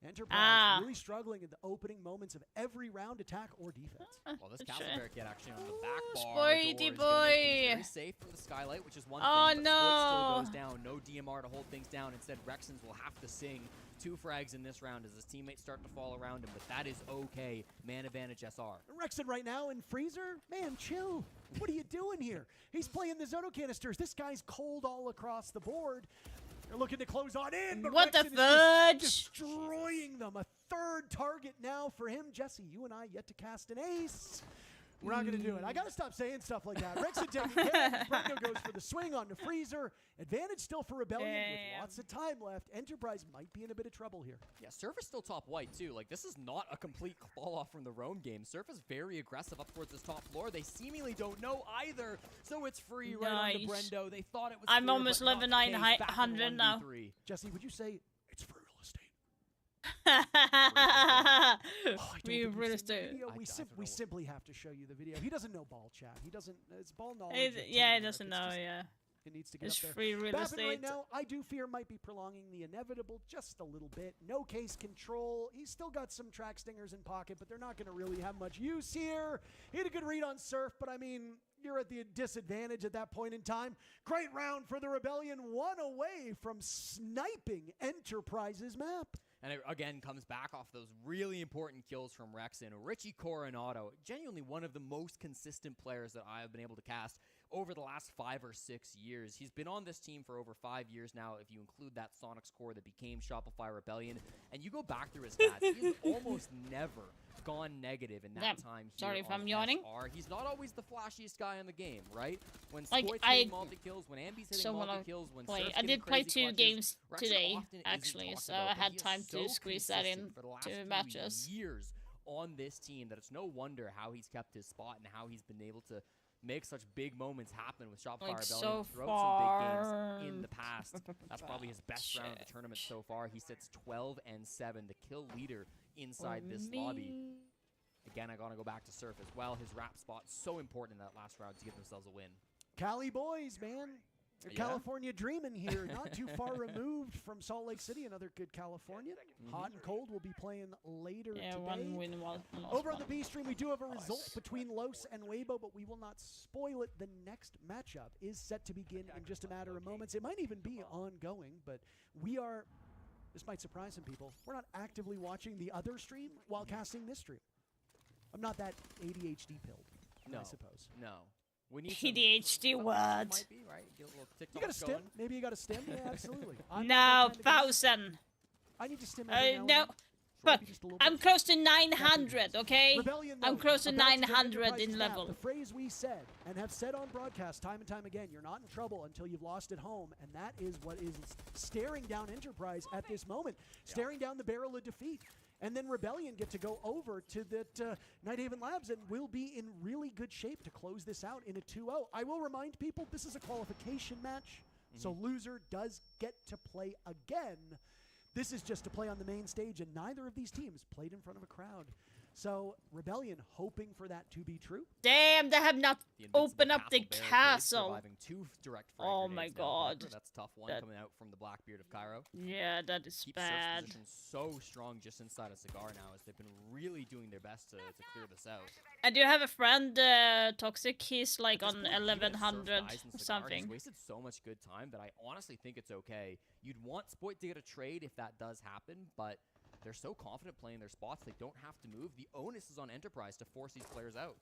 Enterprise really struggling in the opening moments of every round, attack or defense. Well, this castle barricade actually on the back bar Spoity boy. Very safe from the skylight, which is one thing. But no! Still goes down. No DMR to hold things down. Instead, Rexons will have to sing 2 frags in this round as his teammates start to fall around him, but that is okay. Man advantage SR. Rexon right now in Freezer, man, chill. What are you doing here? He's playing the Zoto canisters. This guy's cold all across the board. They're looking to close on in, but what Rexon the fudge? is destroying them. A 3rd target now for him. Jesse, you and I yet to cast an ace. We're not going to do it. I got to stop saying stuff like that. Rexon taking care. Brendo goes for the swing on the Freezer. Advantage still for Rebellion with lots of time left. Enterprise might be in a bit of trouble here. Yeah, Surf is still top white, too. Like, this is not a complete fall-off from the Roam game. Surf is very aggressive up towards this top floor. They seemingly don't know either, so it's free right on the Brendo. They thought it was I'm clear, almost but not level the case. 900 now. Jesse, would you say it's for real estate? Real estate. We simply have to show you the video. He doesn't know ball chat. He doesn't. It's ball knowledge. Yeah, he doesn't know. Yeah. It needs to get it's up there. free real Bappin estate. right now, I do fear might be prolonging the inevitable just a little bit. No case control. He's still got some track stingers in pocket, but they're not going to really have much use here. He had a good read on Surf, but I mean, you're at the disadvantage at that point in time. Great round for the Rebellion. One away from sniping Enterprise's map. And it, again, comes back off those really important kills from Rexon. Richie Coronado, genuinely one of the most consistent players that I have been able to cast over the last 5 or 6 years. He's been on this team for over 5 years now, if you include that Sonics core that became Shopify Rebellion. And you go back through his stats, he's almost never gone negative in that time here. Sorry if I'm yawning. SR. He's not always the flashiest guy in the game, right? When Like, Squid's I- hitting multi-kills, when Ambi's hitting multi-kills, when play. Surf's I getting did play crazy 2 clutches, games Rexon today, often isn't actually, talked so about, I but had he is time so to squeeze that in consistent for the last 2 few matches. years on this team that it's no wonder how he's kept his spot and how he's been able to make such big moments happen with Shopify Like, Rebellion so throughout far. some big games in the past. That's probably his best round of the tournament so far. He sits 12-7, the kill leader inside this lobby. Again, I gotta go back to Surf as well. His wrap spot so important in that last round to give themselves a win. Cali boys, man. They're Yeah. California dreaming here. Not too far removed from Salt Lake City. Another good California. Hot and Cold will be playing later Yeah, today. 1 win, 1 loss. Over on the B stream, we do have a result between Los and Weibo, but we will not spoil it. The next matchup is set to begin in just a matter of moments. It might even be ongoing, but we are, this might surprise some people, we're not actively watching the other stream while casting this stream. I'm not that ADHD pilled, I suppose. No. We need ADHD some, what? Might be, right? Get a little TikTok You got a stim? going. Maybe you got a stim? Yeah, absolutely. I'm No, not that kind of guy. 1,000. I need to stim every now and No, then. but Just a little I'm bit. close to 900, okay? Rebellion, I'm though, close to about get 900 Enterprise's in map. level. The phrase we said and have said on broadcast time and time again, you're not in trouble until you've lost at home, and that is what is staring down Enterprise at this moment, staring down the barrel of defeat. And then Rebellion get to go over to that Nighthaven Labs and will be in really good shape to close this out in a 2-0. I will remind people, this is a qualification match, so loser does get to play again. This is just to play on the main stage, and neither of these teams played in front of a crowd. So Rebellion hoping for that to be true. Damn, they have not opened up the Barricades castle. surviving 2 direct frag Oh my grenades now, god. Parker. That's a tough one That- coming out from the Blackbeard of Cairo. Yeah, that is Keeps bad. Surf's position so strong just inside of Cigar now as they've been really doing their best to clear this out. I do have a friend, Toxic. He's like on Even if Surf 1100 dies in or Cigar, something. He's wasted so much good time that I honestly think it's okay. You'd want Spoit to get a trade if that does happen, but they're so confident playing their spots, they don't have to move. The onus is on Enterprise to force these players out.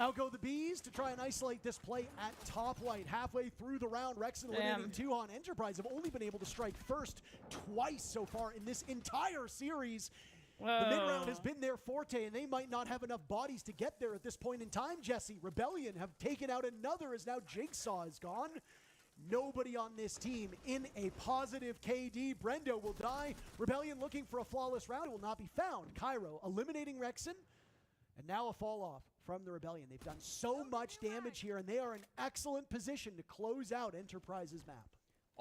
Out go the Bees to try and isolate this play at top light. Halfway through the round, Rexon eliminating Damn. Tuhon. Enterprise have only been able to strike first twice so far in this entire series. The mid-round has been their forte, and they might not have enough bodies to get there at this point in time, Jesse. Rebellion have taken out another as now Jigsaw is gone. Nobody on this team in a positive KD. Brendo will die. Rebellion looking for a flawless round. It will not be found. Cairo eliminating Rexon. And now a fall off from the Rebellion. They've done so much damage here, and they are in excellent position to close out Enterprise's map.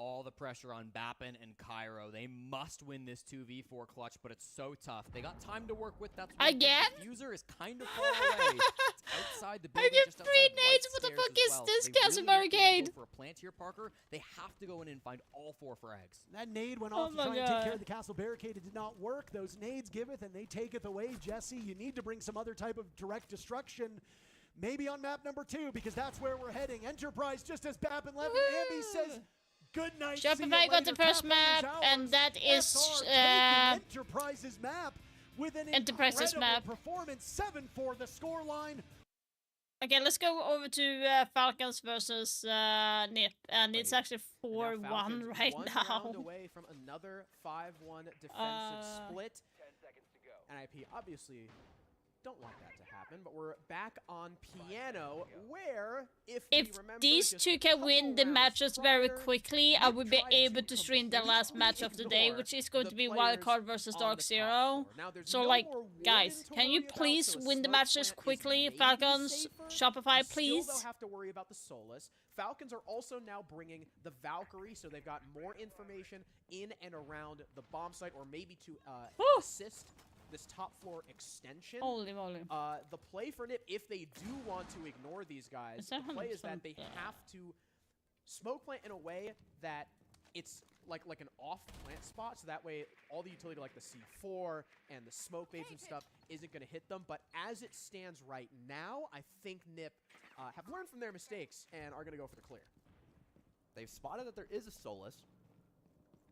All the pressure on Bappin and Cairo. They must win this 2v4 clutch, but it's so tough. They got time to work with. That's one thing. Again? The Diffuser is kind of far away. It's outside the I building, get just 3 outside nades. White What the Stairs fuck as is well. this They Castle really have to Barricade? go for a plant here, Parker. They have to go in and find all 4 frags. That nade went Oh off to my try and take care God. of the castle barricade. It did not work. Those nades giveth and they taketh away. Jesse, you need to bring some other type of direct destruction. Maybe on map number 2, because that's where we're heading. Enterprise, just as Bappin left, Ambi says, good night. see you Shopify got the later. first Top map, players and ours. that is SR taking Enterprise's map with an Enterprise's incredible map. performance. 7 for the scoreline. Okay, let's go over to Falcons versus Nip, and it's actually 4-1 right one now. round away from another 5-1 defensive split. 10 seconds to go. NIP obviously don't want that to happen, but we're back on piano, where, if If we remember, these just two can win the matches very quickly, I will be able to stream the last match of the day, which is going to be Wildcard versus Dark Zero. So, like, guys, can you please win the matches quickly, Falcons? Shopify, please. Still, they'll have to worry about the Solus. Falcons are also now bringing the Valkyrie, so they've got more information in and around the bomb site, or maybe to assist this top floor extension. Holy moly. The play for Nip, if they do want to ignore these guys, the play is that they have to smoke plant in a way that it's like an off plant spot, so that way all the utility like the C4 and the smoke waves and stuff isn't going to hit them. But as it stands right now, I think Nip have learned from their mistakes and are going to go for the clear. They've spotted that there is a Solus.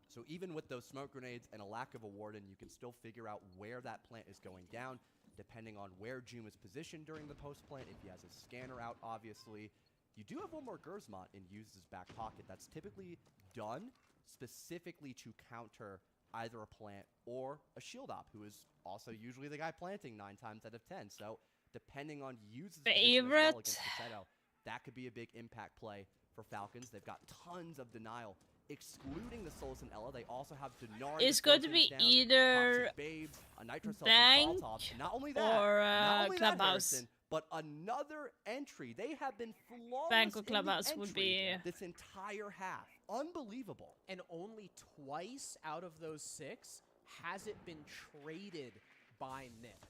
So even with those smoke grenades and a lack of a Warden, you can still figure out where that plant is going down, depending on where Joom is positioned during the post plant. If he has his scanner out, obviously. You do have one more Gersmont in Yu's back pocket. That's typically done specifically to counter either a plant or a shield op, who is also usually the guy planting 9 times out of 10. So depending on Yu's favorite against Basetto, that could be a big impact play for Falcons. They've got tons of denial. Excluding the Solus and Ella, they also have Denari. It's going to be either Babes, a Nitro Bank not only that, or not only that, Clubhouse. Harrison, but another entry. They have been flawless Bank or in the Clubhouse would entry be this entire half. Unbelievable. And only twice out of those 6 has it been traded by Nip.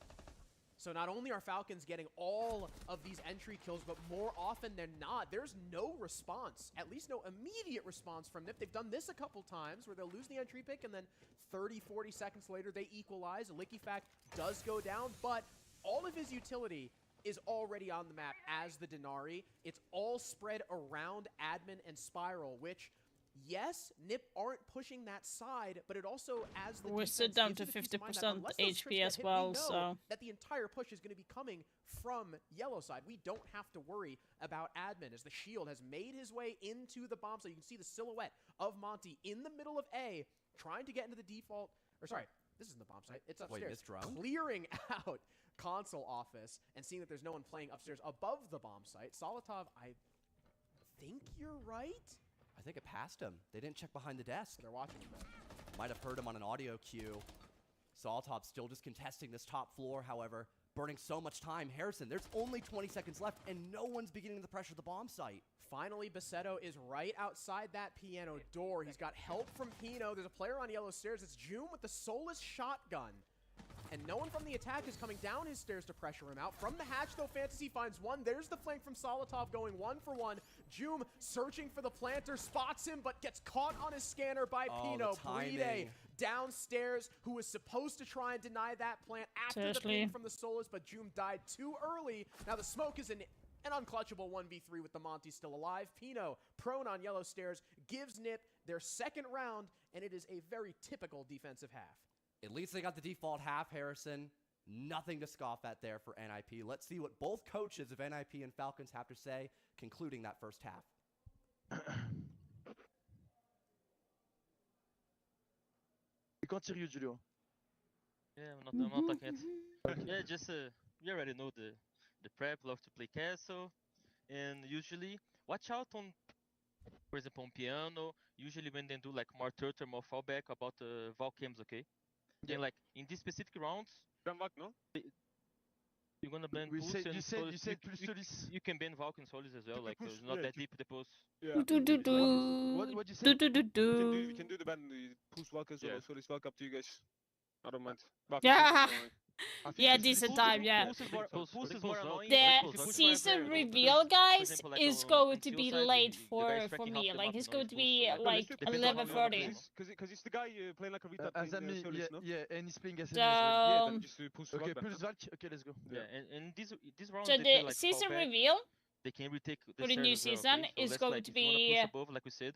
So not only are Falcons getting all of these entry kills, but more often than not, there's no response, at least no immediate response from Nip. They've done this a couple times where they'll lose the entry pick and then 30, 40 seconds later they equalize. Liquifact does go down, but all of his utility is already on the map as the Denari. It's all spread around Admin and Spiral, which, yes, Nip aren't pushing that side, but it also, as the we're still down to 50% HP as well, so that the entire push is going to be coming from yellow side. We don't have to worry about Admin as the shield has made his way into the bomb. So you can see the silhouette of Monty in the middle of A, trying to get into the default, or sorry, this isn't the bomb site, it's upstairs. Wait, this drone? Clearing out console office and seeing that there's no one playing upstairs above the bomb site. Solotov, I think you're right. I think it passed him. They didn't check behind the desk. They're watching him. Might have heard him on an audio cue. Solotov still just contesting this top floor, however, burning so much time. Harrison, there's only 20 seconds left, and no one's beginning to pressure the bomb site. Finally, Basetto is right outside that piano door. He's got help from Pino. There's a player on yellow stairs. It's Joom with the Solus shotgun. And no one from the attack is coming down his stairs to pressure him out. From the hatch, though, Fantasy finds one. There's the flank from Solotov going 1-for-1. Joom searching for the planter, spots him, but gets caught on his scanner by Pino. Bride downstairs, who was supposed to try and deny that plant after the ping from the Solus, but Joom died too early. Now the smoke is an unclutchable 1v3 with the Monty still alive. Pino, prone on yellow stairs, gives Nip their second round, and it is a very typical defensive half. At least they got the default half, Harrison. Nothing to scoff at there for NIP. Let's see what both coaches of NIP and Falcons have to say, concluding that first half. Continue, Julio. Yeah, I'm not talking it. Yeah, just you already know the prep, love to play castle, and usually watch out on, for example, on piano. Usually when they do like more turtle, more fallback about Valkems, okay? Then like in these specific rounds, no? You're gonna ban you Pulse said, and you said, Solis. you said plus Solis. You can ban Valk and Solis as well, like push, it's not yeah, that deep the post. Yeah. Do, do, do. What you say? We can do the ban, Pulse Valk and Solis Valk, up to you guys. I don't mind. Yeah. Yeah, decent time, yeah. The season reveal, guys, is going to be late for me. Like, it's going to be like 11:30. Because it's the guy playing like a retard. Azami, no? yeah, and he's playing Azami. So, okay, plus Valk, okay, let's go. Yeah, and this round. So the season reveal they can retake for the new season is going to be above, like we said.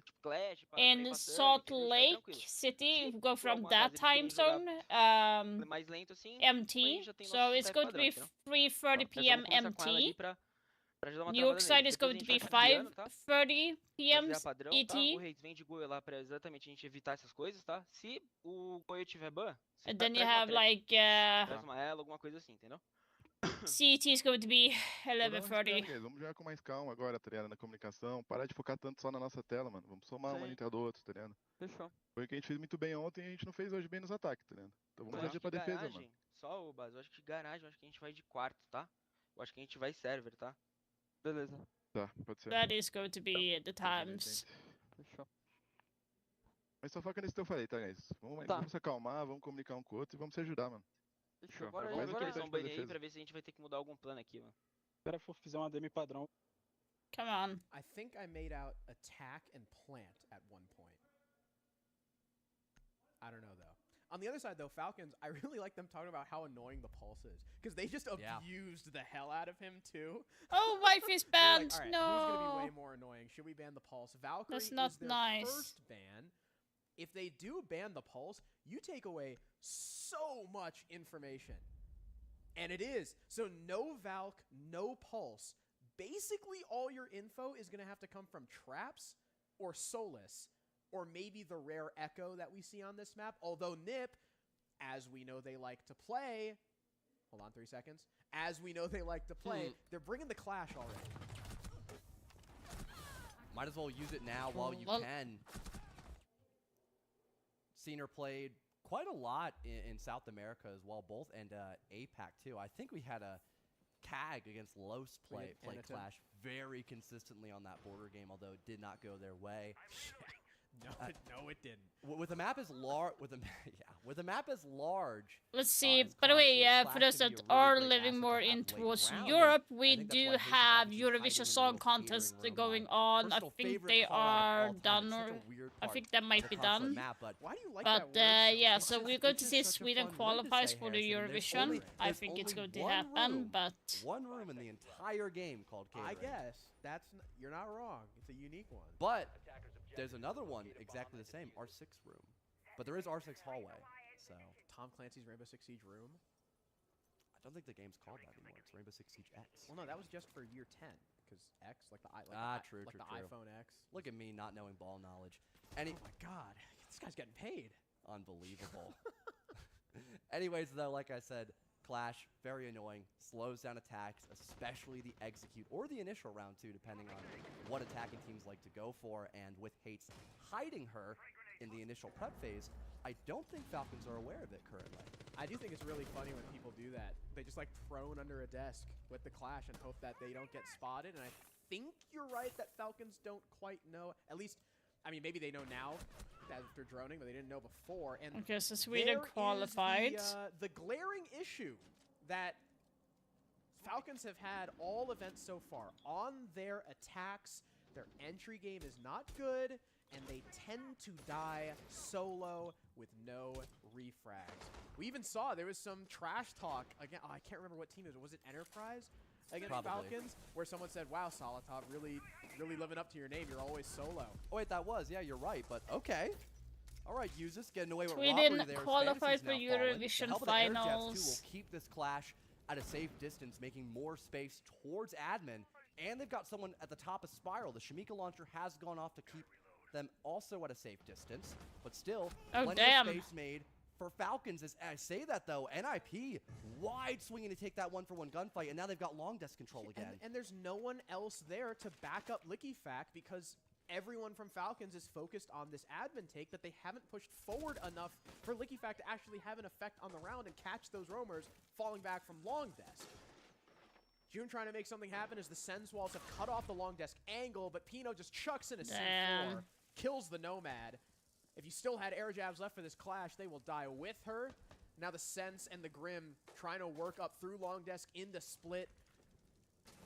in Salt Lake City. If you go from that time zone, MT. So it's going to be 3:30 p.m. MT. New York side is going to be 5:30 p.m. ET. And then you have like CET is going to be 11:30. Vamos jogar com mais calma agora, tá ligado? Na comunicação. Parar de focar tanto só na nossa tela, mano. Vamos somar um entre do outro, tá ligado? Fechou. Foi o que a gente fez muito bem ontem e a gente não fez hoje bem nos ataques, tá ligado? Então vamos fazer pra defesa, mano. Só o base, eu acho que garagem, eu acho que a gente vai de quarto, tá? Eu acho que a gente vai server, tá? Beleza. Tá, pode ser. That is going to be the times. Fechou. Mas só foca nisso que eu falei, tá, guys? Vamos se acalmar, vamos comunicar um com o outro e vamos se ajudar, mano. Fechou. Agora eu vou eles vão banir aí pra ver se a gente vai ter que mudar algum plano aqui, mano. Espera for fizer uma DM padrão. Come on. I think I made out attack and plant at one point. I don't know, though. On the other side, though, Falcons, I really like them talking about how annoying the Pulse is. Because they just abused the hell out of him, too. Oh, wife is banned. Like, all right, no. Who's going to be way more annoying? Should we ban the Pulse? Valkyrie That's not is their nice. first ban. If they do ban the Pulse, you take away so much information. And it is. So no Valk, no Pulse. Basically, all your info is going to have to come from Traps or Solus, or maybe the rare Echo that we see on this map. Although Nip, as we know they like to play, hold on 3 seconds, as we know they like to play, they're bringing the Clash already. Might as well use it now while you can. Seen her played quite a lot in South America as well, both, and APAC too. I think we had a CAG against Los play Clash very consistently on that border game, although it did not go their way. No, it didn't. With a map as large, with a map as large. Let's see. By the way, for those that are living more in towards Europe, we do have Eurovision Song Contest going on. I think they are done, or I think that might be done. Why do you like but yeah, so we're going to see Sweden qualifies for the Eurovision. I think it's going to happen, but one room in the entire game called catering. I guess you're not wrong. It's a unique one. But there's another one exactly the same, R6 room. But there is R6 hallway, so. Tom Clancy's Rainbow Six Siege room? I don't think the game's called that anymore. It's Rainbow Six Siege X. Well, no, that was just for year 10, because X, like the true. iPhone X. Look at me not knowing ball knowledge. Oh my god, this guy's getting paid. Unbelievable. Anyways, though, like I said, Clash, very annoying, slows down attacks, especially the execute or the initial round too, depending on what attacking teams like to go for. And with Hates hiding her in the initial prep phase, I don't think Falcons are aware of it currently. I do think it's really funny when people do that. They just like prone under a desk with the Clash and hope that they don't get spotted. And I think you're right that Falcons don't quite know. At least, I mean, maybe they know now that they're droning, but they didn't know before. And okay, so Sweden qualified. The glaring issue that Falcons have had all events so far on their attacks, their entry game is not good, and they tend to die solo with no refrags. We even saw there was some trash talk again. Oh, I can't remember what team it was. Was it Enterprise against Falcons, where someone said, "Wow, Solotov, really living up to your name. You're always solo." Oh wait, that was you're right, but okay. All right, use this, getting away with Sweden robbery there. qualified for Eurovision finals. Too will keep this Clash at a safe distance, making more space towards admin, and they've got someone at the top of Spiral. The Shamika launcher has gone off to keep them also at a safe distance, but still, plenty of space made for Falcons. As I say that though, NIP wide swinging to take that 1-for-1 gunfight, and now they've got long desk control again. And there's no one else there to back up LickyFact because everyone from Falcons is focused on this admin take that they haven't pushed forward enough for LickyFact to actually have an effect on the round and catch those roamers falling back from long desk. June trying to make something happen as the Sens walls have cut off the long desk angle, but Pino just chucks in a C4, kills the Nomad. If you still had air jabs left for this Clash, they will die with her. Now the Sense and the Grim trying to work up through long desk into split.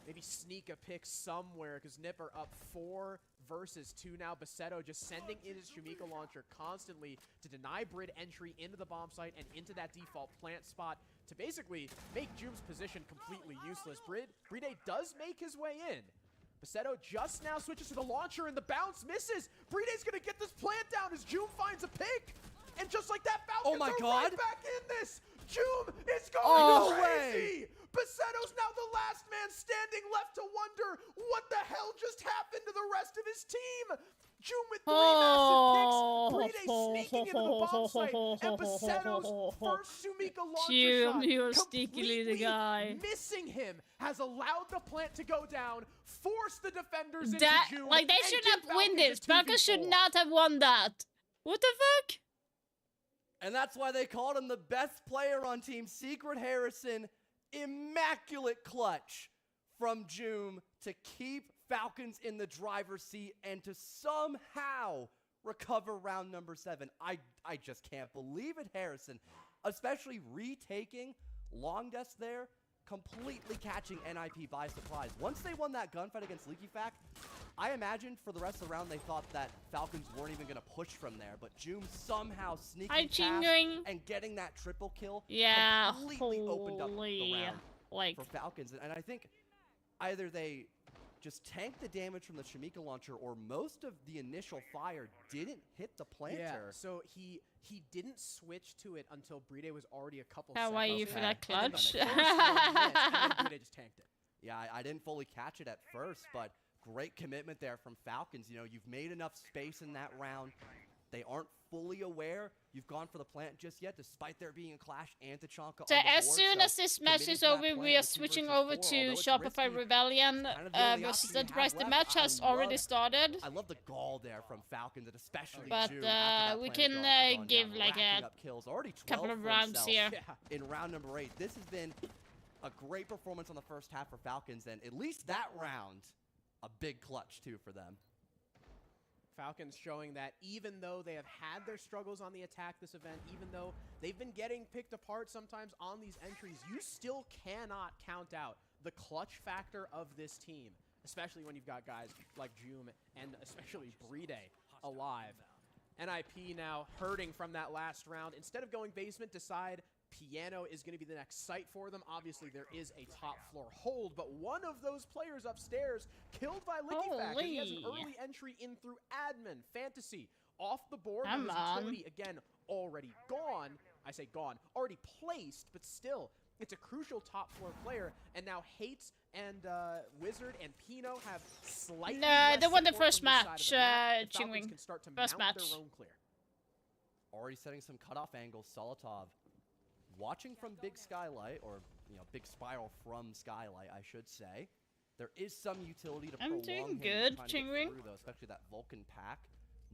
Maybe sneak a pick somewhere because Nipper up 4 versus 2 now. Basetto just sending in his Shamika launcher constantly to deny Brid entry into the bomb site and into that default plant spot to basically make Jume's position completely useless. Bride does make his way in. Basetto just now switches to the launcher and the bounce misses. Bride's gonna get this plant down as Jume finds a pick. And just like that, Falcons are right back in this. Jume is going crazy. Bassetto's now the last man standing left to wonder what the hell just happened to the rest of his team. June with 3 massive picks, Bride sneaking into the bomb site, and Bassetto's first Sumika launcher shot, you're sneakily the guy. missing him, has allowed the plant to go down, forced the defenders into June, like, they and should give not win this. Falcons a Falcons should 2v4. not have won that. What the fuck? And that's why they called him the best player on Team Secret. Harrison, immaculate clutch from Joom to keep Falcons in the driver's seat and to somehow recover round number 7. I just can't believe it, Harrison. Especially retaking Long Death there, completely catching NIP by surprise. Once they won that gunfight against Leaky Fac, I imagined for the rest of the round they thought that Falcons weren't even going to push from there, but Joom somehow sneaking past and getting that triple kill completely opened up the round for Falcons. And I think either they just tanked the damage from the Shamika launcher, or most of the initial fire didn't hit the planter. Yeah, so he didn't switch to it until Bride was already a couple How seconds. are you for that clutch? And then Bride just tanked it. Yeah, I didn't fully catch it at first, but great commitment there from Falcons. You know, you've made enough space in that round. They aren't fully aware you've gone for the plant just yet, despite there being a Clash and Tachanka So on the as board. soon as this match is over, we are switching over to Shopify Rebellion versus Enterprise. The match has already started. I love the gall there from Falcons, and especially But June after that we plant can draw gone give down, like racking a up kills. Already 12 couple of for rounds himself here. in round number 8. This has been a great performance on the first half for Falcons, and at least that round, a big clutch too for them. Falcons showing that even though they have had their struggles on the attack this event, even though they've been getting picked apart sometimes on these entries, you still cannot count out the clutch factor of this team, especially when you've got guys like Joom and especially Bride alive. NIP now hurting from that last round. Instead of going basement, decide Piano is going to be the next site for them. Obviously, there is a top floor hold, but one of those players upstairs killed by Licky Fac, and he has an early entry in through admin. Fantasy off the board. Come on. Utility, again, already gone. I say gone. Already placed, but still, it's a crucial top floor player. And now Hates and Wizard and Pino have slightly less they won the support first from this side of match, the map. The Chingwing. Falcons can start to First mount match. their own clear. Already setting some cutoff angles. Solotov watching from Big Skylight, or Big Spiral from Skylight, I should say. There is some utility to prolong doing him good, trying to get Chingwing. through, though, especially that Vulcan pack.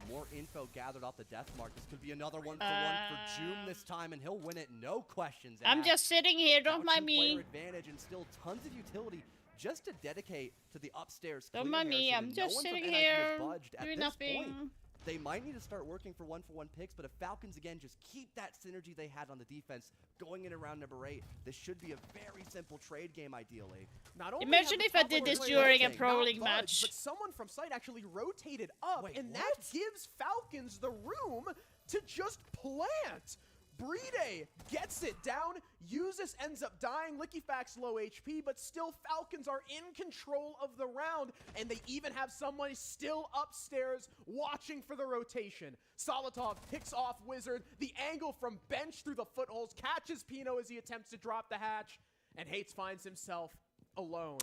More info gathered off the death mark. This could be another one for Joom this time, and he'll win it, no questions I'm asked. just sitting here, don't Now mind me. two-player advantage and still tons of utility just to dedicate to the upstairs. Don't clear, mind me, Harrison, I'm and just no one from sitting NIP has here, budged. At doing this nothing. point, they might need to start working for one-for-one picks, but if Falcons, again, just keep that synergy they had on the defense going into round number 8, this should be a very simple trade game, ideally. Not only Imagine have if the I top did player this during a not Pro budged, League match. But someone from site actually rotated up, and that gives Falcons the room to just plant. Bride gets it down. Usus ends up dying. Licky Fac's low HP, but still Falcons are in control of the round, and they even have someone still upstairs watching for the rotation. Solotov picks off Wizard. The angle from bench through the footholds catches Pino as he attempts to drop the hatch, and Hates finds himself alone.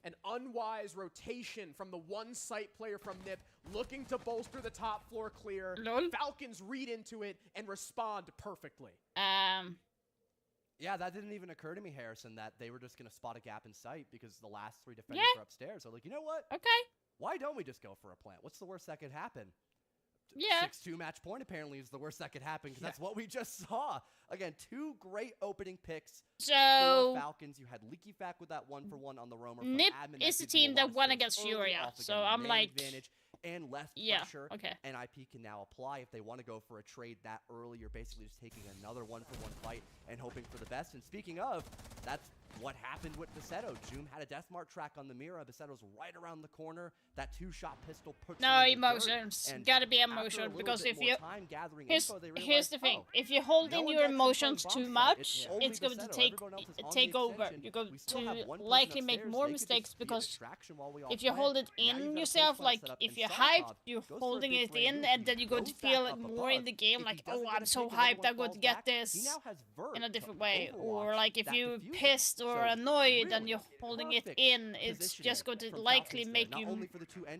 An unwise rotation from the one site player from NIP looking to bolster the top floor clear. Lol. Falcons read into it and respond perfectly. Yeah, that didn't even occur to me, Harrison, that they were just going to spot a gap in sight because the last 3 defenders are upstairs. So, like, you know what? Okay. Why don't we just go for a plant? What's the worst that could happen? Yeah. 6-2 match point apparently is the worst that could happen because that's what we just saw. Again, 2 great opening picks So for Falcons. You had Leaky Fac with that 1-for-1 on the roamer. from NIP admin is the gives you a team lot that of won space against early Furia. off, So again, I'm man like, advantage and less yeah, pressure. okay. NIP can now apply if they want to go for a trade that early. You're basically just taking another 1-for-1 fight and hoping for the best. And speaking of, that's what happened with Bassetto. Joom had a Deathmark track on the Mira. Bassetto's right around the corner. That 2-shot pistol puts no her in the dirt. emotions. And Gotta be after a emotion little because bit if more you time gathering here's info, they here's realized, the thing. oh, If you hold no in one's your actually emotions playing too bomb much, site. Only it's going to Bassetto. take Everyone else is on the take over. extension. You're going We still have to one person likely make upstairs. more They could just mistakes be a because distraction while we all if you plant. hold it Now you've in got a yourself, full like setup, if and you're Solotov hyped, you're goes for a holding big it play in, loop. and then He you're going to goes back feel up it more in above. the game. If Like, he doesn't oh, get I'm a so pick, another hyped, one I'm going to falls get back. He this now has Vert in a to different way. overwatch Or like if that you diffuser. pissed or annoyed and you're holding it in, it's just going to likely make you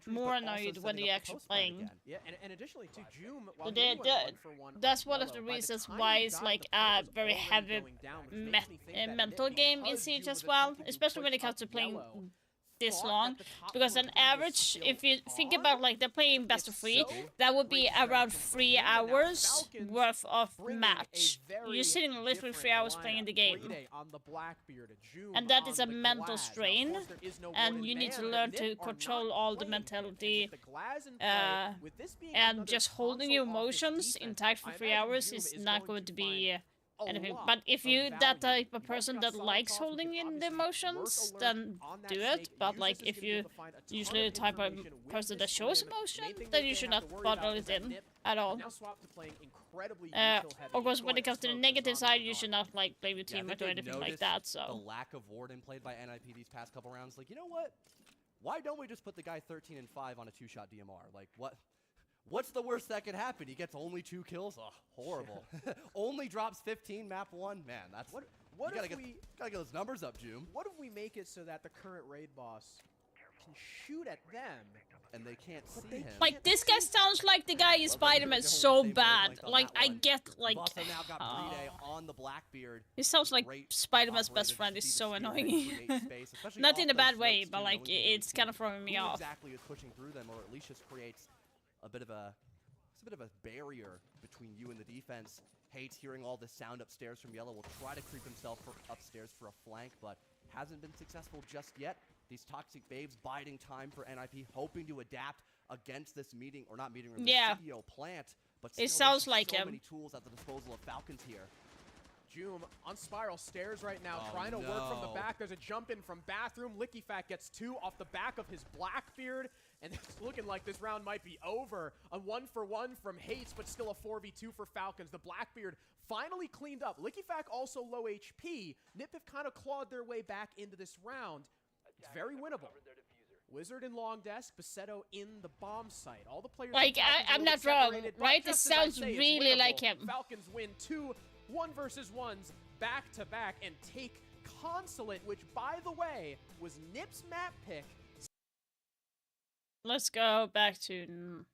more annoyed when you're actually playing. Yeah, and additionally to Joom, So that's one of the reasons why it's like a very heavy mental game in Siege as well, especially when it comes to playing this long, because on average, if you think about like they're playing best of 3, that would be around 3 hours worth of match. You're sitting literally 3 hours playing the game, and that is a mental strain, and you need to learn to control all the mentality, and just holding your emotions intact for 3 hours is not going to be anything. But if you that type of person that likes holding in the emotions, then do it. But like if you usually the type of person that shows emotion, then you should not bottle it in at all. Of course, when it comes to the negative side, you should not like blame your teammate or anything like that. So the lack of Warden played by NIP these past couple rounds, like, you know what? Why don't we just put the guy 13 and 5 on a 2-shot DMR? Like, what? What's the worst that could happen? He gets only 2 kills? Oh, horrible. Only drops 15 map 1? Man, that's... What you gotta get those numbers up, Joom. What if we make it so that the current raid boss can shoot at them and they can't see him? Like, this guy sounds like the guy in Spider-Man so bad. Like, I get, like... on the Blackbeard. He sounds like Spider-Man's best friend. Is so annoying. Not in a bad way, but like, it's kind of throwing me off. Exactly is pushing through them, or at least just creates a bit of a barrier between you and the defense. Hates hearing all the sound upstairs from Yellow. Will try to creep himself upstairs for a flank, but hasn't been successful just yet. These Toxic Babes biding time for NIP, hoping to adapt against this meeting, or not meeting room, the CEO plant. But it sounds like so him. Many tools at the disposal of Falcons here. Joom on Spiral stairs right now, trying to work from the back. There's a jump in from Bathroom. Licky Fat gets 2 off the back of his Blackbeard, and it's looking like this round might be over. A 1-for-1 from Hates, but still a 4v2 for Falcons. The Blackbeard finally cleaned up. Licky Fat also low HP. Nip have kind of clawed their way back into this round. It's very winnable. Wizard in long desk, Basetto in the bomb site. All the players like I'm not wrong, right? This sounds really like him. Falcons win 2 1-versus-1s back to back and take Consulate, which by the way was Nip's map pick. Let's go back to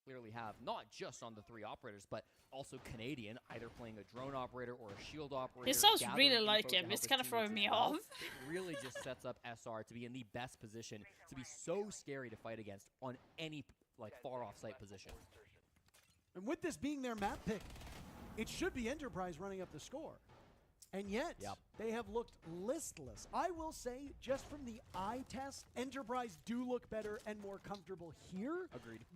Clearly have not just on the 3 operators, but also Canadian, either playing a drone operator or a shield operator. It sounds really like him. It's kind of throwing me off. It really just sets up SR to be in the best position, to be so scary to fight against on any like far off site position. And with this being their map pick, it should be Enterprise running up the score. And yet, they have looked listless. I will say, just from the eye test, Enterprise do look better and more comfortable here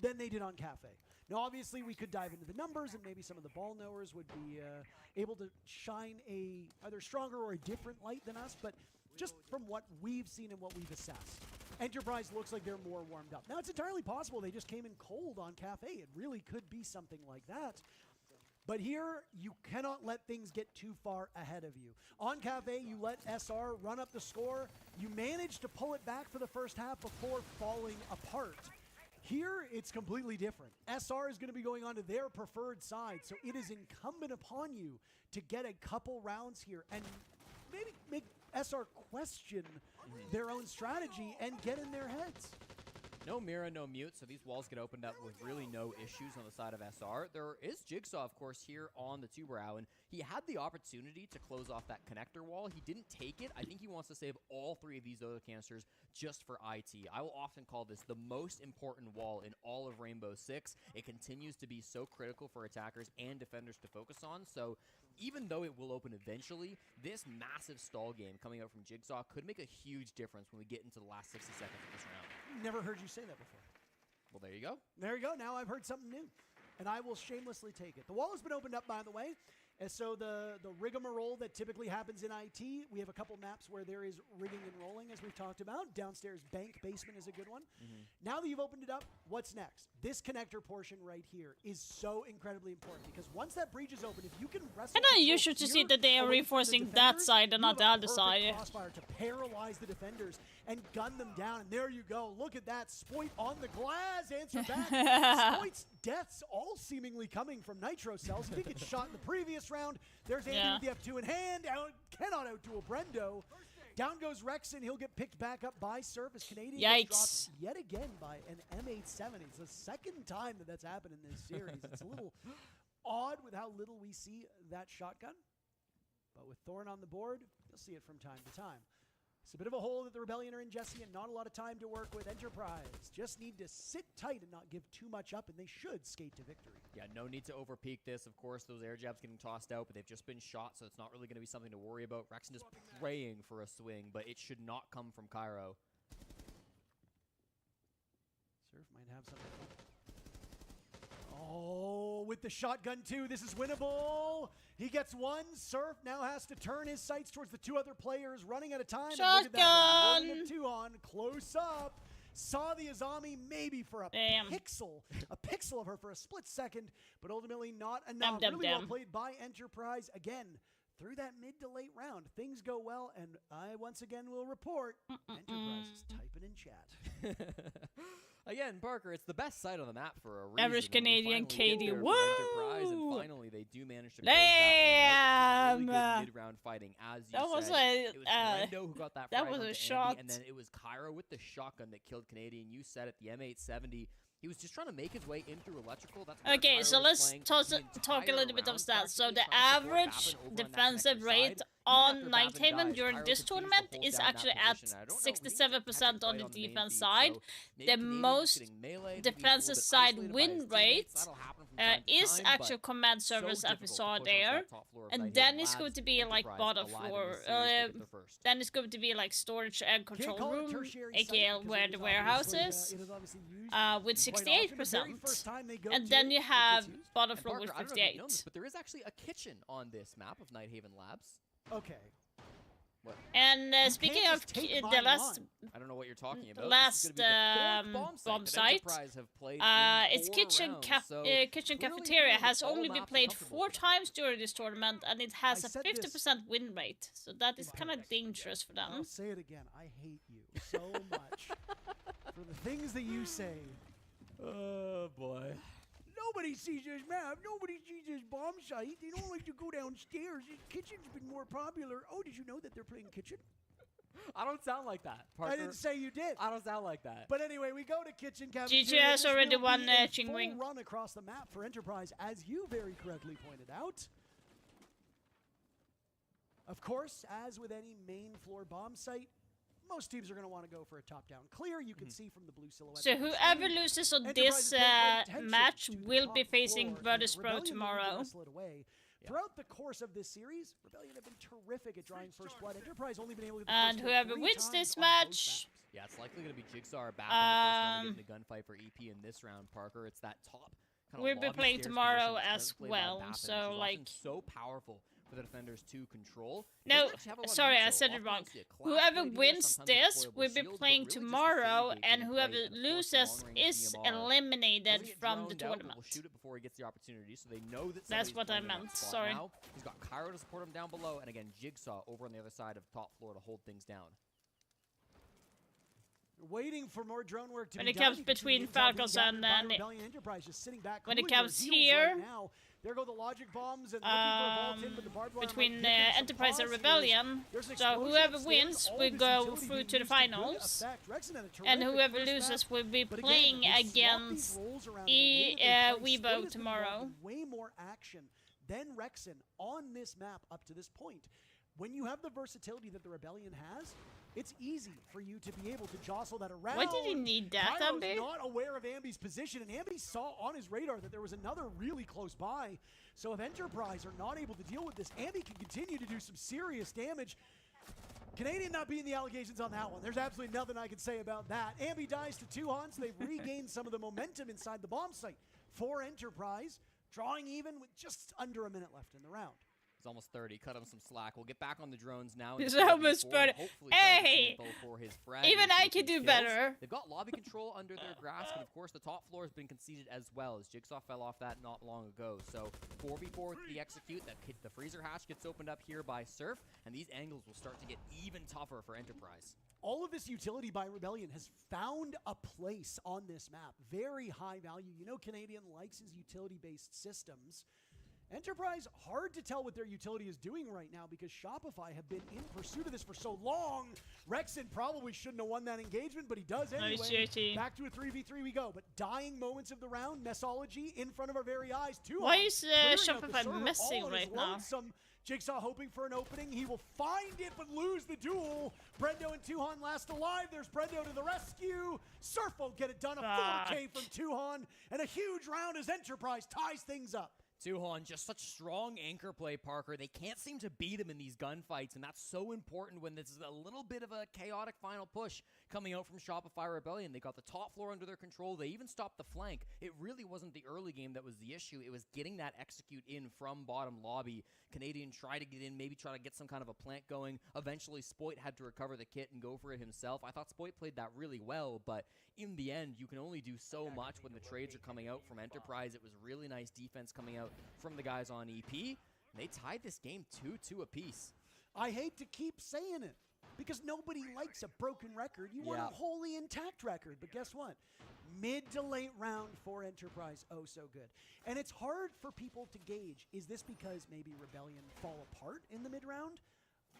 than they did on Cafe. Now, obviously, we could dive into the numbers, and maybe some of the ball knowers would be able to shine a either stronger or a different light than us, but just from what we've seen and what we've assessed, Enterprise looks like they're more warmed up. Now, it's entirely possible they just came in cold on Cafe. It really could be something like that. But here, you cannot let things get too far ahead of you. On Cafe, you let SR run up the score. You manage to pull it back for the first half before falling apart. Here, it's completely different. SR is going to be going on to their preferred side, so it is incumbent upon you to get a couple rounds here and maybe make SR question their own strategy and get in their heads. No Mira, no Mute, so these walls get opened up with really no issues on the side of SR. There is Jigsaw, of course, here on the 2-brow, and he had the opportunity to close off that connector wall. He didn't take it. I think he wants to save all 3 of these other canisters just for IT. I will often call this the most important wall in all of Rainbow Six. It continues to be so critical for attackers and defenders to focus on, so even though it will open eventually, this massive stall game coming out from Jigsaw could make a huge difference when we get into the last 60 seconds of this round. Never heard you say that before. Well, there you go. There you go. Now I've heard something new, and I will shamelessly take it. The wall has been opened up, by the way, and so the rigmarole that typically happens in IT, we have a couple maps where there is rigging and rolling, as we've talked about. Downstairs bank basement is a good one. Now that you've opened it up, what's next? This connector portion right here is so incredibly important, because once that breach is open, if you can wrestle... And I usually to see that they are reinforcing that side and not the other side. Crossfire to paralyze the defenders and gun them down, and there you go. Look at that. Spoit on the glass. Answer back. Spoit's deaths all seemingly coming from nitro cells. If he gets shot in the previous this round. There's Andy Yeah. with the F2 in hand. Cannot outduel Brendo. Down goes Rexon. He'll get picked back up by Surf as Canadian gets dropped yet again by an M870. It's the second time that that's happened in this series. It's a little odd with how little we see that shotgun. But with Thorn on the board, you'll see it from time to time. It's a bit of a hole that the Rebellion are ingesting and not a lot of time to work with. Enterprise just need to sit tight and not give too much up, and they should skate to victory. Yeah, no need to overpeak this. Of course, those air jabs getting tossed out, but they've just been shot, so it's not really going to be something to worry about. Rexon just praying for a swing, but it should not come from Cairo. Surf might have something. Oh, with the shotgun too, this is winnable. He gets one. Surf now has to turn his sights towards the two other players, running out of time. Shotgun! And 2 on, close up. Saw the Azami maybe for a pixel of her for a split second, but ultimately not enough. Really well played by Enterprise again. Through that mid to late round, things go well, and I once again will report Enterprise is typing in chat. Again, Parker, it's the best site on the map for a reason. Average Canadian Katie. Woo! Enterprise, and finally they do manage to Damn! Really mid-round fighting, as you that said. Was a, it was Brendo who got that was a Andy, shot. and then it was Cairo with the shotgun that killed Canadian. You said it, the M870. He was just trying to make his way in through electrical. That's okay, so let's talk a little bit of stats. So the average defensive rate on Nighthaven during this tournament is actually at 67% on the defense side. The most defensive side win rate is actual command service, as we saw there. And then it's going to be like bottom floor. Then it's going to be like storage and control room, aka where the warehouse is, with 68%. And then you have bottom floor with 58. But there is actually a kitchen on this map of Nighthaven Labs. Okay. What? And speaking of the last, I don't know what you're talking about. Last bomb site, its kitchen cafeteria has only been played 4 times during this tournament, and it has a 50% win rate. So that is kind of dangerous for them. I'll say it again. I hate you so much for the things that you say. Oh boy. Nobody sees this map. Nobody sees this bomb site. They don't like to go downstairs. This kitchen's been more popular. Oh, did you know that they're playing kitchen? I don't sound like that, Parker. I didn't say you did. I don't sound like that. But anyway, we go to kitchen GG has already won Chingwing. Run across the map for Enterprise, as you very correctly pointed out. Of course, as with any main floor bomb site, most teams are going to want to go for a top-down clear. You can see from the blue silhouette. So whoever loses on this match will be facing Virtus Pro tomorrow. Throughout the course of this series, Rebellion have been terrific at drawing first blood. Enterprise only been able to get the and whoever wins this match, yeah, it's likely going to be Jigsaw back in the gunfight for EP in this round. Parker, it's that top. We'll be playing tomorrow as well. So like so powerful for the defenders to control. No, sorry, I said it wrong. Whoever wins this will be playing tomorrow, and whoever loses is eliminated from the tournament. Will shoot it before he gets the opportunity, so they know that. That's what I meant. Sorry. Now, he's got Cairo to support him down below, and again Jigsaw over on the other side of top floor to hold things down. Waiting for more drone work to when be it comes between Falcons and Enterprise just sitting back when it comes here, right now. There go the logic bombs and in, but the barbed wire between Enterprise and Rebellion. So whoever wins will go through to the finals, and whoever loses will be playing against Weibo tomorrow. Way more action than Rexon on this map up to this point. When you have the versatility that the Rebellion has, it's easy for you to be able to jostle that around. Why did he need that, Ambi? Not aware of Ambi's position, and Ambi saw on his radar that there was another really close by. So if Enterprise are not able to deal with this, Ambi can continue to do some serious damage. Canadian not being the allegations on that one. There's absolutely nothing I can say about that. Ambi dies to 2 Hans. They've regained some of the momentum inside the bomb site for Enterprise, drawing even with just under a minute left in the round. He's almost 30. Cut him some slack. We'll get back on the drones now. He's almost 30. Hey! Even I can do better. They've got lobby control under their grasp, and of course the top floor has been conceded as well, as Jigsaw fell off that not long ago. So 4v4 with the execute. The freezer hatch gets opened up here by Surf, and these angles will start to get even tougher for Enterprise. All of this utility by Rebellion has found a place on this map. Very high value. You know Canadian likes his utility-based systems. Enterprise, hard to tell what their utility is doing right now because Shopify have been in pursuit of this for so long. Rexon probably shouldn't have won that engagement, but he does anyway. Nice, JT. Back to a 3v3 we go, but dying moments of the round, Messology in front of our very eyes. Why is Shopify messing right now? Jigsaw hoping for an opening. He will find it, but lose the duel. Brendo and Tuhon last alive. There's Brendo to the rescue. Surf won't get it done. A 4K from Tuhon, and a huge round as Enterprise ties things up. Tuhon, just such strong anchor play, Parker. They can't seem to beat him in these gunfights, and that's so important when this is a little bit of a chaotic final push coming out from Shopify Rebellion. They got the top floor under their control. They even stopped the flank. It really wasn't the early game that was the issue. It was getting that execute in from bottom lobby. Canadian tried to get in, maybe try to get some kind of a plant going. Eventually, Spoit had to recover the kit and go for it himself. I thought Spoit played that really well, but in the end, you can only do so much when the trades are coming out from Enterprise. It was really nice defense coming out from the guys on EP. They tied this game 2-2 apiece. I hate to keep saying it because nobody likes a broken record. You want a wholly intact record, but guess what? Mid to late round for Enterprise, oh so good. And it's hard for people to gauge, is this because maybe Rebellion fall apart in the mid round?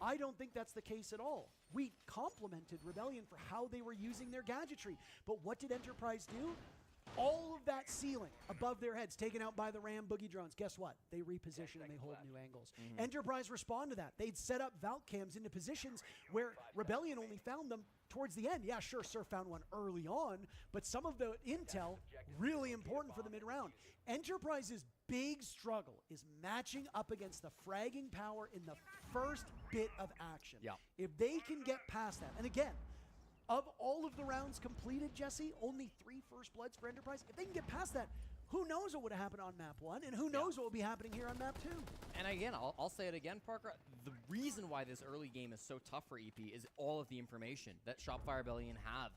I don't think that's the case at all. We complimented Rebellion for how they were using their gadgetry, but what did Enterprise do? All of that ceiling above their heads taken out by the Ram boogie drones. Guess what? They reposition and they hold new angles. Enterprise respond to that. They'd set up Valk cams into positions where Rebellion only found them towards the end. Yeah, sure, Surf found one early on, but some of the intel really important for the mid-round. Enterprise's big struggle is matching up against the fragging power in the first bit of action. If they can get past that, and again, of all of the rounds completed, Jesse, only 3 first bloods for Enterprise. If they can get past that, who knows what would have happened on map 1, and who knows what will be happening here on map 2. And again, I'll say it again, Parker. The reason why this early game is so tough for EP is all of the information that Shopify Rebellion have.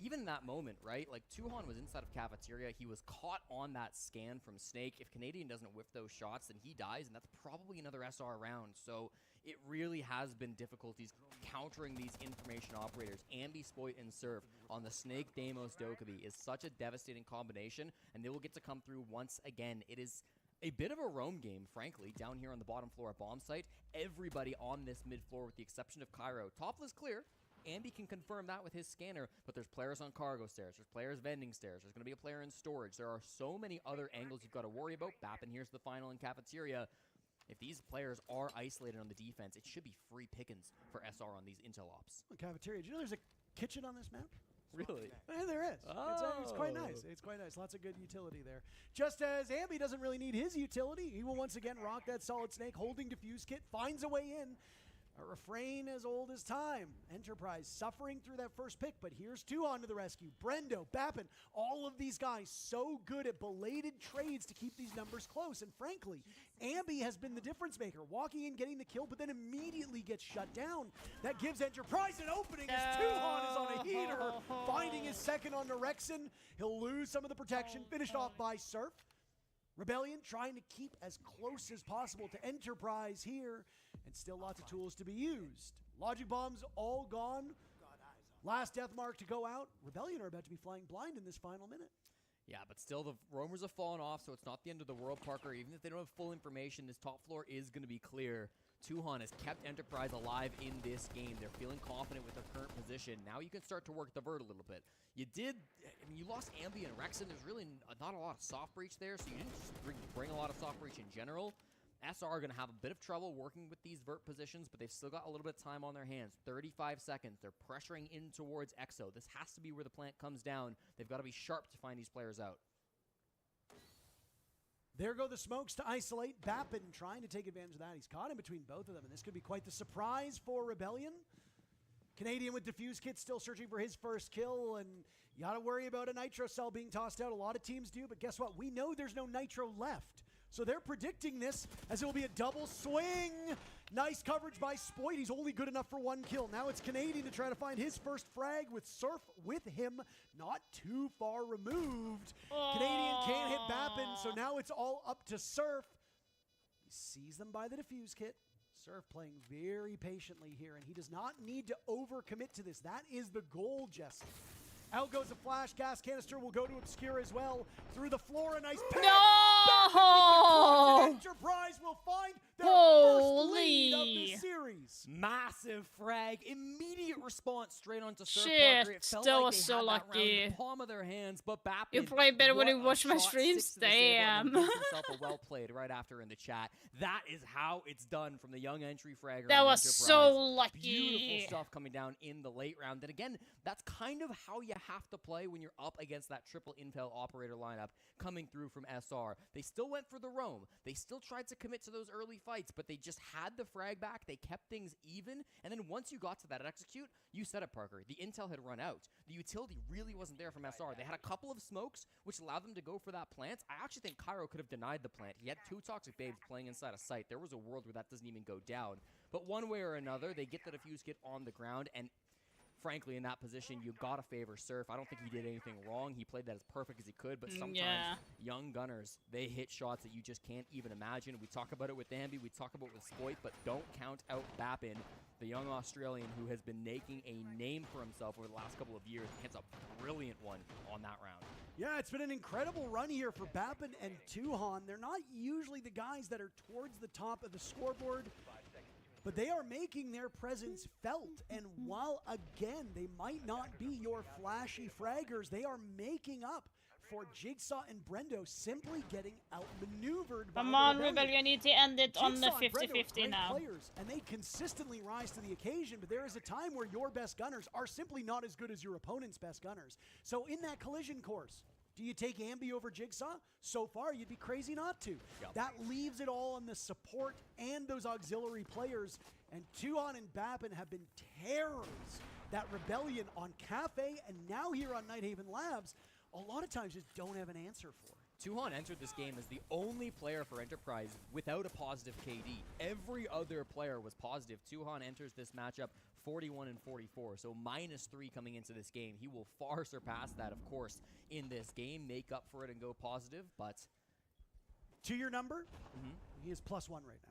Even that moment, right? Like, Tuhon was inside of Cafeteria. He was caught on that scan from Snake. If Canadian doesn't whiff those shots, then he dies, and that's probably another SR round. So it really has been difficulties countering these information operators. Ambi, Spoit, and Surf on the Snake, Deimos, Dokkaebi is such a devastating combination, and they will get to come through once again. It is a bit of a roam game, frankly, down here on the bottom floor at bomb site. Everybody on this mid floor, with the exception of Cairo. Topless clear. Ambi can confirm that with his scanner, but there's players on cargo stairs, there's players vending stairs, there's going to be a player in storage. There are so many other angles you've got to worry about. Bappin, here's the final in Cafeteria. If these players are isolated on the defense, it should be free pickings for SR on these intel ops. Cafeteria, do you know there's a kitchen on this map? Really? Yeah, there is. It's quite nice. It's quite nice. Lots of good utility there. Just as Ambi doesn't really need his utility, he will once again rock that Solid Snake, holding Diffuse Kit, finds a way in. A refrain as old as time. Enterprise suffering through that first pick, but here's Tuhon to the rescue. Brendo, Bappin, all of these guys so good at belated trades to keep these numbers close. And frankly, Ambi has been the difference maker, walking in, getting the kill, but then immediately gets shut down. That gives Enterprise an opening as Tuhon is on a heater, finding his second on Rexon. He'll lose some of the protection, finished off by Surf. Rebellion trying to keep as close as possible to Enterprise here, and still lots of tools to be used. Logic bombs all gone. Last death mark to go out. Rebellion are about to be flying blind in this final minute. Yeah, but still the roamers have fallen off, so it's not the end of the world, Parker. Even if they don't have full information, this top floor is going to be clear. Tuhon has kept Enterprise alive in this game. They're feeling confident with their current position. Now you can start to work the vert a little bit. You lost Ambi and Rexon. There's really not a lot of soft breach there, so you didn't just bring a lot of soft breach in general. SR are going to have a bit of trouble working with these vert positions, but they've still got a little bit of time on their hands. 35 seconds. They're pressuring in towards EXO. This has to be where the plant comes down. They've got to be sharp to find these players out. There go the smokes to isolate. Bappin trying to take advantage of that. He's caught in between both of them, and this could be quite the surprise for Rebellion. Canadian with Diffuse Kit still searching for his first kill, and you got to worry about a Nitro cell being tossed out. A lot of teams do, but guess what? We know there's no Nitro left. So they're predicting this as it will be a double swing. Nice coverage by Spoit. He's only good enough for one kill. Now it's Canadian to try to find his first frag with Surf with him. Not too far removed. Canadian can't hit Bappin, so now it's all up to Surf. He sees them by the Diffuse Kit. Surf playing very patiently here, and he does not need to overcommit to this. That is the goal, Jesse. Out goes a flash. Gas canister will go to Obscure as well. Through the floor, a nice pick. No! Oh! Enterprise will find their first lead of Holy! this series. Massive frag, immediate response straight onto Surf Shit, Parker. It felt that like was they so had that round in lucky. the palm of their hands, but Bappin, You play better when what you a watch my shot, streams. 6 to the saber, and then Damn. gives himself a well played right after in the chat. That is how it's done from the young entry fragger. That on was Enterprise. so lucky. Beautiful stuff coming down in the late round. And again, that's kind of how you have to play when you're up against that triple intel operator lineup coming through from SR. They still went for the roam. They still tried to commit to those early fights, but they just had the frag back. They kept things even. And then once you got to that execute, you said it, Parker. The intel had run out. The utility really wasn't there from SR. They had a couple of smokes, which allowed them to go for that plant. I actually think Cairo could have denied the plant. He had 2 Toxic Babes playing inside a site. There was a world where that doesn't even go down. But one way or another, they get the defuse kit on the ground, and frankly, in that position, you gotta favor Surf. I don't think he did anything wrong. He played that as perfect as he could, but sometimes young gunners, they hit shots that you just can't even imagine. We talk about it with Ambi, we talk about it with Spoit, but don't count out Bappin, the young Australian who has been making a name for himself over the last couple of years. Hits a brilliant one on that round. Yeah, it's been an incredible run here for Bappin and Tuhon. They're not usually the guys that are towards the top of the scoreboard, but they are making their presence felt. And while, again, they might not be your flashy fraggers, they are making up for Jigsaw and Brendo simply getting outmaneuvered by Come the on, Rebellion. Rebel, you need to end it on the Jigsaw and Brendo are 50-50 great now. players, and they consistently rise to the occasion, but there is a time where your best gunners are simply not as good as your opponent's best gunners. So in that collision course, do you take Ambi over Jigsaw? So far, you'd be crazy not to. Yep. That leaves it all on the support and those auxiliary players, and Tuhon and Bappin have been terrors. That Rebellion on Cafe and now here on Nighthaven Labs, a lot of times just don't have an answer for. Tuhon entered this game as the only player for Enterprise without a positive KD. Every other player was positive. Tuhon enters this matchup 41 and 44, so -3 coming into this game. He will far surpass that, of course, in this game, make up for it and go positive, but... To your number, he is +1 right now.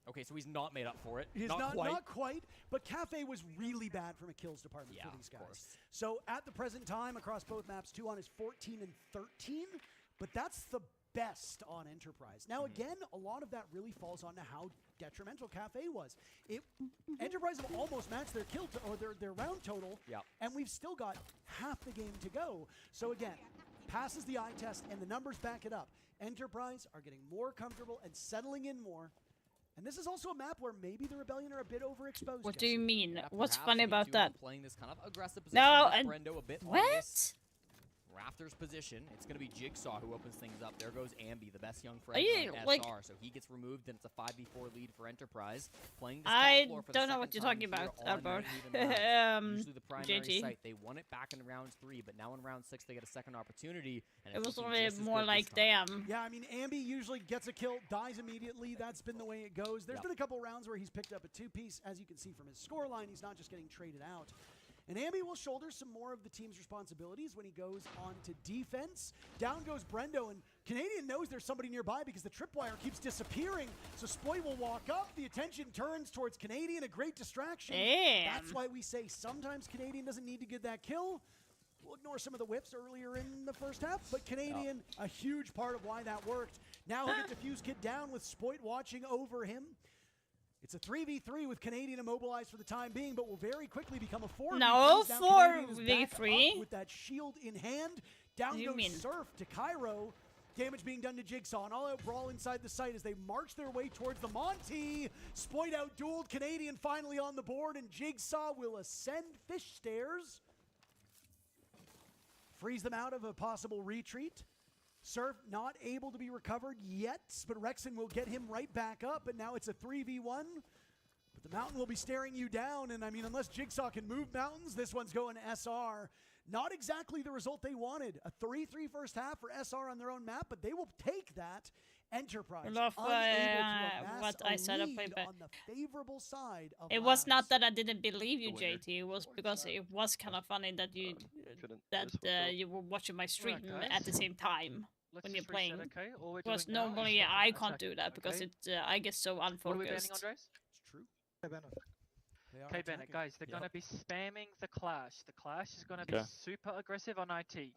Okay, so he's not made up for it. He's not quite, but Cafe was really bad from a kills department for these guys. Course. So at the present time, across both maps, Tuhon is 14 and 13, but that's the best on Enterprise. Now, again, a lot of that really falls on how detrimental Cafe was. Enterprise have almost matched their kill or their round total, and we've still got half the game to go. So again, passes the eye test, and the numbers back it up. Enterprise are getting more comfortable and settling in more. And this is also a map where maybe the Rebellion are a bit overexposed. What do you mean? Yeah, What's perhaps funny maybe about Tuhon that? Playing this kind of aggressive position. No, with and Brendo a bit on what? this Rafters position. It's going to be Jigsaw who opens things up. There goes Ambi, the best young friend you, from like- SR. So he gets removed, and it's a 5v4 lead for Enterprise. Playing this I top floor for the don't know what second you're time talking here on about. Nighthaven Labs. Usually the primary JT. site. They won it back in round 3, but now in round 6 they get a second opportunity. And It it's was looking only just as more good like, this time. damn. Yeah, I mean, Ambi usually gets a kill, dies immediately. That's been the way it goes. There's been a couple rounds where he's picked up a 2-piece. As you can see from his scoreline, he's not just getting traded out. And Ambi will shoulder some more of the team's responsibilities when he goes on to defense. Down goes Brendo, and Canadian knows there's somebody nearby because the tripwire keeps disappearing. So Spoy will walk up. The attention turns towards Canadian, a great distraction. Damn. That's why we say sometimes Canadian doesn't need to get that kill. We'll ignore some of the whiffs earlier in the first half, but Canadian, a huge part of why that worked. Now he'll get Diffuse Kid down with Spoit watching over him. It's a 3v3 with Canadian immobilized for the time being, but will very quickly become a 4v3. No, Now 4v3. with that shield in hand. Down You goes mean- Surf to Cairo. Damage being done to Jigsaw. An all-out brawl inside the site as they march their way towards the Monty. Spoit out-dueled. Canadian finally on the board, and Jigsaw will ascend fish stairs. Freeze them out of a possible retreat. Surf not able to be recovered yet, but Rexon will get him right back up, and now it's a 3v1. But the mountain will be staring you down, and I mean, unless Jigsaw can move mountains, this one's going to SR. Not exactly the result they wanted. A 3-3 first half for SR on their own map, but they will take that. Enterprise Love, unable to amass what a I said up lead my on the favorable side of It was Labs. not that I didn't believe you, JT. It was because it was kind of funny that you you were watching my stream guys. at the same time Let's when you're just playing. reset, okay? All we're Because doing now is normally setting I a can't second, do that because okay? it I get so What are we banning, unfocused. Andres? It's true. They are Okay, Bennett, attacking. guys, they're Yep. gonna be spamming the Clash. The Clash is gonna be Okay. super aggressive on IT.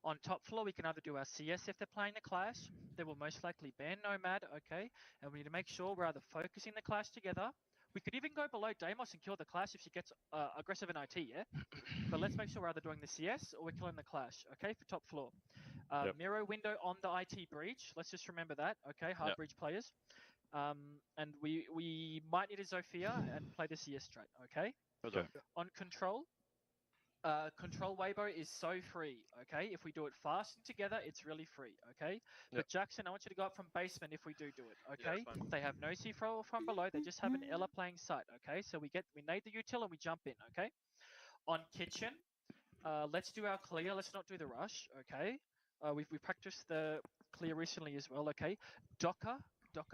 On top floor, we can either do our CS if they're playing the Clash. They will most likely ban Nomad, okay? And we need to make sure we're either focusing the Clash together. We could even go below Deimos and kill the Clash if she gets aggressive in IT, yeah? But let's make sure we're either doing the CS or we're killing the Clash, okay, for top floor. Yep. Mirror window on the IT breach. Let's just remember that, okay, hard Yep. breach players. And we might need a Zofia and play the CS straight, okay? Okay. On control, control Weibo is so free, okay? If we do it fast and together, it's really free, okay? But Yep. Jackson, I want you to go up from basement if we do it, okay? that's fine. They have no C4 from below, they just have an Ella playing site, okay? So we nade the util and we jump in, okay? On kitchen, let's do our clear, let's not do the rush, okay? We've practiced the clear recently as well, okay? Docker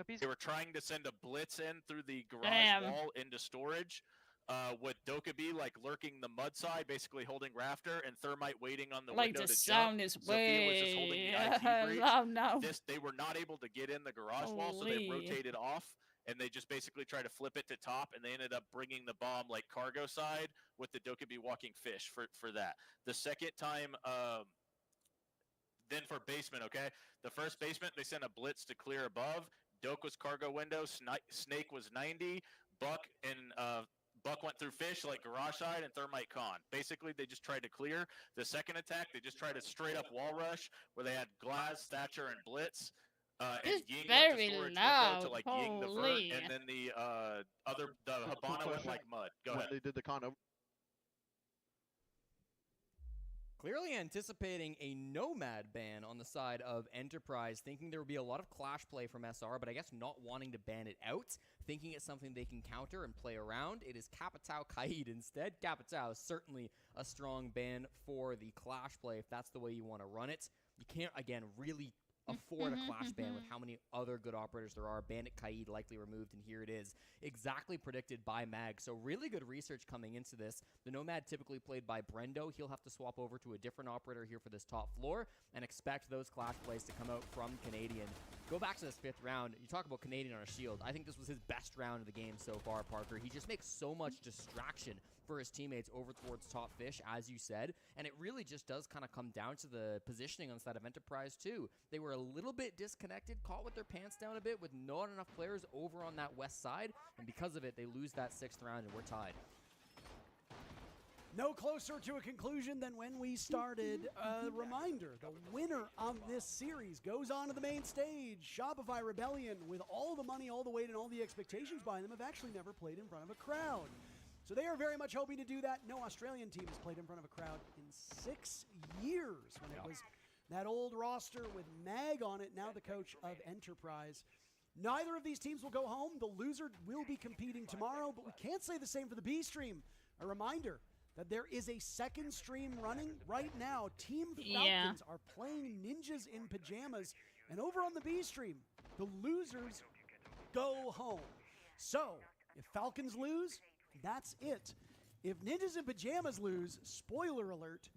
Biz. They were trying to send a blitz in through the garage Damn. wall into storage. With Dokkaebi like lurking the mud side, basically holding rafter, and Thermite waiting on the Like window the to sound jump. is Sophia was just holding way the IT breach. loud now. They were not able to get in the garage wall, so they Holy. rotated off, and they just basically tried to flip it to top, and they ended up bringing the bomb like cargo side with the Dokkaebi walking fish for that. The second time, then for basement, okay? The first basement, they sent a blitz to clear above. Doke was cargo window. Snake was 90. Buck went through fish like garage side and Thermite con. Basically, they just tried to clear. The second attack, they just tried to straight up wall rush where they had Glass, Thatcher, and Blitz. And It's Ying went very to storage loud, window to like Ying the vert, holy. and then the Habana went like mud. Go When ahead. they did the con over. Clearly anticipating a Nomad ban on the side of Enterprise, thinking there would be a lot of clash play from SR, but I guess not wanting to ban it out, thinking it's something they can counter and play around. It is Capitao Kaid instead. Capitao is certainly a strong ban for the clash play if that's the way you want to run it. You can't, again, really afford a clash ban with how many other good operators there are. Bandit Kaid likely removed, and here it is. Exactly predicted by Mag. So really good research coming into this. The Nomad typically played by Brendo. He'll have to swap over to a different operator here for this top floor and expect those clash plays to come out from Canadian. Go back to this 5th round. You talk about Canadian on a shield. I think this was his best round of the game so far, Parker. He just makes so much distraction for his teammates over towards top fish, as you said, and it really just does kind of come down to the positioning on the side of Enterprise too. They were a little bit disconnected, caught with their pants down a bit with not enough players over on that west side, and because of it, they lose that 6th round and we're tied. No closer to a conclusion than when we started. A reminder, the winner of this series goes on to the main stage. Shopify Rebellion, with all the money, all the weight, and all the expectations behind them, have actually never played in front of a crowd. So they are very much hoping to do that. No Australian team has played in front of a crowd in 6 years when it was that old roster with Mag on it, now the coach of Enterprise. Neither of these teams will go home. The loser will be competing tomorrow, but we can't say the same for the B stream. A reminder that there is a second stream running right now. Team Falcons are playing Ninjas in Pajamas, and over on the B stream, the losers go home. So, if Falcons lose, that's it. If Ninjas in Pajamas lose, spoiler alert,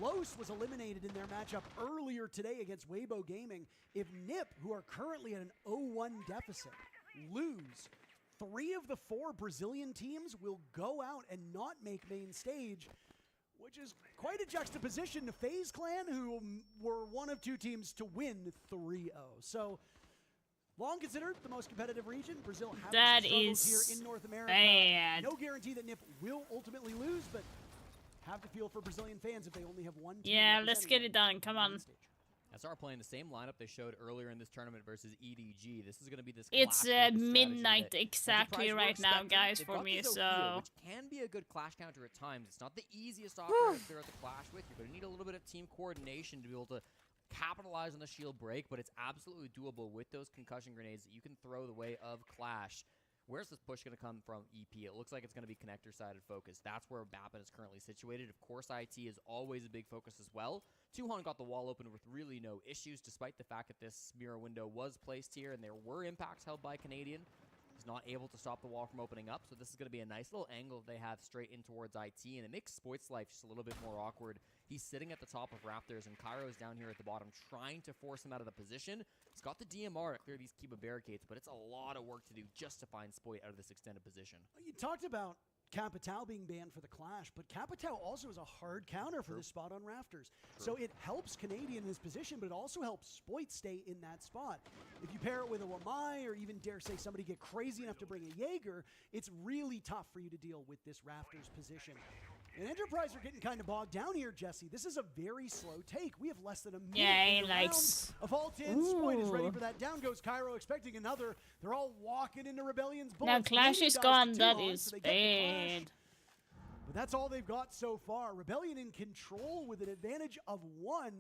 Los was eliminated in their matchup earlier today against Weibo Gaming. If NIP, who are currently at an 0-1 deficit, lose, 3 of the 4 Brazilian teams will go out and not make main stage, which is quite a juxtaposition to FaZe Clan, who were one of 2 teams to win 3-0. So, long considered the most competitive region, Brazil has struggles here in North America. Bad. No guarantee that NIP will ultimately lose, but have to feel for Brazilian fans if they only have one team. Yeah, let's get it done. Come on. SR playing the same lineup they showed earlier in this tournament versus EDG. This is going to be this. It's clash focused midnight strategy that exactly Enterprise right were now, expecting. guys, They've for got me. the Zofia, So which can be a good clash counter at times. It's not the easiest operator to clear out the clash with. You're going to need a little bit of team coordination to be able to capitalize on the shield break, but it's absolutely doable with those concussion grenades that you can throw the way of clash. Where's this push going to come from EP? It looks like it's going to be connector-sided focus. That's where Bappin is currently situated. Of course, IT is always a big focus as well. Tuhon got the wall open with really no issues, despite the fact that this mirror window was placed here, and there were impacts held by Canadian. He's not able to stop the wall from opening up, so this is going to be a nice little angle they have straight in towards IT, and it makes Spoit's life just a little bit more awkward. He's sitting at the top of Raptors, and Kairo's down here at the bottom trying to force him out of the position. He's got the DMR to clear these Kiba barricades, but it's a lot of work to do just to find Spoit out of this extended position. You talked about Capitao being banned for the Clash, but Capitao also is a hard counter for this spot on Rafters. So it helps Canadian in his position, but it also helps Spoit stay in that spot. If you pair it with a Wamai, or even dare say somebody get crazy enough to bring a Jaeger, it's really tough for you to deal with this Rafters position. And Enterprise are getting kind of bogged down here, Jesse. This is a very slow take. We have less than a minute in the round. A vault in. Spoit is ready for that. Down goes Cairo, expecting another. They're all walking into Rebellion's bullets. Now Clash is gone. That is so bad. But that's all they've got so far. Rebellion in control with an advantage of 1.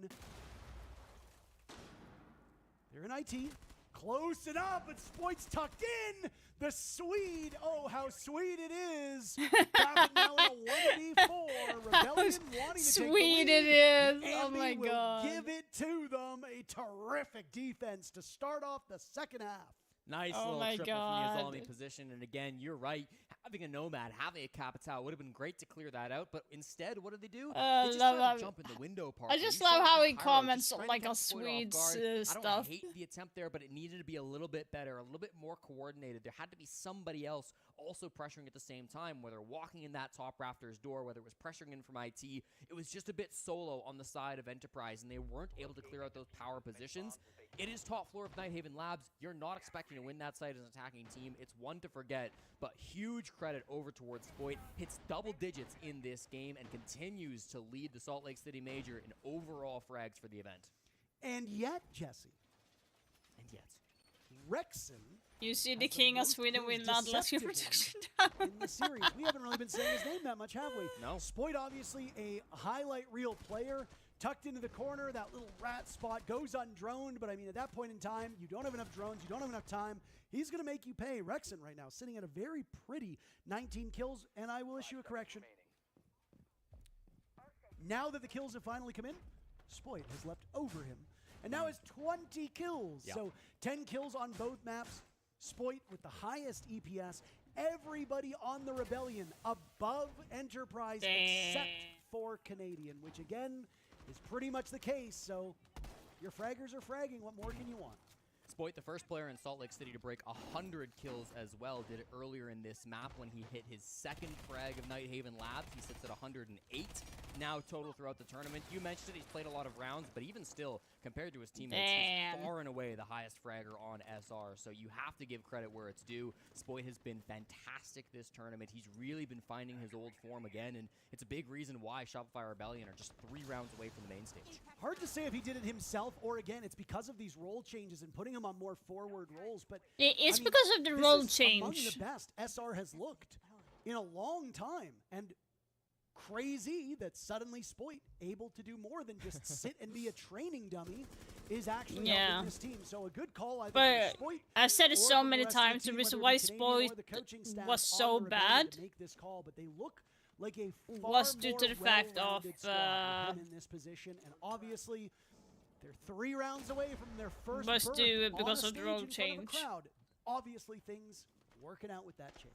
They're in IT. Close it up, but Spoit's tucked in. The Swede, oh, how sweet it is. Now in a 1v4. Rebellion wanting to take the Sweet lead. it is. Andy Oh my will god. give it to them. A terrific defense to start off the second half. Nice Oh little my triple God. from Yazami position. And again, you're right. Having a Nomad, having a Capitao would have been great to clear that out. But instead, what did they do? They just tried to jump in the window part. I just love how he comments on like a Swede's I stuff. don't hate the attempt there, but it needed to be a little bit better, a little bit more coordinated. There had to be somebody else also pressuring at the same time, whether walking in that top Rafters door, whether it was pressuring in from IT. It was just a bit solo on the side of Enterprise, and they weren't able to clear out those power positions. It is top floor of Nighthaven Labs. You're not expecting to win that side as an attacking team. It's one to forget, but huge credit over towards Spoit. Hits double digits in this game and continues to lead the Salt Lake City Major in overall frags for the event. And yet, Jesse. And yet. Rexen. You see, the king of Sweden will not let your protection down. In the series. We haven't really been saying his name that much, have we? No. Spoit, obviously a highlight reel player. Tucked into the corner, that little rat spot goes undroned, but I mean, at that point in time, you don't have enough drones, you don't have enough time. He's going to make you pay. Rexen right now sitting at a very pretty 19 kills, and I will issue a correction. Now that the kills have finally come in, Spoit has leapt over him, and now has 20 kills. Yeah. So 10 kills on both maps. Spoit with the highest EPS. Everybody on the Rebellion above Enterprise except for Canadian, which again is pretty much the case. So your fraggers are fragging. What more can you want? Spoit, the first player in Salt Lake City to break 100 kills as well, did it earlier in this map when he hit his second frag of Nighthaven Labs. He sits at 108 now total throughout the tournament. You mentioned it, he's played a lot of rounds, but even still, compared to his teammates, he's far and away the highest fragger on SR. So you have to give credit where it's due. Spoit has been fantastic this tournament. He's really been finding his old form again, and it's a big reason why Shopify Rebellion are just 3 rounds away from the main stage. Hard to say if he did it himself or, again, it's because of these role changes and putting him on more forward roles. But It's I mean, because of the role this is change. among the best SR has looked in a long time. And crazy that suddenly Spoit, able to do more than just sit and be a training dummy, is actually helping this team. So a good call either But for Spoit I've said it or so for many rest of the times, the team, reason whether why it be Canadian Spoit or the coaching staff was on so the Rebellion bad to make this call, but they look like a far was due to more the fact of well-rounded squad with him in this position, and obviously they're 3 rounds away from their first Was berth due on a because of the stage role in front of a change. crowd. Obviously things working out with that change.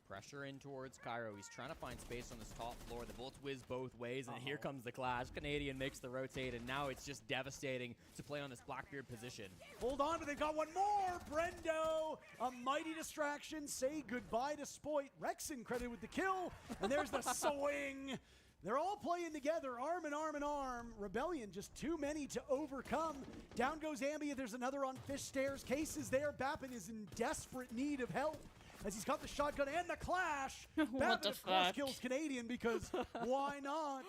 Pressure in towards Cairo. He's trying to find space on this top floor. The bullets whiz both ways, and here comes the clash. Canadian makes the rotate, and now it's just devastating to play on this Blackbeard position. Hold on, but they've got one more. Brendo, a mighty distraction. Say goodbye to Spoit. Rexen credited with the kill, and there's the swing. They're all playing together, arm in arm in arm. Rebellion, just too many to overcome. Down goes Ambient. There's another on Fish Stairs. Case is there. Bappin is in desperate need of help as he's got the shotgun and the clash. What Bappin, the of course, fuck? kills Canadian because why not?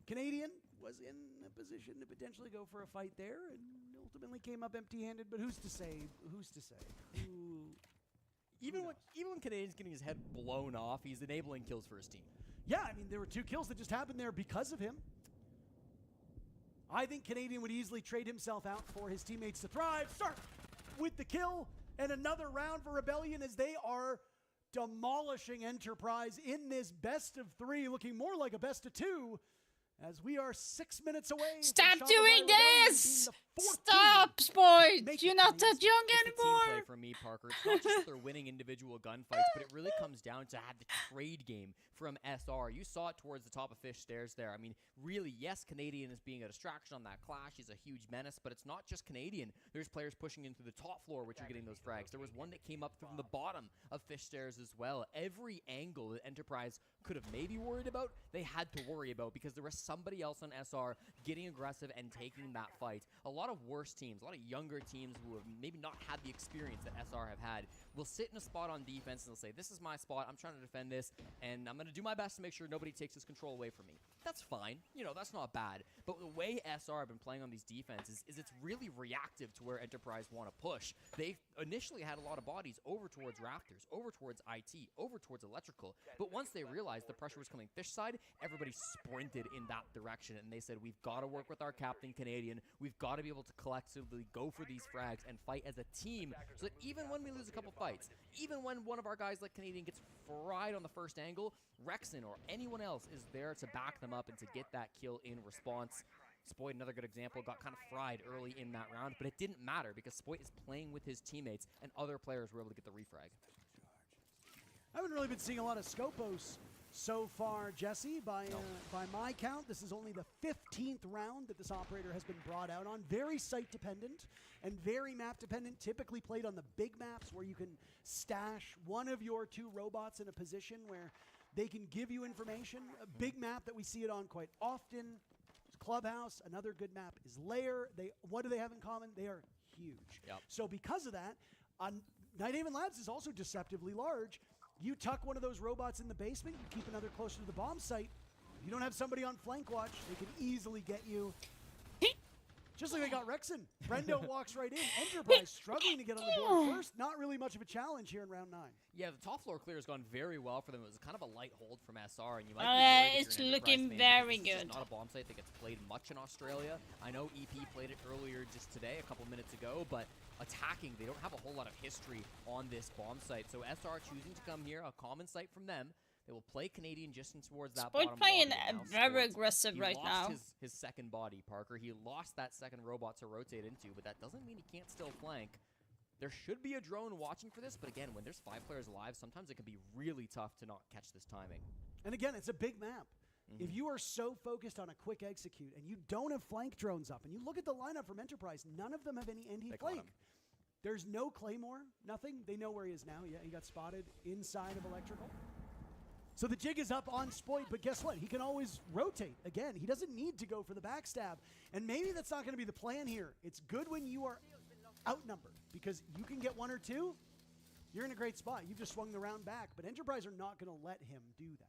Canadian was in a position to potentially go for a fight there and ultimately came up empty-handed, but who's to say? Who's to say? Even when Canadian's getting his head blown off, he's enabling kills for his team. Yeah, I mean, there were 2 kills that just happened there because of him. I think Canadian would easily trade himself out for his teammates to thrive. Start with the kill and another round for Rebellion as they are demolishing Enterprise in this best of 3, looking more like a best of 2. as we are 6 minutes away. Stop from doing Shopify Rebellion this! being the 14th Stop, Spoy! Make You're it not that please. young It's the team anymore! play for me, Parker. It's not just that they're winning individual gunfights, but it really comes down to the trade game from SR. You saw it towards the top of Fish Stairs there. I mean, really, yes, Canadian is being a distraction on that clash. He's a huge menace, but it's not just Canadian. There's players pushing into the top floor, which are getting those frags. There was one that came up from the bottom of Fish Stairs as well. Every angle that Enterprise could have maybe worried about, they had to worry about because there was somebody else on SR getting aggressive and taking that fight. A lot of worse teams, a lot of younger teams who have maybe not had the experience that SR have had, will sit in a spot on defense and they'll say, this is my spot, I'm trying to defend this, and I'm going to do my best to make sure nobody takes this control away from me. That's fine. You know, that's not bad. But the way SR have been playing on these defenses is it's really reactive to where Enterprise want to push. They initially had a lot of bodies over towards Rafters, over towards IT, over towards Electrical, but once they realized the pressure was coming Fish side, everybody sprinted in that direction, and they said, we've got to work with our captain Canadian, we've got to be able to collectively go for these frags and fight as a team, so that even when we lose a couple fights, even when one of our guys like Canadian gets fried on the first angle, Rexon or anyone else is there to back them up and to get that kill in response. Spoit, another good example, got kind of fried early in that round, but it didn't matter because Spoit is playing with his teammates and other players were able to get the refrag. I haven't really been seeing a lot of Scopos so far, Jesse. By my count, this is only the 15th round that this operator has been brought out on. Very site dependent and very map dependent. Typically played on the big maps where you can stash one of your two robots in a position where they can give you information. A big map that we see it on quite often is Clubhouse. Another good map is Lair. What do they have in common? They are huge. Yep. So because of that, Nighthaven Labs is also deceptively large. You tuck one of those robots in the basement, you keep another closer to the bomb site. If you don't have somebody on flank watch, they can easily get you. Just like they got Rexon. Brendo walks right in. Enterprise struggling to get on the board first. Not really much of a challenge here in round 9. Yeah, the top floor clear has gone very well for them. It was kind of a light hold from SR, and you might be worried it's if you're an looking Enterprise fan, very because good. It's not a bomb site that gets played much in Australia. I know EP played it earlier just today, a couple minutes ago, but attacking, they don't have a whole lot of history on this bomb site. So SR choosing to come here, a common site from them. They will play Canadian just in towards that Spoit bottom playing now. very aggressive right now. He lost his second body, Parker. He lost that second robot to rotate into, but that doesn't mean he can't still flank. There should be a drone watching for this, but again, when there's 5 players alive, sometimes it can be really tough to not catch this timing. And again, it's a big map. If you are so focused on a quick execute and you don't have flank drones up, and you look at the lineup from Enterprise, none of them have any anti-flank. There's no Claymore, nothing. They know where he is now. Yeah, he got spotted inside of Electrical. So the jig is up on Spoit, but guess what? He can always rotate. Again, he doesn't need to go for the backstab. And maybe that's not going to be the plan here. It's good when you are outnumbered because you can get 1 or 2. You're in a great spot. You've just swung the round back, but Enterprise are not going to let him do that.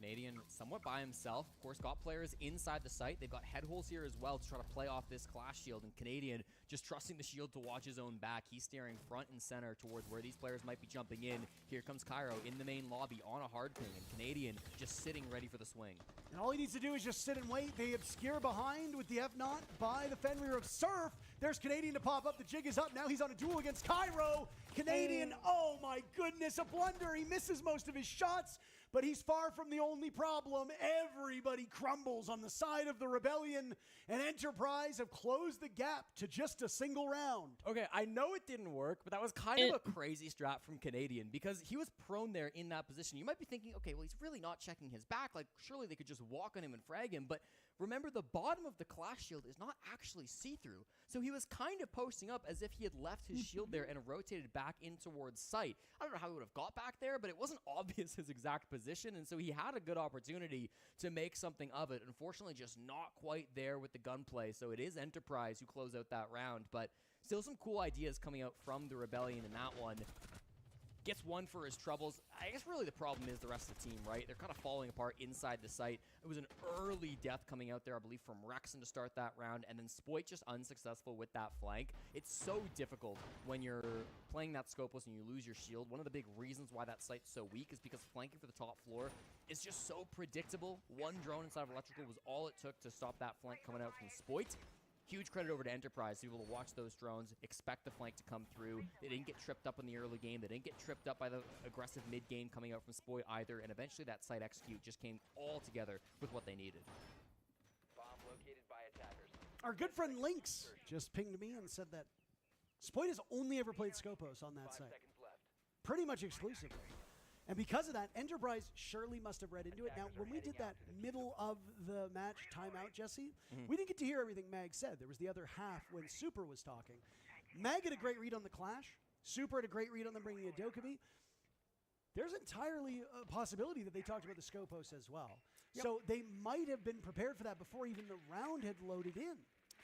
Canadian somewhat by himself. Of course, got players inside the site. They've got head holes here as well to try to play off this clash shield. And Canadian just trusting the shield to watch his own back. He's staring front and center towards where these players might be jumping in. Here comes Cairo in the main lobby on a hard ping. And Canadian just sitting ready for the swing. And all he needs to do is just sit and wait. They obscure behind with the F0 by the Fenrir of Surf. There's Canadian to pop up. The jig is up. Now he's on a duel against Cairo. Canadian, oh my goodness, a blunder. He misses most of his shots. But he's far from the only problem. Everybody crumbles on the side of the Rebellion, and Enterprise have closed the gap to just a single round. Okay, I know it didn't work, but that was kind of a crazy strat from Canadian because he was prone there in that position. You might be thinking, okay, well, he's really not checking his back. Like, surely they could just walk on him and frag him. But remember, the bottom of the clash shield is not actually see-through. So he was kind of posting up as if he had left his shield there and rotated back in towards sight. I don't know how he would have got back there, but it wasn't obvious his exact position, and so he had a good opportunity to make something of it. Unfortunately, just not quite there with the gunplay, so it is Enterprise who close out that round, but still some cool ideas coming out from the Rebellion in that one. Gets 1 for his troubles. I guess really the problem is the rest of the team, right? They're kind of falling apart inside the site. It was an early death coming out there, I believe, from Rexon to start that round, and then Spoit just unsuccessful with that flank. It's so difficult when you're playing that scopeless and you lose your shield. One of the big reasons why that site's so weak is because flanking for the top floor is just so predictable. 1 drone inside of Electrical was all it took to stop that flank coming out from Spoit. huge credit over to Enterprise to be able to watch those drones, expect the flank to come through. They didn't get tripped up in the early game. They didn't get tripped up by the aggressive mid-game coming out from Spoit either, and eventually that site execute just came all together with what they needed. Bomb located by attackers. Our good friend Lynx just pinged me and said that Spoit has only ever played Scopos on that site. Pretty much exclusively. And because of that, Enterprise surely must have read into it. Now, when we did that middle of the match timeout, Jesse, we didn't get to hear everything Mag said. There was the other half when Super was talking. Mag had a great read on the Clash. Super had a great read on them bringing a Dokkaebi. There's entirely a possibility that they talked about the Scopos as well. Yep. So they might have been prepared for that before even the round had loaded in.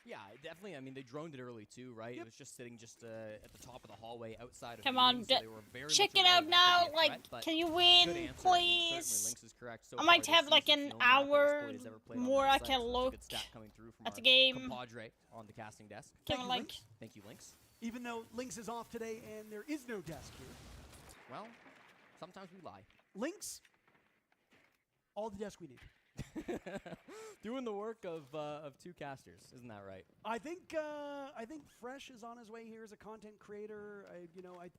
Yeah, definitely. I mean, they droned it early too, right? Yep. It was just sitting just at the top of the hallway outside of Come meeting, on, so they were very check much it out aware now. that Like, threat, can you good win, answer, and please? certainly Lynx is correct. So I might far have this like season, an no one hour player has ever played on more that I site, can so look good stat coming through from at the our game. compadre on the casting desk. Can we like? Thank you, Lynx. Even though Lynx is off today and there is no desk here. Well, sometimes we lie. Lynx, all the desk we need. Doing the work of two casters, isn't that right? I think Fresh is on his way here as a content creator.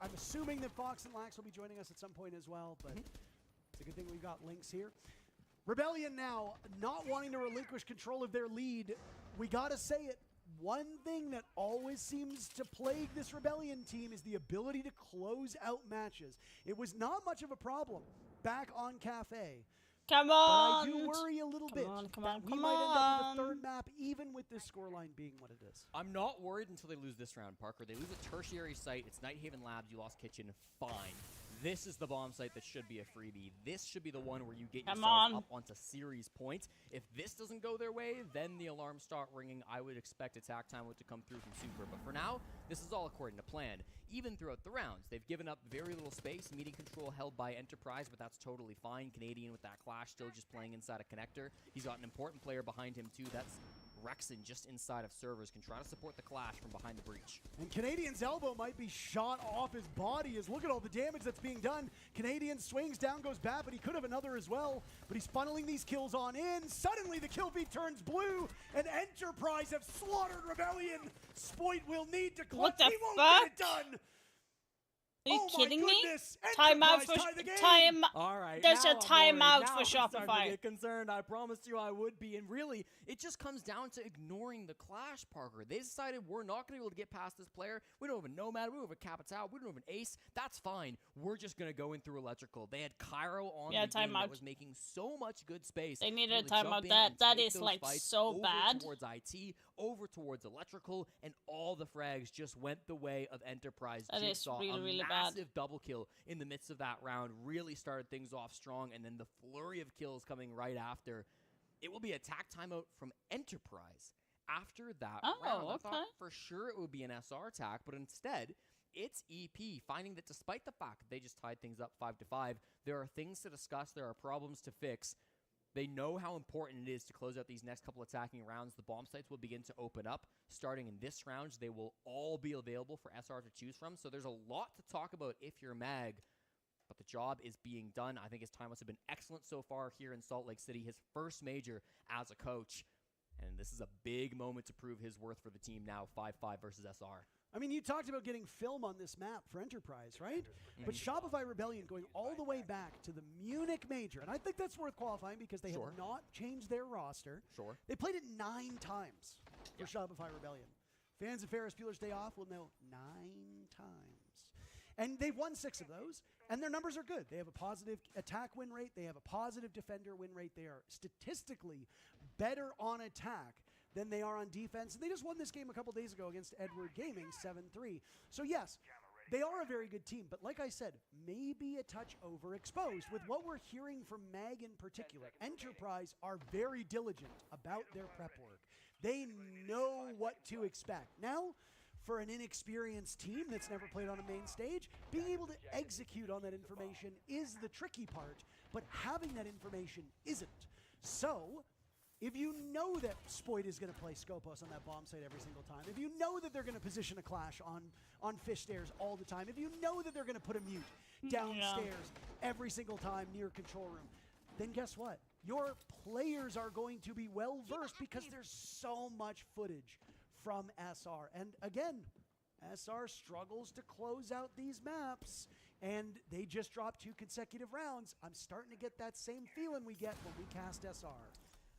I'm assuming that Fox and Lax will be joining us at some point as well, but it's a good thing we've got Lynx here. Rebellion now not wanting to relinquish control of their lead. We gotta say it. One thing that always seems to plague this Rebellion team is the ability to close out matches. It was not much of a problem back on Cafe. Come But I on! do worry a little bit that we might end up with a third map, even with this scoreline being what it is. I'm not worried until they lose this round, Parker. They lose a tertiary site. It's Nighthaven Labs. You lost Kitchen. Fine. This is the bomb site that should be a freebie. This should be the one where you get yourself up onto series points. If this doesn't go their way, then the alarms start ringing. I would expect attack time to come through from Super. But for now, this is all according to plan. Even throughout the rounds, they've given up very little space. Meeting control held by Enterprise, but that's totally fine. Canadian with that Clash still just playing inside a connector. He's got an important player behind him too. That's Rexon just inside of servers, can try to support the Clash from behind the breach. And Canadian's elbow might be shot off his body as look at all the damage that's being done. Canadian swings, down goes Bat, but he could have another as well. But he's funneling these kills on in. Suddenly the kill feed turns blue, and Enterprise have slaughtered Rebellion. Spoit will need to clutch. What the he won't fuck? get it done. Are you kidding me? Timeout Timeout for All right. There's now a timeout for I'm starting to Shopify. get concerned. I promised you I would be, and really, it just comes down to ignoring the Clash, Parker. They decided we're not going to be able to get past this player. We don't have a Nomad. We don't have a Capital. We don't have an Ace. That's fine. We're just going to go in through Electrical. They had Cairo on the game that was making so much good space. They needed Really a timeout. jump in and That take is those like fights so over bad. towards IT, over towards Electrical, and all the frags just went the way of Enterprise. That is Jigsaw, really, a really bad. massive double kill in the midst of that round really started things off strong, and then the flurry of kills coming right after. It will be attack timeout from Enterprise after that round. I thought for sure it would be an SR attack, but instead it's EP, finding that despite the fact that they just tied things up 5-5, there are things to discuss, there are problems to fix. They know how important it is to close out these next couple attacking rounds. The bomb sites will begin to open up. Starting in this round, they will all be available for SR to choose from. So there's a lot to talk about if you're Mag, but the job is being done. I think his time must have been excellent so far here in Salt Lake City, his first major as a coach. And this is a big moment to prove his worth for the team now, 5-5 versus SR. I mean, you talked about getting film on this map for Enterprise, right? But Shopify Rebellion going all the way back to the Munich Major, and I think that's worth qualifying because they have not changed their roster. They played it 9 times for Shopify Rebellion. Fans of Ferris Bueller's Day Off will know 9 times. And they've won 6 of those, and their numbers are good. They have a positive attack win rate. They have a positive defender win rate. They are statistically better on attack than they are on defense. And they just won this game a couple days ago against Edward Gaming, 7-3. So yes, they are a very good team. But like I said, maybe a touch overexposed. With what we're hearing from Mag in particular, Enterprise are very diligent about their prep work. They know what to expect. Now, for an inexperienced team that's never played on a main stage, being able to execute on that information is the tricky part, but having that information isn't. So, if you know that Spoit is going to play Scopos on that bomb site every single time, if you know that they're going to position a Clash on fish stairs all the time, if you know that they're going to put a mute downstairs every single time near control room, then guess what? Your players are going to be well-versed because there's so much footage from SR. And again, SR struggles to close out these maps, and they just dropped 2 consecutive rounds. I'm starting to get that same feeling we get when we cast SR.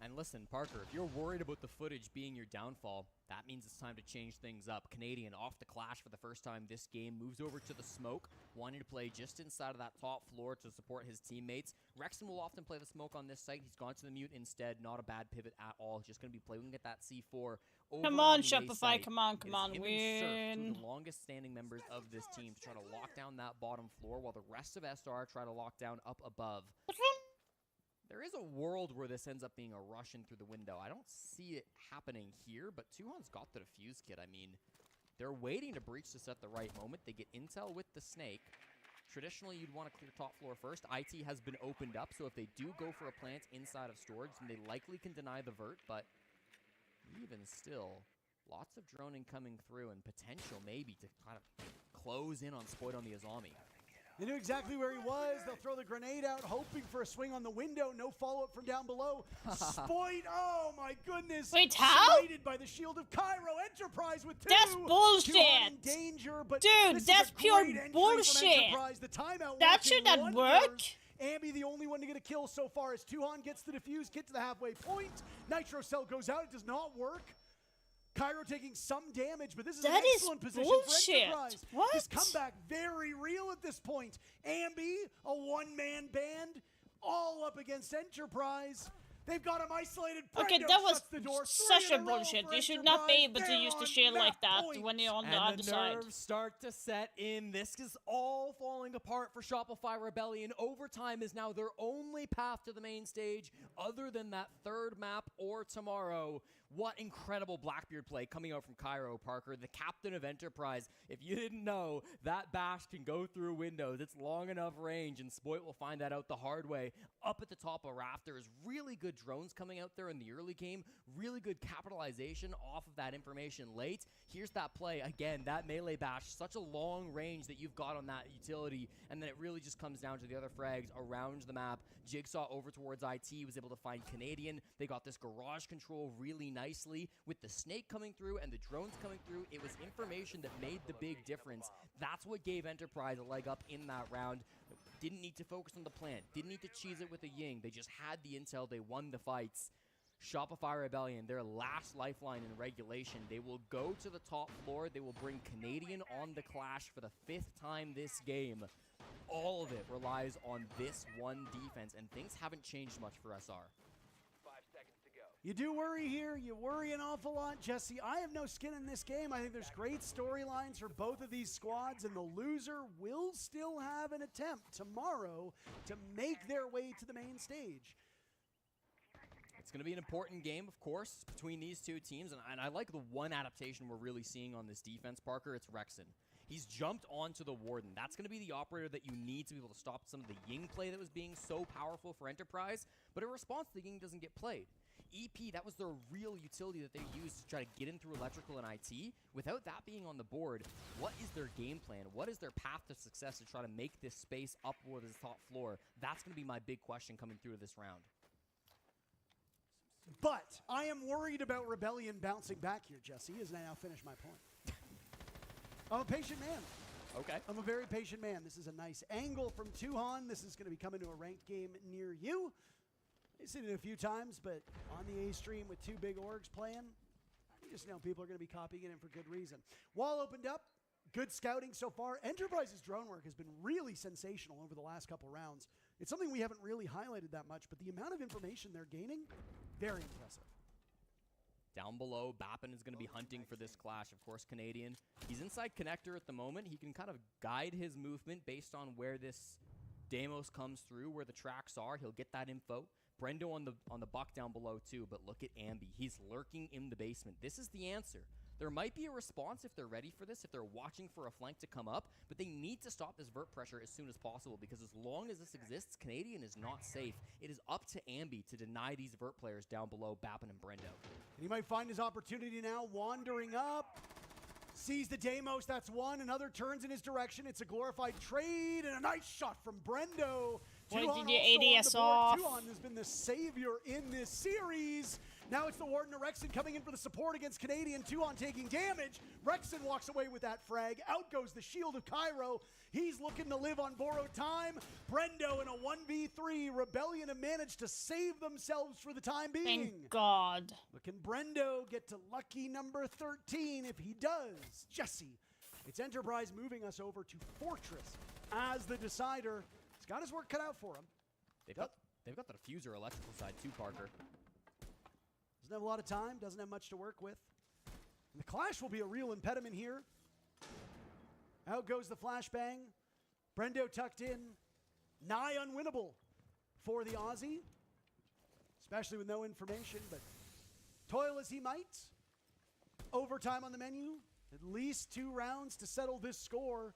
And listen, Parker, if you're worried about the footage being your downfall, that means it's time to change things up. Canadian off the Clash for the first time this game, moves over to the smoke, wanting to play just inside of that top floor to support his teammates. Rexon will often play the smoke on this site. He's gone to the mute instead. Not a bad pivot at all. Just going to be playing at that C4. Come on, Shopify. Come on, come on. Win. The longest standing members of this team to try to lock down that bottom floor while the rest of SR try to lock down up above. There is a world where this ends up being a Russian through the window. I don't see it happening here, but Tuhon's got the defuse kit. I mean, they're waiting to breach this at the right moment. They get intel with the snake. Traditionally, you'd want to clear top floor first. IT has been opened up, so if they do go for a plant inside of storage, then they likely can deny the vert, but even still, lots of droning coming through and potential maybe to kind of close in on Spoit on the Azami. They knew exactly where he was. They'll throw the grenade out, hoping for a swing on the window. No follow-up from down below. Spoit, oh my goodness. Wait, how? Smited by the shield of Cairo. Enterprise with 2. That's bullshit. In danger, but dude, that's pure bullshit. The timeout that should not work. Ambi, the only one to get a kill so far, as Tuhon gets the defuse, get to the halfway point. Nitro Cell goes out. It does not work. Cairo taking some damage, but this is an excellent position for Enterprise. What? His comeback very real at this point. Ambi, a one-man band, all up against Enterprise. They've got him isolated. Okay, that was such a bullshit. You should not be able to use the shield like that when you're on the other side. And the nerves start to set in. This is all falling apart for Shopify Rebellion. Overtime is now their only path to the main stage other than that third map or tomorrow. What incredible Blackbeard play coming out from Cairo, Parker, the captain of Enterprise. If you didn't know, that bash can go through windows. It's long enough range, and Spoit will find that out the hard way. Up at the top of Rafters, really good drones coming out there in the early game. Really good capitalization off of that information late. Here's that play. Again, that melee bash, such a long range that you've got on that utility, and then it really just comes down to the other frags around the map. Jigsaw over towards IT, was able to find Canadian. They got this garage control really nicely. With the snake coming through and the drones coming through, it was information that made the big difference. That's what gave Enterprise a leg up in that round. Didn't need to focus on the plant. Didn't need to cheese it with a Ying. They just had the intel. They won the fights. Shopify Rebellion, their last lifeline in regulation. They will go to the top floor. They will bring Canadian on the Clash for the 5th time this game. All of it relies on this one defense, and things haven't changed much for SR. 5 seconds to go. You do worry here. You worry an awful lot, Jesse. I have no skin in this game. I think there's great storylines for both of these squads, and the loser will still have an attempt tomorrow to make their way to the main stage. It's going to be an important game, of course, between these two teams, and I like the one adaptation we're really seeing on this defense, Parker. It's Rexon. He's jumped onto the Warden. That's going to be the operator that you need to be able to stop some of the Ying play that was being so powerful for Enterprise, but in response, the Ying doesn't get played. EP, that was their real utility that they used to try to get in through electrical and IT. Without that being on the board, what is their game plan? What is their path to success to try to make this space upward as top floor? That's going to be my big question coming through to this round. But I am worried about Rebellion bouncing back here, Jesse, as I now finish my point. I'm a patient man. Okay. I'm a very patient man. This is a nice angle from Tuhon. This is going to be coming to a ranked game near you. I've seen it a few times, but on the A stream with 2 big orgs playing, you just know people are going to be copying it in for good reason. Wall opened up. Good scouting so far. Enterprise's drone work has been really sensational over the last couple rounds. It's something we haven't really highlighted that much, but the amount of information they're gaining, very impressive. Down below, Bappin is going to be hunting for this Clash. Of course, Canadian. He's inside connector at the moment. He can kind of guide his movement based on where this Deimos comes through, where the tracks are. He'll get that info. Brendo on the buck down below too, but look at Ambi. He's lurking in the basement. This is the answer. There might be a response if they're ready for this, if they're watching for a flank to come up, but they need to stop this vert pressure as soon as possible, because as long as this exists, Canadian is not safe. It is up to Ambi to deny these vert players down below, Bappin and Brendo. And he might find his opportunity now, wandering up. Sees the Deimos, that's one. Another turns in his direction. It's a glorified trade, and a nice shot from Brendo. Pointing your ADS off. Tuhon has been the savior in this series. Now it's the Warden of Rexon coming in for the support against Canadian 2 on taking damage. Rexon walks away with that frag. Out goes the shield of Cairo. He's looking to live on borrowed time. Brendo in a 1v3. Rebellion have managed to save themselves for the time being. Thank God. But can Brendo get to lucky number 13? If he does, Jesse, it's Enterprise moving us over to Fortress as the decider. He's got his work cut out for him. They've got the diffuser electrical side too, Parker. Doesn't have a lot of time, doesn't have much to work with. And the clash will be a real impediment here. Out goes the flashbang. Brendo tucked in. Nigh unwinnable for the Aussie. Especially with no information, but toil as he might. Overtime on the menu. At least 2 rounds to settle this score.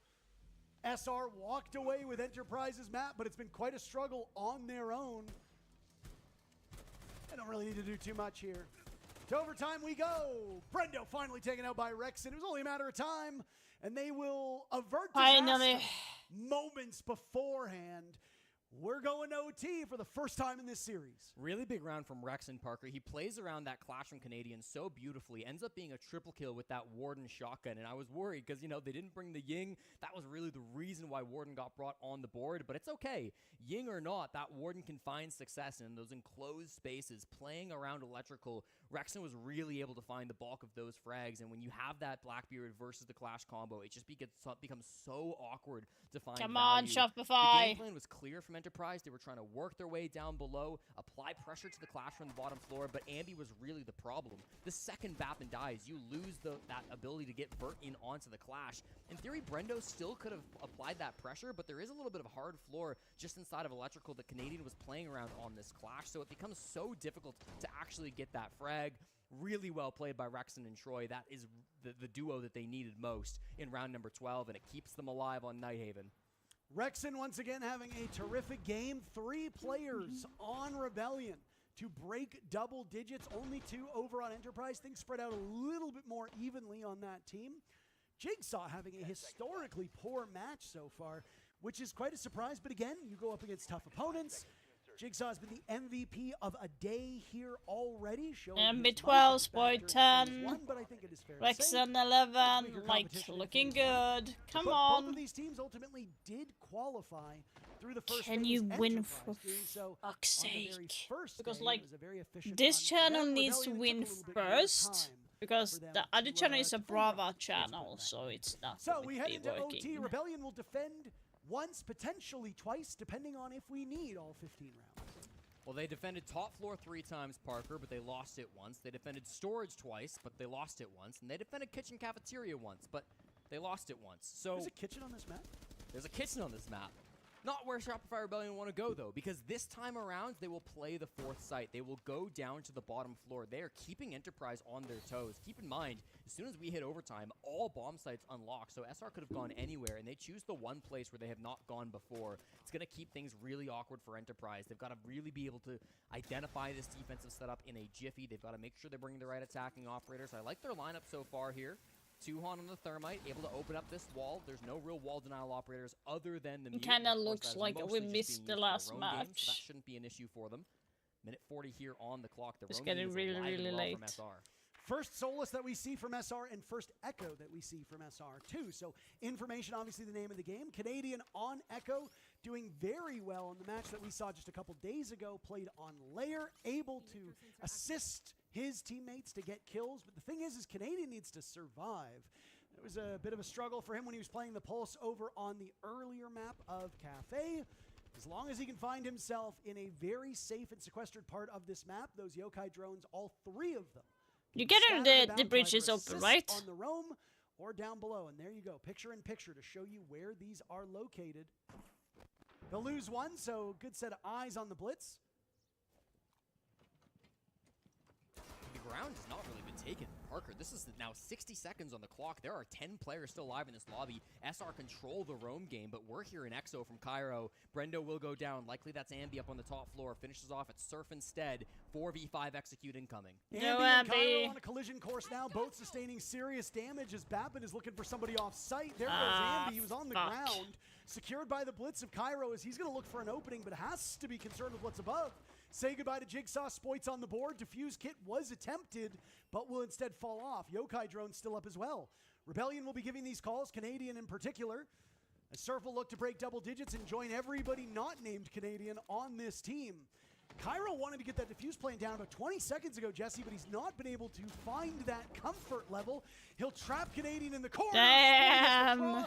SR walked away with Enterprise's map, but it's been quite a struggle on their own. They don't really need to do too much here. To overtime we go. Brendo finally taken out by Rexon. It was only a matter of time, and they will avert disaster moments beforehand. We're going to OT for the first time in this series. Really big round from Rexon, Parker. He plays around that clash from Canadian so beautifully. Ends up being a triple kill with that Warden shotgun. And I was worried because, you know, they didn't bring the Ying. That was really the reason why Warden got brought on the board. But it's okay. Ying or not, that Warden can find success in those enclosed spaces. Playing around electrical, Rexon was really able to find the bulk of those frags. And when you have that Blackbeard versus the clash combo, it just becomes so awkward to find Come on, value. Shopify. The game plan was clear from Enterprise. They were trying to work their way down below, apply pressure to the clash from the bottom floor, but Ambi was really the problem. The second Bappin dies, you lose that ability to get Vert in onto the clash. In theory, Brendo still could have applied that pressure, but there is a little bit of hard floor just inside of electrical that Canadian was playing around on this clash, so it becomes so difficult to actually get that frag. Really well played by Rexon and Troy. That is the duo that they needed most in round number 12, and it keeps them alive on Nighthaven. Rexon once again having a terrific game. 3 players on Rebellion to break double digits. Only 2 over on Enterprise. Things spread out a little bit more evenly on that team. Jigsaw having a historically poor match so far, which is quite a surprise. But again, you go up against tough opponents. Jigsaw has been the MVP of a day here already. MB12, Spoid 10, but I think it is fair Rexon 11, like looking good. Come on. Both of these teams ultimately did qualify through the first Can phase. you win for fuck's sake? Because like this channel needs to win first. Because the other channel is a Brava channel, so it's not so going we to head be into working. OT. Rebellion will defend once, potentially twice, depending on if we need all 15 rounds. Well, they defended top floor 3 times, Parker, but they lost it once. They defended storage twice, but they lost it once. And they defended kitchen cafeteria once, but they lost it once. So there's a kitchen on this map? There's a kitchen on this map. Not where Shopify Rebellion want to go, though, because this time around, they will play the 4th site. They will go down to the bottom floor. They are keeping Enterprise on their toes. Keep in mind, as soon as we hit overtime, all bomb sites unlock, so SR could have gone anywhere, and they choose the one place where they have not gone before. It's going to keep things really awkward for Enterprise. They've got to really be able to identify this defensive setup in a jiffy. They've got to make sure they're bringing the right attacking operators. I like their lineup so far here. Tuhon on the Thermite, able to open up this wall. There's no real wall denial operators other than the It kind of looks like we missed the last match. So that shouldn't be an issue for them. Minute 40 here on the clock. The it's roam getting game is really, alive and really well late. from SR. First Solus that we see from SR and first Echo that we see from SR too. So information, obviously the name of the game. Canadian on Echo, doing very well in the match that we saw just a couple days ago. Played on Layer, able to assist his teammates to get kills. But the thing is Canadian needs to survive. It was a bit of a struggle for him when he was playing the Pulse over on the earlier map of Cafe. As long as he can find himself in a very safe and sequestered part of this map, those Yokai drones, all 3 of them. You get the bridge is open, right? On the roam or down below. And there you go, picture in picture to show you where these are located. They'll lose 1, so good set of eyes on the blitz. The ground has not really been taken. Parker, this is now 60 seconds on the clock. There are 10 players still alive in this lobby. SR control the roam game, but we're here in EXO from Cairo. Brendo will go down. Likely that's Ambi up on the top floor. Finishes off at Surf instead. 4v5 execute incoming. No, and Cairo on a collision course now, both sustaining serious damage as Bappin is looking for somebody off site. There goes Ambi. He was on the ground, secured by the blitz of Cairo as he's going to look for an opening, but has to be concerned with what's above. say goodbye to Jigsaw. Spoit's on the board. Defuse kit was attempted, but will instead fall off. Yokai drone still up as well. Rebellion will be giving these calls, Canadian in particular. As Surf will look to break double digits and join everybody not named Canadian on this team. Cairo wanted to get that defuse plan down about 20 seconds ago, Jesse, but he's not been able to find that comfort level. He'll trap Canadian in the corner. Damn.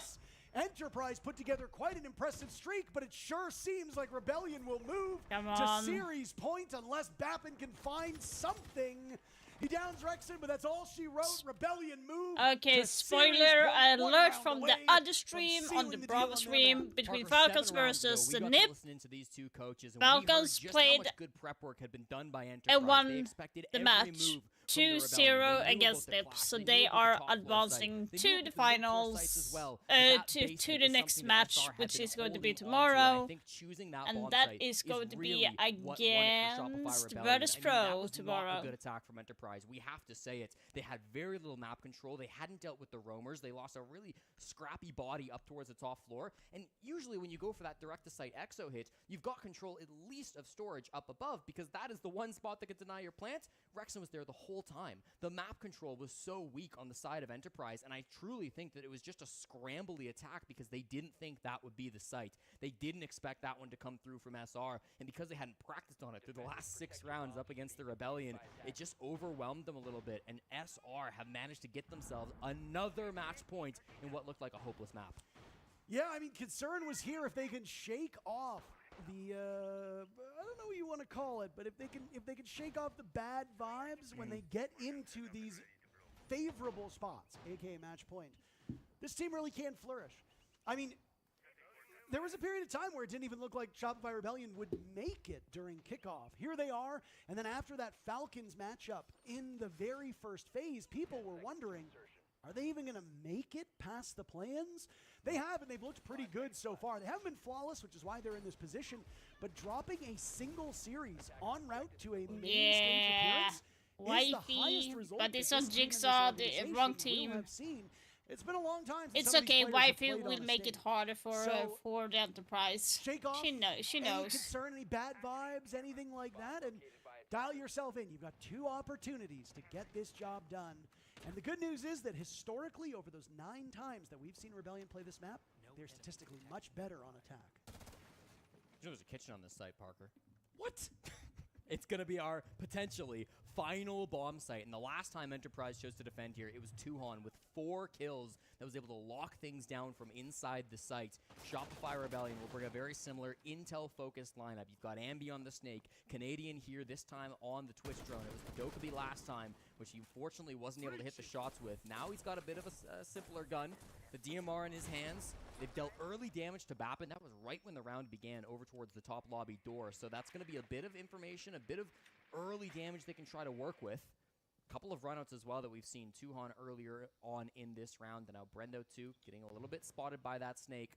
Enterprise put together quite an impressive streak, but it sure seems like Rebellion will move Come to on. series point unless Bappin can find something. He downs Rexon, but that's all she wrote. Rebellion move. Okay, to spoiler series point, one alert round from the away other stream from on sealing the deal Bravo on their stream map. between Parker, Falcons 7 rounds ago, versus we got to Nip. listen to these two coaches, and Falcons we heard just played how much good prep work had been done by Enterprise. and won They expected the every match move 2-0 against Nip, so they are advancing to the finals, to the next match, which is going to be tomorrow, and that is going to be against Virtus Pro tomorrow. A good attack from Enterprise. We have to say it. They had very little map control. They hadn't dealt with the roamers. They lost a really scrappy body up towards the top floor, and usually when you go for that direct-to-site exo hit, you've got control at least of storage up above, because that is the one spot that can deny your plant. Rexon was there the whole time. The map control was so weak on the side of Enterprise, and I truly think that it was just a scrambly attack because they didn't think that would be the site. They didn't expect that one to come through from SR, and because they hadn't practiced on it through the last 6 rounds up against the Rebellion, it just overwhelmed them a little bit, and SR have managed to get themselves another match point in what looked like a hopeless map. Yeah, I mean, concern was here if they can shake off the I don't know what you want to call it, but if they can shake off the bad vibes when they get into these favorable spots, aka match point, this team really can flourish. I mean, there was a period of time where it didn't even look like Shopify Rebellion would make it during kickoff. Here they are, and then after that Falcons matchup in the very first phase, people were wondering, are they even going to make it past the plans? They have, and they've looked pretty good so far. They haven't been flawless, which is why they're in this position, but dropping a single series en route to a main stage appearance is the highest result but it's that on this team in this Jigsaw, the organization wrong will team. have seen. It's been a long time since It's some of these okay, players have Wifey played will on a make it stage. harder for So, the Enterprise. Shake off She knows. any concern, any bad vibes, anything like that, and dial yourself in. You've got 2 opportunities to get this job done. And the good news is that historically, over those 9 times that we've seen Rebellion play this map, they're statistically much better on attack. There's a kitchen on this site, Parker. What? It's going to be our potentially final bomb site. And the last time Enterprise chose to defend here, it was Tuhon with 4 kills that was able to lock things down from inside the site. Shopify Rebellion will bring a very similar intel-focused lineup. You've got Ambi on the Snake, Canadian here this time on the Twitch drone. It was Dokkaebi last time, which he unfortunately wasn't able to hit the shots with. Now he's got a bit of a simpler gun. The DMR in his hands. They've dealt early damage to Bappin. That was right when the round began over towards the top lobby door. So that's going to be a bit of information, a bit of early damage they can try to work with. A couple of runouts as well that we've seen. Tuhon earlier on in this round. And now Brendo too, getting a little bit spotted by that Snake.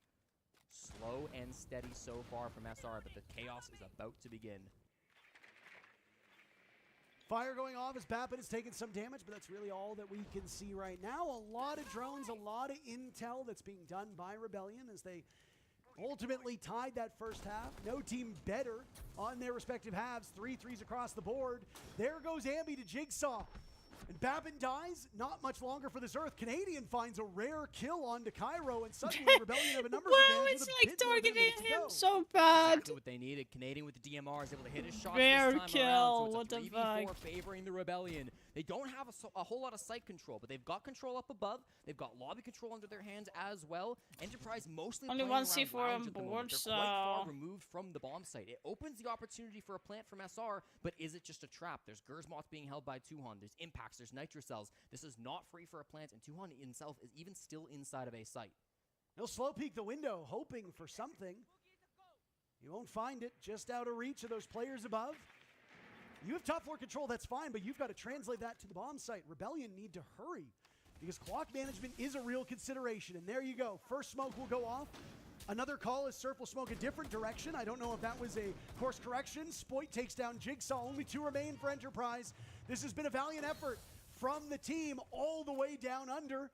Slow and steady so far from SR, but the chaos is about to begin. Fire going off as Bappin has taken some damage, but that's really all that we can see right now. A lot of drones, a lot of intel that's being done by Rebellion as they ultimately tied that first half. No team better on their respective halves. 3 threes across the board. There goes Ambi to Jigsaw. And Bappin dies. Not much longer for this Earth. Canadian finds a rare kill onto Cairo, and suddenly Rebellion have a number of Wow, advantage it's with a like bit more targeting minutes to him go. so bad. Exactly what they needed. Canadian with the DMR is able to hit his shots Rare this time kill, around. So what it's a the 3v4 fuck? favoring the Rebellion. They don't have a whole lot of site control, but they've got control up above. They've got lobby control under their hands as well. Enterprise mostly Only playing one around C4 lounge on at the moment. board, They're quite far so- removed from the bomb site. It opens the opportunity for a plant from SR, but is it just a trap? There's Gersmoth being held by Tuhon. There's impacts. There's nitrocells. This is not free for a plant, and Tuhon himself is even still inside of a site. He'll slow peek the window, hoping for something. You won't find it, just out of reach of those players above. You have top floor control, that's fine, but you've got to translate that to the bomb site. Rebellion need to hurry because clock management is a real consideration. And there you go. First smoke will go off. Another call as Surf will smoke a different direction. I don't know if that was a course correction. Spoit takes down Jigsaw. Only 2 remain for Enterprise. This has been a valiant effort from the team all the way down under.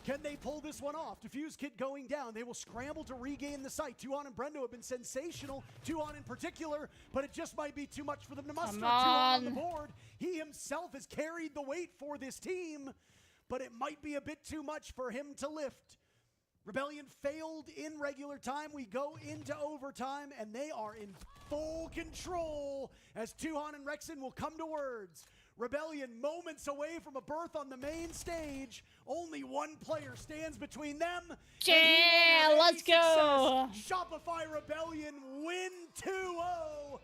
Can they pull this one off? Diffuse kit going down. They will scramble to regain the site. Tuan and Brendo have been sensational. Tuan in particular, but it just might be too much for them to muster. Tuan on the board. He himself has carried the weight for this team, but it might be a bit too much for him to lift. Rebellion failed in regular time. We go into overtime, and they are in full control as Tuhan and Rexon will come to words. Rebellion moments away from a berth on the main stage. Only one player stands between them. Yeah, let's go. Shopify Rebellion win 2-0.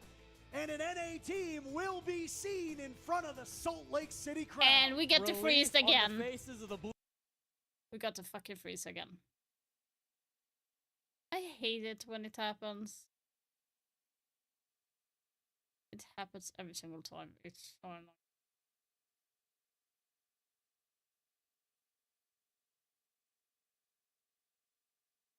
And an NA team will be seen in front of the Salt Lake City crowd. And we get to freeze again. We got to fucking freeze again. I hate it when it happens. It happens every single time. It's so annoying.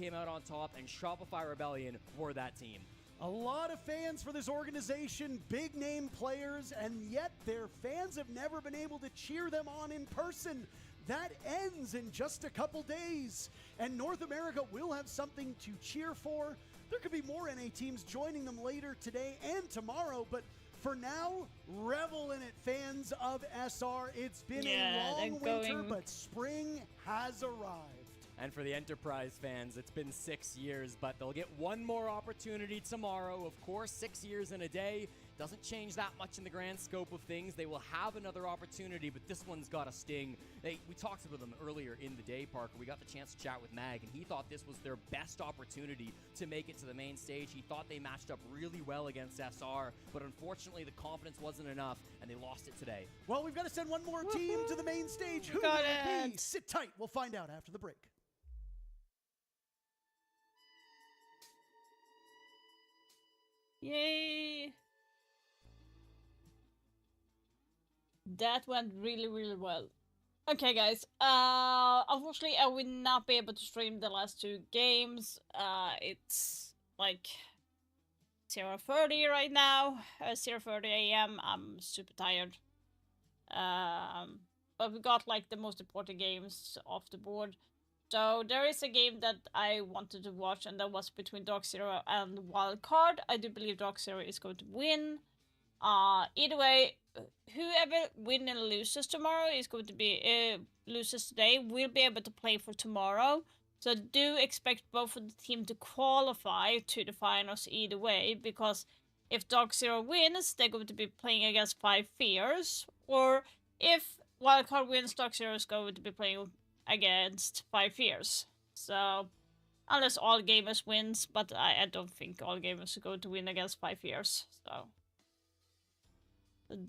Came out on top, and Shopify Rebellion were that team. A lot of fans for this organization, big name players, and yet their fans have never been able to cheer them on in person. That ends in just a couple days, and North America will have something to cheer for. There could be more NA teams joining them later today and tomorrow, but for now, revel in it, fans of SR. It's been a long winter, but spring has arrived. And for the Enterprise fans, it's been 6 years, but they'll get one more opportunity tomorrow. Of course, 6 years in a day doesn't change that much in the grand scope of things. They will have another opportunity, but this one's got a sting. We talked about them earlier in the day, Parker. We got the chance to chat with Mag, and he thought this was their best opportunity to make it to the main stage. He thought they matched up really well against SR, but unfortunately the confidence wasn't enough, and they lost it today. Well, we've got to send one more team to the main stage. Who will it be? Sit tight. We'll find out after the break. Yay! That went really, really well. Okay, guys. Unfortunately, I will not be able to stream the last two games. It's like 0:30 right now. 0:30 a.m. I'm super tired. But we got like the most important games off the board. So there is a game that I wanted to watch, and that was between Dark Zero and Wildcard. I do believe Dark Zero is going to win. Either way, whoever wins and loses tomorrow is going to be loses today will be able to play for tomorrow. So do expect both of the team to qualify to the finals either way, because if Dark Zero wins, they're going to be playing against 5 Fears, or if Wildcard wins, Dark Zero is going to be playing against 5 Fears. So unless All Gamers wins, but I don't think All Gamers are going to win against 5 Fears. So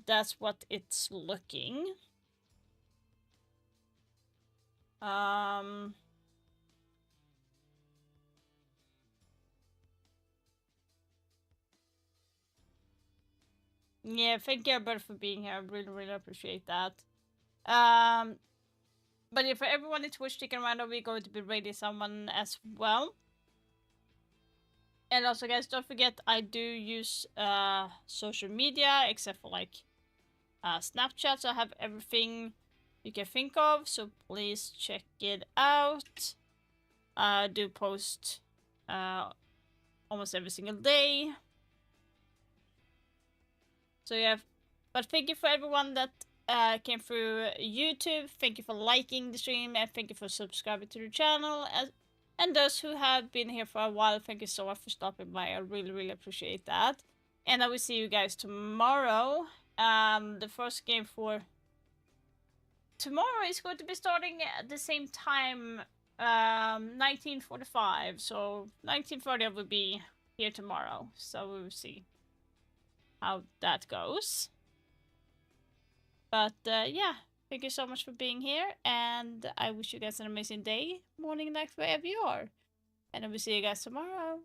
that's what it's looking. Yeah, thank you everybody for being here. I really, really appreciate that. But if for everyone in Twitch sticking around, we're going to be raiding someone as well. And also, guys, don't forget I do use social media, except for like Snapchat. So I have everything you can think of. So please check it out. I do post almost every single day. So yeah, but thank you for everyone that came through YouTube. Thank you for liking the stream, and thank you for subscribing to the channel. And those who have been here for a while, thank you so much for stopping by. I really, really appreciate that. And I will see you guys tomorrow. The first game for tomorrow is going to be starting at the same time, 19:45. So 19:30 I will be here tomorrow. So we will see how that goes. But yeah, thank you so much for being here, and I wish you guys an amazing day, morning, night, wherever you are. And I will see you guys tomorrow.